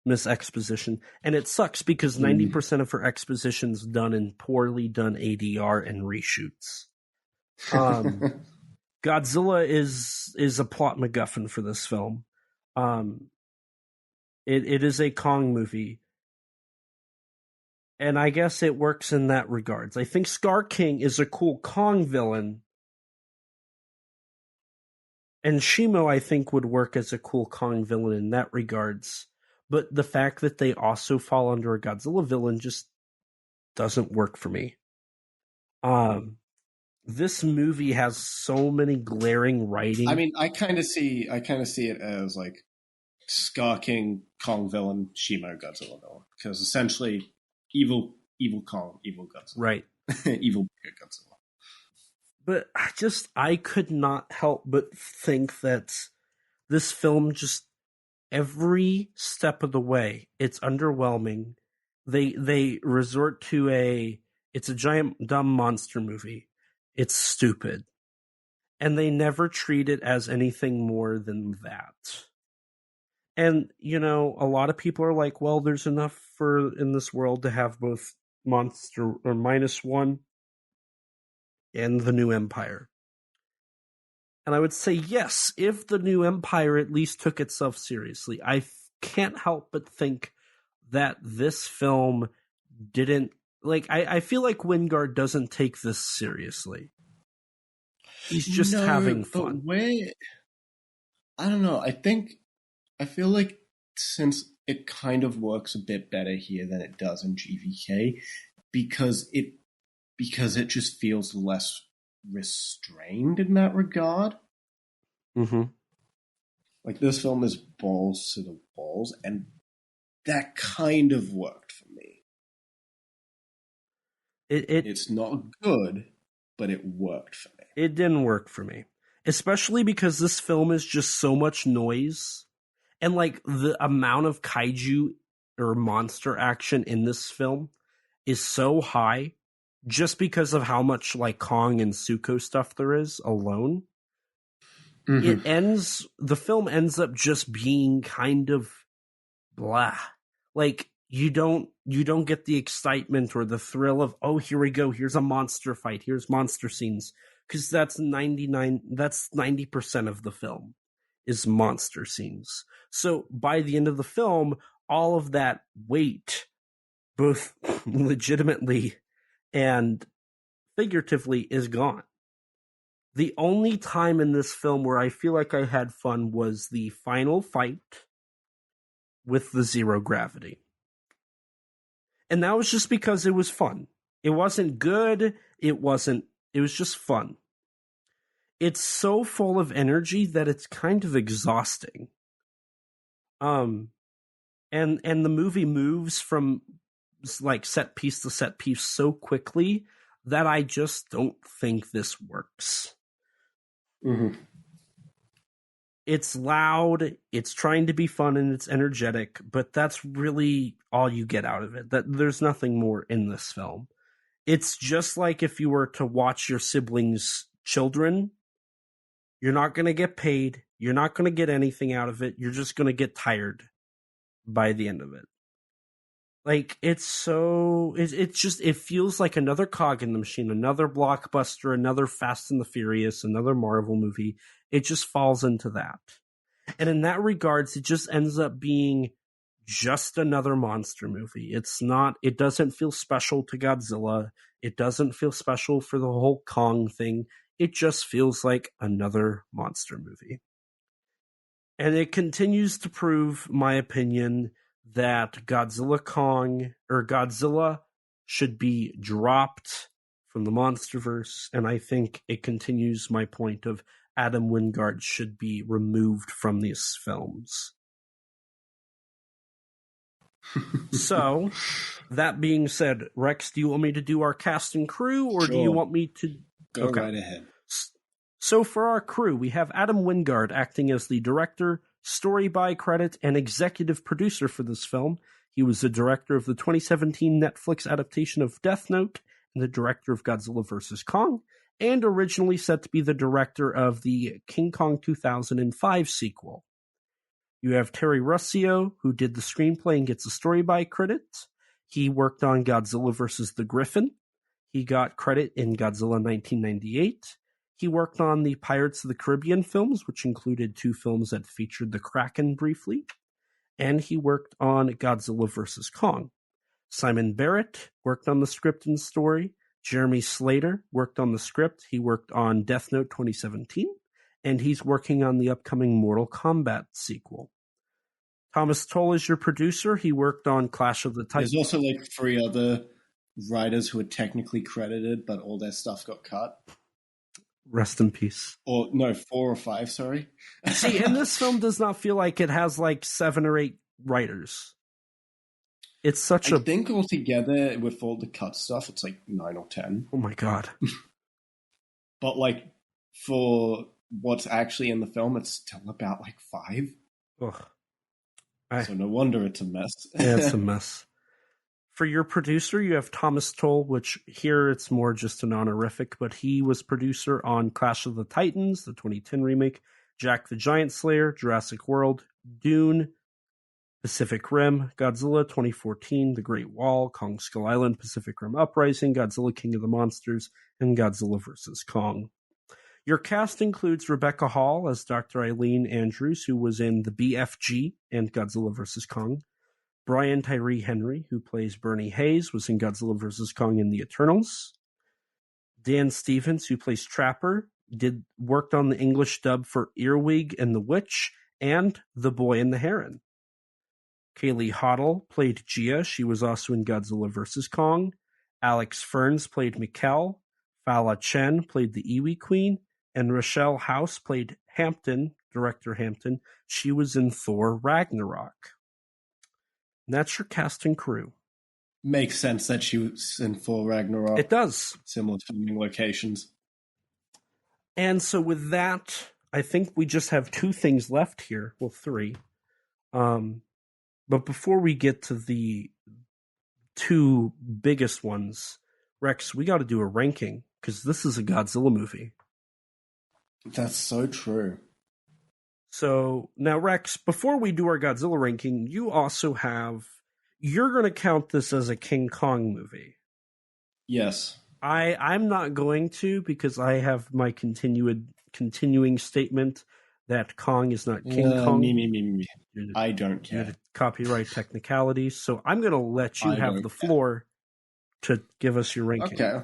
Miss Exposition. And it sucks because 90% of her exposition's done in poorly done ADR and reshoots. Godzilla is a plot MacGuffin for this film. It is a Kong movie. And I guess it works in that regards. I think Scar King is a cool Kong villain. And Shimo, I think, would work as a cool Kong villain in that regards. But the fact that they also fall under a Godzilla villain just doesn't work for me. This movie has so many glaring writing. I mean, I kind of see it as like Scar King, Kong villain, Shimo, Godzilla villain, because essentially evil Kong, evil Godzilla, right? Evil Godzilla. But I could not help but think that This film just, every step of the way, it's underwhelming. They resort to it's a giant dumb monster movie. It's stupid. And they never treat it as anything more than that. And, a lot of people are like, well, there's enough in this world to have both Monster or -1 and the New Empire. And I would say yes, if the New Empire at least took itself seriously. I can't help but think that this film didn't, I feel like Wingard doesn't take this seriously. He's just having fun. But I don't know. I feel like since it kind of works a bit better here than it does in GVK, because it just feels less restrained in that regard. Mm-hmm. Like, this film is balls to the walls, and that kind of worked for me. It's not good, but it worked for me. It didn't work for me, especially because this film is just so much noise, and the amount of kaiju or monster action in this film is so high just because of how much Kong and Suko stuff there is alone. Mm-hmm. The film ends up just being kind of blah. You don't get the excitement or the thrill of, oh, here we go, here's a monster fight, here's monster scenes, because that's 90% of the film is monster scenes. So by the end of the film, all of that weight, both legitimately and figuratively, is gone. The only time in this film where I feel like I had fun was the final fight with the zero gravity. And that was just because it was fun. It wasn't good. It was just fun. It's so full of energy that it's kind of exhausting. And the movie moves from set piece to set piece so quickly that I just don't think this works. Mm-hmm. It's loud, it's trying to be fun, and it's energetic, but that's really all you get out of it. That there's nothing more in this film. It's just like if you were to watch your siblings' children, you're not going to get paid, you're not going to get anything out of it, you're just going to get tired by the end of it. It feels like another cog in the machine, another blockbuster, another Fast and the Furious, another Marvel movie. It just falls into that. And in that regards, it just ends up being just another monster movie. It doesn't feel special to Godzilla. It doesn't feel special for the whole Kong thing. It just feels like another monster movie. And it continues to prove my opinion that Godzilla should be dropped from the Monsterverse, and I think it continues my point of Adam Wingard should be removed from these films. So, that being said, Rex, do you want me to do our cast and crew, or do you want me to... Go right ahead. So for our crew, we have Adam Wingard acting as the director, story by credit, and executive producer for this film. He was the director of the 2017 Netflix adaptation of Death Note and the director of Godzilla vs. Kong, and originally set to be the director of the King Kong 2005 sequel. You have Terry Rossio, who did the screenplay and gets a story by credit. He worked on Godzilla vs. the Griffin. He got credit in Godzilla 1998. He worked on the Pirates of the Caribbean films, which included 2 films that featured the Kraken briefly. And he worked on Godzilla vs. Kong. Simon Barrett worked on the script and story. Jeremy Slater worked on the script. He worked on Death Note 2017. And he's working on the upcoming Mortal Kombat sequel. Thomas Toll is your producer. He worked on Clash of the Titans. There's also 3 other writers who are technically credited, but all their stuff got cut. Rest in peace. Or no, 4 or 5, sorry. See, and this film does not feel like it has 7 or 8 writers. It's such I think altogether with all the cut stuff, it's 9 or 10. Oh my god. But for what's actually in the film, it's still about like 5. Ugh. So no wonder it's a mess. Yeah, it's a mess. For your producer, you have Thomas Tull, which here it's more just an honorific, but he was producer on Clash of the Titans, the 2010 remake, Jack the Giant Slayer, Jurassic World, Dune, Pacific Rim, Godzilla 2014, The Great Wall, Kong Skull Island, Pacific Rim Uprising, Godzilla King of the Monsters, and Godzilla vs. Kong. Your cast includes Rebecca Hall as Dr. Eileen Andrews, who was in the BFG and Godzilla vs. Kong. Brian Tyree Henry, who plays Bernie Hayes, was in Godzilla vs. Kong and the Eternals. Dan Stevens, who plays Trapper, worked on the English dub for Earwig and the Witch and The Boy and the Heron. Kaylee Hoddle played Gia. She was also in Godzilla vs. Kong. Alex Ferns played Mikkel. Fala Chen played the Iwi Queen. And Rochelle House played Hampton, Director Hampton. She was in Thor Ragnarok. And that's your cast and crew. Makes sense that she was in Thor Ragnarok. It does. Similar filming locations. And so with that, I think we just have 2 things left here. Well, 3. But before we get to the 2 biggest ones, Rex, we got to do a ranking because this is a Godzilla movie. That's so true. So now, Rex, before we do our Godzilla ranking, you're going to count this as a King Kong movie. Yes. I'm not going to because I have my continuing statement that Kong is not King Kong. Me. I don't care. Copyright technicalities. So I'm going to let you have the floor to give us your ranking. Okay.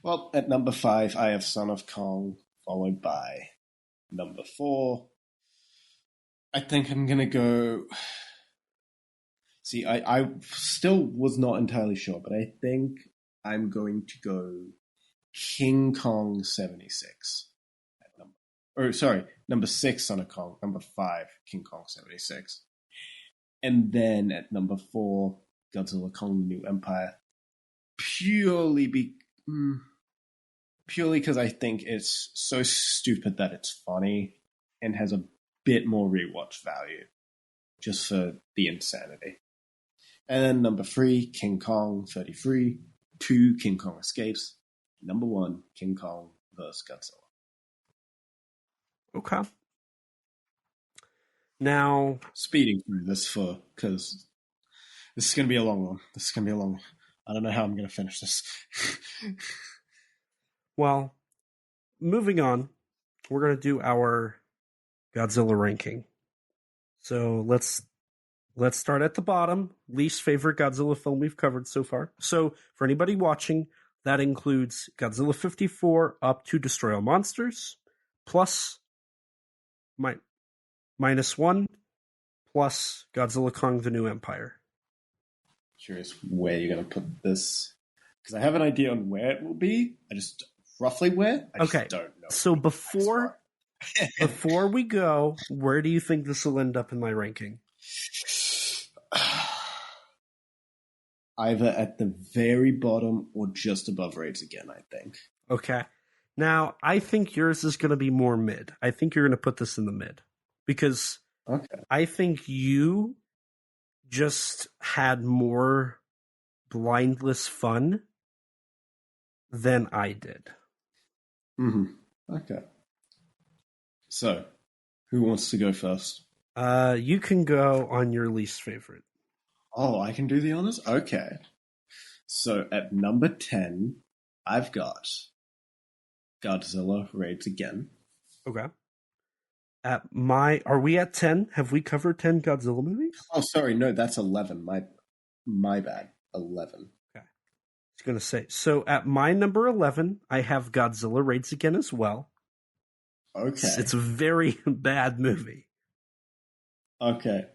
Well, at number 5, I have Son of Kong, followed by number 4. I think I'm going to go... See, I still was not entirely sure, but I think I'm going to go King Kong 76. Number 6, Son of Kong. Number 5, King Kong 76. And then at number 4, Godzilla Kong the New Empire. Purely because I think it's so stupid that it's funny and has a bit more rewatch value. Just for the insanity. And then number 3, King Kong 33. 2, King Kong Escapes. Number 1, King Kong vs. Godzilla. Okay. Now, speeding through this because this is going to be a long one. I don't know how I'm going to finish this. Well, moving on, we're going to do our Godzilla ranking. So let's start at the bottom. Least favorite Godzilla film we've covered so far. So for anybody watching, that includes Godzilla 54 up to Destroy All Monsters, plus -1, plus Godzilla Kong the New Empire. Curious where you're going to put this. Because I have an idea on where it will be. I just roughly where. I just don't know. So before we go, where do you think this will end up in my ranking? Either at the very bottom or just above Raids Again, I think. Okay. Now, I think yours is going to be more mid. I think you're going to put this in the mid. Because I think you just had more blindless fun than I did. Mm-hmm. Okay. So, who wants to go first? You can go on your least favorite. Oh, I can do the honors? Okay. So, at number 10, I've got Godzilla Raids Again. Okay. Are we at 10? Have we covered 10 Godzilla movies? Oh, sorry. No, that's 11. My bad. 11. Okay. I was going to say, so at my number 11, I have Godzilla Raids Again as well. Okay. It's a very bad movie. Okay.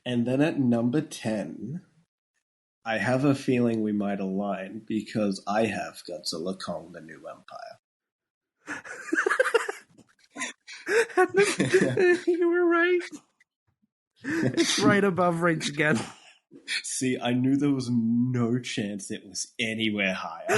And then at number 10, I have a feeling we might align because I have Godzilla Kong the New Empire. You were right. It's right above Raids Again. See, I knew there was no chance it was anywhere higher.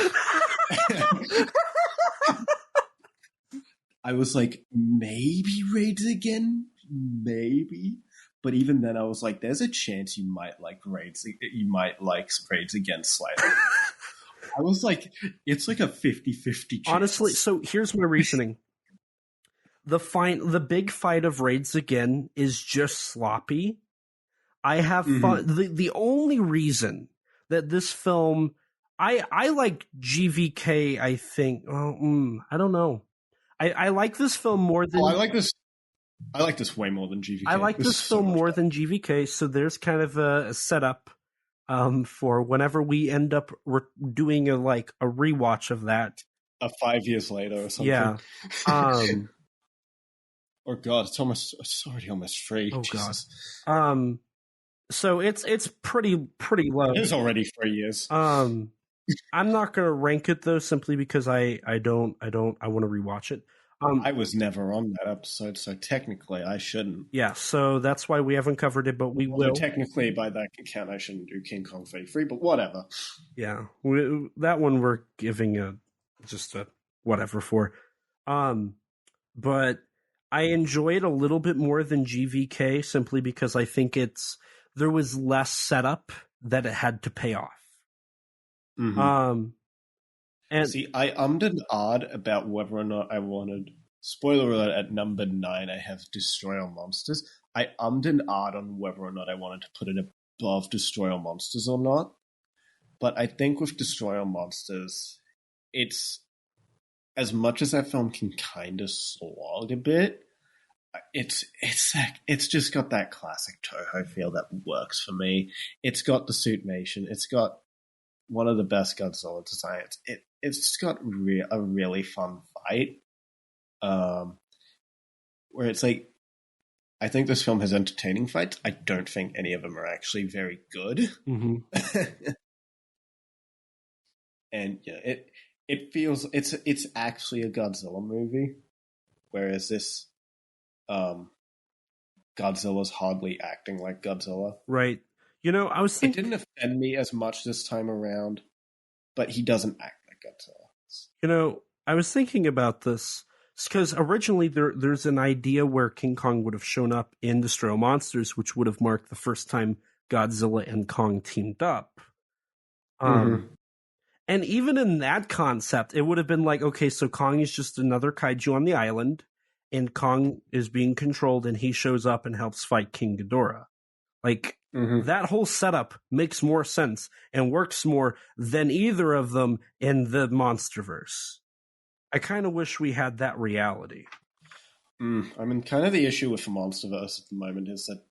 I was like, maybe Raids Again, maybe. But even then, I was like, there's a chance you might like Raids. You might like Raids Again slightly. I was like, it's like a 50-50 chance. Honestly, so here's my reasoning. The big fight of Raids Again is just sloppy. I have fun. The only reason that this film, I like GVK. I think. I don't know. I like this film more than. I like this. I like this way more than GVK. I like this film more than GVK. So there's kind of a setup for whenever we end up doing a rewatch of that. 5 years later or something. Yeah. Oh God, it's already almost 3. Oh Jesus. God. So it's pretty low. It is already 3 years. I'm not gonna rank it though, simply because I want to rewatch it. I was never on that episode, so technically I shouldn't. Yeah, so that's why we haven't covered it, but we will. Technically, by that account, I shouldn't do King Kong 33, but whatever. Yeah, that one we're giving just a whatever for. But I enjoy it a little bit more than GVK simply because I think there was less setup that it had to pay off. Mm-hmm. And see, I ummed and ahed about whether or not I wanted. Spoiler alert: at number 9, I have Destroy All Monsters. I ummed and ahed on whether or not I wanted to put it above Destroy All Monsters or not. But I think with Destroy All Monsters, it's as much as that film can kind of slog a bit. It's just got that classic Toho feel that works for me. It's got the suitmation. It's got one of the best Godzilla designs. It's just got a really fun fight. Where it's like, I think this film has entertaining fights. I don't think any of them are actually very good. Mm-hmm. And yeah, it feels it's actually a Godzilla movie, whereas this Godzilla's hardly acting like Godzilla. Right. I was thinking... It didn't offend me as much this time around, but he doesn't act like Godzilla. I was thinking about this because originally there's an idea where King Kong would have shown up in Destroy All Monsters, which would have marked the first time Godzilla and Kong teamed up. And even in that concept, it would have been like, okay, so Kong is just another kaiju on the island, and Kong is being controlled, and he shows up and helps fight King Ghidorah. That whole setup makes more sense and works more than either of them in the Monsterverse. I kind of wish we had that reality. I mean, kind of the issue with the Monsterverse at the moment is that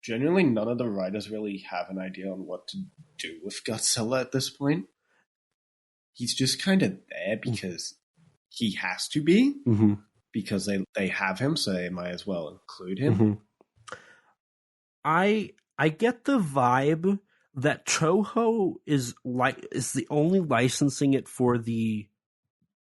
genuinely none of the writers really have an idea on what to do with Godzilla at this point. He's just kind of there because he has to be, because they have him, so they might as well include him. I get the vibe that Toho is the only licensing it for the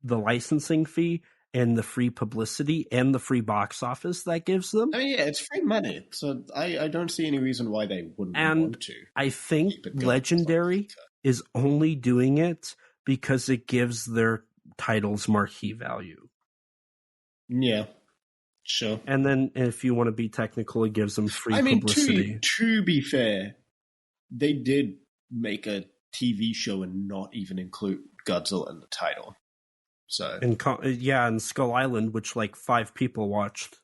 licensing fee and the free publicity and the free box office that gives them. I mean, yeah, it's free money, so I don't see any reason why they wouldn't want to. I think Legendary is only doing it because it gives their titles marquee value. Yeah. Sure. And then if you want to be technical, it gives them free publicity. To be fair, they did make a TV show and not even include Godzilla in the title. So and Skull Island, which 5 people watched.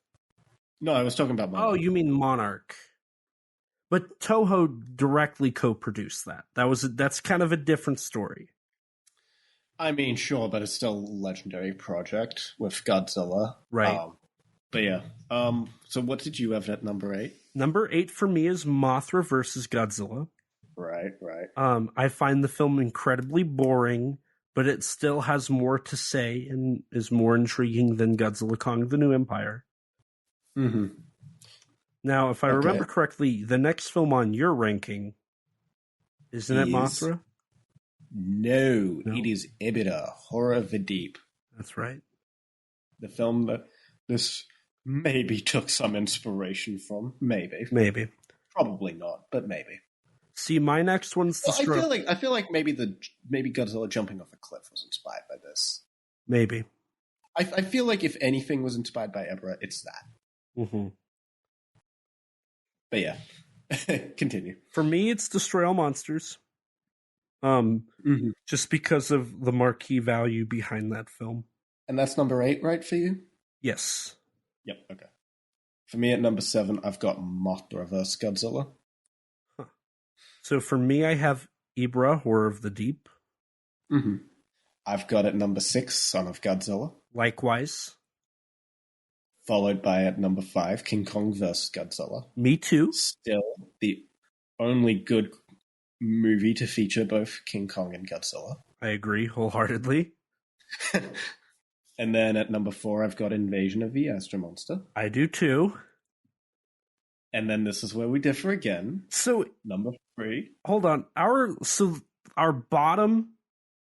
No, I was talking about Monarch. Oh, you mean Monarch. But Toho directly co-produced that. That's kind of a different story. I mean, sure, but it's still a legendary project with Godzilla. Right. But yeah. So what did you have at number 8? Number 8 for me is Mothra versus Godzilla. Right. I find the film incredibly boring, but it still has more to say and is more intriguing than Godzilla Kong: The New Empire. Mm-hmm. Now, if I remember correctly, the next film on your ranking, isn't it Mothra? No, it is Ebida, Horror of the Deep. That's right. The film that this maybe took some inspiration from. Maybe. Probably not, but maybe. See, my next one's the I feel like maybe Godzilla jumping off a cliff was inspired by this. Maybe. I feel like if anything was inspired by Ebra, it's that. Mm-hmm. But yeah, continue. For me, it's Destroy All Monsters. Just because of the marquee value behind that film. And that's number 8, right, for you? Yes. Yep, okay. For me, at number 7, I've got Mothra vs. Godzilla. Huh. So for me, I have Ibra, Horror of the Deep. Mm-hmm. I've got at number 6, Son of Godzilla. Likewise. Followed by at number 5, King Kong vs. Godzilla. Me too. Still the only good movie to feature both King Kong and Godzilla. I agree wholeheartedly. And then at number 4, I've got Invasion of the Astro Monster. I do too. And then this is where we differ again. So number 3. Hold on. Our bottom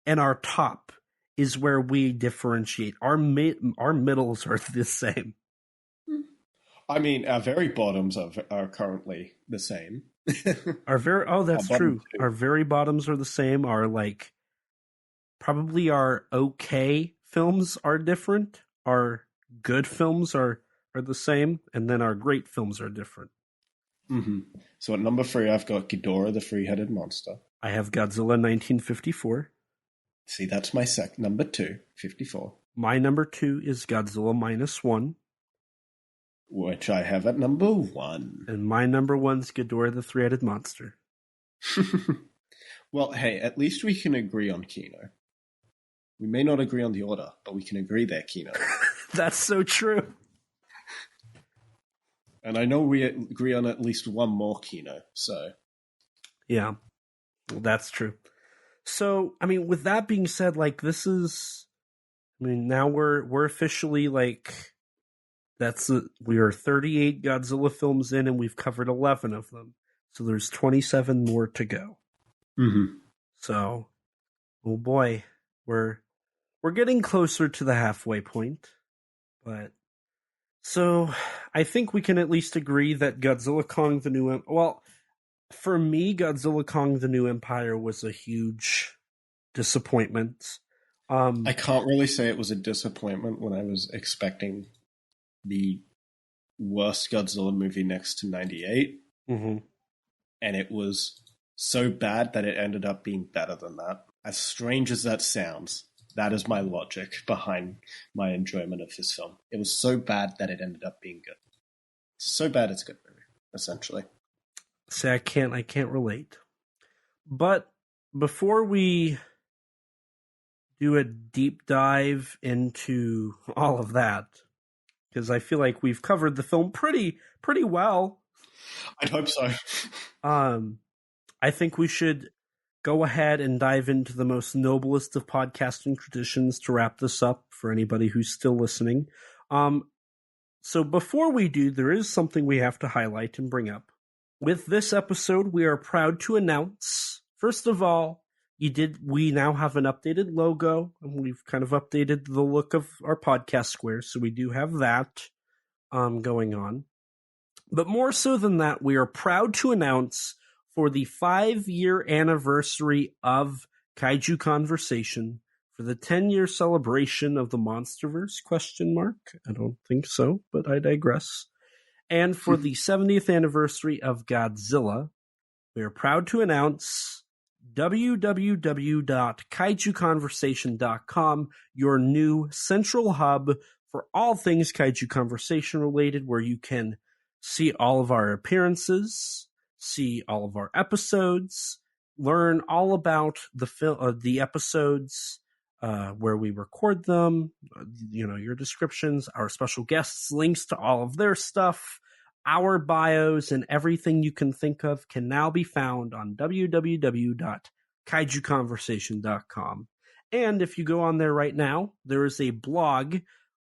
and our top is where we differentiate. Our middles are the same. I mean, our very bottoms are currently the same. That's true. Too. Our very bottoms are the same. Our probably our okay films are different. Our good films are the same, and then our great films are different. Mm-hmm. So at number 3, I've got Ghidorah the Three-Headed Monster. I have Godzilla 1954. See, that's my number 2, 54. My number 2 is Godzilla -1. Which I have at number 1. And my number 1's Ghidorah the Three-Headed Monster. Well, hey, at least we can agree on Kino. We may not agree on the order, but we can agree there, Kino. That's so true. And I know we agree on at least one more Kino, so... Yeah, that's true. So, I mean, with that being said, this is... I mean, now we're officially, we are 38 Godzilla films in, and we've covered 11 of them. So there's 27 more to go. Mm-hmm. So, oh boy, we're getting closer to the halfway point. But so I think we can at least agree that Godzilla Kong the New for me, Godzilla Kong the New Empire was a huge disappointment. I can't really say it was a disappointment when I was expecting the worst Godzilla movie next to 98. Mm-hmm. And it was so bad that it ended up being better than that. As strange as that sounds, that is my logic behind my enjoyment of this film. It was so bad that it ended up being good. It's so bad it's a good movie, essentially. See, I can't relate. But before we do a deep dive into all of that, because I feel like we've covered the film pretty well. I'd hope so. I think we should go ahead and dive into the most noblest of podcasting traditions to wrap this up for anybody who's still listening. So before we do, there is something we have to highlight and bring up. With this episode, we are proud to announce, first of all, we now have an updated logo, and we've kind of updated the look of our podcast square, so we do have that going on. But more so than that, we are proud to announce for the 5-year anniversary of Kaiju Conversation, for the 10-year celebration of the Monsterverse, ? I don't think so, but I digress. And for the 70th anniversary of Godzilla, we are proud to announce www.kaijuconversation.com, your new central hub for all things Kaiju Conversation related, where you can see all of our appearances, see all of our episodes, learn all about the episodes, where we record them, your descriptions, our special guests, links to all of their stuff, our bios, and everything you can think of can now be found on www.kaijuconversation.com. And if you go on there right now, there is a blog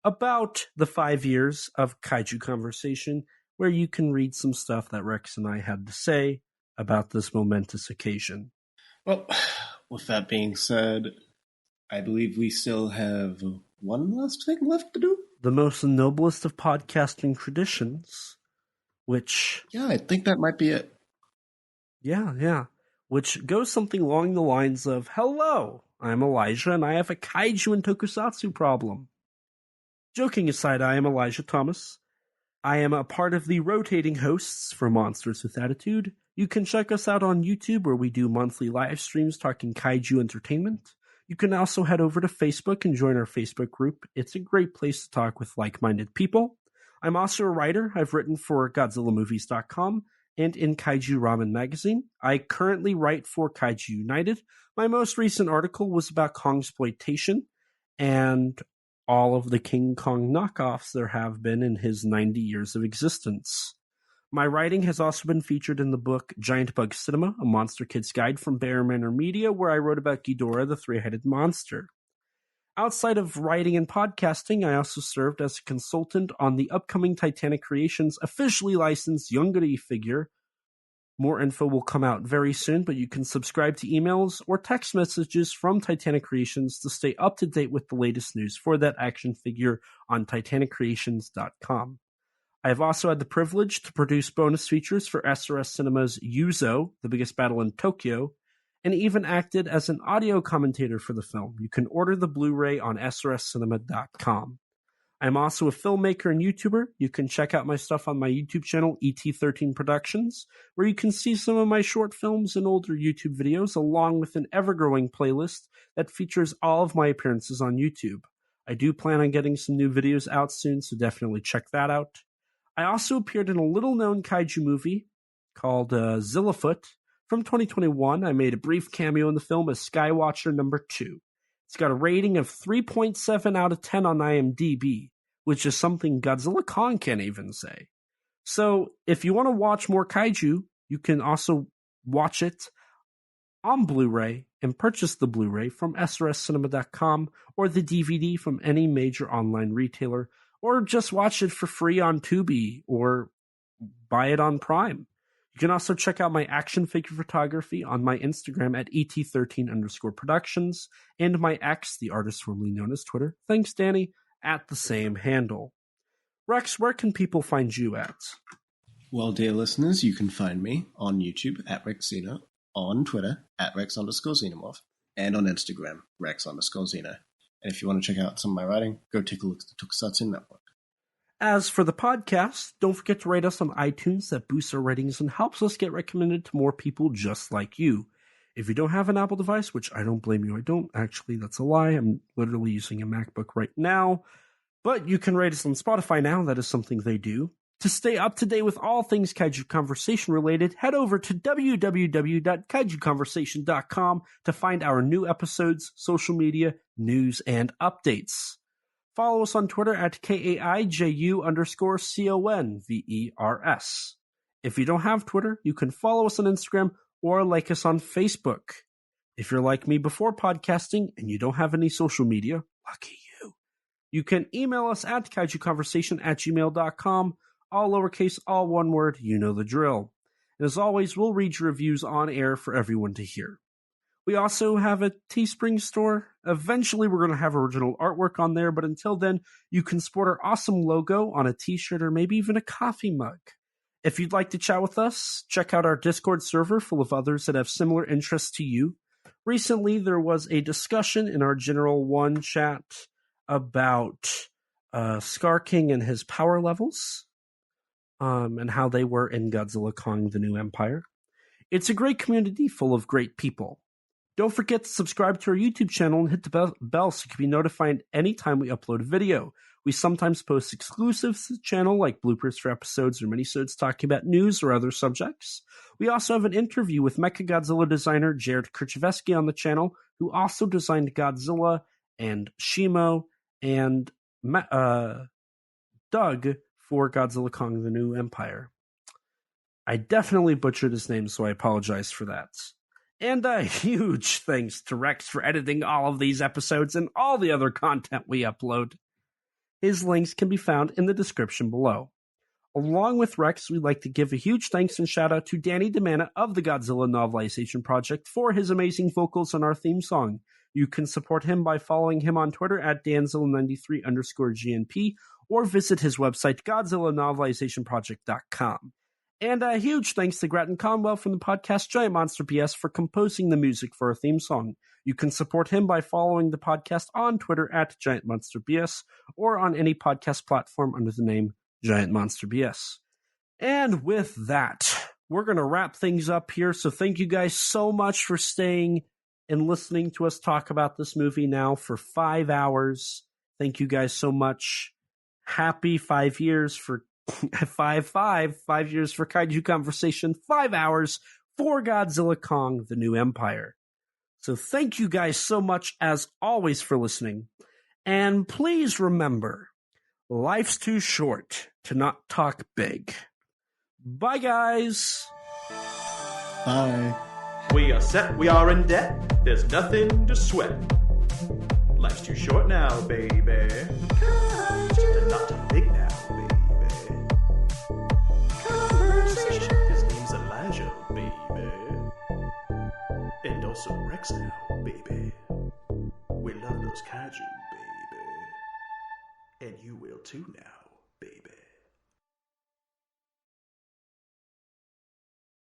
about the 5 years of Kaiju Conversation where you can read some stuff that Rex and I had to say about this momentous occasion. Well, with that being said, I believe we still have one last thing left to do. The most noblest of podcasting traditions, which... Yeah, I think that might be it. Yeah. Which goes something along the lines of, hello, I'm Elijah, and I have a Kaiju and Tokusatsu problem. Joking aside, I am Elijah Thomas. I am a part of the rotating hosts for Monsters with Attitude. You can check us out on YouTube, where we do monthly live streams talking kaiju entertainment. You can also head over to Facebook and join our Facebook group. It's a great place to talk with like-minded people. I'm also a writer. I've written for GodzillaMovies.com and in Kaiju Ramen magazine. I currently write for Kaiju United. My most recent article was about Kongsploitation and all of the King Kong knockoffs there have been in his 90 years of existence. My writing has also been featured in the book Giant Bug Cinema, a Monster Kid's Guide from Bear Manor Media, where I wrote about Ghidorah, the three-headed monster. Outside of writing and podcasting, I also served as a consultant on the upcoming Titanic Creations officially licensed Yongari figure. More info will come out very soon, but you can subscribe to emails or text messages from Titanic Creations to stay up to date with the latest news for that action figure on TitanicCreations.com. I have also had the privilege to produce bonus features for SRS Cinema's Yuzo, The Biggest Battle in Tokyo, and even acted as an audio commentator for the film. You can order the Blu-ray on srscinema.com. I'm also a filmmaker and YouTuber. You can check out my stuff on my YouTube channel, ET13 Productions, where you can see some of my short films and older YouTube videos, along with an ever-growing playlist that features all of my appearances on YouTube. I do plan on getting some new videos out soon, so definitely check that out. I also appeared in a little-known kaiju movie called Zillafoot from 2021. I made a brief cameo in the film as Skywatcher number 2. It's got a rating of 3.7 out of 10 on IMDb, which is something Godzilla Kong can't even say. So if you want to watch more kaiju, you can also watch it on Blu-ray and purchase the Blu-ray from srscinema.com or the DVD from any major online retailer, or just watch it for free on Tubi or buy it on Prime. You can also check out my action figure photography on my Instagram at ET13_productions and my X, the artist formerly known as Twitter, thanks Danny, at the same handle. Rex, where can people find you at? Well, dear listeners, you can find me on YouTube at RexXeno, on Twitter at Rex_Xenomorph, and on Instagram, Rex_Xeno. And if you want to check out some of my writing, go take a look at the Tokusatsu Network. As for the podcast, don't forget to rate us on iTunes. That boosts our ratings and helps us get recommended to more people just like you. If you don't have an Apple device, which I don't blame you, I don't actually, that's a lie. I'm literally using a MacBook right now. But you can rate us on Spotify now. That is something they do. To stay up to date with all things Kaiju Conversation related, head over to www.kaijuconversation.com to find our new episodes, social media, news, and updates. Follow us on Twitter at KAIJU_CONVERS. If you don't have Twitter, you can follow us on Instagram or like us on Facebook. If you're like me before podcasting and you don't have any social media, lucky you. You can email us at kaijuconversation@gmail.com, all lowercase, all one word, you know the drill. And as always, we'll read your reviews on air for everyone to hear. We also have a Teespring store. Eventually, we're going to have original artwork on there, but until then, you can sport our awesome logo on a t-shirt or maybe even a coffee mug. If you'd like to chat with us, check out our Discord server full of others that have similar interests to you. Recently, there was a discussion in our General 1 chat about Scar King and his power levels, and how they were in Godzilla Kong: The New Empire. It's a great community full of great people. Don't forget to subscribe to our YouTube channel and hit the bell so you can be notified anytime we upload a video. We sometimes post exclusives to the channel, like bloopers for episodes or minisodes talking about news or other subjects. We also have an interview with Mechagodzilla designer Jared Kerchevsky on the channel, who also designed Godzilla and Shimo and Doug for Godzilla Kong: The New Empire. I definitely butchered his name, so I apologize for that. And a huge thanks to Rex for editing all of these episodes and all the other content we upload. His links can be found in the description below. Along with Rex, we'd like to give a huge thanks and shout out to Danny DiManna of the Godzilla Novelization Project for his amazing vocals on our theme song. You can support him by following him on Twitter at Danzilla93_GNP or visit his website, GodzillaNovelizationProject.com. And a huge thanks to Grattan Conwell from the podcast Giant Monster BS for composing the music for our theme song. You can support him by following the podcast on Twitter at Giant Monster BS or on any podcast platform under the name Giant Monster BS. And with that, we're going to wrap things up here. So thank you guys so much for staying and listening to us talk about this movie now for 5 hours. Thank you guys so much. Happy 5 years for 5 years for Kaiju Conversation, 5 hours for Godzilla Kong, The New Empire. So thank you guys so much, as always, for listening. And please remember, life's too short to not talk big. Bye, guys. Bye. We are set, we are in debt, there's nothing to sweat. Life's too short now, baby. Kaiju, not too big now, baby. Conversation. His name's Elijah, baby. And also Rex now, baby. We love those kaiju, baby. And you will too now.